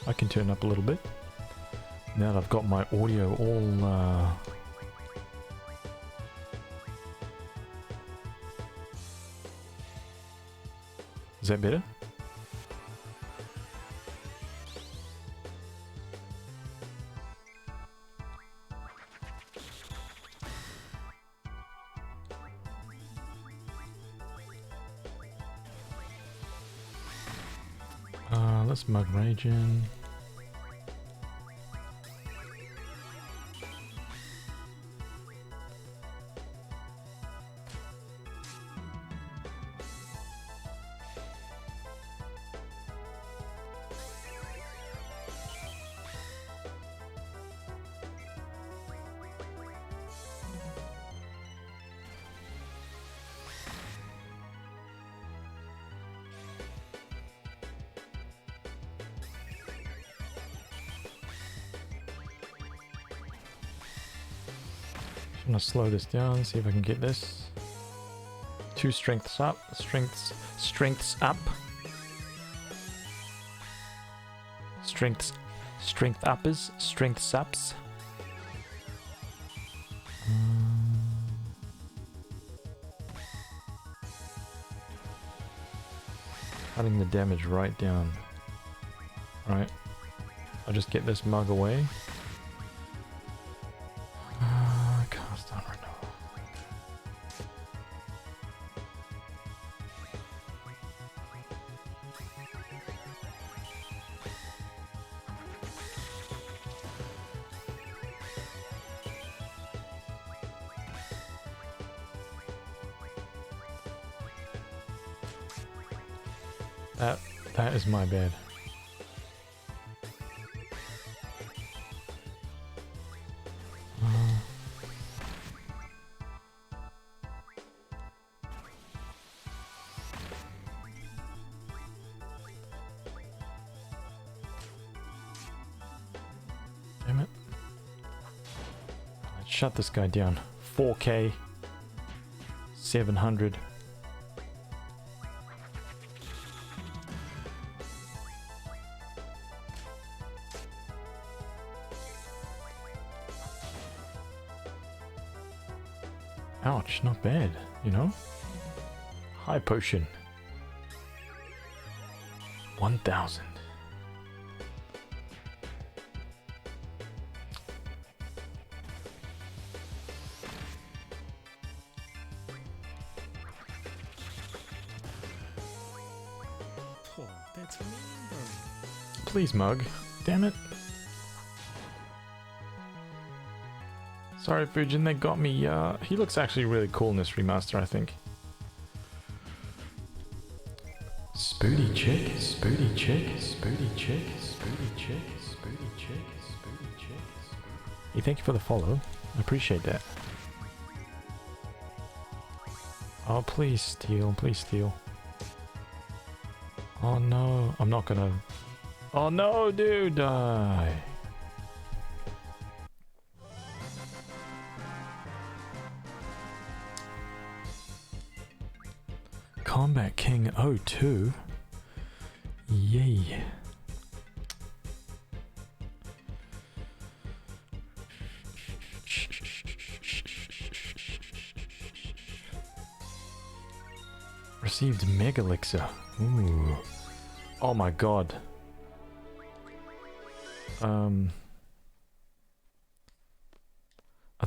I can turn up a little bit. Now that I've got my audio all Is that better? Let's mug rage in. I'm gonna slow this down, see if I can get this. 2 strengths up, strengths up. Strength uppers, strength ups. Cutting the damage right down. Alright. I'll just get this mug away. Cast on Renault. That is my bad. Damn it. Let's shut this guy down. 4K. 700. Ouch, not bad, you know? High potion. 1,000. Oh, that's mean, bro. Please, mug. Damn it. Sorry, Fujin, they got me. He looks actually really cool in this remaster, I think. Spooty chick, spooty chick, spooty chick, spooty chick, spooty chick, spooty chick. Hey, thank you for the follow. I appreciate that. Oh, please steal, please steal. Oh no, I'm not gonna... Oh no, dude, die. Combat King 02. Yay. Received Mega Elixir. Ooh. Oh my god. Are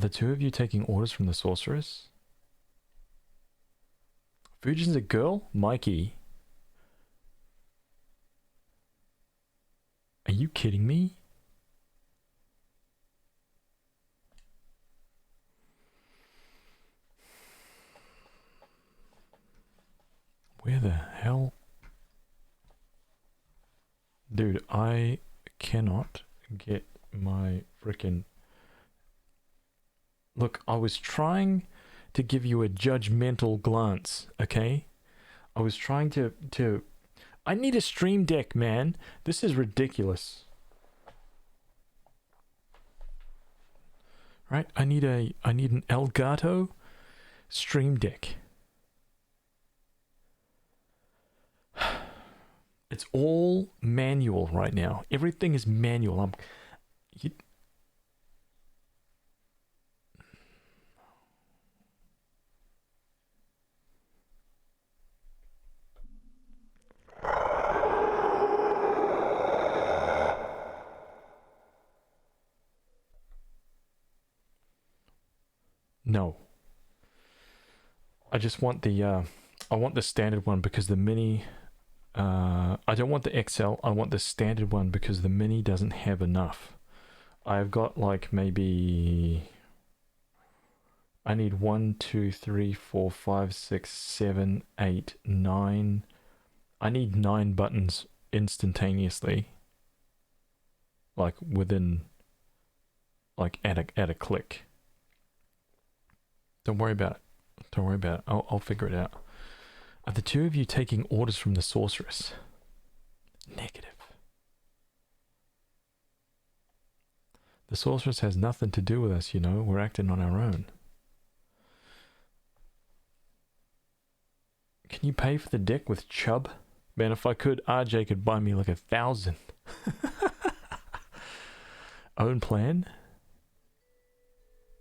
the two of you taking orders from the sorceress? Fujin's a girl? Mikey. Are you kidding me? Where the hell? Dude, I cannot get my frickin'... Look, I was trying to give you a judgmental glance, okay? I was trying to... I need a stream deck, man. This is ridiculous. Right? I need an Elgato stream deck. It's all manual right now. Everything is manual. No. I just want the I want the standard one because the mini I don't want the XL, I want the standard one because the mini doesn't have enough. I've got like maybe I need 1, 2, 3, 4, 5, 6, 7, 8, 9. I need 9 buttons instantaneously. Like within like at a click. Don't worry about it. Don't worry about it. I'll figure it out. Are the two of you taking orders from the sorceress? Negative. The sorceress has nothing to do with us, you know. We're acting on our own. Can you pay for the deck with Chubb? Man, if I could, RJ could buy me like 1,000. Own plan?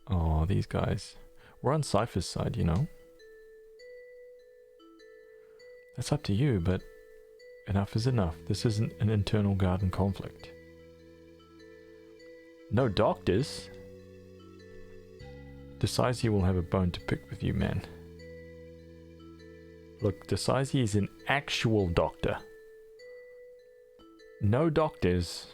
Oh, these guys. We're on Cypher's side, you know. That's up to you, but enough is enough. This isn't an internal garden conflict. No doctors. Decisive will have a bone to pick with you, man. Look, Decisive is an actual doctor. No doctors.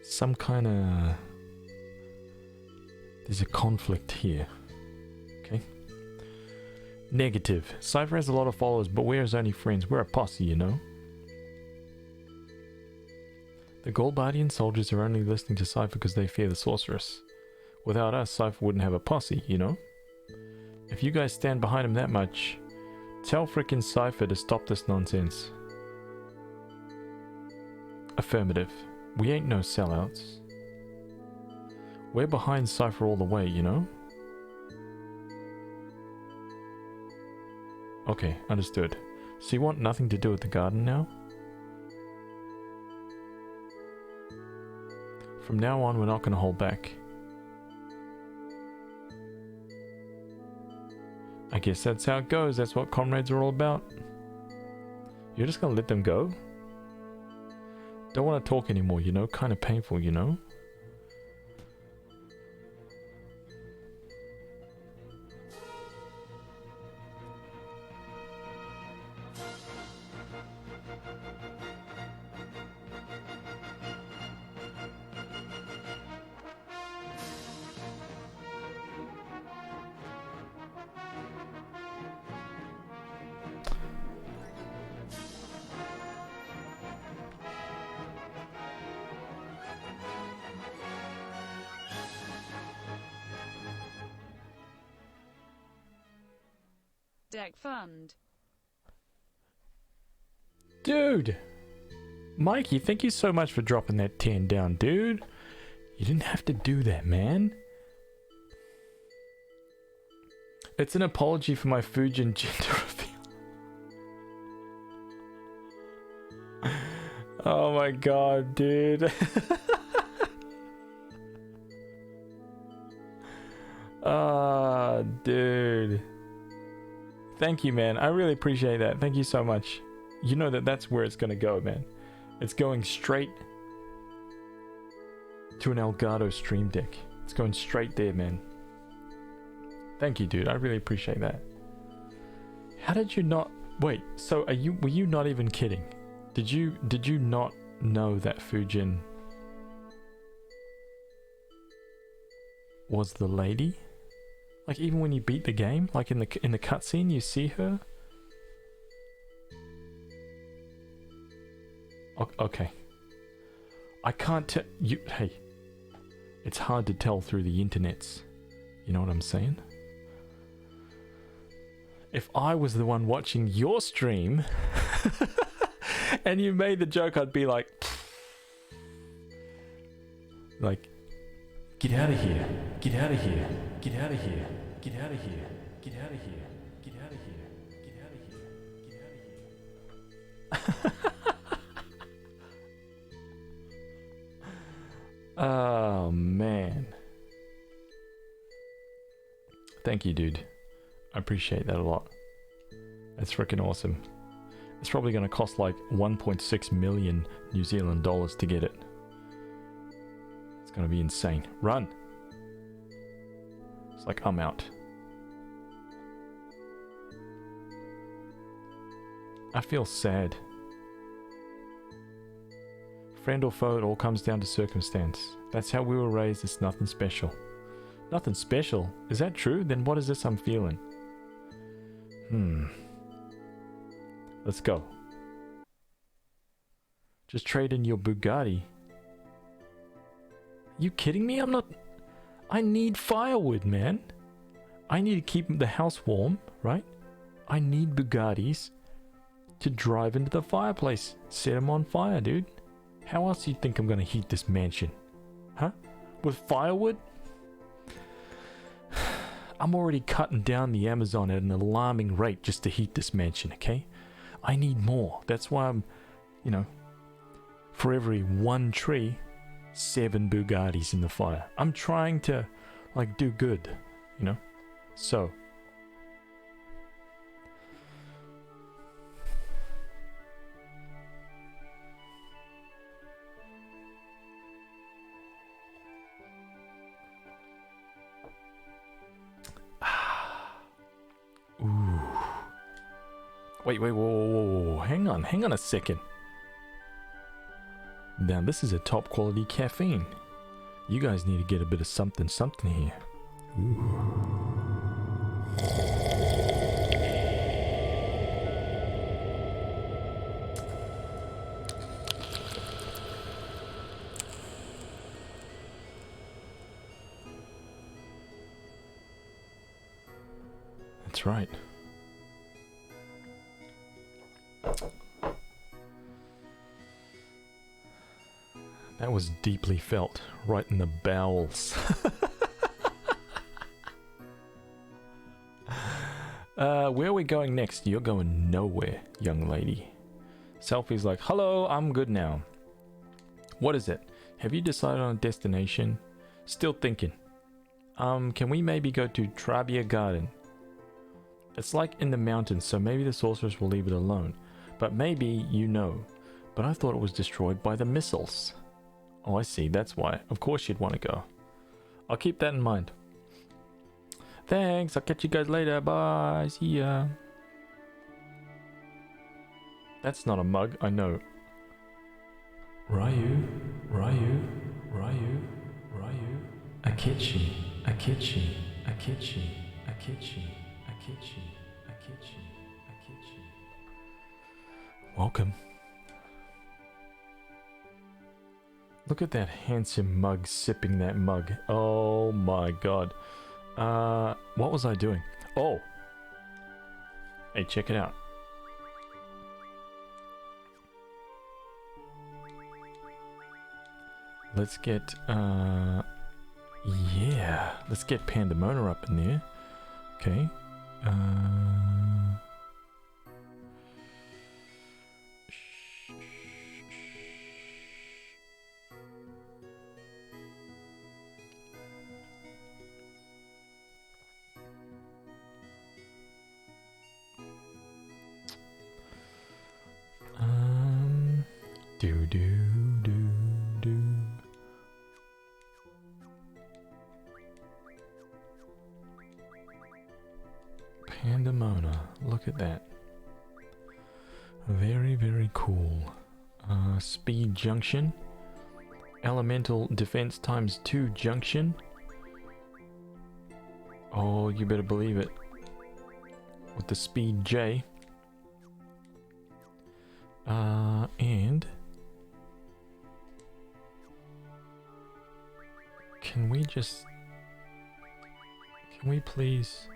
Some kind of... There's a conflict here. Okay. Negative. Cypher has a lot of followers, but we're his only friends. We're a posse, you know. The Golbardian soldiers are only listening to Cypher because they fear the sorceress. Without us, Cypher wouldn't have a posse, you know. If you guys stand behind him that much, tell frickin' Cypher to stop this nonsense. Affirmative. We ain't no sellouts. We're behind Cypher all the way, you know? Okay, understood. So you want nothing to do with the garden now? From now on, we're not going to hold back. I guess that's how it goes. That's what comrades are all about. You're just gonna let them go? Don't want to talk anymore, you know? Kind of painful, you know? Deck Fund. Dude! Mikey, thank you so much for dropping that 10 down, dude. You didn't have to do that, man. It's an apology for my Fujin gender reveal. Oh my god, dude. Ah, dude. Thank you, man. I really appreciate that. Thank you so much. You know that that's where it's gonna go, man. It's going straight to an Elgato Stream Deck. It's going straight there, man. Thank you, dude. I really appreciate that. How did you not... Wait, so were you not even kidding? Did you not know that Fujin was the lady? Like, even when you beat the game, like in the cutscene, you see her. Okay. I can't tell you. Hey, it's hard to tell through the internets. You know what I'm saying? If I was the one watching your stream and you made the joke, I'd be like, get out of here, get out of here, get out of here, get out of here, get out of here, get out of here, get out of here, get out of here. Oh man. Thank you, dude. I appreciate that a lot. That's freaking awesome. It's probably going to cost like 1.6 million New Zealand dollars to get it. It's going to be insane. Run! It's like, I'm out. I feel sad. Friend or foe, it all comes down to circumstance. That's how we were raised. It's nothing special. Nothing special? Is that true? Then what is this I'm feeling? Let's go. Just trade in your Bugatti. You kidding me? I'm not... I need firewood, man. I need to keep the house warm, right? I need Bugattis to drive into the fireplace. Set them on fire, dude. How else do you think I'm gonna heat this mansion? Huh? With firewood? I'm already cutting down the Amazon at an alarming rate just to heat this mansion, okay? I need more. That's why I'm, you know, for every one tree, 7 Bugattis in the fire. I'm trying to, like, do good, you know? So. Ooh. Wait, whoa. Hang on a second. Now, this is a top quality caffeine. You guys need to get a bit of something here. Ooh. That's right. That was deeply felt, right in the bowels. Where are we going next? You're going nowhere, young lady. Selfie's like, hello, I'm good now. What is it? Have you decided on a destination? Still thinking. Can we maybe go to Trabia Garden? It's like in the mountains, so maybe the sorceress will leave it alone. But maybe you know. But I thought it was destroyed by the missiles. Oh, I see. That's why. Of course you'd want to go. I'll keep that in mind. Thanks. I'll catch you guys later. Bye. See ya. That's not a mug. I know. Ryu. Ryu. Ryu. Ryu. Akichi. Akichi. Akichi. Akichi. Akichi. Akichi. Akichi. Welcome. Look at that handsome mug sipping that mug. Oh my god. What was I doing? Oh. Hey, check it out. Let's get, yeah. Let's get Pandemona up in there. Okay. Do do do do. Pandemona, look at that. Very, very cool. Speed junction. Elemental defense times 2 junction. Oh, you better believe it. With the speed J. And can we please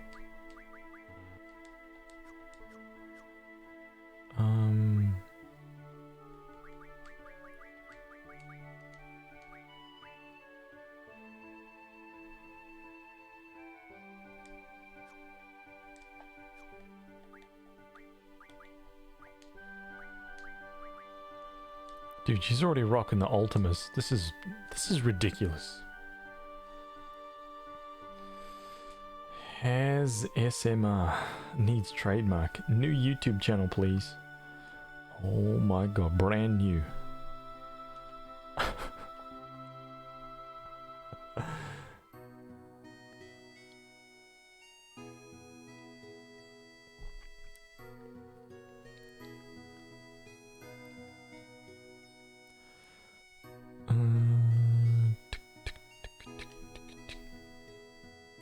dude, she's already rocking the Ultimas. This is ridiculous. HazSMR needs trademark. New YouTube channel, please. Oh my god, brand new.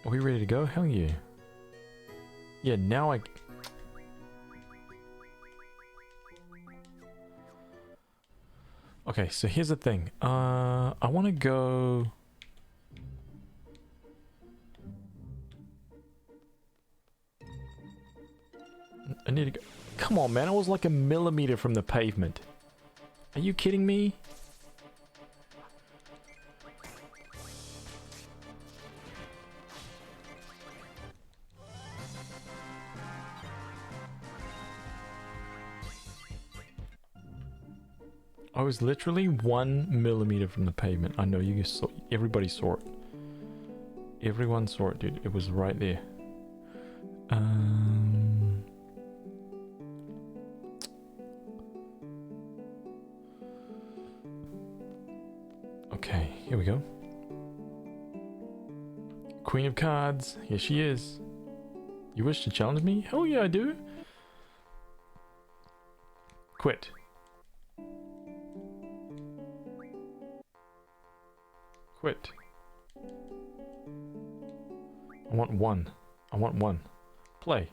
Are we ready to go? Hell yeah. Yeah, now I... Okay, so here's the thing. I want to go... I need to go... Come on, man. I was like a millimeter from the pavement. Are you kidding me? I was literally 1 millimeter from the pavement. I know you saw, everybody saw it. Everyone saw it, dude. It was right there. Okay, here we go. Queen of Cards. Here she is. You wish to challenge me? Hell yeah, I do. Quit. Quit. I want one. I want one. Play.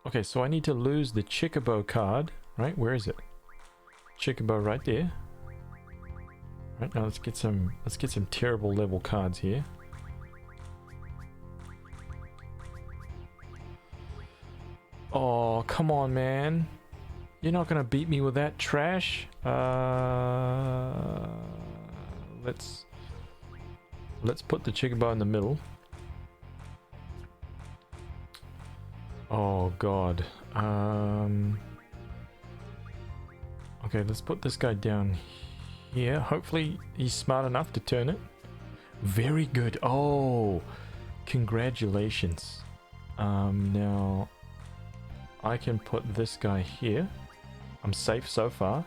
Okay, so I need to lose the Chickabo card. Right, where is it? Chickabo right there. Right, now let's get some terrible level cards here. Oh, come on, man. You're not gonna beat me with that trash. Let's put the Chickabo in the middle. Oh god. Okay, let's put this guy down here. Hopefully he's smart enough to turn it. Very good. Oh, congratulations. Now I can put this guy here. I'm safe so far.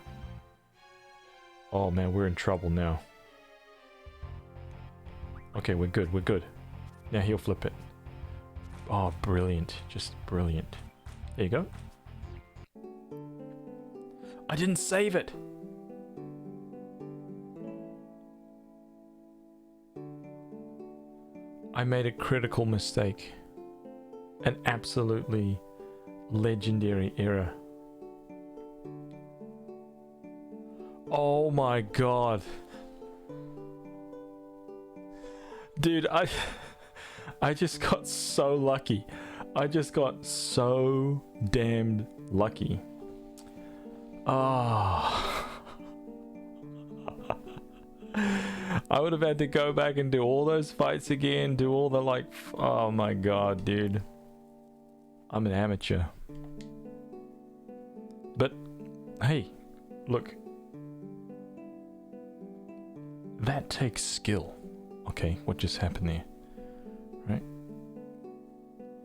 Oh man, we're in trouble now. Okay, we're good, we're good. Now he'll flip it. Oh, brilliant. Just brilliant. There you go. I didn't save it! I made a critical mistake. An absolutely legendary error. Oh my god. Dude, I just got so lucky. I just got so damned lucky. Ah. I would have had to go back and do all those fights again, do all the like, oh my god, dude. I'm an amateur. But, hey, look. That takes skill. Okay, what just happened there? Right?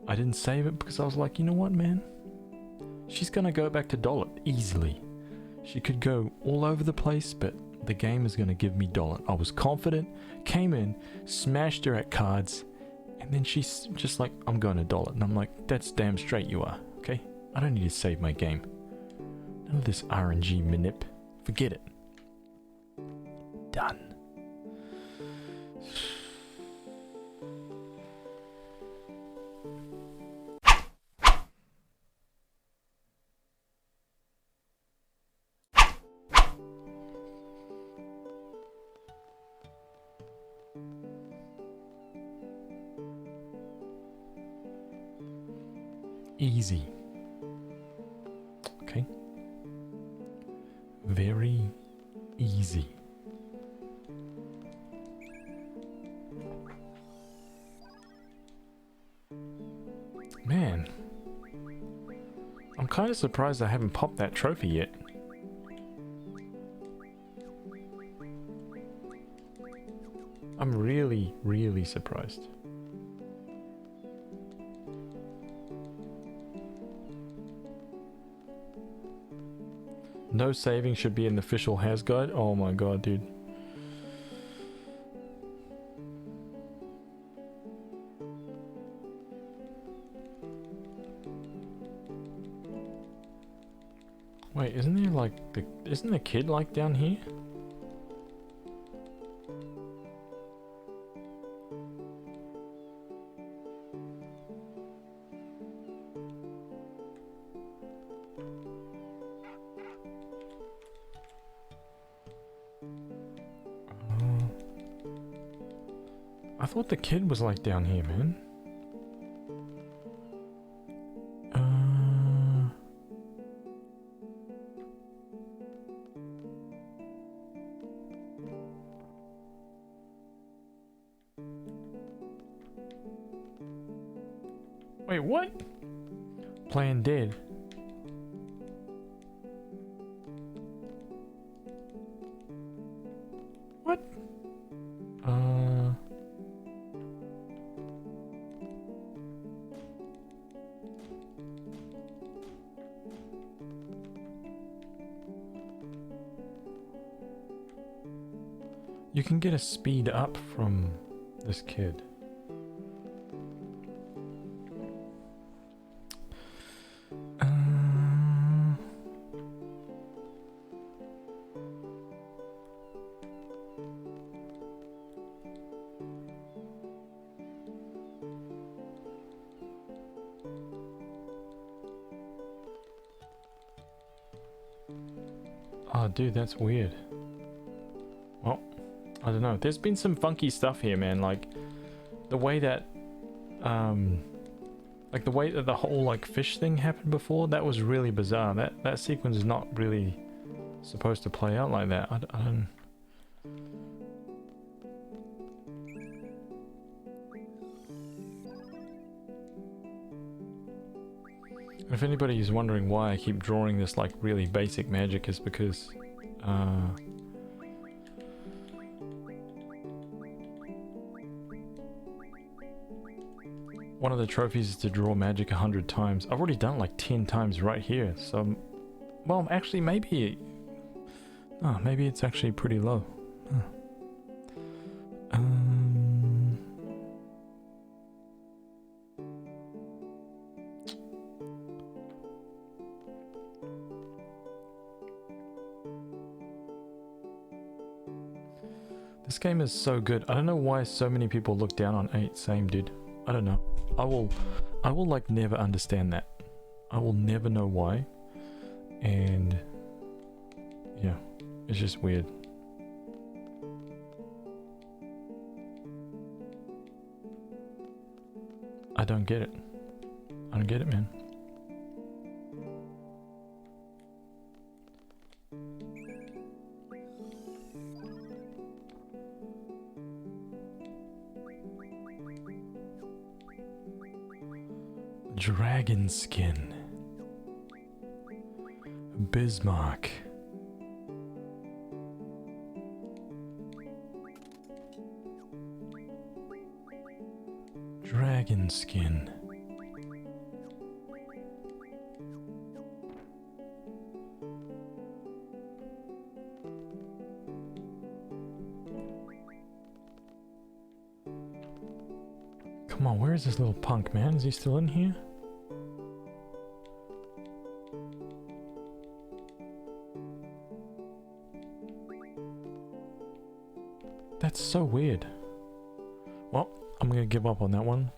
I didn't save it because I was like, you know what, man? She's gonna go back to Dollet easily. She could go all over the place, but the game is gonna give me Dollet. I was confident, came in, smashed her at cards, and then she's just like, I'm going to Dollet. And I'm like, that's damn straight you are, okay? I don't need to save my game. None of this RNG manip. Forget it. Done. Easy. Okay. Very easy. Man. I'm kind of surprised I haven't popped that trophy yet. I'm really, really surprised. No saving should be in the official Haz guide. Oh my god, dude. Wait, isn't there like isn't the kid like down here? I thought the kid was like down here, man. Wait, what? Plan dead. What? You can get a speed up from this kid. Oh, dude, that's weird. Well, I don't know. There's been some funky stuff here, man. Like the way that, like the way that the whole like fish thing happened before. That was really bizarre. That sequence is not really supposed to play out like that. I don't. If anybody is wondering why I keep drawing this like really basic magic, is because One of the trophies is to draw magic 100 times. I've already done it like 10 times right here. So, well, actually, maybe... Oh, maybe it's actually pretty low. Huh. This game is so good. I don't know why so many people look down on 8. Same, dude. I don't know. I will like never understand that. I will never know why. And yeah, it's just weird. I don't get it. I don't get it, man. Dragon skin. Bismarck. Dragon skin. Come on, where is this little punk, man? Is he still in here? That's so weird. Well, I'm gonna give up on that one.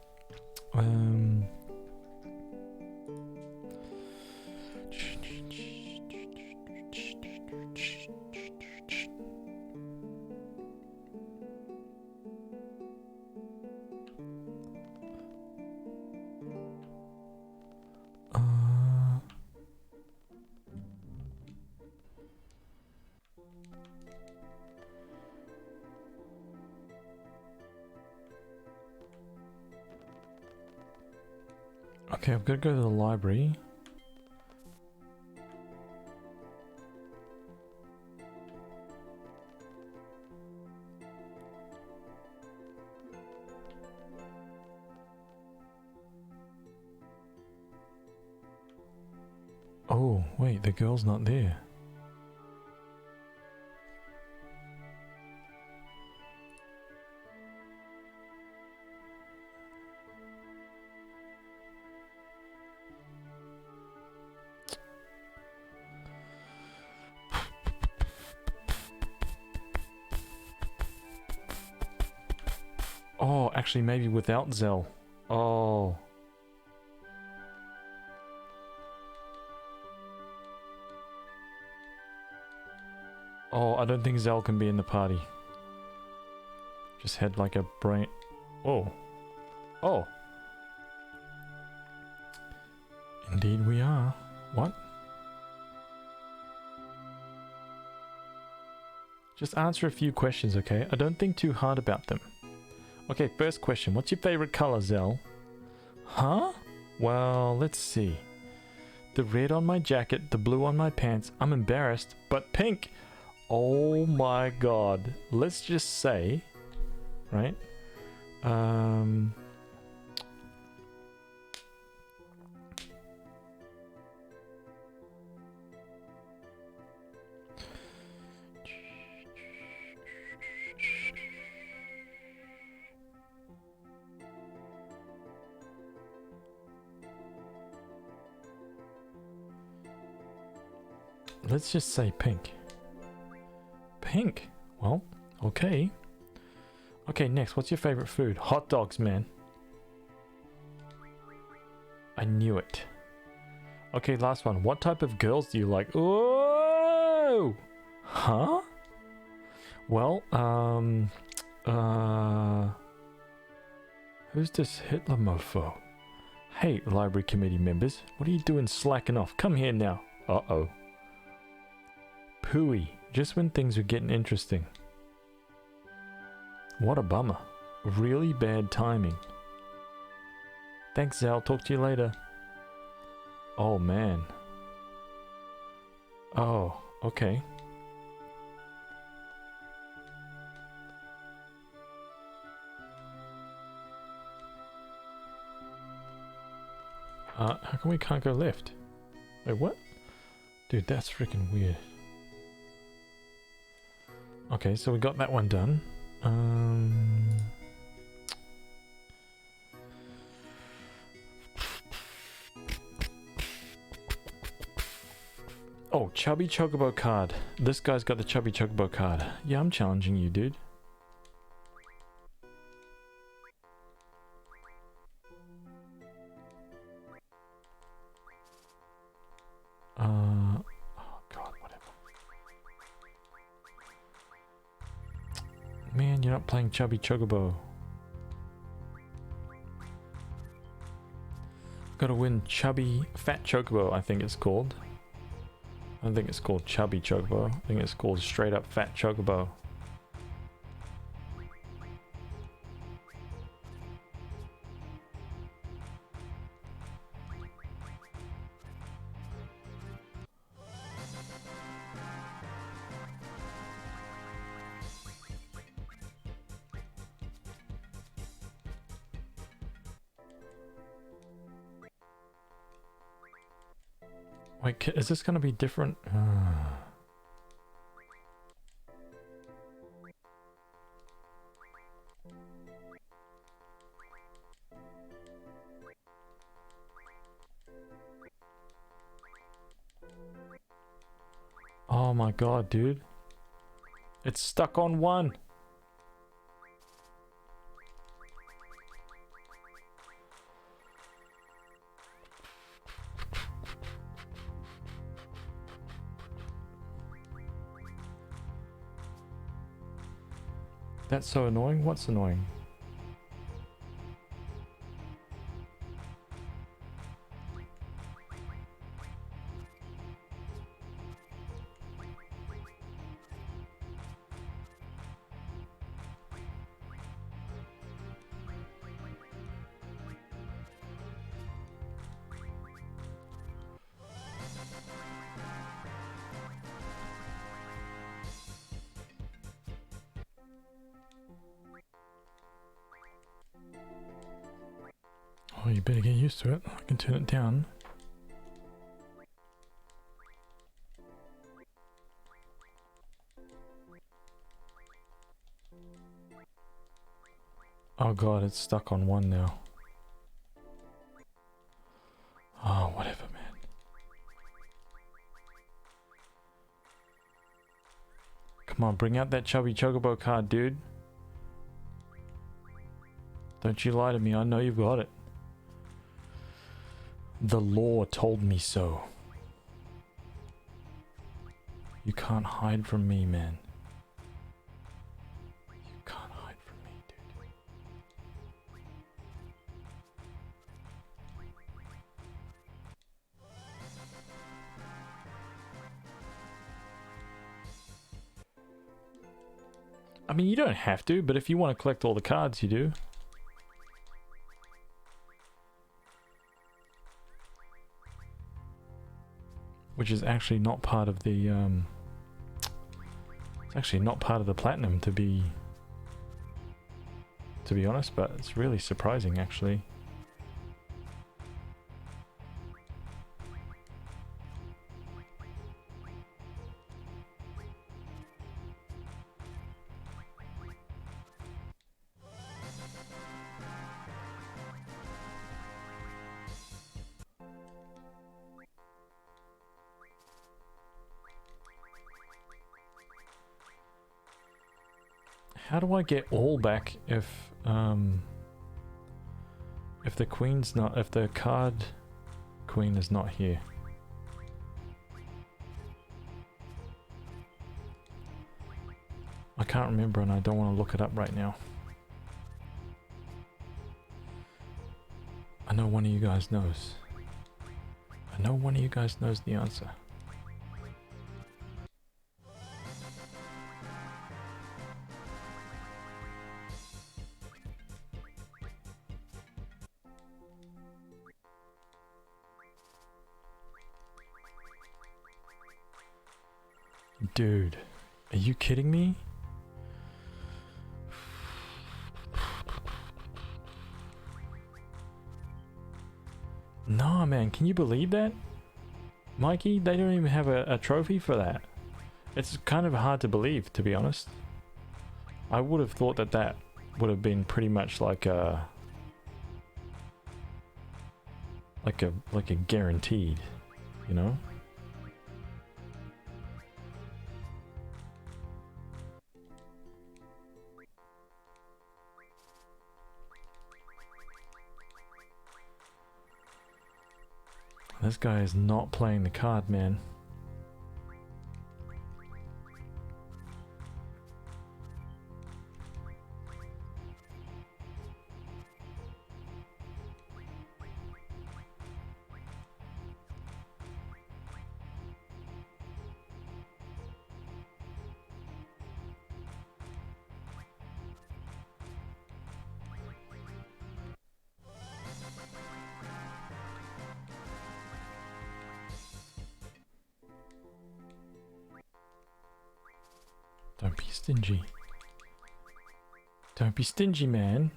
Okay, I've got to go to the library. Oh, wait, the girl's not there. Oh, actually, maybe without Zell. Oh. Oh, I don't think Zell can be in the party. Just had like a brain... Oh. Oh. Indeed we are. What? Just answer a few questions, okay? I don't think too hard about them. Okay, first question. What's your favorite color, Zell? Huh? Well, let's see. The red on my jacket, the blue on my pants. I'm embarrassed, but pink! Oh my god. Let's just say, right? Let's just say pink. Pink? Well, okay. Okay, next, what's your favorite food? Hot dogs, man. I knew it. Okay, last one. What type of girls do you like? Oh! Huh? Well, who's this Hitler mofo? Hey, library committee members, what are you doing slacking off? Come here now. Uh-oh. Pooey, just when things were getting interesting. What a bummer. Really bad timing. Thanks, Zal. Talk to you later. Oh, man. Oh, okay. How come we can't go left? Wait, what? Dude, that's freaking weird. Okay, so we got that one done. Oh, Chubby Chocobo card. This guy's got the Chubby Chocobo card. Yeah, I'm challenging you, dude. Oh god, whatever. Man, you're not playing Chubby Chocobo. Gotta win Chubby Fat Chocobo, I think it's called. I don't think it's called Chubby Chocobo. I think it's called straight up Fat Chocobo. Wait, is this gonna be different? Oh my god, dude. It's stuck on one. That's so annoying. What's annoying? Oh, you better get used to it. I can turn it down. Oh god, it's stuck on one now. Oh, whatever, man. Come on, bring out that Chubby Chocobo card, dude. Don't you lie to me, I know you've got it. The law told me so. You can't hide from me, man. You can't hide from me, dude. I mean, you don't have to, but if you want to collect all the cards, you do. Which is actually not part of the, it's actually not part of the platinum to be honest, but it's really surprising actually. How do I get all back if the queen's not, if the card queen is not here? I can't remember and I don't want to look it up right now. I know one of you guys knows. I know one of you guys knows the answer. Dude, are you kidding me? Nah, man, can you believe that? Mikey, they don't even have a trophy for that. It's kind of hard to believe, to be honest. I would have thought that that would have been pretty much like a guaranteed, you know? This guy is not playing the card, man. Don't be stingy. Don't be stingy, man.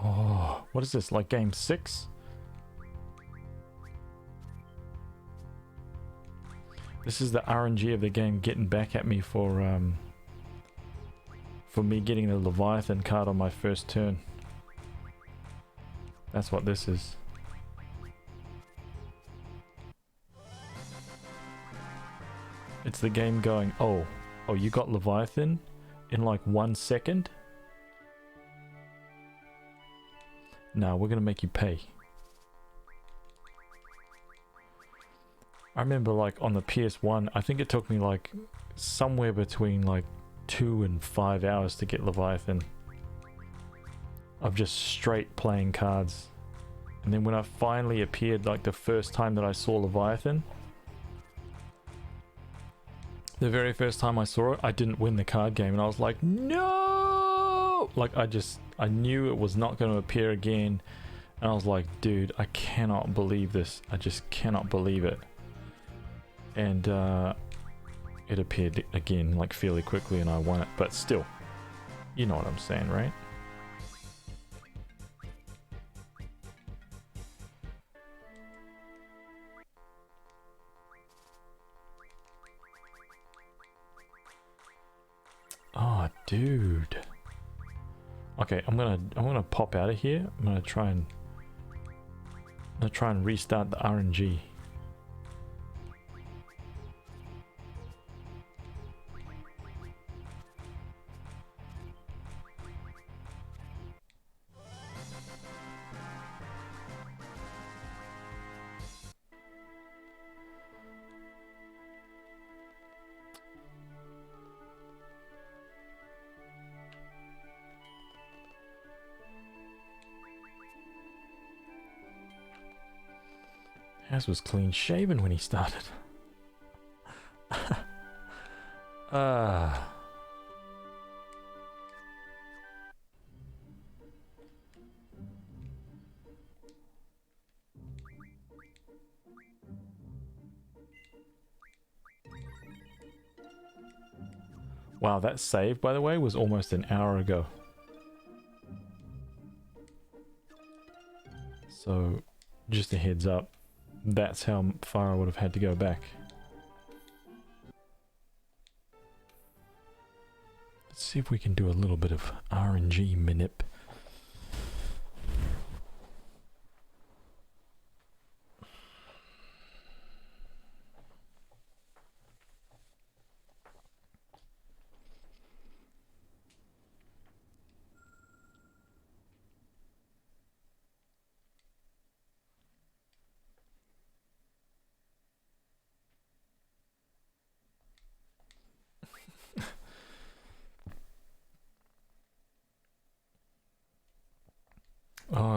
Oh, what is this, like game 6? This is the RNG of the game getting back at me for me getting the Leviathan card on my first turn. That's what this is. It's the game going, oh, you got Leviathan in like 1 second? No, we're gonna make you pay. I remember like on the PS1, I think it took me like somewhere between like 2 and 5 hours to get Leviathan. Of just straight playing cards. And then when I finally appeared, like the first time that I saw Leviathan, the very first time I saw it, I didn't win the card game and I was like, no! Like I knew it was not going to appear again. And I was like, dude, I cannot believe this. I just cannot believe it. And it appeared again like fairly quickly and I won it. But still, you know what I'm saying, right? Oh, dude. Okay, I'm gonna pop out of here. I'm gonna try and restart the RNG. Haz was clean shaven when he started. Wow, that save, by the way, was almost an hour ago. So, just a heads up. That's how far I would have had to go back. Let's see if we can do a little bit of RNG manip.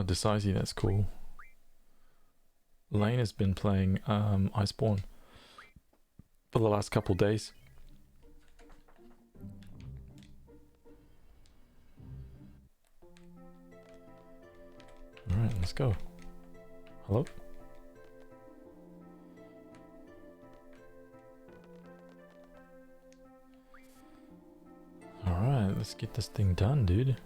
Decisive, that's cool. Lane has been playing Iceborne. for the last couple days. Alright, let's go. Hello? Alright, let's get this thing done, dude.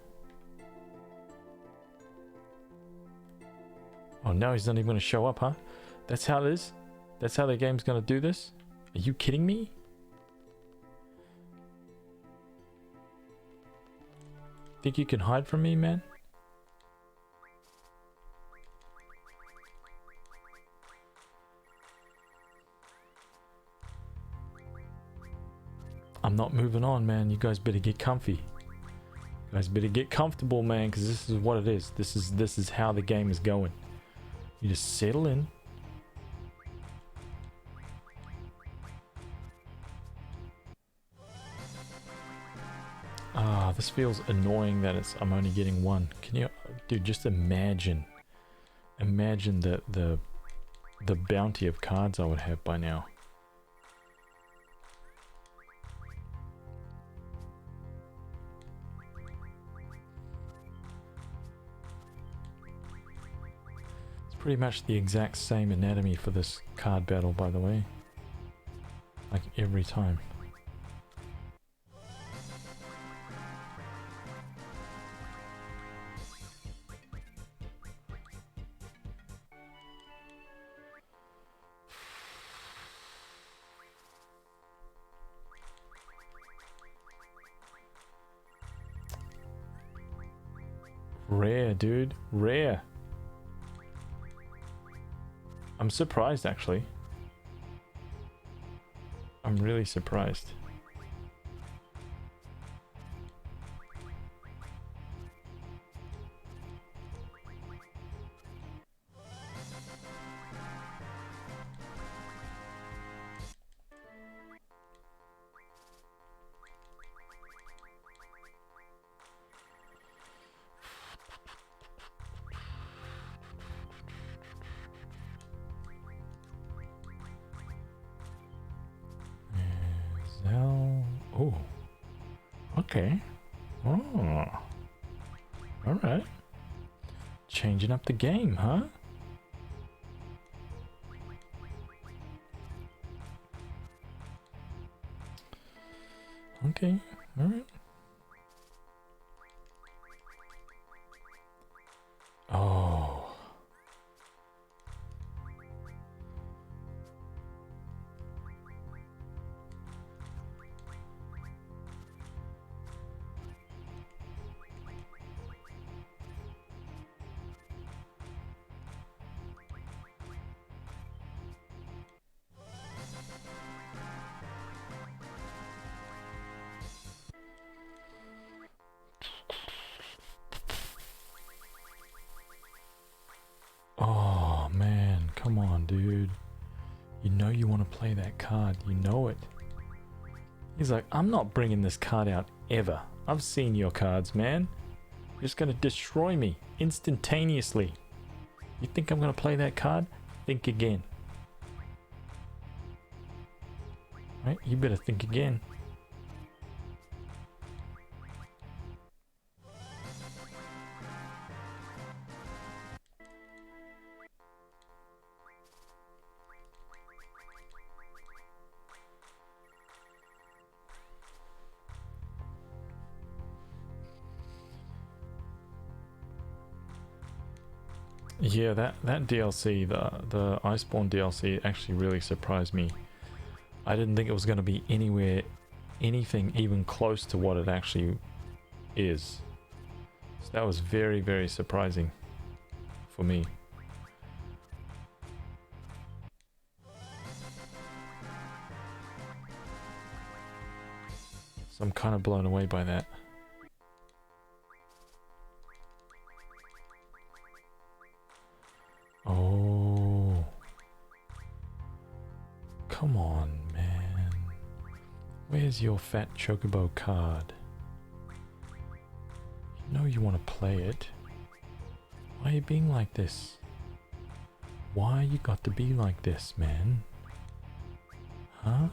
Oh, now he's not even going to show up, huh? That's how it is? That's how the game's going to do this? Are you kidding me? Think you can hide from me, man? I'm not moving on, man. You guys better get comfy. You guys better get comfortable, man, because this is what it is. This is how the game is going. You just settle in. Ah, this feels annoying that I'm only getting one. Can you, dude? Just imagine the bounty of cards I would have by now. Pretty much the exact same anatomy for this card battle, by the way. Like every time. Rare, dude. Rare. I'm surprised, actually. I'm really surprised. Oh, okay. Oh, all right. Changing up the game, huh? Okay, all right. Oh. Oh man, come on, dude. You know you want to play that card. You know it. He's like, I'm not bringing this card out ever. I've seen your cards, man. You're just going to destroy me instantaneously. You think I'm going to play that card? Think again. Right? You better think again. Yeah, that DLC, the Iceborne DLC, actually really surprised me. I didn't think it was going to be anything even close to what it actually is. So that was very, very surprising for me. So I'm kind of blown away by that. Oh, come on, man. Where's your fat chocobo card? You know you want to play it. Why are you being like this? Why you got to be like this, man? Huh?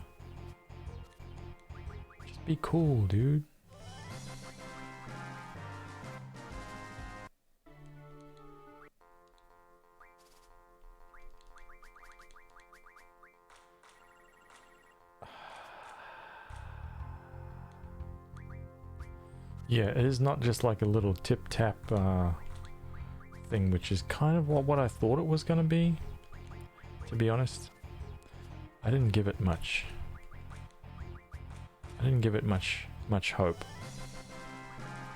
Be cool, dude. Yeah, it is not just like a little tip-tap thing, which is kind of what I thought it was going to be, to be honest. I didn't give it much. I didn't give it much hope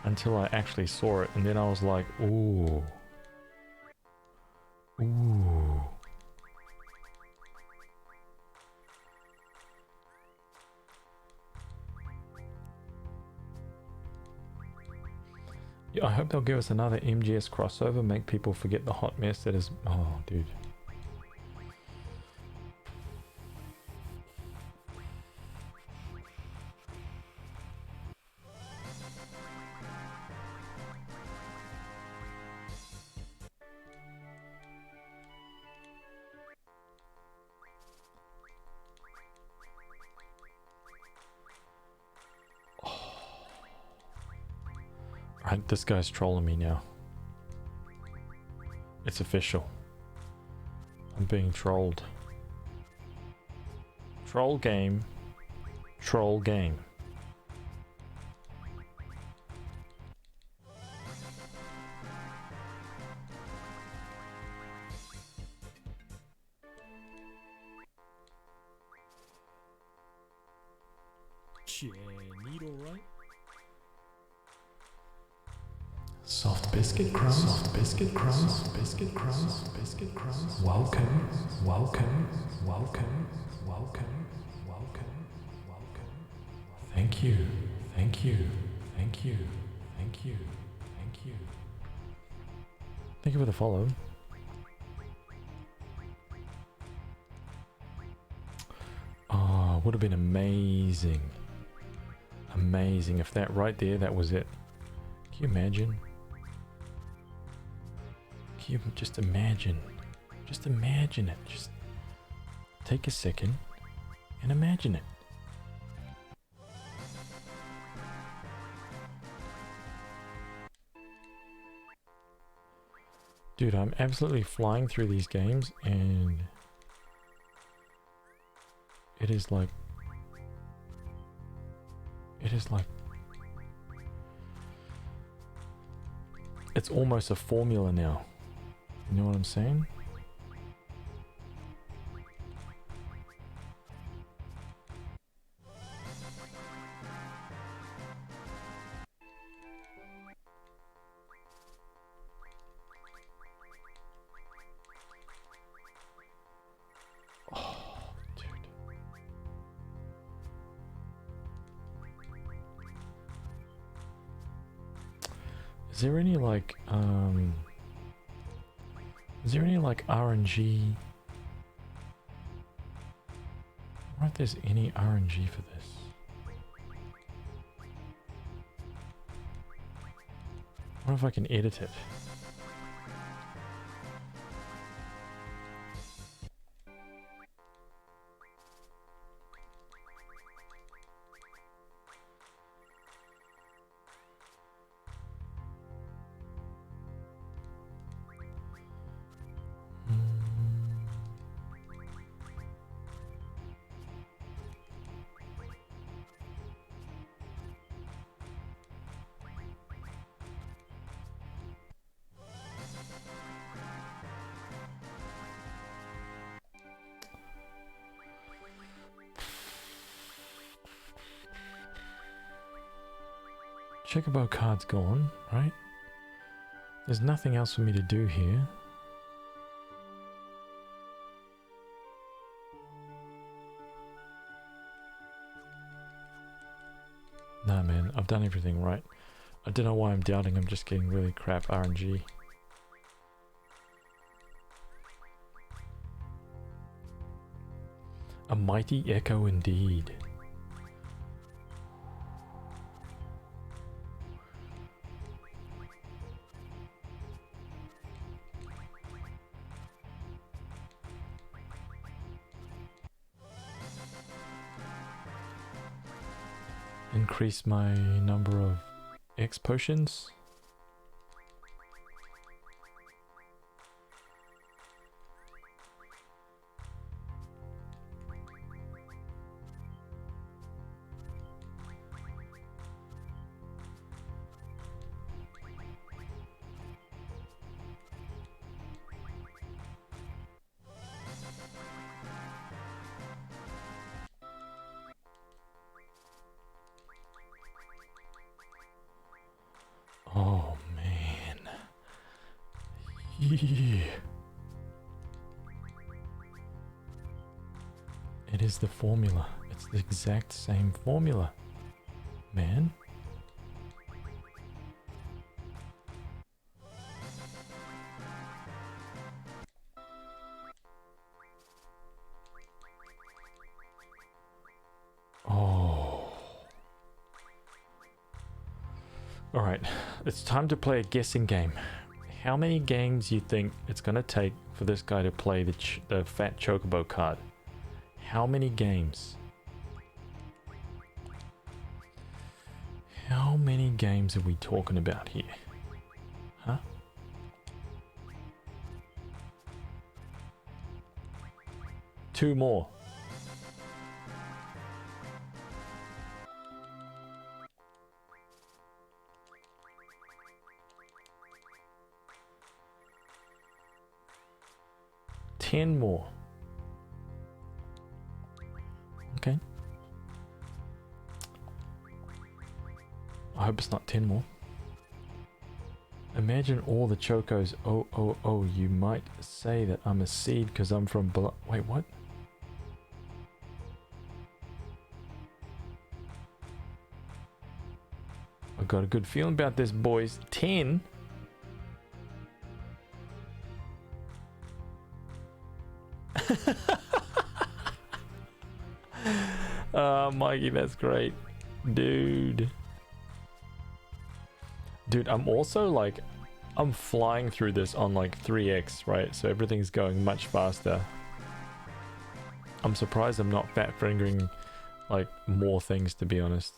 until I actually saw it, and then I was like, ooh. Ooh. Yeah, I hope they'll give us another MGS crossover, make people forget the hot mess that is... Oh, dude. Right, this guy's trolling me now. It's official. I'm being trolled. Troll game. Troll game. Neat, alright? Soft biscuit crumbs, soft biscuit crumbs, soft biscuit crumbs, soft biscuit crumbs. Welcome, welcome, welcome, welcome, welcome, welcome. Thank you, thank you, thank you, thank you, thank you. Thank you for the follow. Oh, would have been amazing. Amazing if that right there, that was it. Can you imagine? Can you just imagine? Just imagine it. Just take a second and imagine it. Dude, I'm absolutely flying through these games and it is like it's almost a formula now. You know what I'm saying? Oh, dude. Is there any like RNG? I wonder if there's any RNG for this. I wonder if I can edit it. Checkerboard card's gone, right? There's nothing else for me to do here. Nah, man, I've done everything right. I don't know why I'm doubting, I'm just getting really crap RNG. A mighty echo indeed. increase my number of X potions. Oh man. Yeah. It is the formula. It's the exact same formula, man. Oh. Alright, it's time to play a guessing game. How many games you think it's gonna take for this guy to play the fat chocobo card? How many games? How many games are we talking about here? Huh? Two more. Ten more. Okay. I hope it's not 10 more. Imagine all the chocos. Oh, you might say that I'm a seed because I'm from wait, what? I got a good feeling about this, boys. 10? Mikey, that's great. Dude, I'm also like, I'm flying through this on like 3x, right? So everything's going much faster. I'm surprised I'm not fat fingering like more things, to be honest.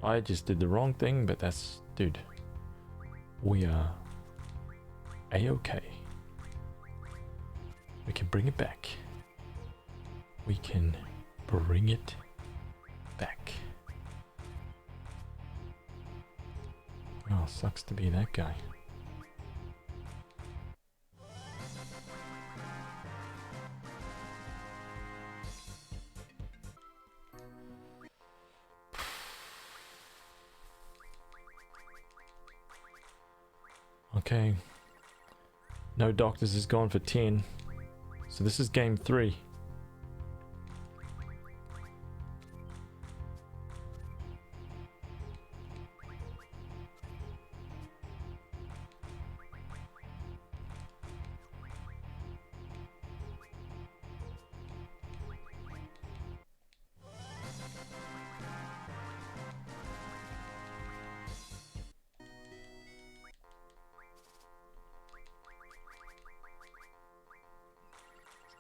I just did the wrong thing, but that's, dude, we are a-okay. We can bring it back. We can bring it back. Oh, sucks to be that guy. Okay. No doctors is gone for 10. So this is game 3.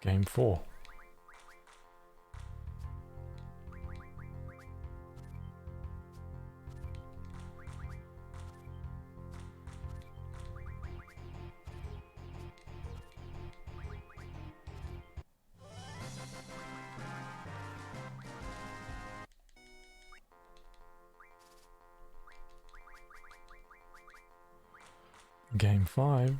Game 4. Game 5.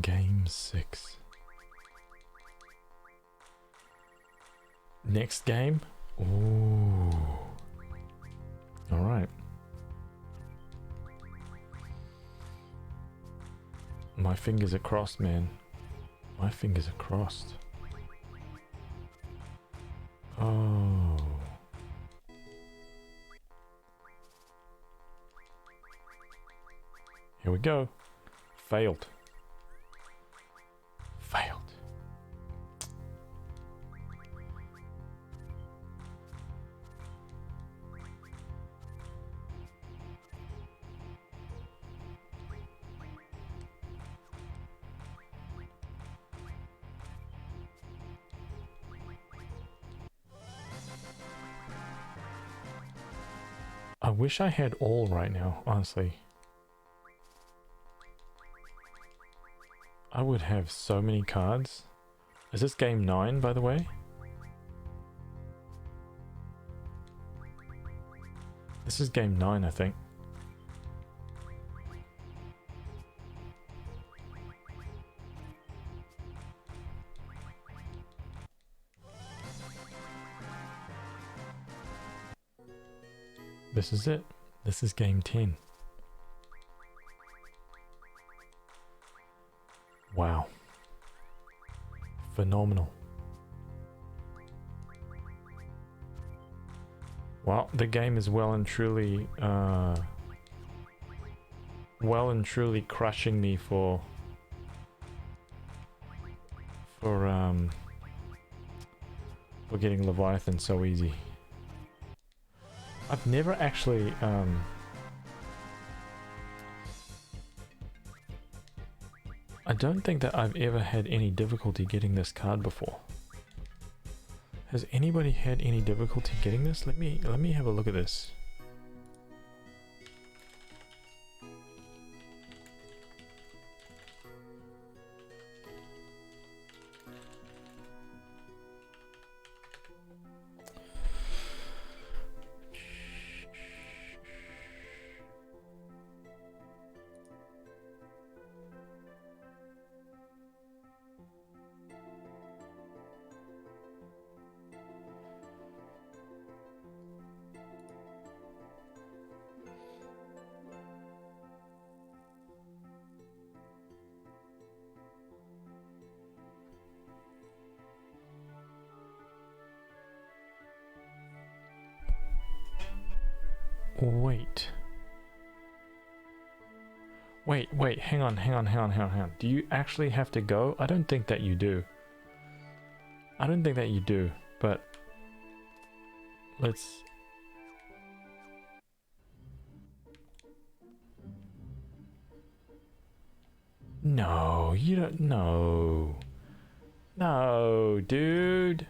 Game 6. Next game? Ooh. Alright. My fingers are crossed, man. My fingers are crossed. Oh. Here we go. Failed. Failed. I wish I had all right now, honestly. I would have so many cards. Is this game 9, by the way? This is game 9, I think. This is it. This is game 10. Wow. Phenomenal. Well, the game is well and truly crushing me for getting Leviathan so easy. I've never actually I don't think that I've ever had any difficulty getting this card before. Has anybody had any difficulty getting this? Let me have a look at this. Wait, hang on. Do you actually have to go? I don't think that you do. But let's... No, you don't... No. No, dude.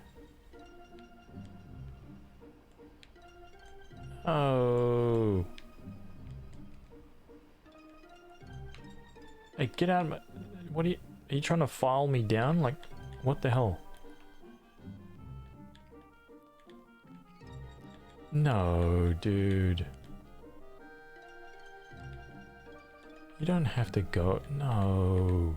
Oh. Hey, get out of my... What are you trying to file me down? Like, what the hell? No, dude. You don't have to go. No.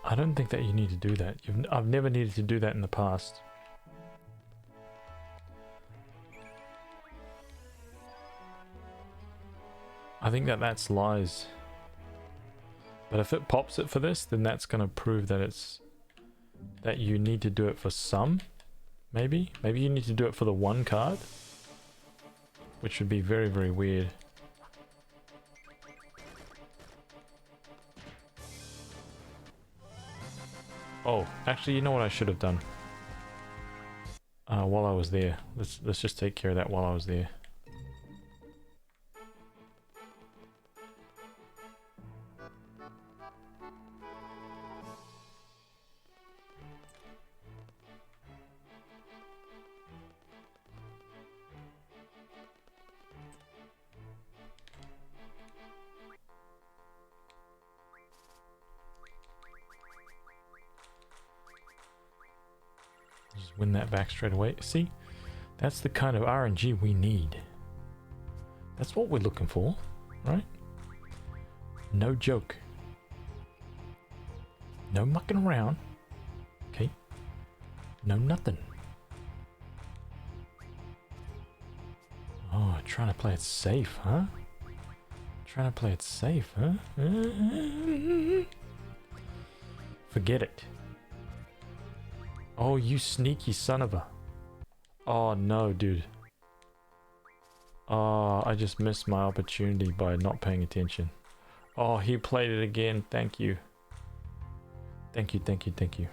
I don't think that you need to do that. I've never needed to do that in the past. I think that that's lies. But if it pops it for this, then that's going to prove that it's... that you need to do it for some. Maybe? Maybe you need to do it for the one card. Which would be very, very weird. Oh, actually, you know what I should have done? while I was there. Let's just take care of that while I was there. Just win that back straight away. See? That's the kind of RNG we need. That's what we're looking for, right? No joke. No mucking around. Okay? No nothing. Oh, trying to play it safe, huh? Trying to play it safe, huh? Forget it. Oh, you sneaky son of a... Oh, no, dude. Oh, I just missed my opportunity by not paying attention. Oh, he played it again. Thank you. Thank you, thank you, thank you.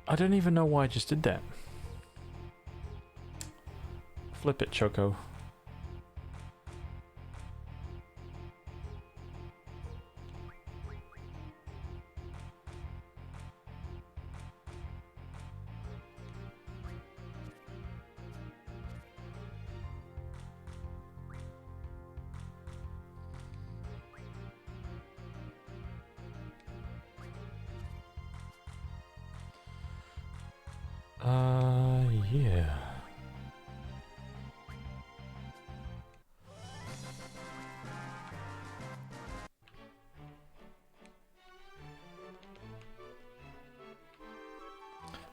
I don't even know why I just did that. Flip it, Choco. Yeah.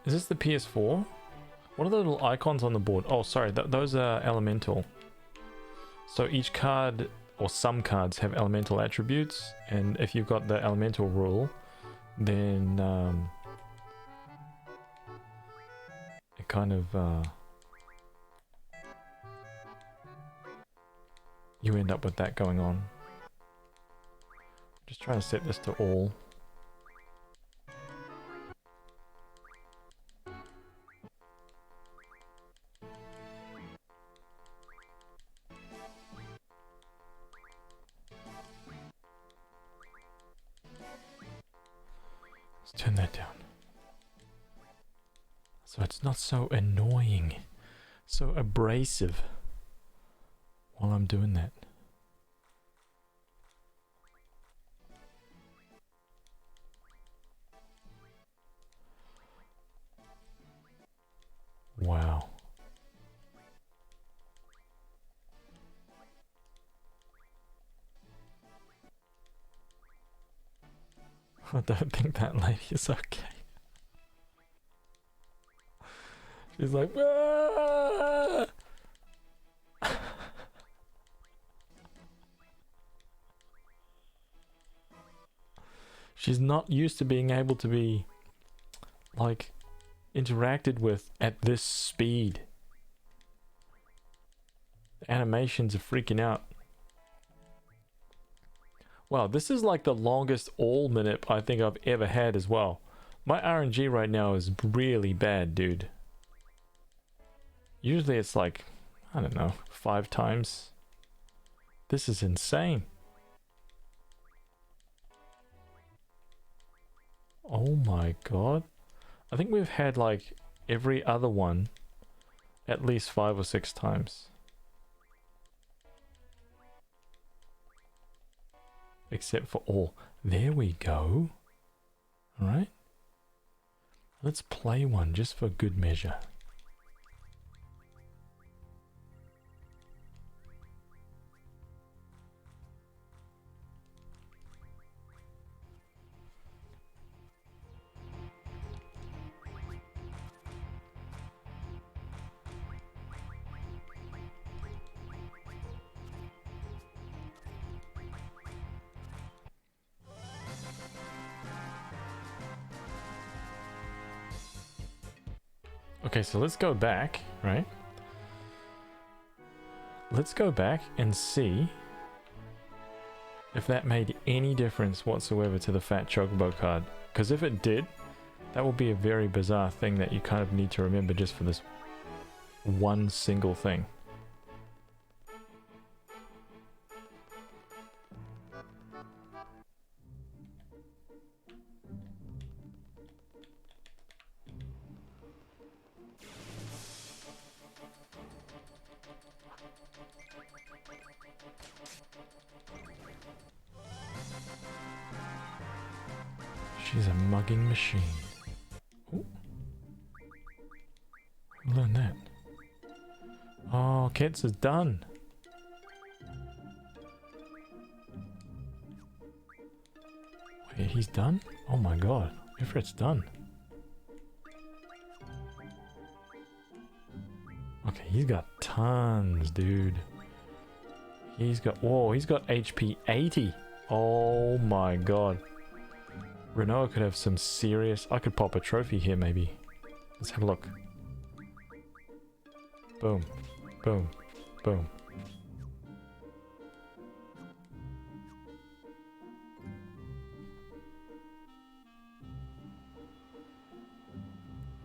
Is this the PS4? What are the little icons on the board? Oh, sorry, those are elemental. So each card, or some cards, have elemental attributes, and if you've got the elemental rule, then it kind of you end up with that going on. Just trying to set this to all. Let's turn that down. So it's not so annoying, so abrasive while I'm doing that. Wow. I don't think that lady is okay. She's like, "Ah!" She's not used to being able to be, like, interacted with at this speed. The animations are freaking out. Wow, this is like the longest all minute I think I've ever had as well. My RNG right now is really bad, dude. Usually it's like, I don't know, 5 times. This is insane. Oh my god. I think we've had like every other one at least 5 or 6 times. Except for all. There we go. Alright. Let's play one just for good measure. Okay, so let's go back, right? Let's go back and see if that made any difference whatsoever to the Fat Chocobo card. Because if it did, that would be a very bizarre thing that you kind of need to remember just for this one single thing. She's a mugging machine. Ooh. Who learned that? Oh, Kets is done. Wait, he's done? Oh my god. Ifrit's done. Okay, he's got tons, dude. He's got... Whoa, he's got HP 80. Oh my god. Renault could have some serious... I could pop a trophy here, maybe. Let's have a look. Boom. Boom. Boom.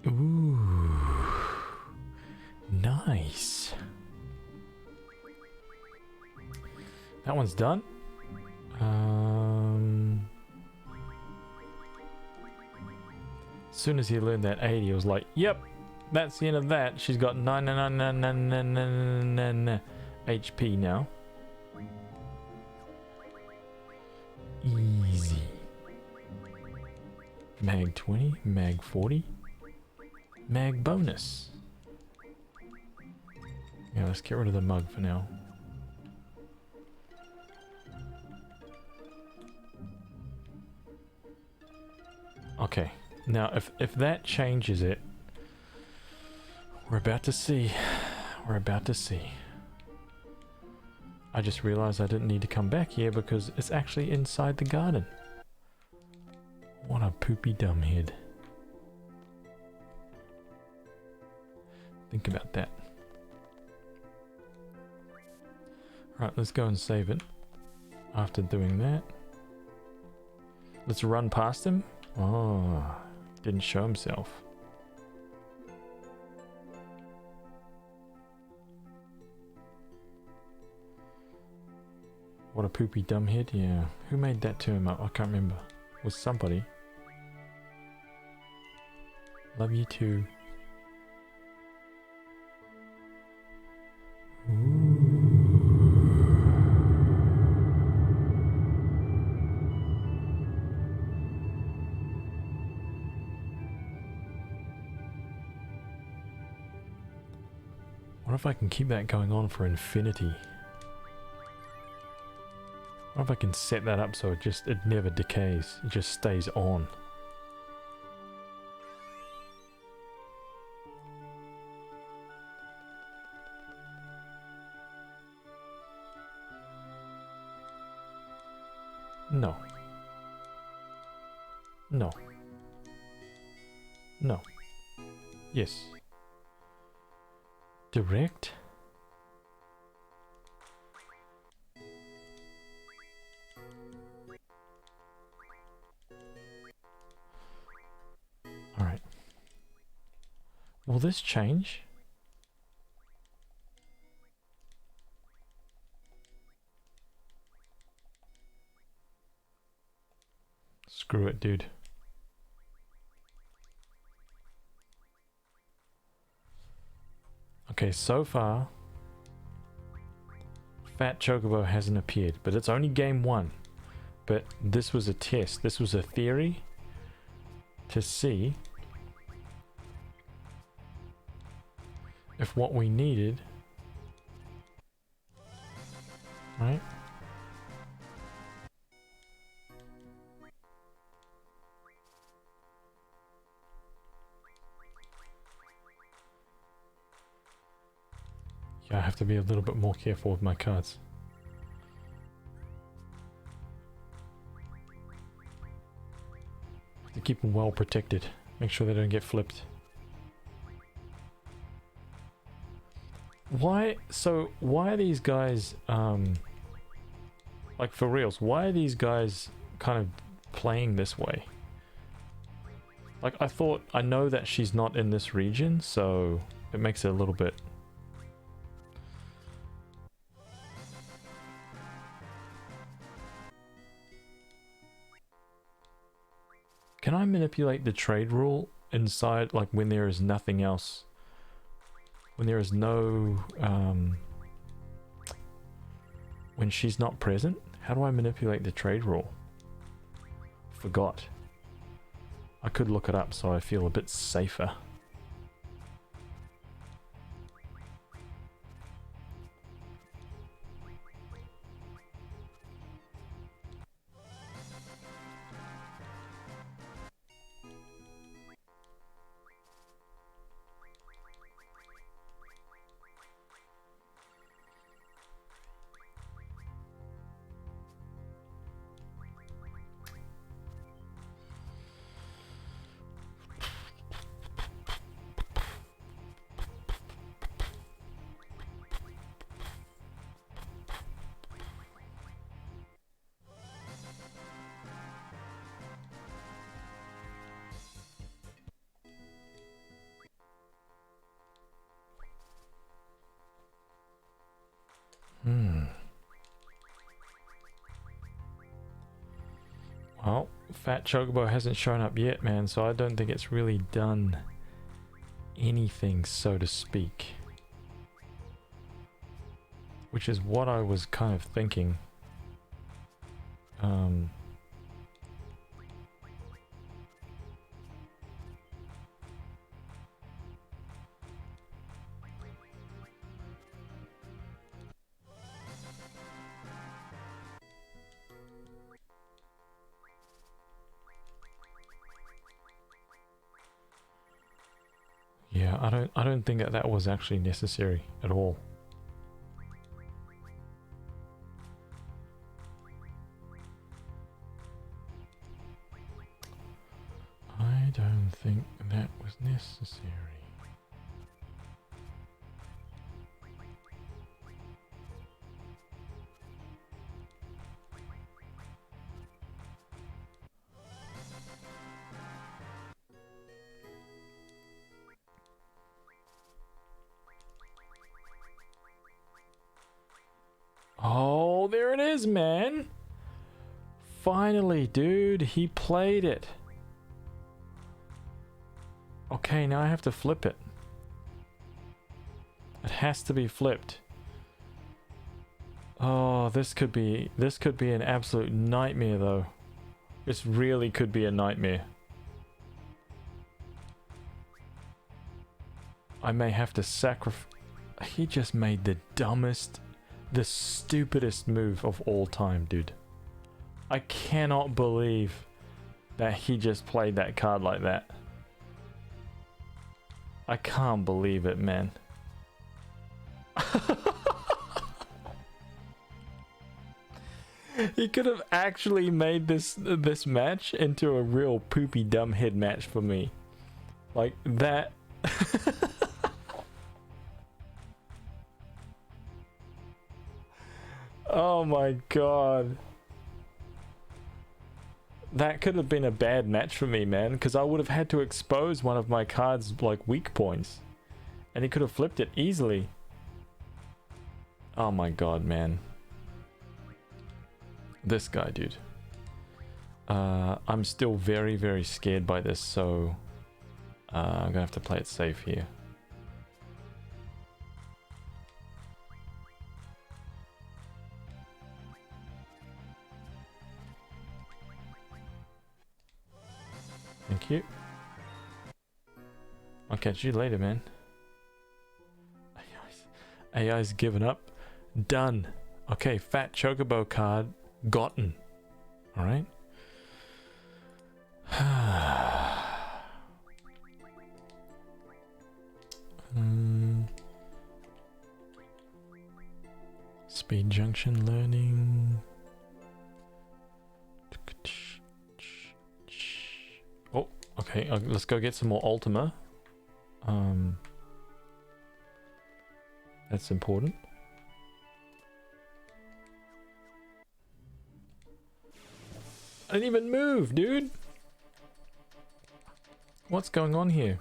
Ooh. Nice. That one's done. As soon as he learned that 80, he was like, yep, that's the end of that. She's got 9 HP now. Easy. Mag 20, mag 40, mag bonus. Yeah, let's get rid of the mug for now. Okay. Now, if that changes it, we're about to see. We're about to see. I just realized I didn't need to come back here because it's actually inside the garden. What a poopy dumbhead. Think about that. Right, let's go and save it. After doing that, let's run past him. Oh, didn't show himself. What a poopy dumbhead. Yeah, who made that to him up? I can't remember. It was somebody. Love you too. What if I can keep that going on for infinity? What if I can set that up so it never decays, it just stays on? No. No. No. Yes. Direct? Alright. Will this change? Screw it, dude. Okay, so far, Fat Chocobo hasn't appeared, but it's only game 1. But this was a test, this was a theory to see if what we needed, right? Yeah, I have to be a little bit more careful with my cards. Have to keep them well protected. Make sure they don't get flipped. Why are these guys, Like, for reals, why are these guys kind of playing this way? Like, I know that she's not in this region, so it makes it a little bit... Can I manipulate the trade rule inside, like, when there is nothing else? When there is no, when she's not present? How do I manipulate the trade rule? Forgot. I could look it up so I feel a bit safer. Well, Fat Chocobo hasn't shown up yet, man, so I don't think it's really done anything, so to speak. Which is what I was kind of thinking. Yeah, I don't think that was actually necessary at all. I don't think that was necessary. Oh, there it is, man. Finally, dude, he played it. Okay, now I have to flip it. It has to be flipped. Oh, this could be an absolute nightmare though. This really could be a nightmare. I may have to sacrifice. He just made the dumbest, the stupidest move of all time, dude. I cannot believe that he just played that card like that. I can't believe it, man. He could have actually made this match into a real poopy dumbhead match for me. Like that. Oh my god. That could have been a bad match for me, man, because I would have had to expose one of my cards' like weak points. And he could have flipped it easily. Oh my god, man. This guy, dude. I'm still very, very scared by this, so I'm gonna have to play it safe here. Thank you. I'll catch you later, man. AI's given up. Done. Okay, Fat Chocobo card gotten. Alright. Speed junction learning. Oh, okay, let's go get some more Ultima. That's important. I didn't even move, dude. What's going on here?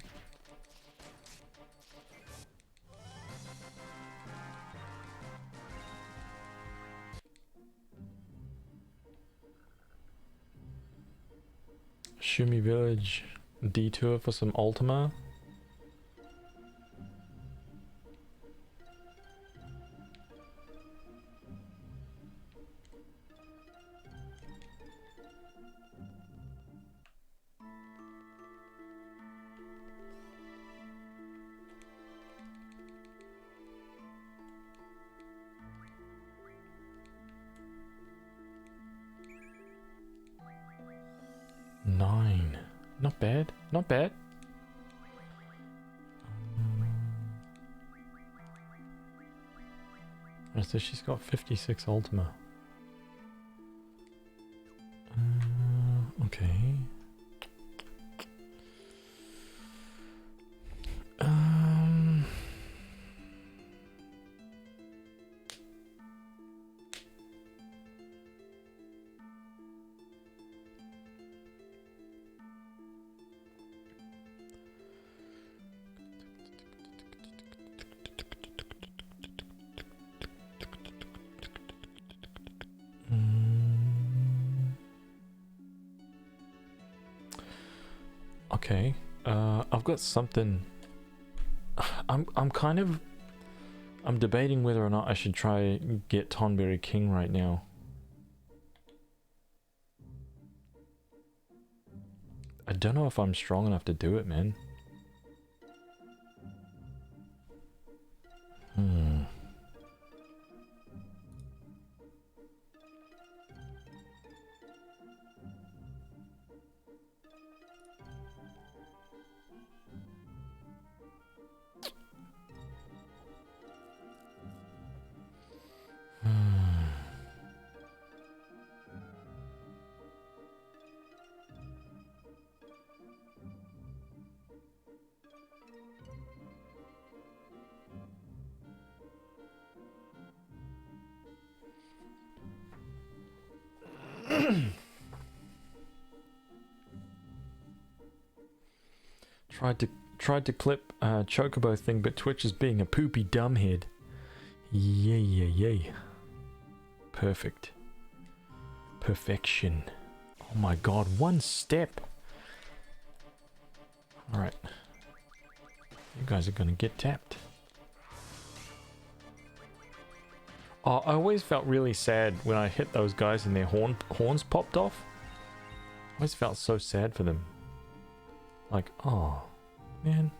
Shumi Village detour for some Ultima. Nine. Not bad. Not bad. So she's got 56 Ultima. Okay. Okay, I've got something. I'm debating whether or not I should try get Tonberry King right now. I don't know if I'm strong enough to do it, man. Tried to clip Chocobo thing, but Twitch is being a poopy dumbhead. Yay. Perfect. Perfection. Oh my god, one step. Alright. You guys are gonna get tapped. Oh, I always felt really sad when I hit those guys and their horns popped off. I always felt so sad for them. Like, oh, man.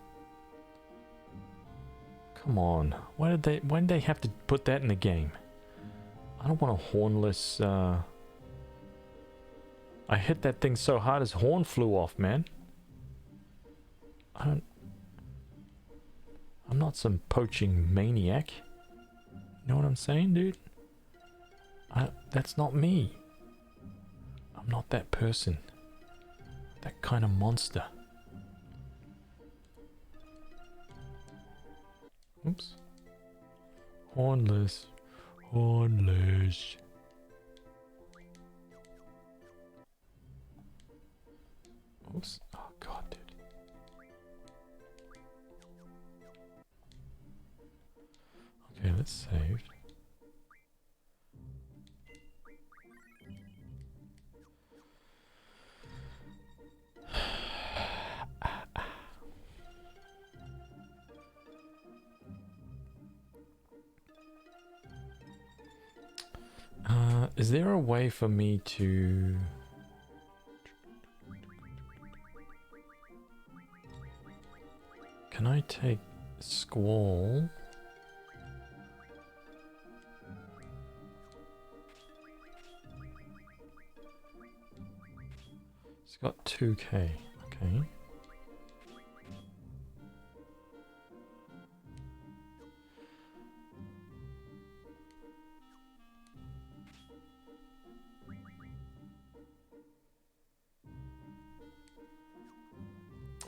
Come on. Why did they have to put that in the game? I don't want a hornless, I hit that thing so hard his horn flew off, man. I'm not some poaching maniac. You know what I'm saying, dude? That's not me. I'm not that person. That kind of monster. Oops. Hornless. Hornless. Oops. Oh god, dude. Okay, let's save. Is there a way for me to... Can I take Squall? It's got 2k, okay.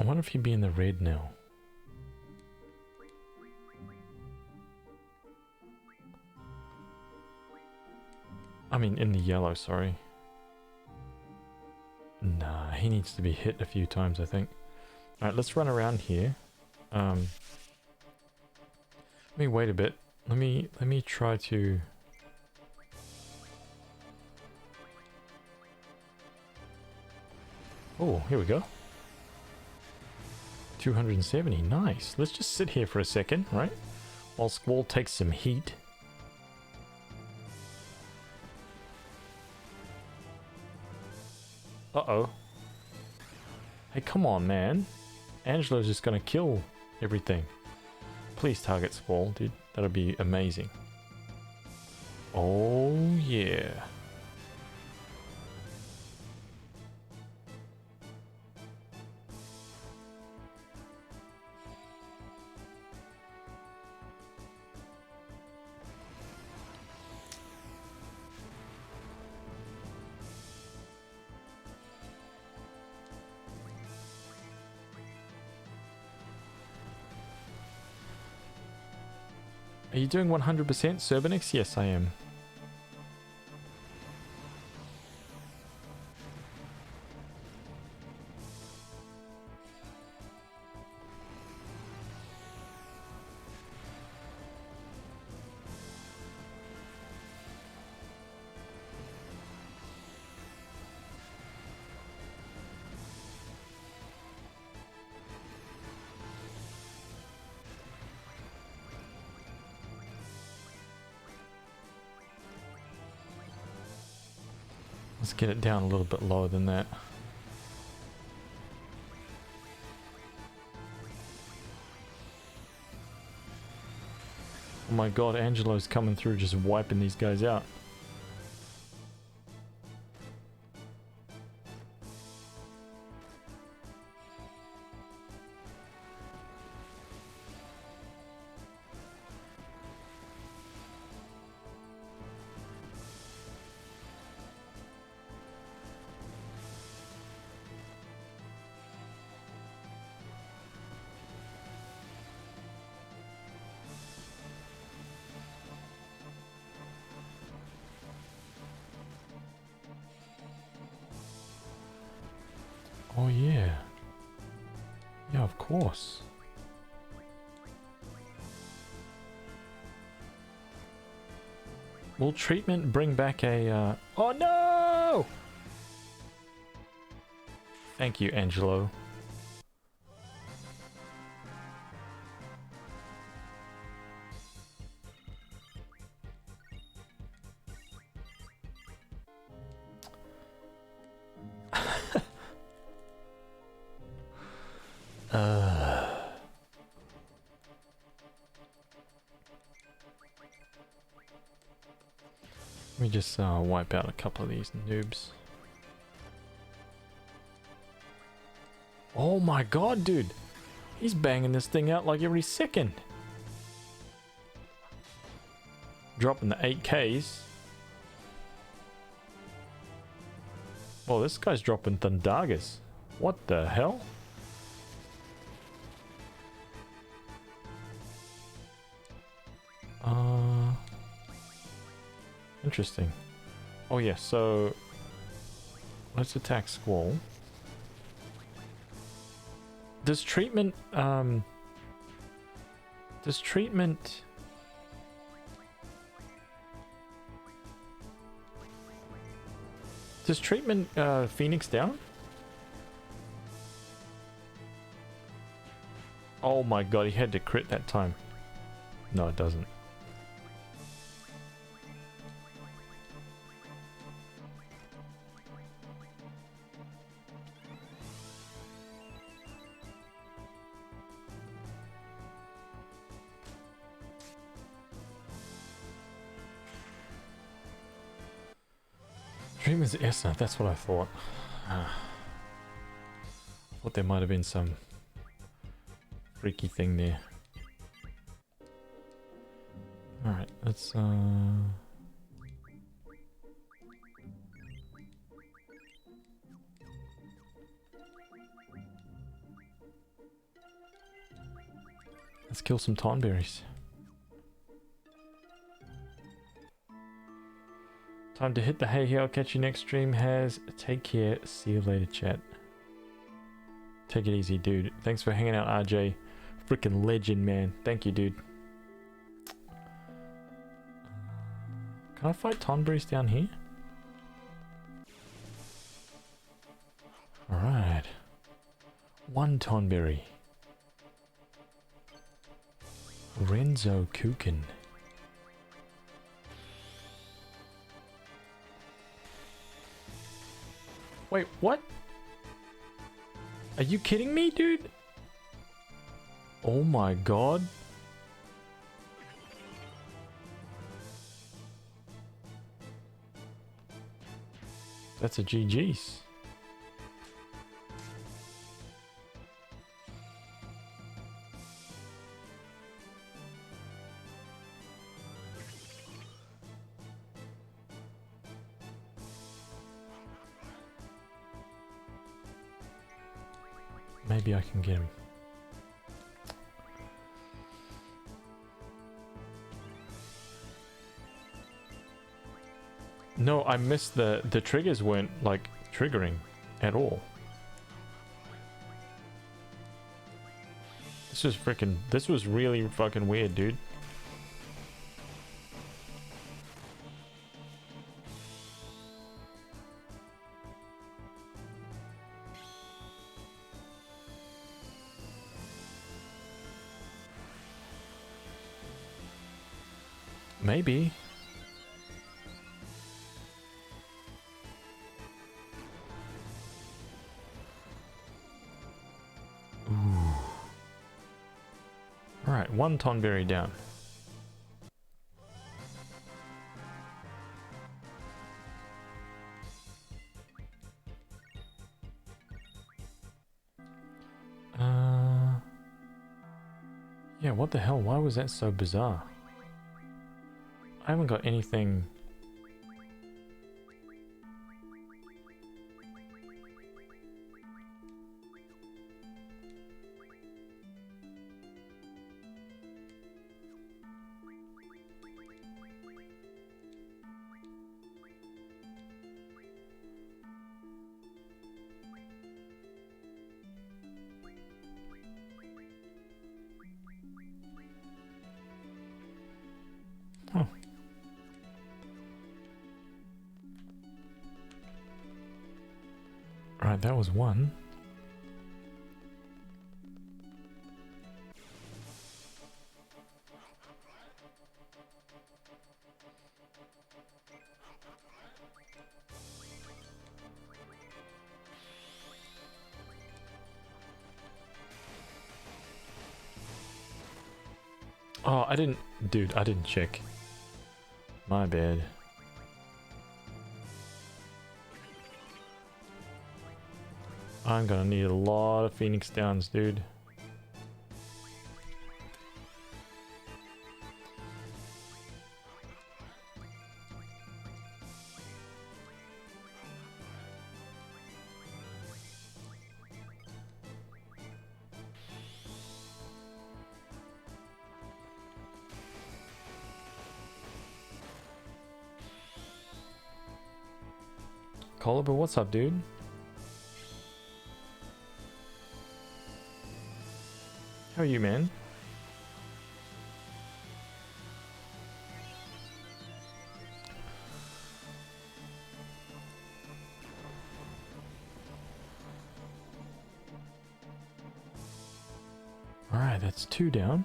I wonder if he'd be in the red now. I mean, in the yellow, sorry. He needs to be hit a few times, I think. Alright, let's run around here. Let me wait a bit. Let me try to... Oh, here we go. 270, nice. Let's just sit here for a second, right? While Squall takes some heat. Uh-oh. Hey, come on, man. Angelo's just gonna kill everything. Please target Squall, dude. That'll be amazing. Oh, yeah. Are you doing 100% Cerbanix? Yes, I am. Let's get it down a little bit lower than that. Oh my god, Angelo's coming through just wiping these guys out. Oh yeah. Yeah, of course. Will treatment bring back a, Oh no! Thank you, Angelo. Let me just wipe out a couple of these noobs. Oh my god, dude! He's banging this thing out like every second. Dropping the 8Ks. Oh, this guy's dropping Thundagas. What the hell? Interesting. Oh yeah, so let's attack Squall. Does treatment Phoenix down? Oh my god, he had to crit that time. No, it doesn't. Dreamer's Essa, that's what I thought. I thought there might have been some freaky thing there. Alright, let's kill some Tonberries. Time to hit the hay here. I'll catch you next stream. Take care. See you later, chat. Take it easy, dude. Thanks for hanging out, RJ. Freaking legend, man. Thank you, dude. Can I fight Tonberries down here? Alright. One Tonberry. Renzo Kukin. Wait, what? Are you kidding me, dude? Oh my god. That's a GG's. Maybe I can get him. No, I missed the triggers weren't like triggering at all. This was really fucking weird, dude. Maybe. Ooh. Alright, one Tonberry down. Yeah, what the hell? Why was that so bizarre? I haven't got anything. Huh. Right, that was one. Oh, I didn't check. My bad. I'm gonna need a lot of Phoenix Downs, dude. Coliber, what's up, dude? How are you, man? Alright, that's two down.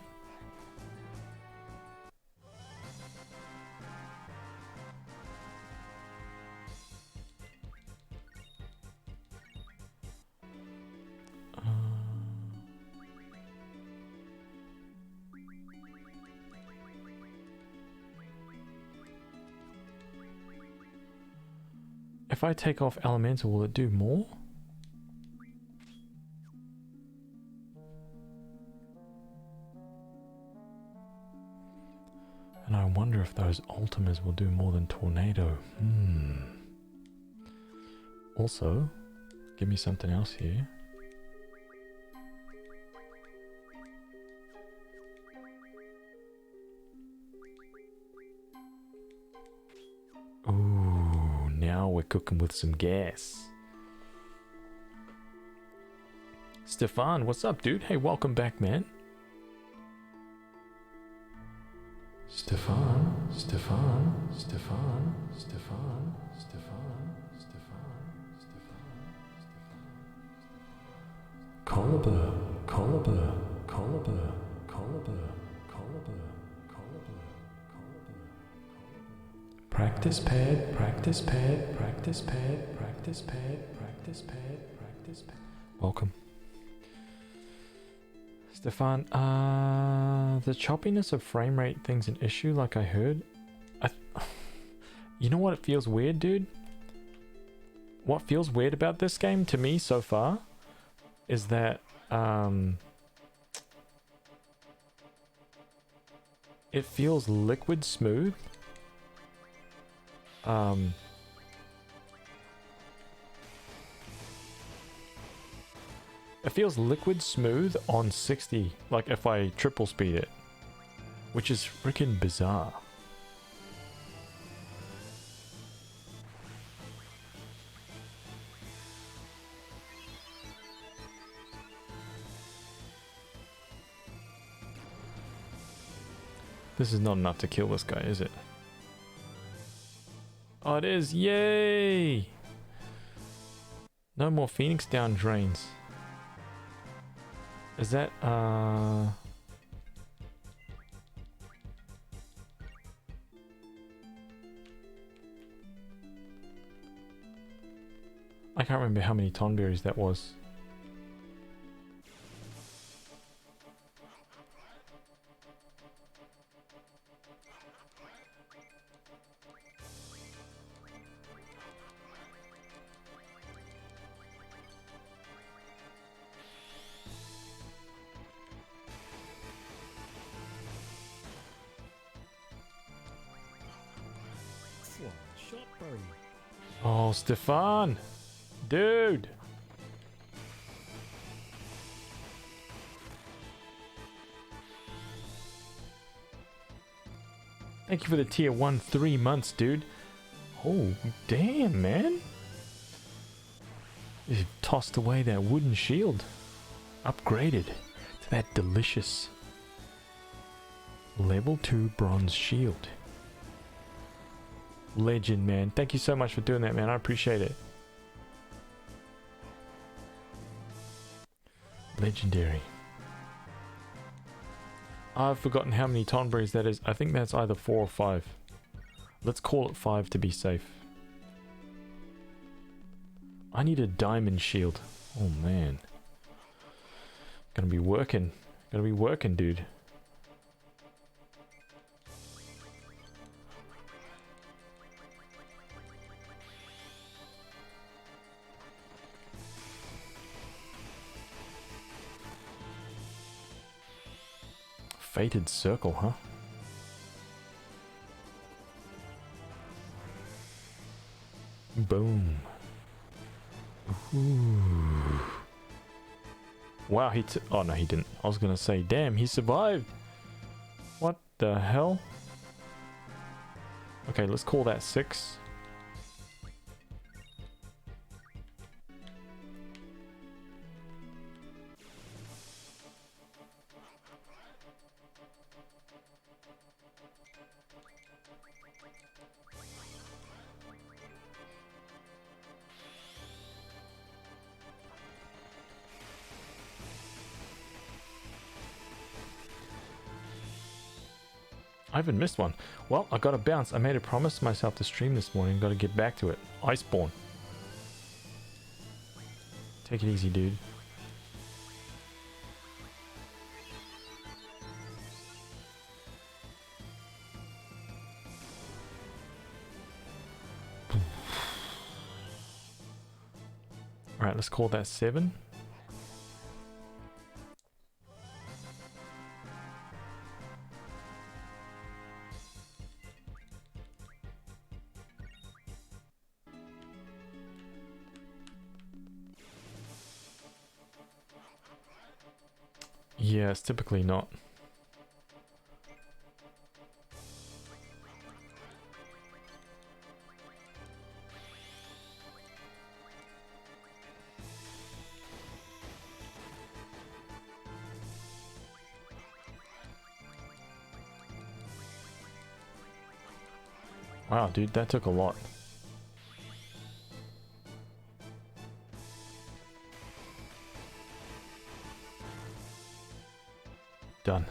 If I take off Elemental, will it do more? And I wonder if those Ultimas will do more than Tornado. Also, give me something else here. Ooh, now we're cooking with some gas. Stefan, what's up, dude? Hey, welcome back, man. Stefan, Stefan, Stefan, Stefan, Stefan, Stefan, Stefan, Colliber, Colliber, Colliber, Colliber, Colliber, Colliber, Colliber. Practice pad, practice pad, practice pad, practice pad, practice pad, practice pad. Welcome. Stefan, the choppiness of frame rate thing's an issue, like I heard. You know what? It feels weird, dude. What feels weird about this game to me so far is that it feels liquid smooth. It feels liquid smooth on 60, like if I triple speed it, which is freaking bizarre. This is not enough to kill this guy, is it? Oh, it is! Yay! No more Phoenix down drains. Is that, I can't remember how many tonberries that was. Excellent shot, Birdie. Oh, Stefan! Dude! Thank you for the tier 1 3 months, dude. Oh, damn, man. You've tossed away that wooden shield. Upgraded to that delicious level 2 bronze shield. Legend, man. Thank you so much for doing that, man. I appreciate it. Legendary. I've forgotten how many tonberries that is. I think that's either 4 or 5. Let's call it 5 to be safe. I need a diamond shield. Oh man. Gonna be working. Gonna be working, dude. Fated circle, huh? Boom. Ooh. Wow, oh no, he didn't. I was gonna say, damn, he survived. What the hell? Okay, let's call that 6. I haven't missed one. Well, I gotta bounce. I made a promise to myself to stream this morning. Gotta get back to it. Iceborne. Take it easy, dude. Alright, let's call that 7. Yeah, it's typically not. Wow, dude, that took a lot. Done.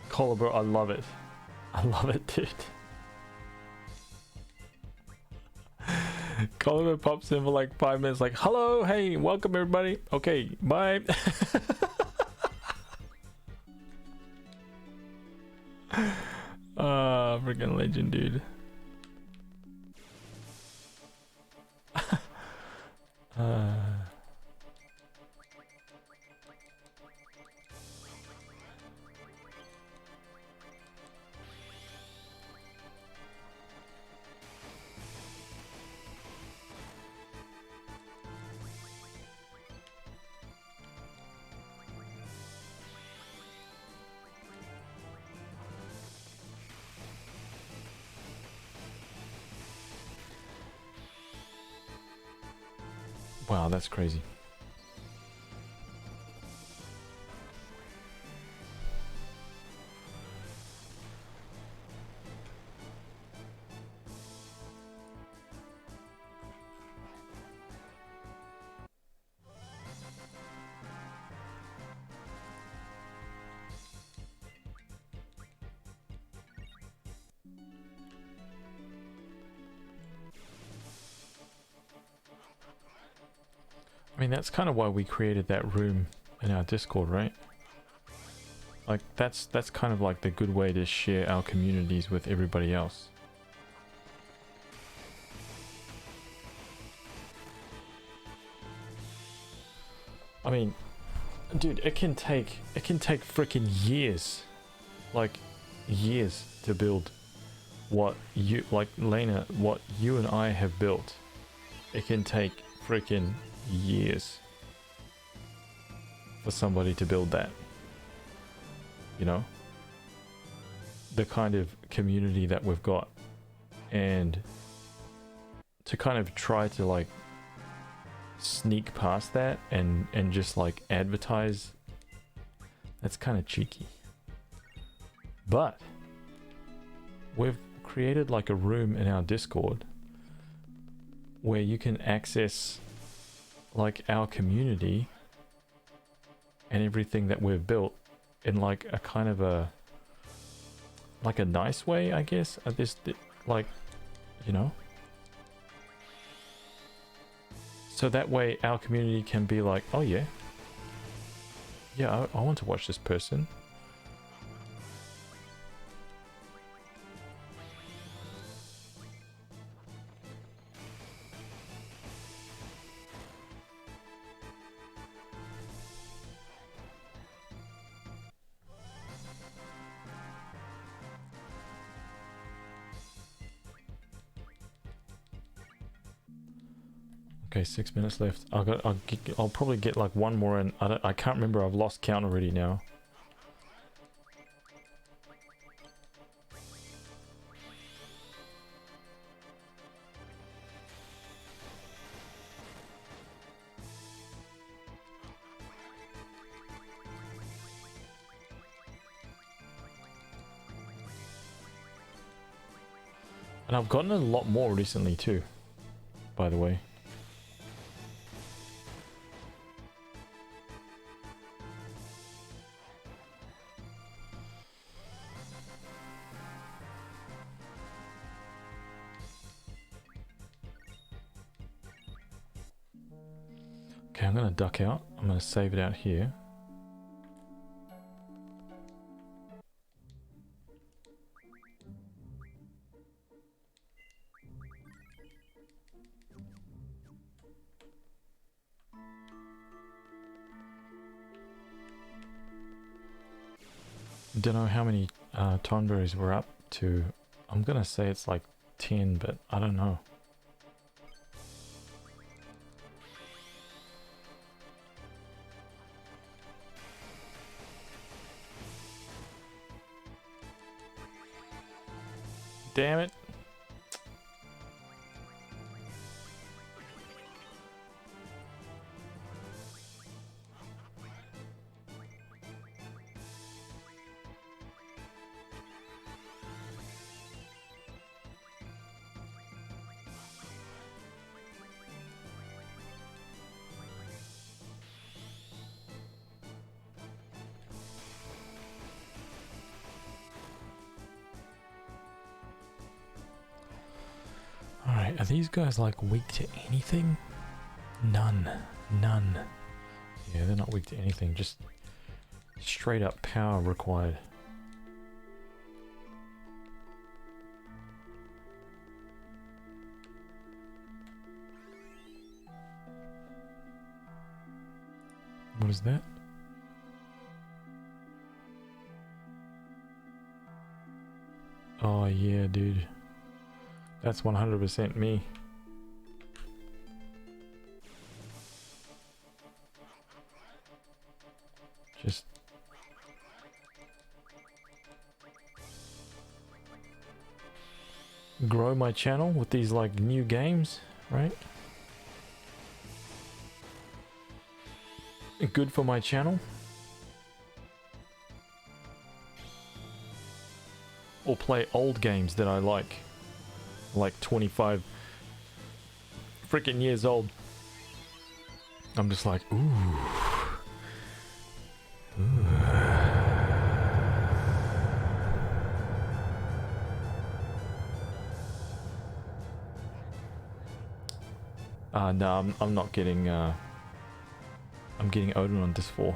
Cola, bro, I love it. I love it, dude. Cola pops in for like 5 minutes, like, hello, hey, welcome everybody. Okay, bye. Freaking legend, dude. Wow, that's crazy. I mean, that's kind of why we created that room in our Discord, right? Like, that's kind of like the good way to share our communities with everybody else. I mean, dude, it can take freaking years, like years to build what you, like Lena, what you and I have built. It can take freaking years for somebody to build that. You know, the kind of community that we've got, and to kind of try to like sneak past that and just like advertise, that's kind of cheeky. But we've created like a room in our Discord where you can access like our community and everything that we've built in like a kind of a nice way, I guess, at this, like, you know, so that way our community can be like, oh yeah, I want to watch this person. Okay, 6 minutes left. I'll probably get like one more in. I can't remember. I've lost count already now. And I've gotten a lot more recently too, by the way. Okay, I'm gonna duck out. I'm gonna save it out here. Don't know how many Tonberries we're up to. I'm gonna say it's like 10, but I don't know. Damn it. Wait, are these guys like weak to anything? None. None. Yeah, they're not weak to anything, just straight up power required. What is that? Oh yeah, dude. That's 100% me. Just grow my channel with these like new games, right? Good for my channel. Or play old games that I like 25 freaking years old. I'm just like, ooh. No, I'm not getting, I'm getting Odin on disc 4.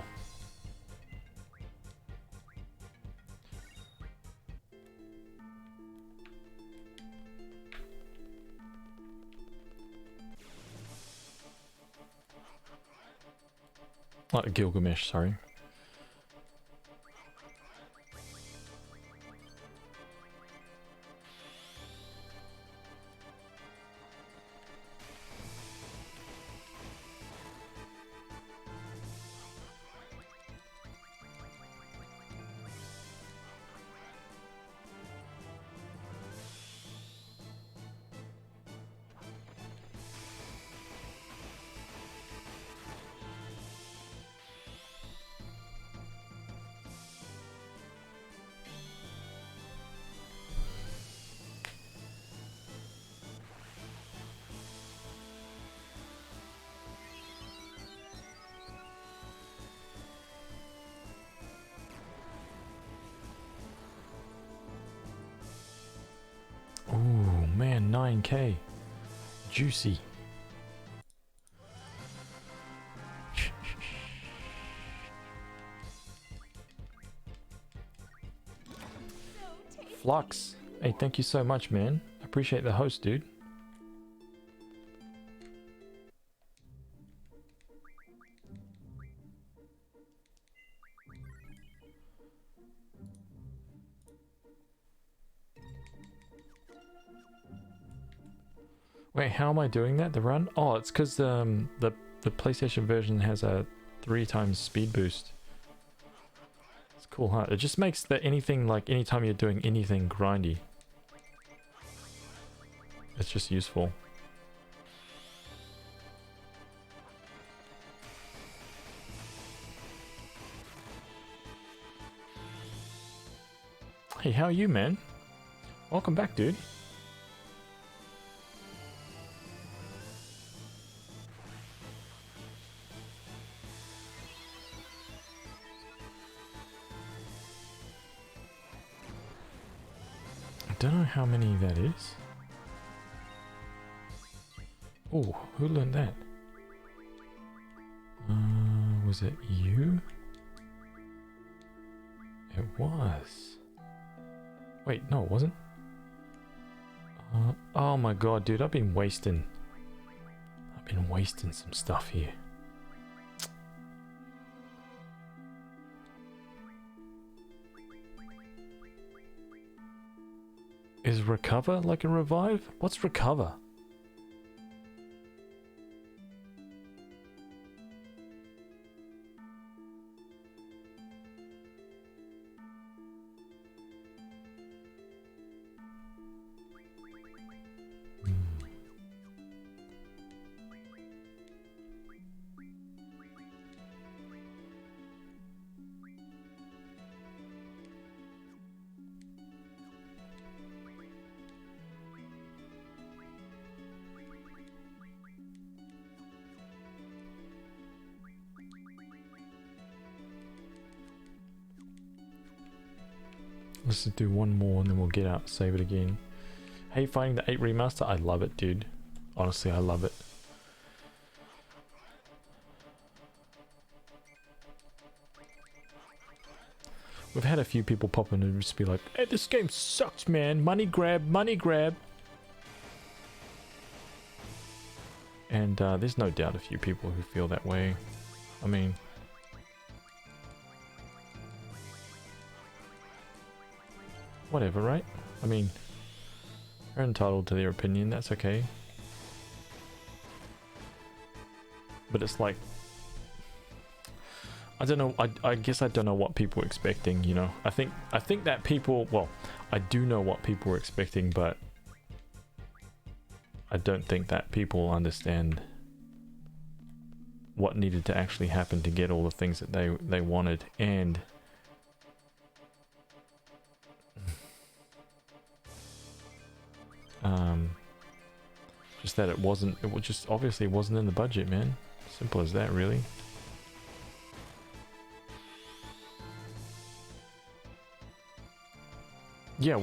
Gilgamesh, sorry. Ooh, man, 9K. Juicy. Flux. Hey, thank you so much, man. Appreciate the host, dude. Wait, how am I doing that? The run? Oh, it's because the PlayStation version has a 3x speed boost. It's cool, huh? It just makes that anything, like anytime you're doing anything grindy, it's just useful. Hey, how are you, man? Welcome back, dude. I don't know how many that is. Oh, who learned that? Was it you? It was. Wait, no, it wasn't. Oh my god, dude, I've been wasting some stuff here. Is recover like a revive? What's recover? Let's just do one more and then we'll get out, save it again. Hey, finding the 8 remaster, I love it, dude. Honestly, I love it. We've had a few people pop in and just be like, hey, this game sucks, man. Money grab, money grab. And there's no doubt a few people who feel that way. I mean... whatever, right? I mean... they're entitled to their opinion, that's okay. But it's like... I don't know, I guess I don't know what people were expecting, you know? I think that people... well, I do know what people were expecting, but... I don't think that people understand what needed to actually happen to get all the things that they wanted, and... just that it was just obviously wasn't in the budget, man. Simple as that, really. Yeah,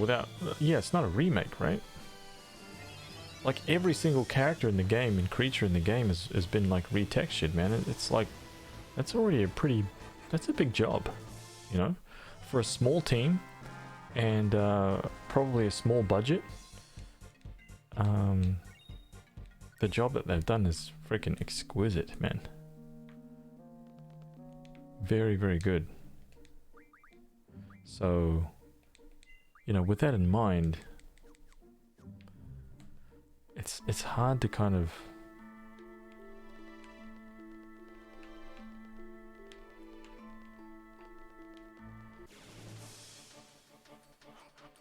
it's not a remake, right? Like every single character in the game and creature in the game has been like retextured, man. It's like, that's already that's a big job, you know? For a small team and probably a small budget. The job that they've done is freaking exquisite, man. Very, very good. So, you know, with that in mind, it's hard to kind of...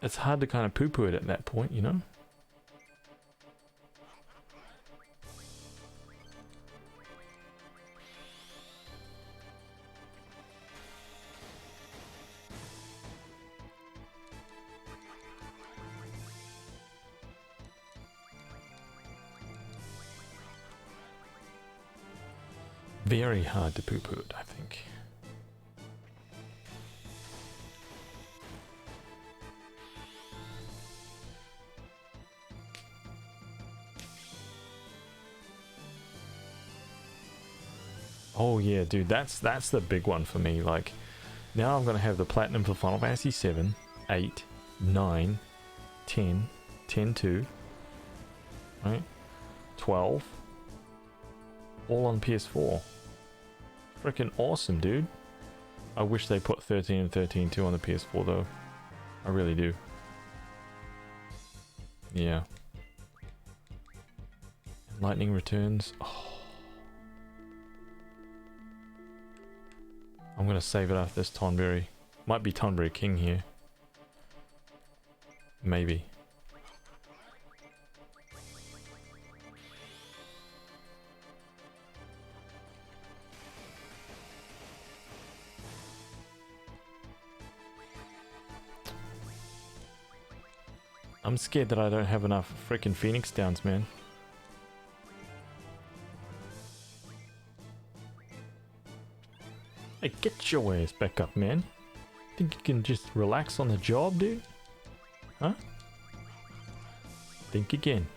it's hard to kind of poo-poo it at that point, you know? Very hard to poo-poo it, I think. Oh yeah, dude, that's the big one for me. Like, now I'm gonna have the platinum for Final Fantasy 7, 8, 9, 10, 10-2, right? 12, all on PS4. Freaking awesome, dude. I wish they put 13 and 13-2 on the PS4 though. I really do. Yeah. Lightning Returns. Oh. I'm gonna save it after this Tonberry. Might be Tonberry King here. Maybe. I'm scared that I don't have enough freaking Phoenix Downs, man. Hey, get your ass back up, man. Think you can just relax on the job, dude? Huh? Think again.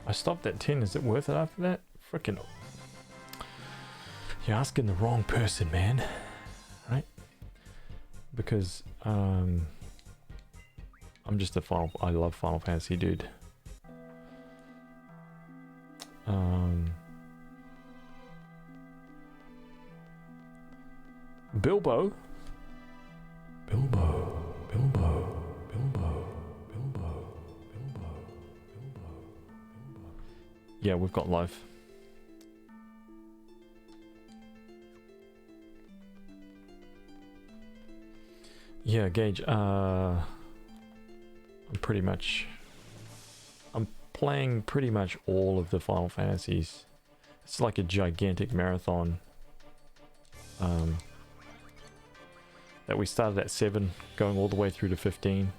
I stopped at 10. Is it worth it after that? Frickin'. You're asking the wrong person, man. Right? Because, I'm just a I love Final Fantasy, dude. Bilbo. Yeah, we've got life. Yeah, Gage, I'm playing pretty much all of the Final Fantasies. It's like a gigantic marathon. That we started at 7, going all the way through to 15.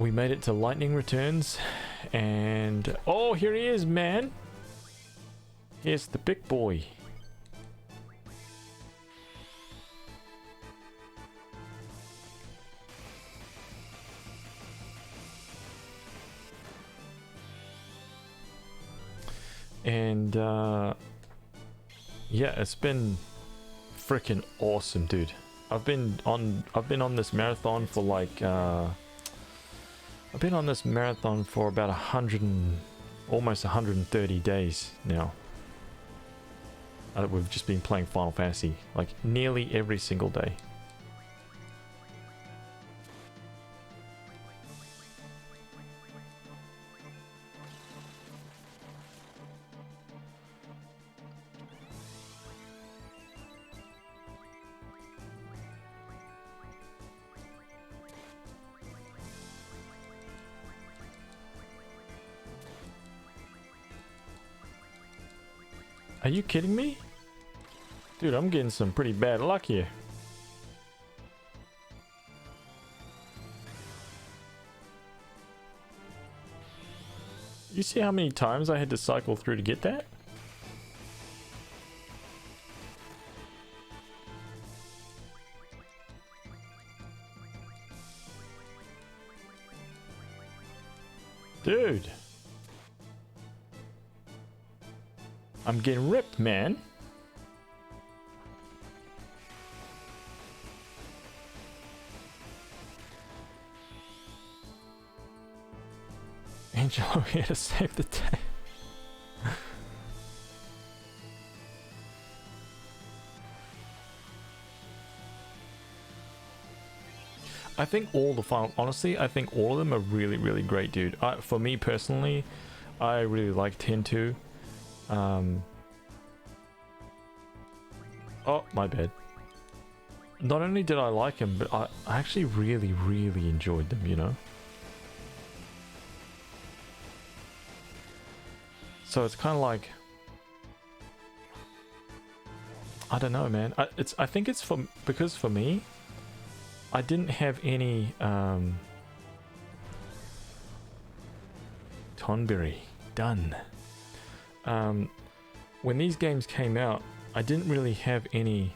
we made it to Lightning Returns, and oh, here he is, man. Here's the big boy. And yeah, it's been freaking awesome, dude. I've been on this marathon for like I've been on this marathon for about almost 130 days now. We've just been playing Final Fantasy like nearly every single day. Are you kidding me? Dude, I'm getting some pretty bad luck here. You see how many times I had to cycle through to get that? Dude. I'm getting ripped, man. Angelo here to save the day. I think all the final, honestly, I think all of them are really, really great, dude. For me personally, I really like 10-2. Oh, my bad. Not only did I like him, but I actually really, really enjoyed them, you know? So it's kind of like... I don't know, man. I think it's because for me, I didn't have any... Tonberry. Done. When these games came out, I didn't really have any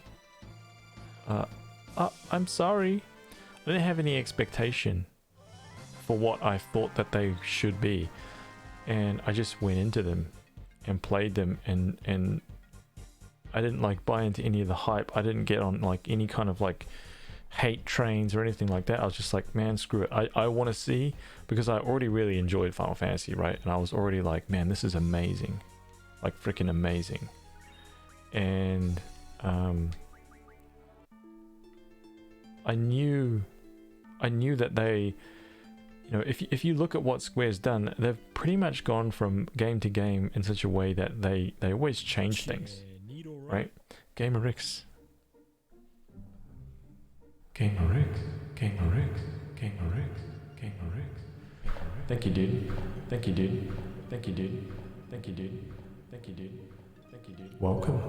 I'm sorry, I didn't have any expectation for what I thought that they should be, and I just went into them and played them, and I didn't like buy into any of the hype. I didn't get on like any kind of like hate trains or anything like that. I was just like, man, screw it. I want to see, because I already really enjoyed Final Fantasy, right? And I was already like, man, this is amazing, like freaking amazing. And I knew that they, you know, if you look at what Square's done, they've pretty much gone from game to game in such a way that they always change things, right? Gamerix. Thank you, dude. Thank you, dude. Thank you, dude. Thank you, dude. Thank you, dude. Thank you, dude. Welcome.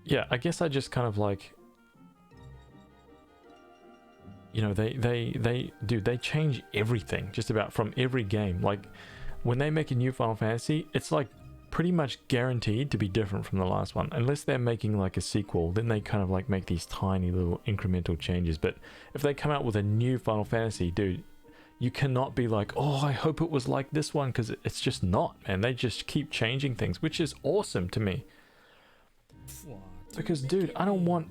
Yeah, I guess I just kind of like, you know, they change everything just about from every game. Like when they make a new Final Fantasy, it's like pretty much guaranteed to be different from the last one, unless they're making like a sequel. Then they kind of like make these tiny little incremental changes. But if they come out with a new Final Fantasy, dude, you cannot be like, oh, I hope it was like this one, because it's just not, man. They just keep changing things, which is awesome to me. Because, dude, I don't want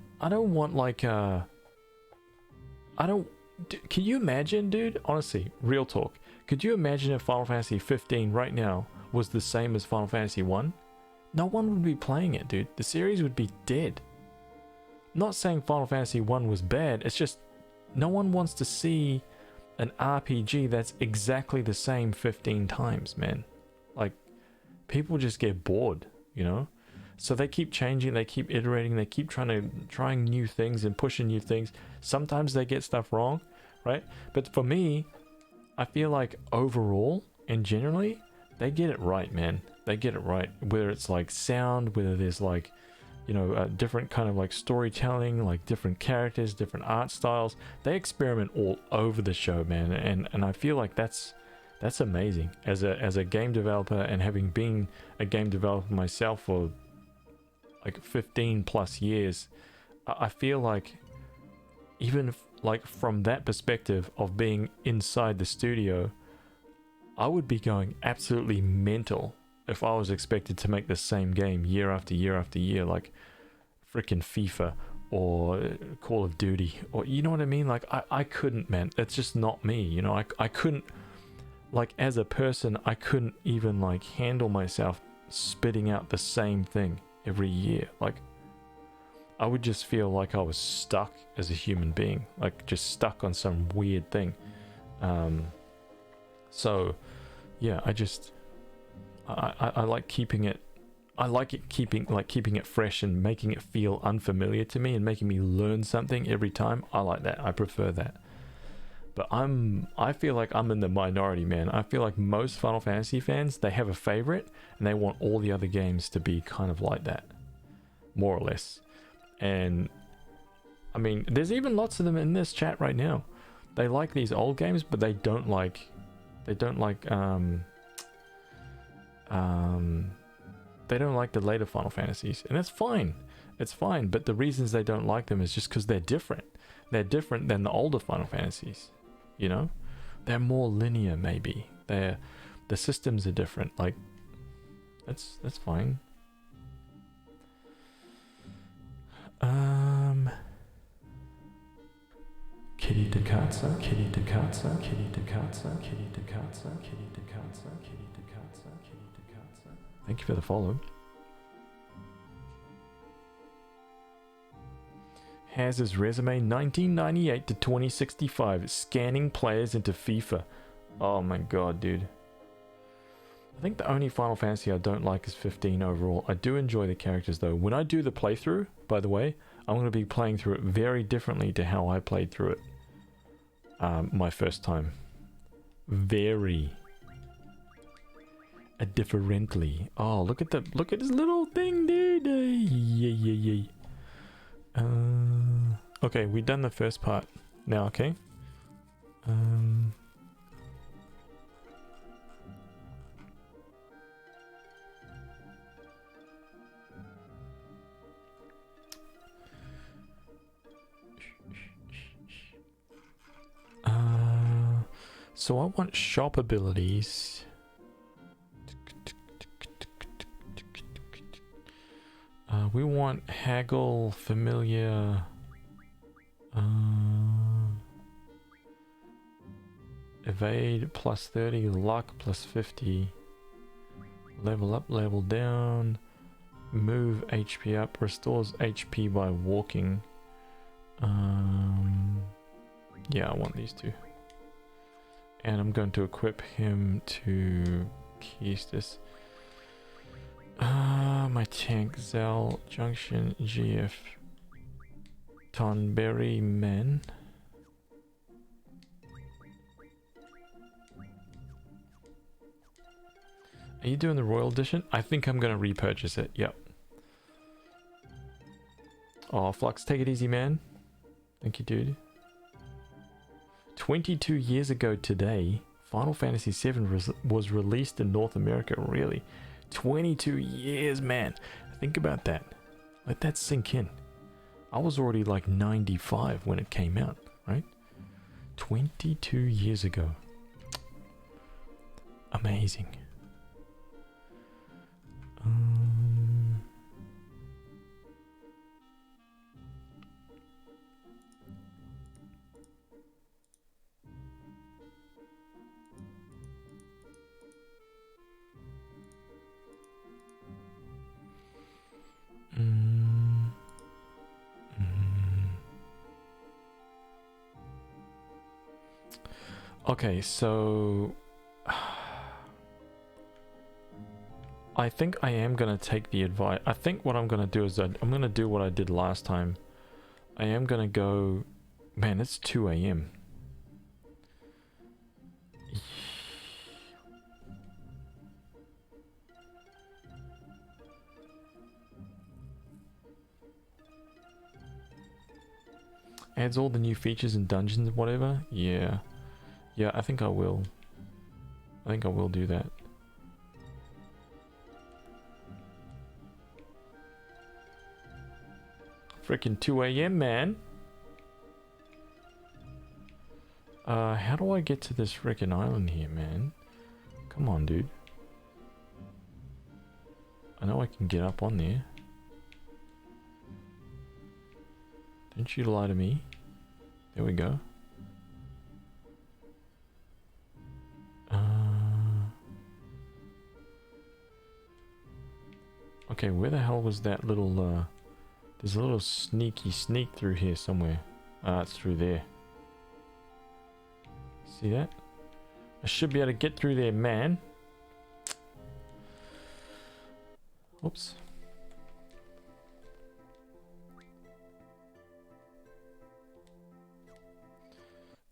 like, can you imagine, dude? Honestly, real talk. Could you imagine if Final Fantasy 15 right now was the same as Final Fantasy 1? No one would be playing it, dude. The series would be dead. Not saying Final Fantasy 1 was bad, it's just no one wants to see an RPG that's exactly the same 15 times, man. Like, people just get bored, you know? So they keep changing, they keep iterating, they keep trying new things and pushing new things. Sometimes they get stuff wrong, right? But for me, I feel like overall and generally, they get it right, man. They get it right. Whether it's like sound, whether there's like you know, different kind of like storytelling, like different characters, different art styles. They experiment all over the show, man, and I feel like that's amazing. As a game developer, and having been a game developer myself for like 15 plus years, I feel like even like from that perspective of being inside the studio, I would be going absolutely mental if I was expected to make the same game year after year after year, like freaking FIFA or Call of Duty, or you know what I mean? Like I couldn't, man. It's just not me, you know. I couldn't, like, as a person, I couldn't even like handle myself spitting out the same thing every year. Like, I would just feel like I was stuck as a human being, like just stuck on some weird thing. So yeah, I like keeping it. I like it keeping it fresh and making it feel unfamiliar to me and making me learn something every time. I like that. I prefer that. But I feel like I'm in the minority, man. I feel like most Final Fantasy fans, they have a favorite and they want all the other games to be kind of like that, more or less. And I mean, there's even lots of them in this chat right now. They like these old games, but they don't like the later Final Fantasies, and that's fine. It's fine, but the reasons they don't like them is just because they're different. They're different than the older Final Fantasies, you know? They're more linear, maybe. The systems are different. Like, that's fine. Kitty de Katza, Kitty de Katza, Kitty de Katza, Kitty de Katza, Kitty de Katza, Kitty de Katza, Kitty de Katza. Thank you for the follow. Haz's resume 1998 to 2065, scanning players into FIFA. Oh my god, dude. I think the only Final Fantasy I don't like is 15 overall. I do enjoy the characters though. When I do the playthrough, by the way, I'm going to be playing through it very differently to how I played through it my first time. Very differently. Oh, look at this little thing, dude. Yeah. Okay, we've done the first part now. Okay. So I want shop abilities. We want haggle, familiar. Evade plus 30, luck plus 50. Level up, level down. Move HP up, restores HP by walking. Yeah, I want these two. And I'm going to equip him to Keystis. My tank, Zell, Junction, GF, Tonberry, Men. Are you doing the Royal Edition? I think I'm going to repurchase it. Yep. Oh, Flux, take it easy, man. Thank you, dude. 22 years ago today, Final Fantasy VII was released in North America. Really? 22 years, man. Think about that. Let that sink in. I was already like 95 when it came out, right? 22 years ago. Amazing. Okay, so I think I am gonna take the advice. I think what I'm gonna do is that I'm gonna do what I did last time. I am gonna go. Man, it's 2 a.m. adds all the new features and dungeons and whatever. Yeah. Yeah, I think I will. I think I will do that. Freaking 2 a.m., man. How do I get to this freaking island here, man? Come on, dude. I know I can get up on there. Don't you lie to me. There we go. Okay, where the hell was that little, there's a little sneaky sneak through here somewhere. It's through there. See that? I should be able to get through there, man. Oops.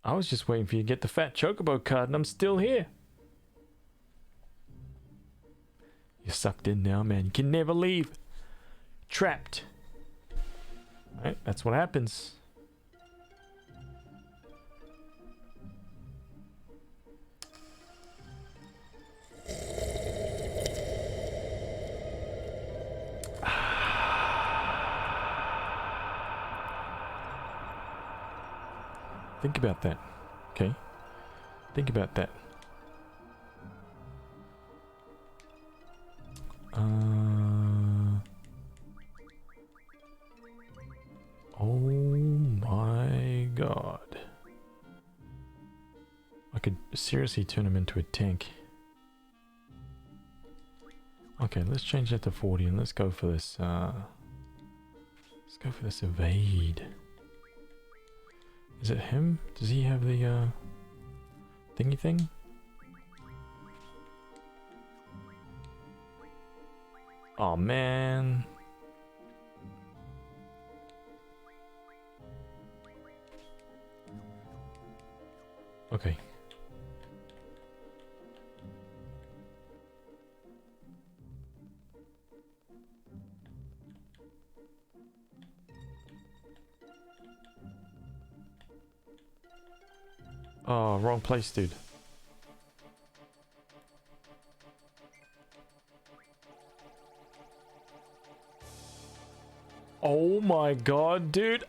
I was just waiting for you to get the fat chocobo card and I'm still here. You're sucked in now, man. You can never leave. Trapped. Right, that's what happens. Think about that, okay? Think about that. Oh my god. I could seriously turn him into a tank. Okay, let's change that to 40 and let's go for this, let's go for this evade. Is it him? Does he have the, thingy thing? Oh man. Okay. Oh, wrong place, dude. Oh my god, dude.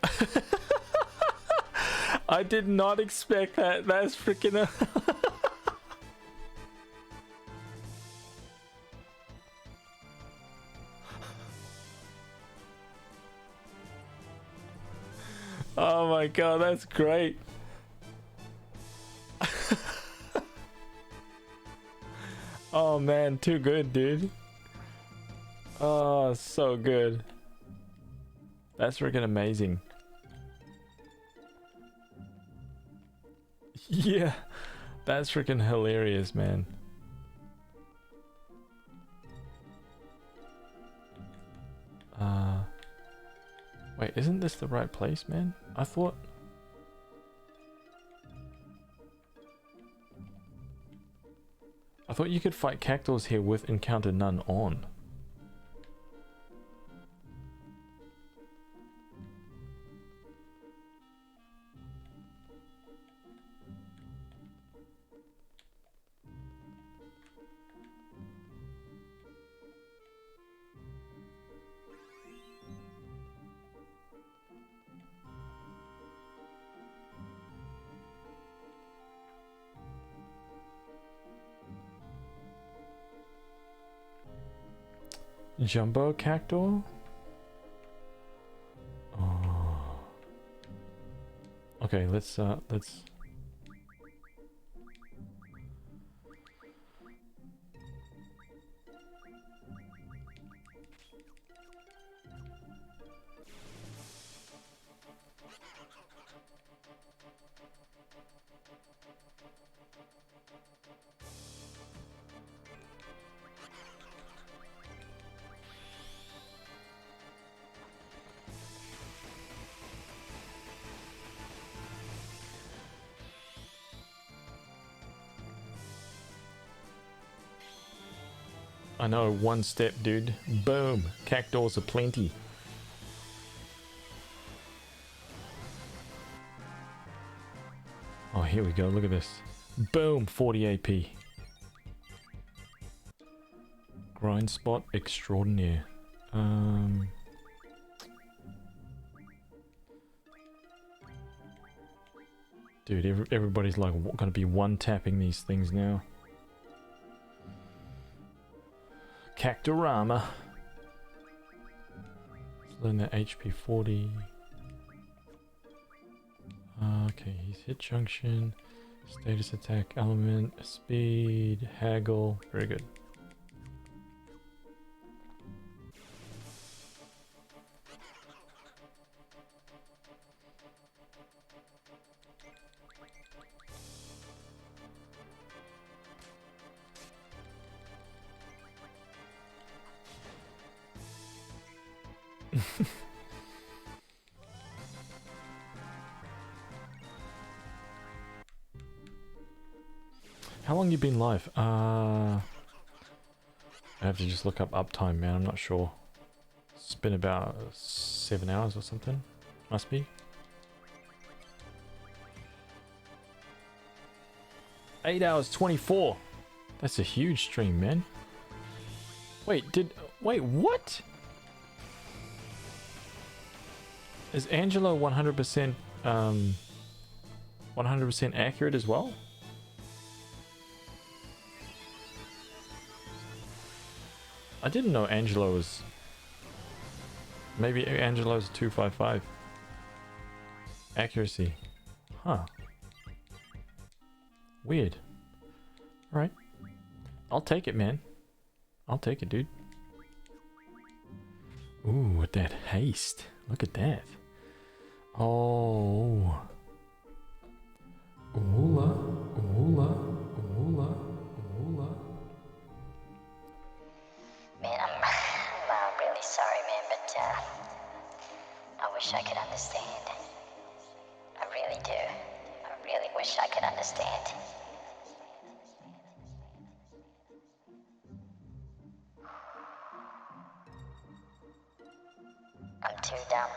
I did not expect that. That's freaking... Oh my god, that's great. Oh man, too good, dude. Oh, so good. That's freaking amazing. Yeah, that's freaking hilarious, man. Wait, isn't this the right place, man? I thought... you could fight cactuars here with encounter none on. Jumbo cactuar? Oh. Okay, let's I know, one step, dude. Boom. Cactuars are plenty. here we go. Look at this. Boom, 40 AP. Grind spot extraordinaire. Dude, everybody's like gonna be one-tapping these things now. Cactorama. Let's learn that HP 40. Okay, he's hit junction, status attack element, speed, haggle. Very good. How long you been live? I have to just look up uptime, man. I'm not sure. It's been about 7 hours or something. Must be. 8 hours 24. That's a huge stream, man. Wait, what? Is Angelo 100% 100% accurate as well? I didn't know Angelo was... Maybe Angelo's 255. Accuracy. Huh. Weird. Alright. I'll take it, man. I'll take it, dude. Ooh, with that haste. Look at that. Oh. Oola, oola, oola, oola. Man, I'm really sorry, man, but I wish I could understand. I really do. I really wish I could understand. I'm too dumb.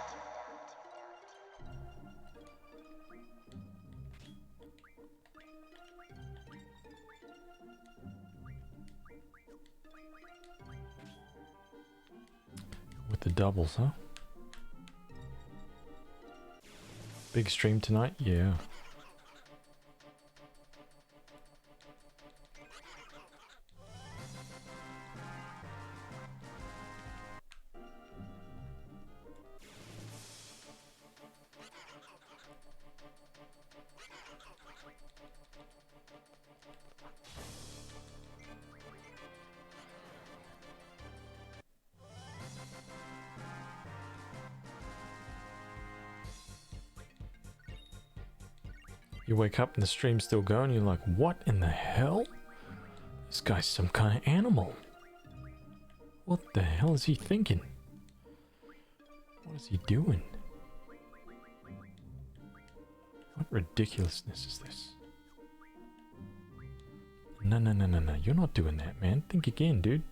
With the doubles, huh? Big stream tonight? Yeah. You wake up and the stream's still going, you're like, what in the hell? This guy's some kind of animal. What the hell is he thinking? What is he doing? What ridiculousness is this? No, no, no, no, no. You're not doing that, man. Think again, dude.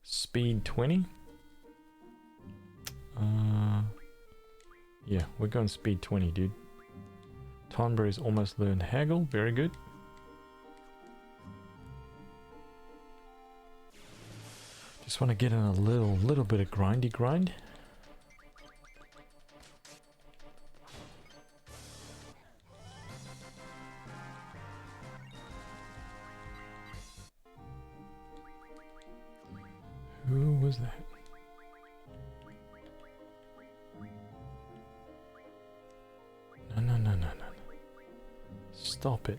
Speed 20? Yeah, we're going speed 20, dude. Tonberry's almost learned haggle. Very good. Just want to get in a little bit of grindy grind. Who was that? No, no, no, no, no. Stop it.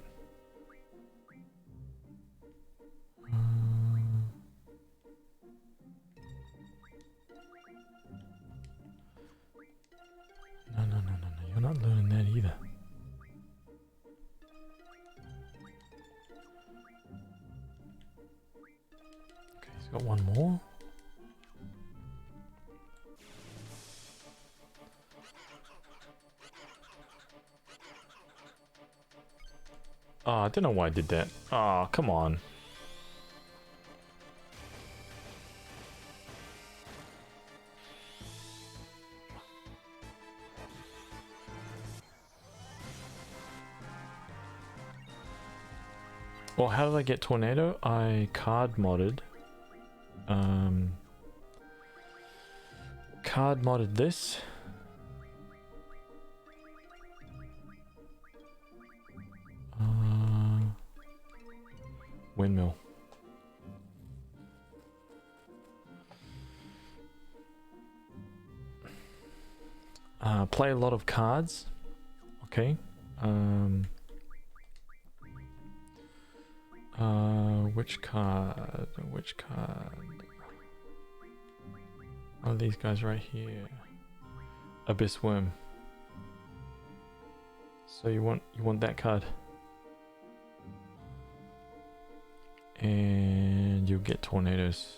No, no, no, no, no. You're not learning that either. Okay, he's got one more. Oh, I don't know why I did that. Oh, come on. Well, how did I get Tornado? I card modded. Card modded this. Windmill. Play a lot of cards. Okay. Which card? Which card? One of these guys right here. Abyss Worm. So you want that card. And you'll get tornadoes.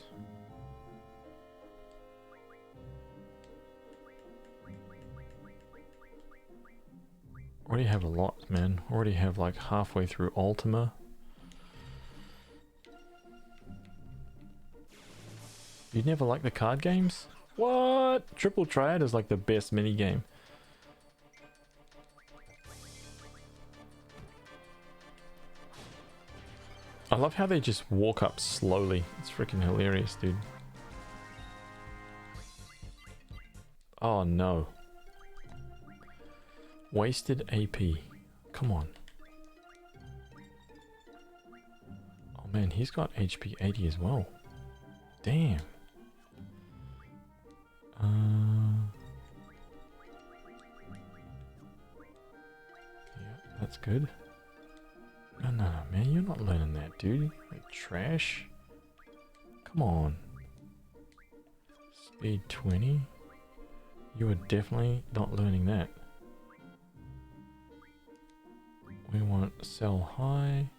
Already have a lot, man. Already have like halfway through Ultima. You never like the card games? What? Triple Triad is like the best mini game. I love how they just walk up slowly. It's freaking hilarious, dude. Oh no. Wasted AP. Come on. Oh man, he's got HP 80 as well. Damn. Yeah, that's good. No, no, man, you're not learning that, dude. You're trash. Come on. Speed 20. You are definitely not learning that. We want sell high.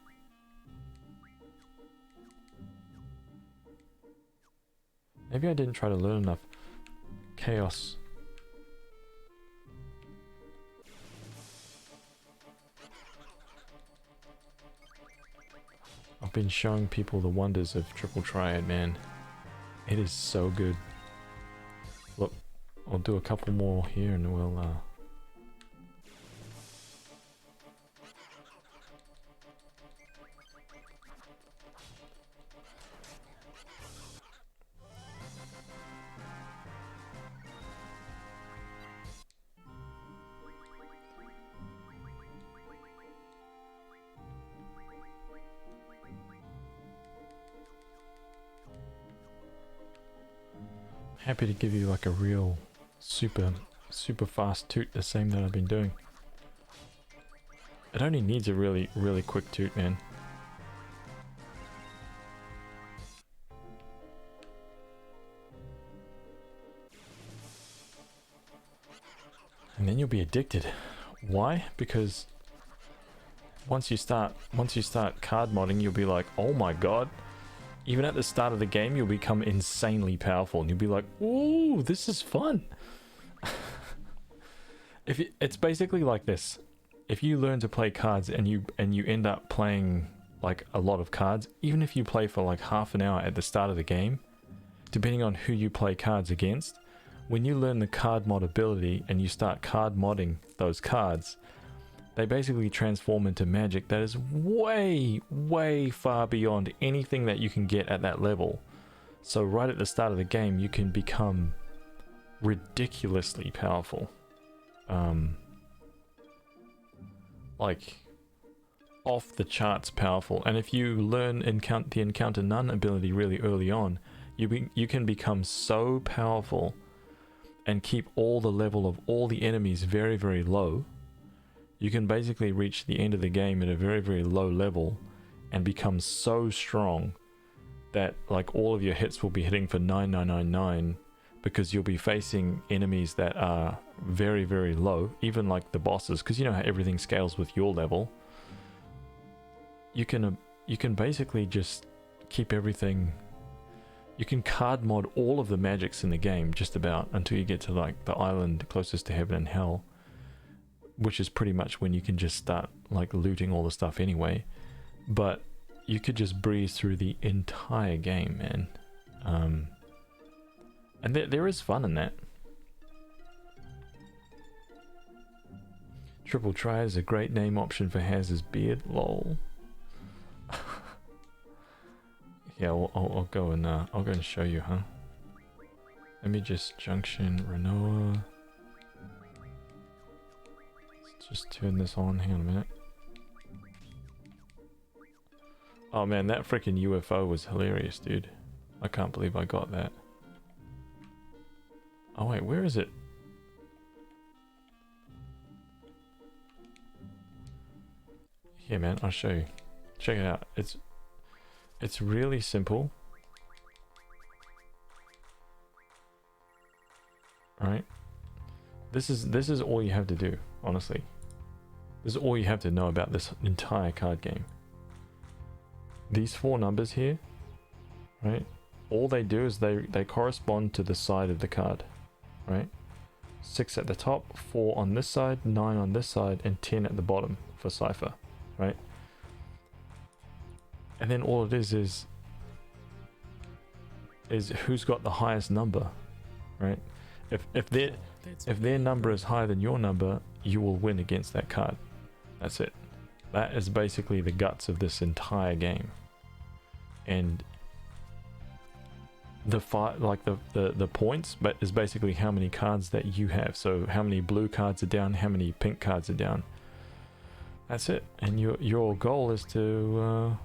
Maybe I didn't try to learn enough. Chaos. I've been showing people the wonders of Triple Triad, man. It is so good. Look, I'll do a couple more here and we'll happy to give you like a real super fast toot, the same that I've been doing. It only needs a really quick toot, man. And then you'll be addicted. Why? Because once you start card modding, you'll be like, oh my god. Even at the start of the game, you'll become insanely powerful, and you'll be like, "Ooh, this is fun." It's basically like this: if you learn to play cards and you end up playing like a lot of cards, even if you play for like half an hour at the start of the game, depending on who you play cards against, when you learn the card mod ability and you start card modding those cards, they basically transform into magic that is way far beyond anything that you can get at that level. So right at the start of the game, you can become ridiculously powerful. Like off the charts powerful. And if you learn the Encounter None ability really early on, you can become so powerful and keep all the level of all the enemies very low. You can basically reach the end of the game at a very low level and become so strong that like all of your hits will be hitting for 9999 because you'll be facing enemies that are very low, even like the bosses, because you know how everything scales with your level. You can basically just keep everything. You can card mod all of the magics in the game just about until you get to like the island closest to heaven and hell, which is pretty much when you can just start like looting all the stuff anyway. But you could just breeze through the entire game, man. And there is fun in that. Triple Triad is a great name option for Haz's beard, lol. Yeah, I'll go and show you, huh? Let me just junction Renoa. Let's just turn this on. Hang on a minute. Oh man, that freaking UFO was hilarious, dude. I can't believe I got that. Oh wait, where is it? Here, man, I'll show you. Check it out. It's really simple. Right? This is all you have to do, honestly. This is all you have to know about this entire card game. These 4 numbers here, right? All they do is they correspond to the side of the card, right? 6 at the top, 4 on this side, 9 on this side, and 10 at the bottom for cipher, right? And then all it is who's got the highest number, right? If their number is higher than your number, you will win against that card. That's it. That is basically the guts of this entire game. And the fight, like the points, but is basically how many cards that you have. So how many blue cards are down, how many pink cards are down. That's it. And your goal is to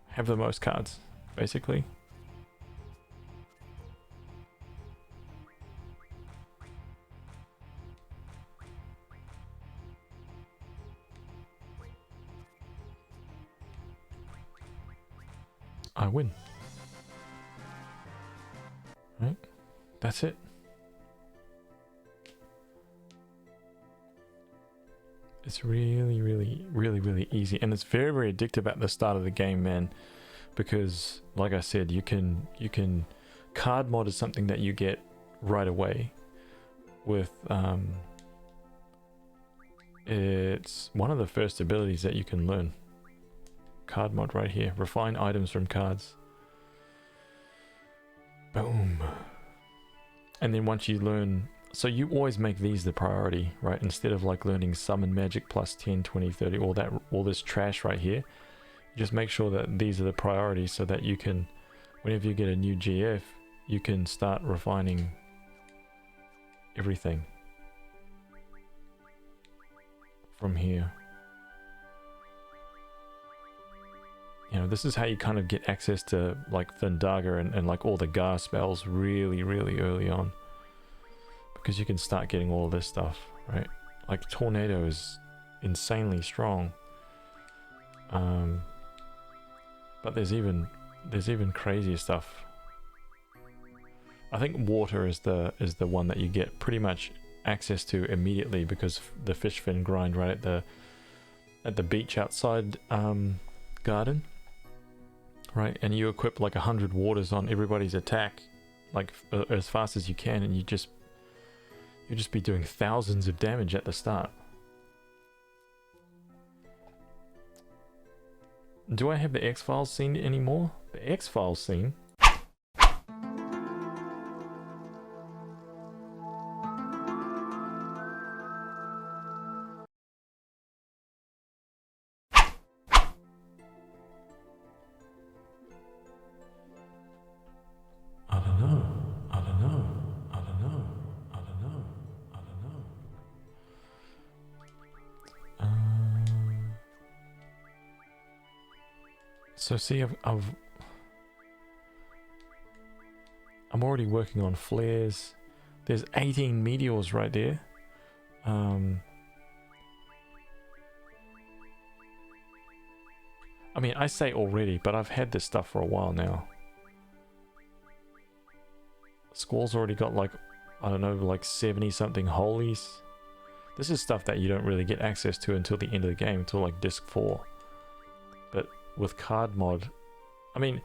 have the most cards, basically. I win. Right? That's it. It's really easy, and it's very addictive at the start of the game, man, because like I said, you can card mod is something that you get right away with it's one of the first abilities that you can learn. Card mod right here. Refine items from cards. Boom. And then once you learn, so you always make these the priority, right? Instead of like learning summon magic plus 10, 20, 30, all this trash right here, just make sure that these are the priorities so that you can, whenever you get a new GF, you can start refining everything from here. You know, this is how you kind of get access to like Thundaga and like all the Gar spells really early on, because you can start getting all of this stuff, right? Like Tornado is insanely strong, but there's even crazier stuff. I think Water is the one that you get pretty much access to immediately, because the fish fin grind right at the beach outside garden. Right, and you equip like 100 waters on everybody's attack, like as fast as you can, and you just be doing thousands of damage at the start. Do I have the X-Files scene anymore? The X-Files scene? So see, I'm already working on flares. There's 18 meteors right there. I mean, I say already, but I've had this stuff for a while now. Squall's already got like, I don't know, like 70 something holies. This is stuff that you don't really get access to until the end of the game, until like disc 4. But with card mod, I mean,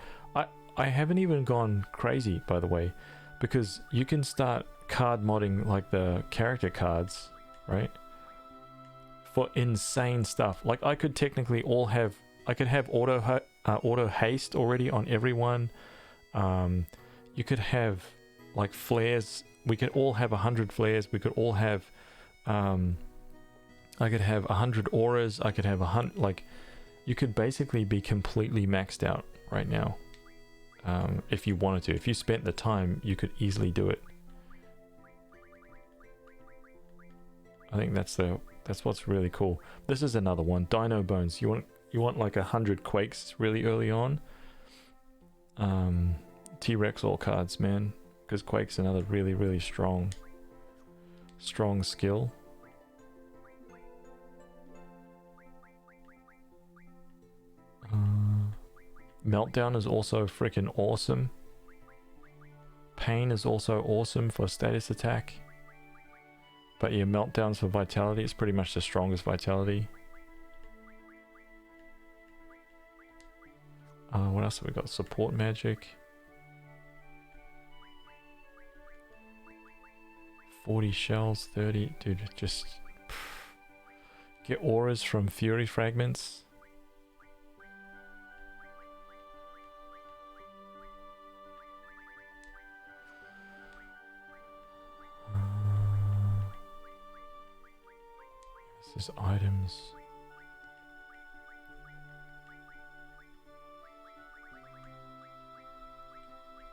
I haven't even gone crazy, by the way, because you can start card modding like the character cards, right, for insane stuff. Like I could technically I could have auto haste already on everyone. You could have like flares. We could all have 100 flares. We could all have I could have 100 auras. I could have 100, like, You could basically be completely maxed out right now. If you wanted to. If you spent the time, you could easily do it. I think that's what's really cool. This is another one. Dino Bones. You want like 100 Quakes really early on. T-Rex all cards, man. Because Quake's another really, really strong skill. Meltdown is also freaking awesome. Pain is also awesome for status attack. But yeah, Meltdowns for vitality is pretty much the strongest vitality. What else have we got? Support magic. 40 shells, 30. Dude, just get auras from Fury Fragments. This is items.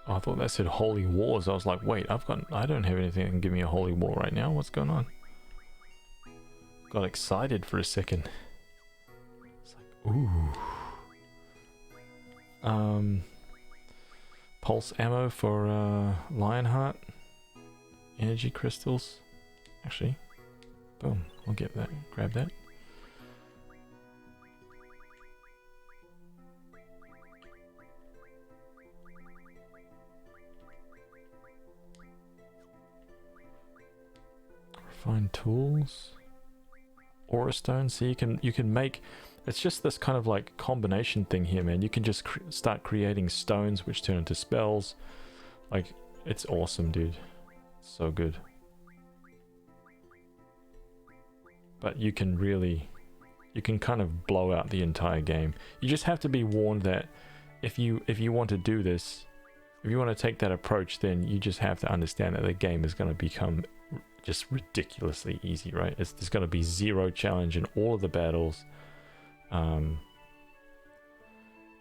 Oh, I thought that said Holy Wars. I was like, wait, I don't have anything that can give me a Holy War right now. What's going on? Got excited for a second. It's like, ooh. Pulse ammo for Lionheart. Energy crystals. Actually, boom. I'll get that. Grab that. Refined tools. Aura stone. So you can make. It's just this kind of like combination thing here, man. You can just start creating stones which turn into spells. Like, it's awesome, dude. It's so good. But you can kind of blow out the entire game. You just have to be warned that if you want to do this, if you want to take that approach, then you just have to understand that the game is going to become just ridiculously easy, right? There's going to be zero challenge in all of the battles.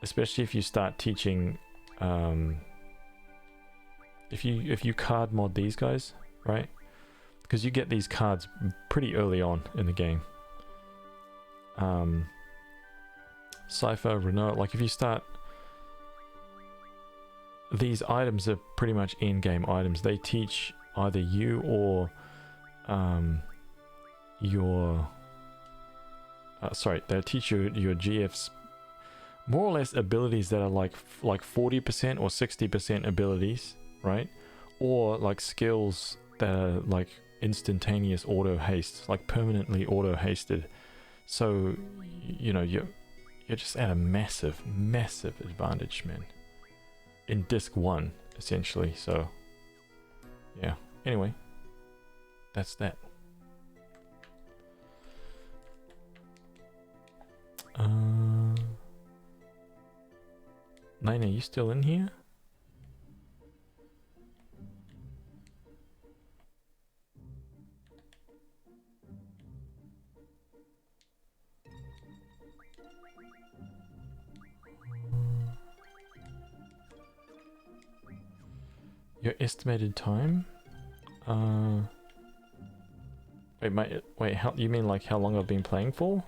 Especially if you start teaching, if you card mod these guys, right? Because you get these cards pretty early on in the game. Cypher, Renault, like if you start... These items are pretty much in-game items. They teach either you or your... they'll teach you your GF's more or less abilities that are like 40% or 60% abilities, right? Or like skills that are like instantaneous auto haste, like permanently auto hasted. So you know you're just at a massive advantage, man, in disc 1 essentially. So yeah, anyway, that's that. Lane, are you still in here? Your estimated time? Wait, you mean like how long I've been playing for?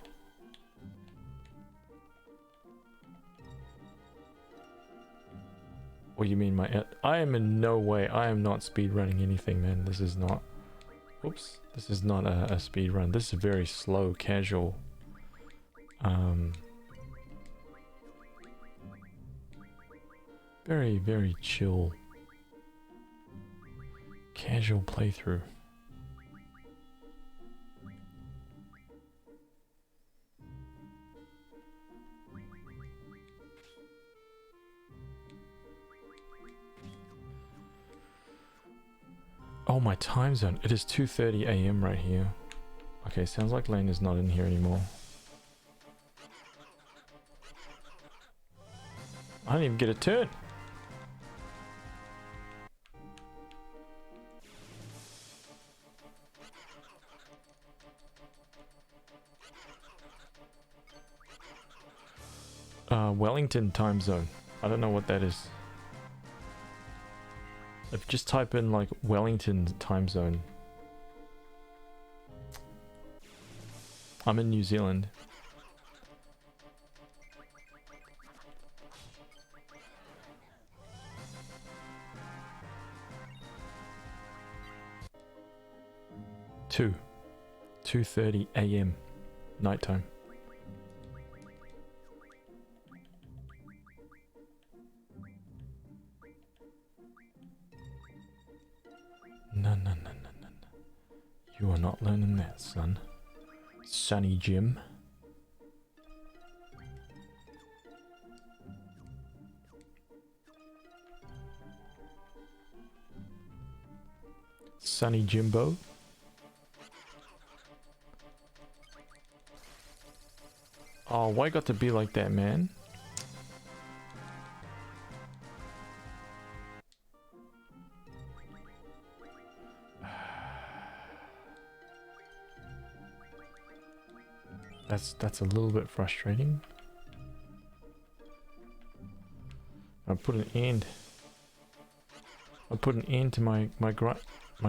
Or you mean I am in no way, I am not speedrunning anything, man. This is not, oops, this is not a speed run. This is very slow, casual. Very chill. Casual playthrough. Oh, my time zone. It is 2:30 AM right here. Okay, sounds like Lane is not in here anymore. I didn't even get a turn. Wellington time zone. I don't know what that is. If you just type in like Wellington time zone. I'm in New Zealand. Two. 2:30 a.m. nighttime. No, no, no, no, no, no. You are not learning that, son. Sonny Jim. Sonny Jimbo. Oh, why got to be like that, man? That's a little bit frustrating. I put an end. I put an end to my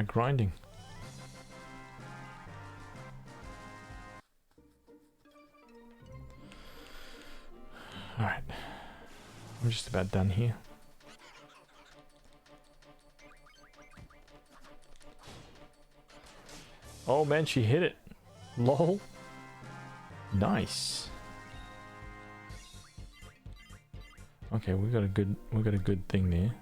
grinding. All right, I'm just about done here. Oh man, she hit it. Lol. Nice. Okay, we got a good thing there.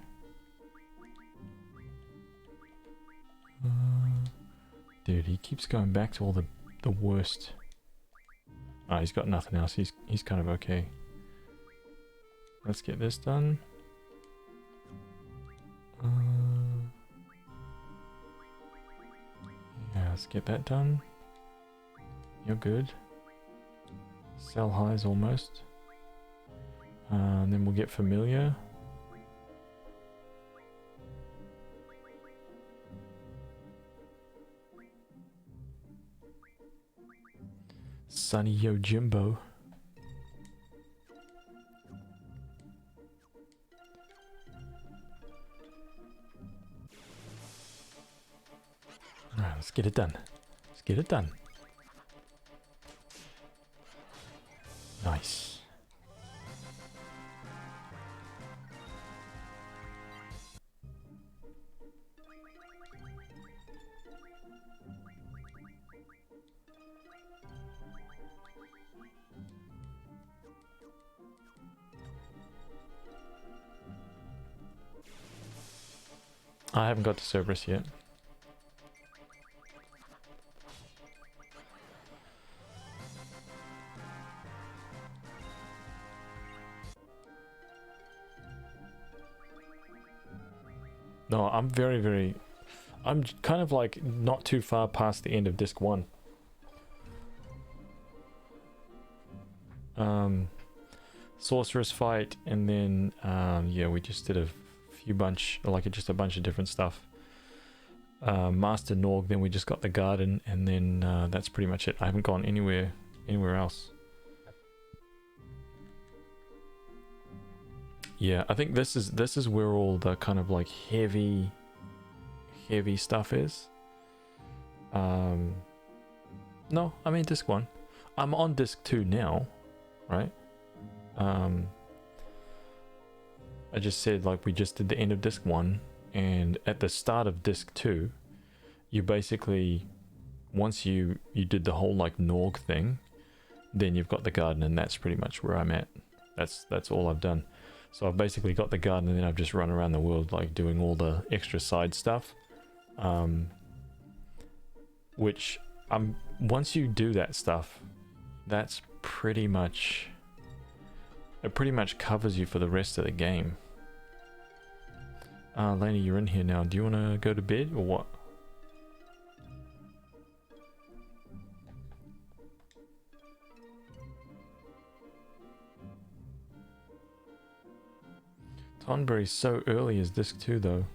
Dude, he keeps going back to all the worst. Ah, he's got nothing else. He's kind of okay. Let's get this done. Yeah, let's get that done. You're good. Sell highs almost. And then we'll get familiar. Sunny Yo Jimbo. Alright, let's get it done. Let's get it done. Nice. I haven't got to Cerberus yet. No, I'm I'm kind of like not too far past the end of disc 1. Sorceress fight, and then yeah, we just did a bunch of different stuff. Master Norg, then we just got the garden, and then that's pretty much it. I haven't gone anywhere else. Yeah, I think this is where all the kind of like heavy stuff is. No, I mean disc 1. I'm on disc 2 now, right? I just said like we just did the end of disc 1, and at the start of disc 2, you basically, once you did the whole like Norg thing, then you've got the garden, and that's pretty much where I'm at. That's all I've done. So I've basically got the garden, and then I've just run around the world like doing all the extra side stuff. Which once you do that stuff, that's pretty much, it pretty much covers you for the rest of the game. Lena, you're in here now. Do you want to go to bed or what? Tonberry's so early as disc 2 though.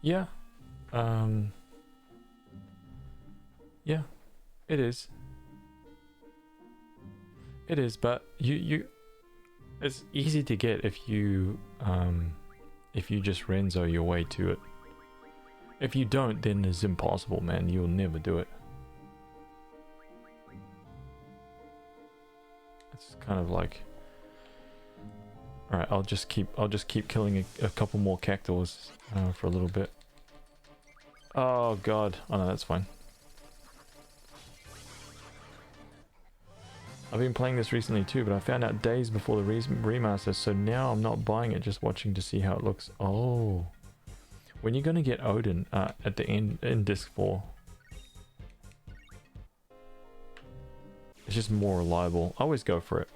Yeah. Yeah, it is. It is, but It's easy to get if you just Renzo your way to it. If you don't, then it's impossible, man. You'll never do it. It's kind of like, all right, I'll just keep killing a couple more cactuars for a little bit. Oh god. Oh no, that's fine. I've been playing this recently too, but I found out days before the remaster, so now I'm not buying it, just watching to see how it looks. Oh. When you're gonna get Odin at the end in disc 4. It's just more reliable. I always go for it.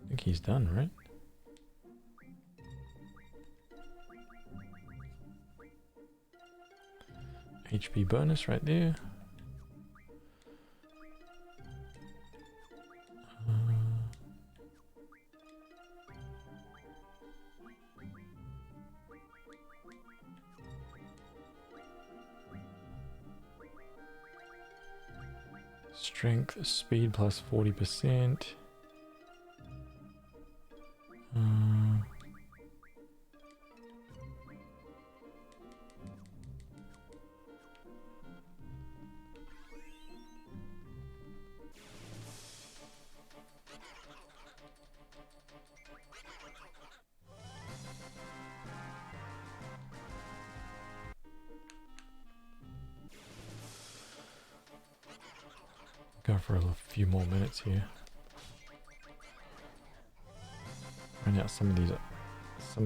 I think he's done, right? HP bonus right there. Strength, speed plus 40%. Go for a few more minutes here. Find out some of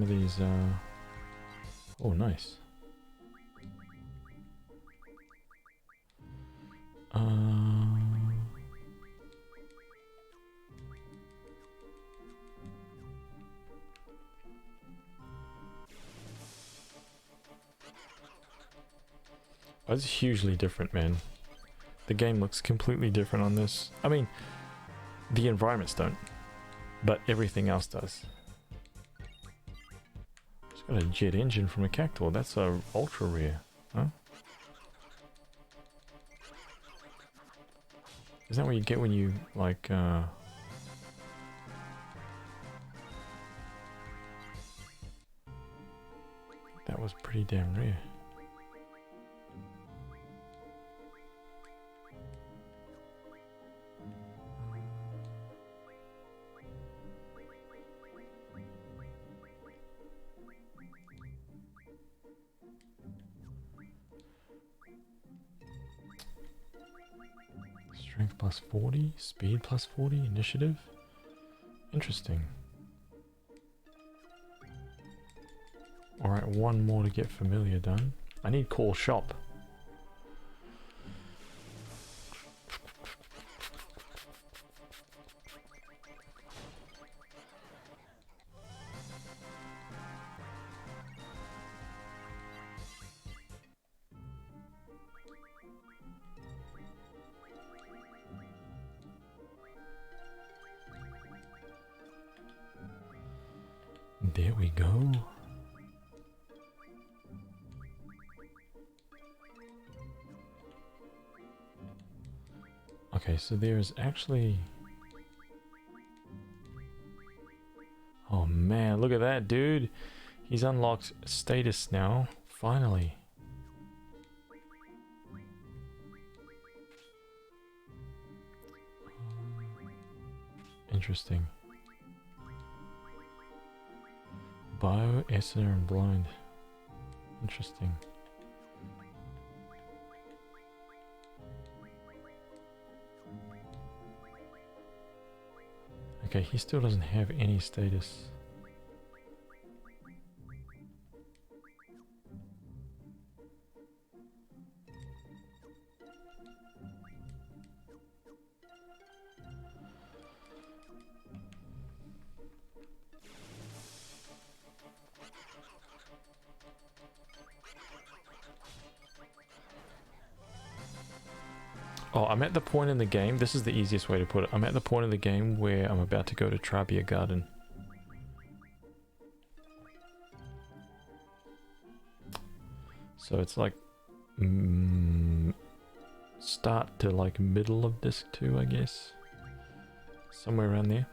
these, oh nice. Oh, it's hugely different, man. The game looks completely different on this. I mean, the environments don't, but everything else does. It's got a jet engine from a cactuar. That's a ultra rare, huh? Is that what you get when you like? That was pretty damn rare. Strength plus 40, speed plus 40, initiative. Interesting. Alright, one more to get familiar done. I need call shop. There we go. Okay, so there's actually... Oh man, look at that, dude. He's unlocked status now, finally. Interesting. Bio, Essener, and Blind. Interesting. Okay, he still doesn't have any status. Oh, I'm at the point in the game. This is the easiest way to put it. I'm at the point in the game where I'm about to go to Trabia Garden. So it's like start to like middle of disc 2, I guess. Somewhere around there.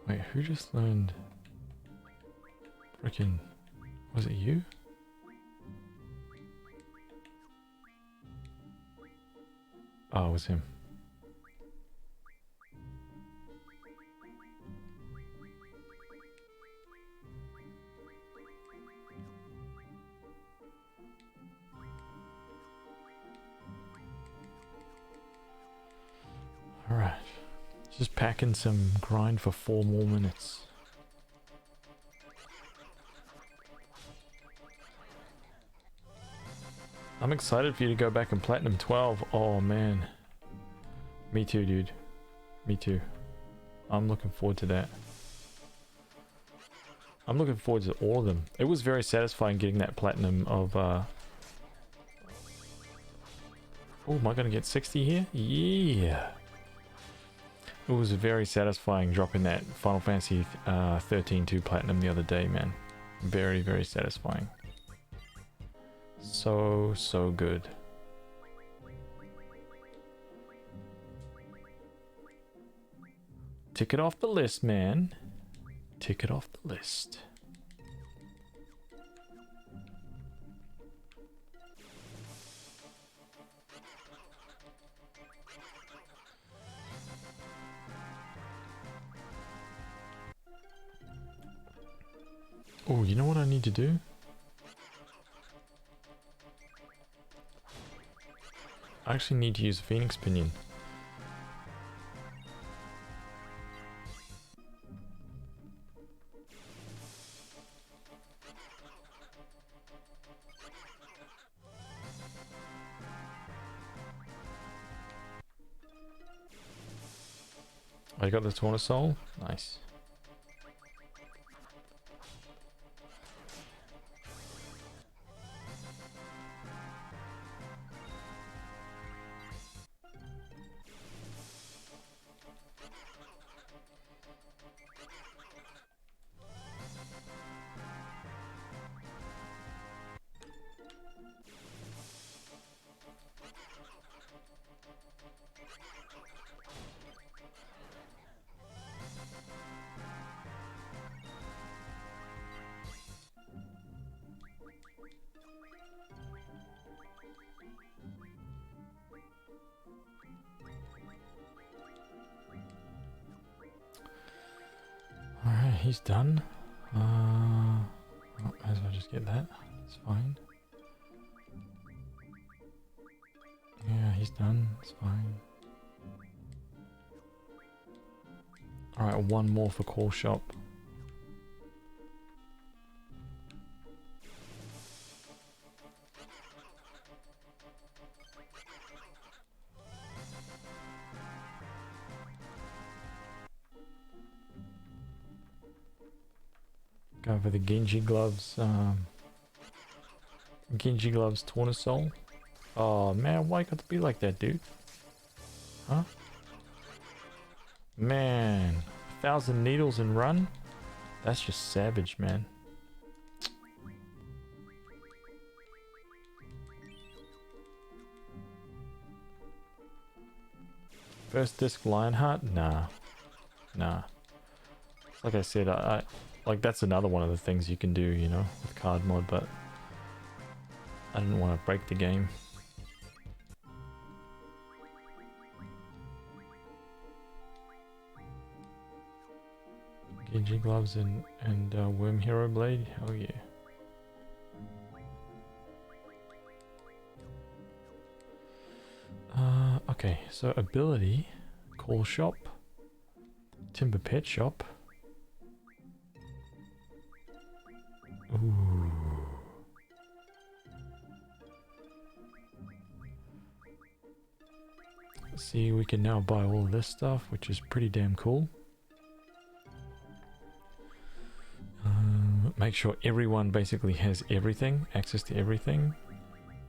Wait, who just learned? Frickin', was it you? Oh, it was him. Alright. Just packing some grind for 4 more minutes. I'm excited for you to go back and Platinum 12. Oh man. Me too, dude. Me too. I'm looking forward to that. I'm looking forward to all of them. It was very satisfying getting that Platinum of... Oh, am I going to get 60 here? Yeah. It was very satisfying dropping that Final Fantasy 13 2 Platinum the other day, man. Very, very satisfying. So, so good. Tick it off the list, man. Tick it off the list. Oh, you know what I need to do? I actually need to use Phoenix Pinion. I got the Torna Soul? Nice. Alright, he's done. Oh, might as well just get that. It's fine. Yeah, he's done. It's fine. Alright, one more for Call Shop. Go for the Genji Gloves, Genji Gloves Torna Soul. Oh man, why got to be like that, dude? Huh? Man, 1,000 needles and run? That's just savage, man. First disc Lionheart? Nah. Nah. Like I said, I like that's another one of the things you can do, you know, with card mod, but I didn't want to break the game. Genji Gloves and Worm Hero Blade? Hell yeah. Okay, so ability, Call Shop, Timber Pet Shop. Ooh. See, we can now buy all this stuff, which is pretty damn cool. make sure everyone basically has everything, access to everything.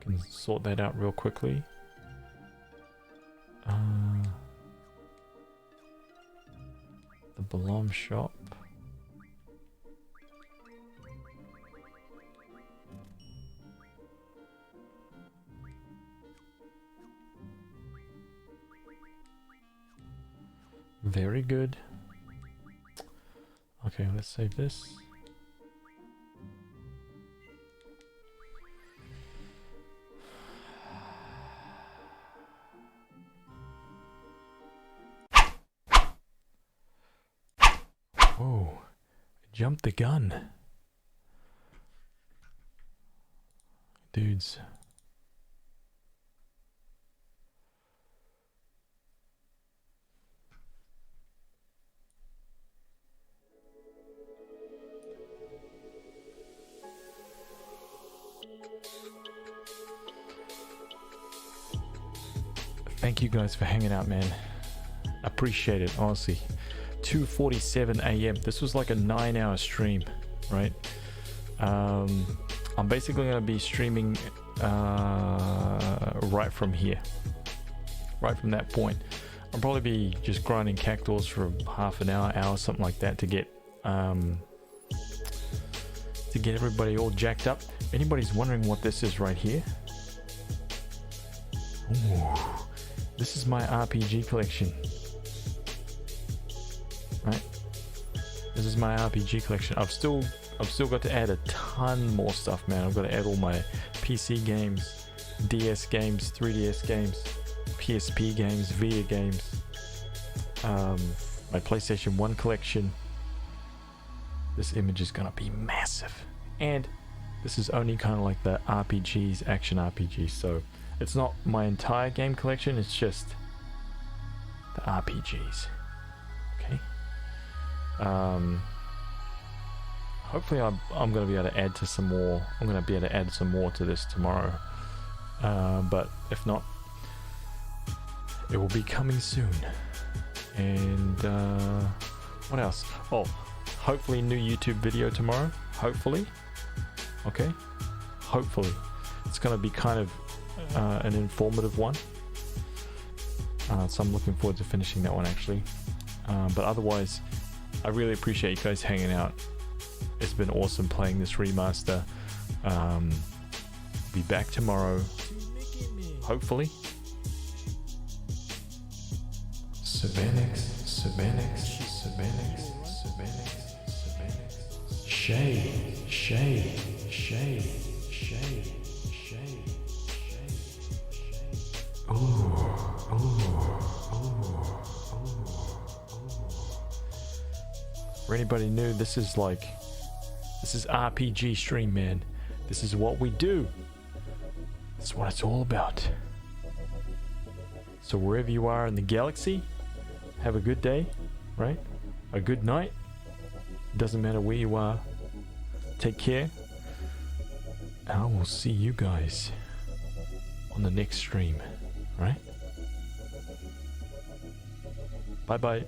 Can sort that out real quickly. The Balom shop. Very good. Okay, let's save this. Whoa, jumped the gun. Dudes. Thank you guys for hanging out, man. Appreciate it, honestly. 2:47 a.m. This was like a 9-hour stream, right? I'm basically going to be streaming right from here. Right from that point. I'll probably be just grinding cactuars for half an hour, something like that to get everybody all jacked up. If anybody's wondering what this is right here. Ooh. This is my RPG collection. Right? This is my RPG collection. I've still got to add a ton more stuff, man. I've got to add all my PC games, DS games, 3DS games, PSP games, Vita games, my PlayStation 1 collection. This image is gonna be massive. And this is only kind of like the RPGs, action RPGs, so it's not my entire game collection, it's just the RPGs. Okay. Hopefully I'm going to be able to add to some more. I'm going to be able to add some more to this tomorrow. But if not, it will be coming soon. And what else? Oh, hopefully new YouTube video tomorrow. Hopefully. Okay. Hopefully. It's going to be kind of an informative one. So I'm looking forward to finishing that one actually. But otherwise, I really appreciate you guys hanging out. It's been awesome playing this remaster. Be back tomorrow, hopefully. Shay. For anybody new, this is RPG stream, man. This is what we do. That's what it's all about. So wherever you are in the galaxy, have a good day, right? A good night. Doesn't matter where you are. Take care. And I will see you guys on the next stream, right? Bye bye.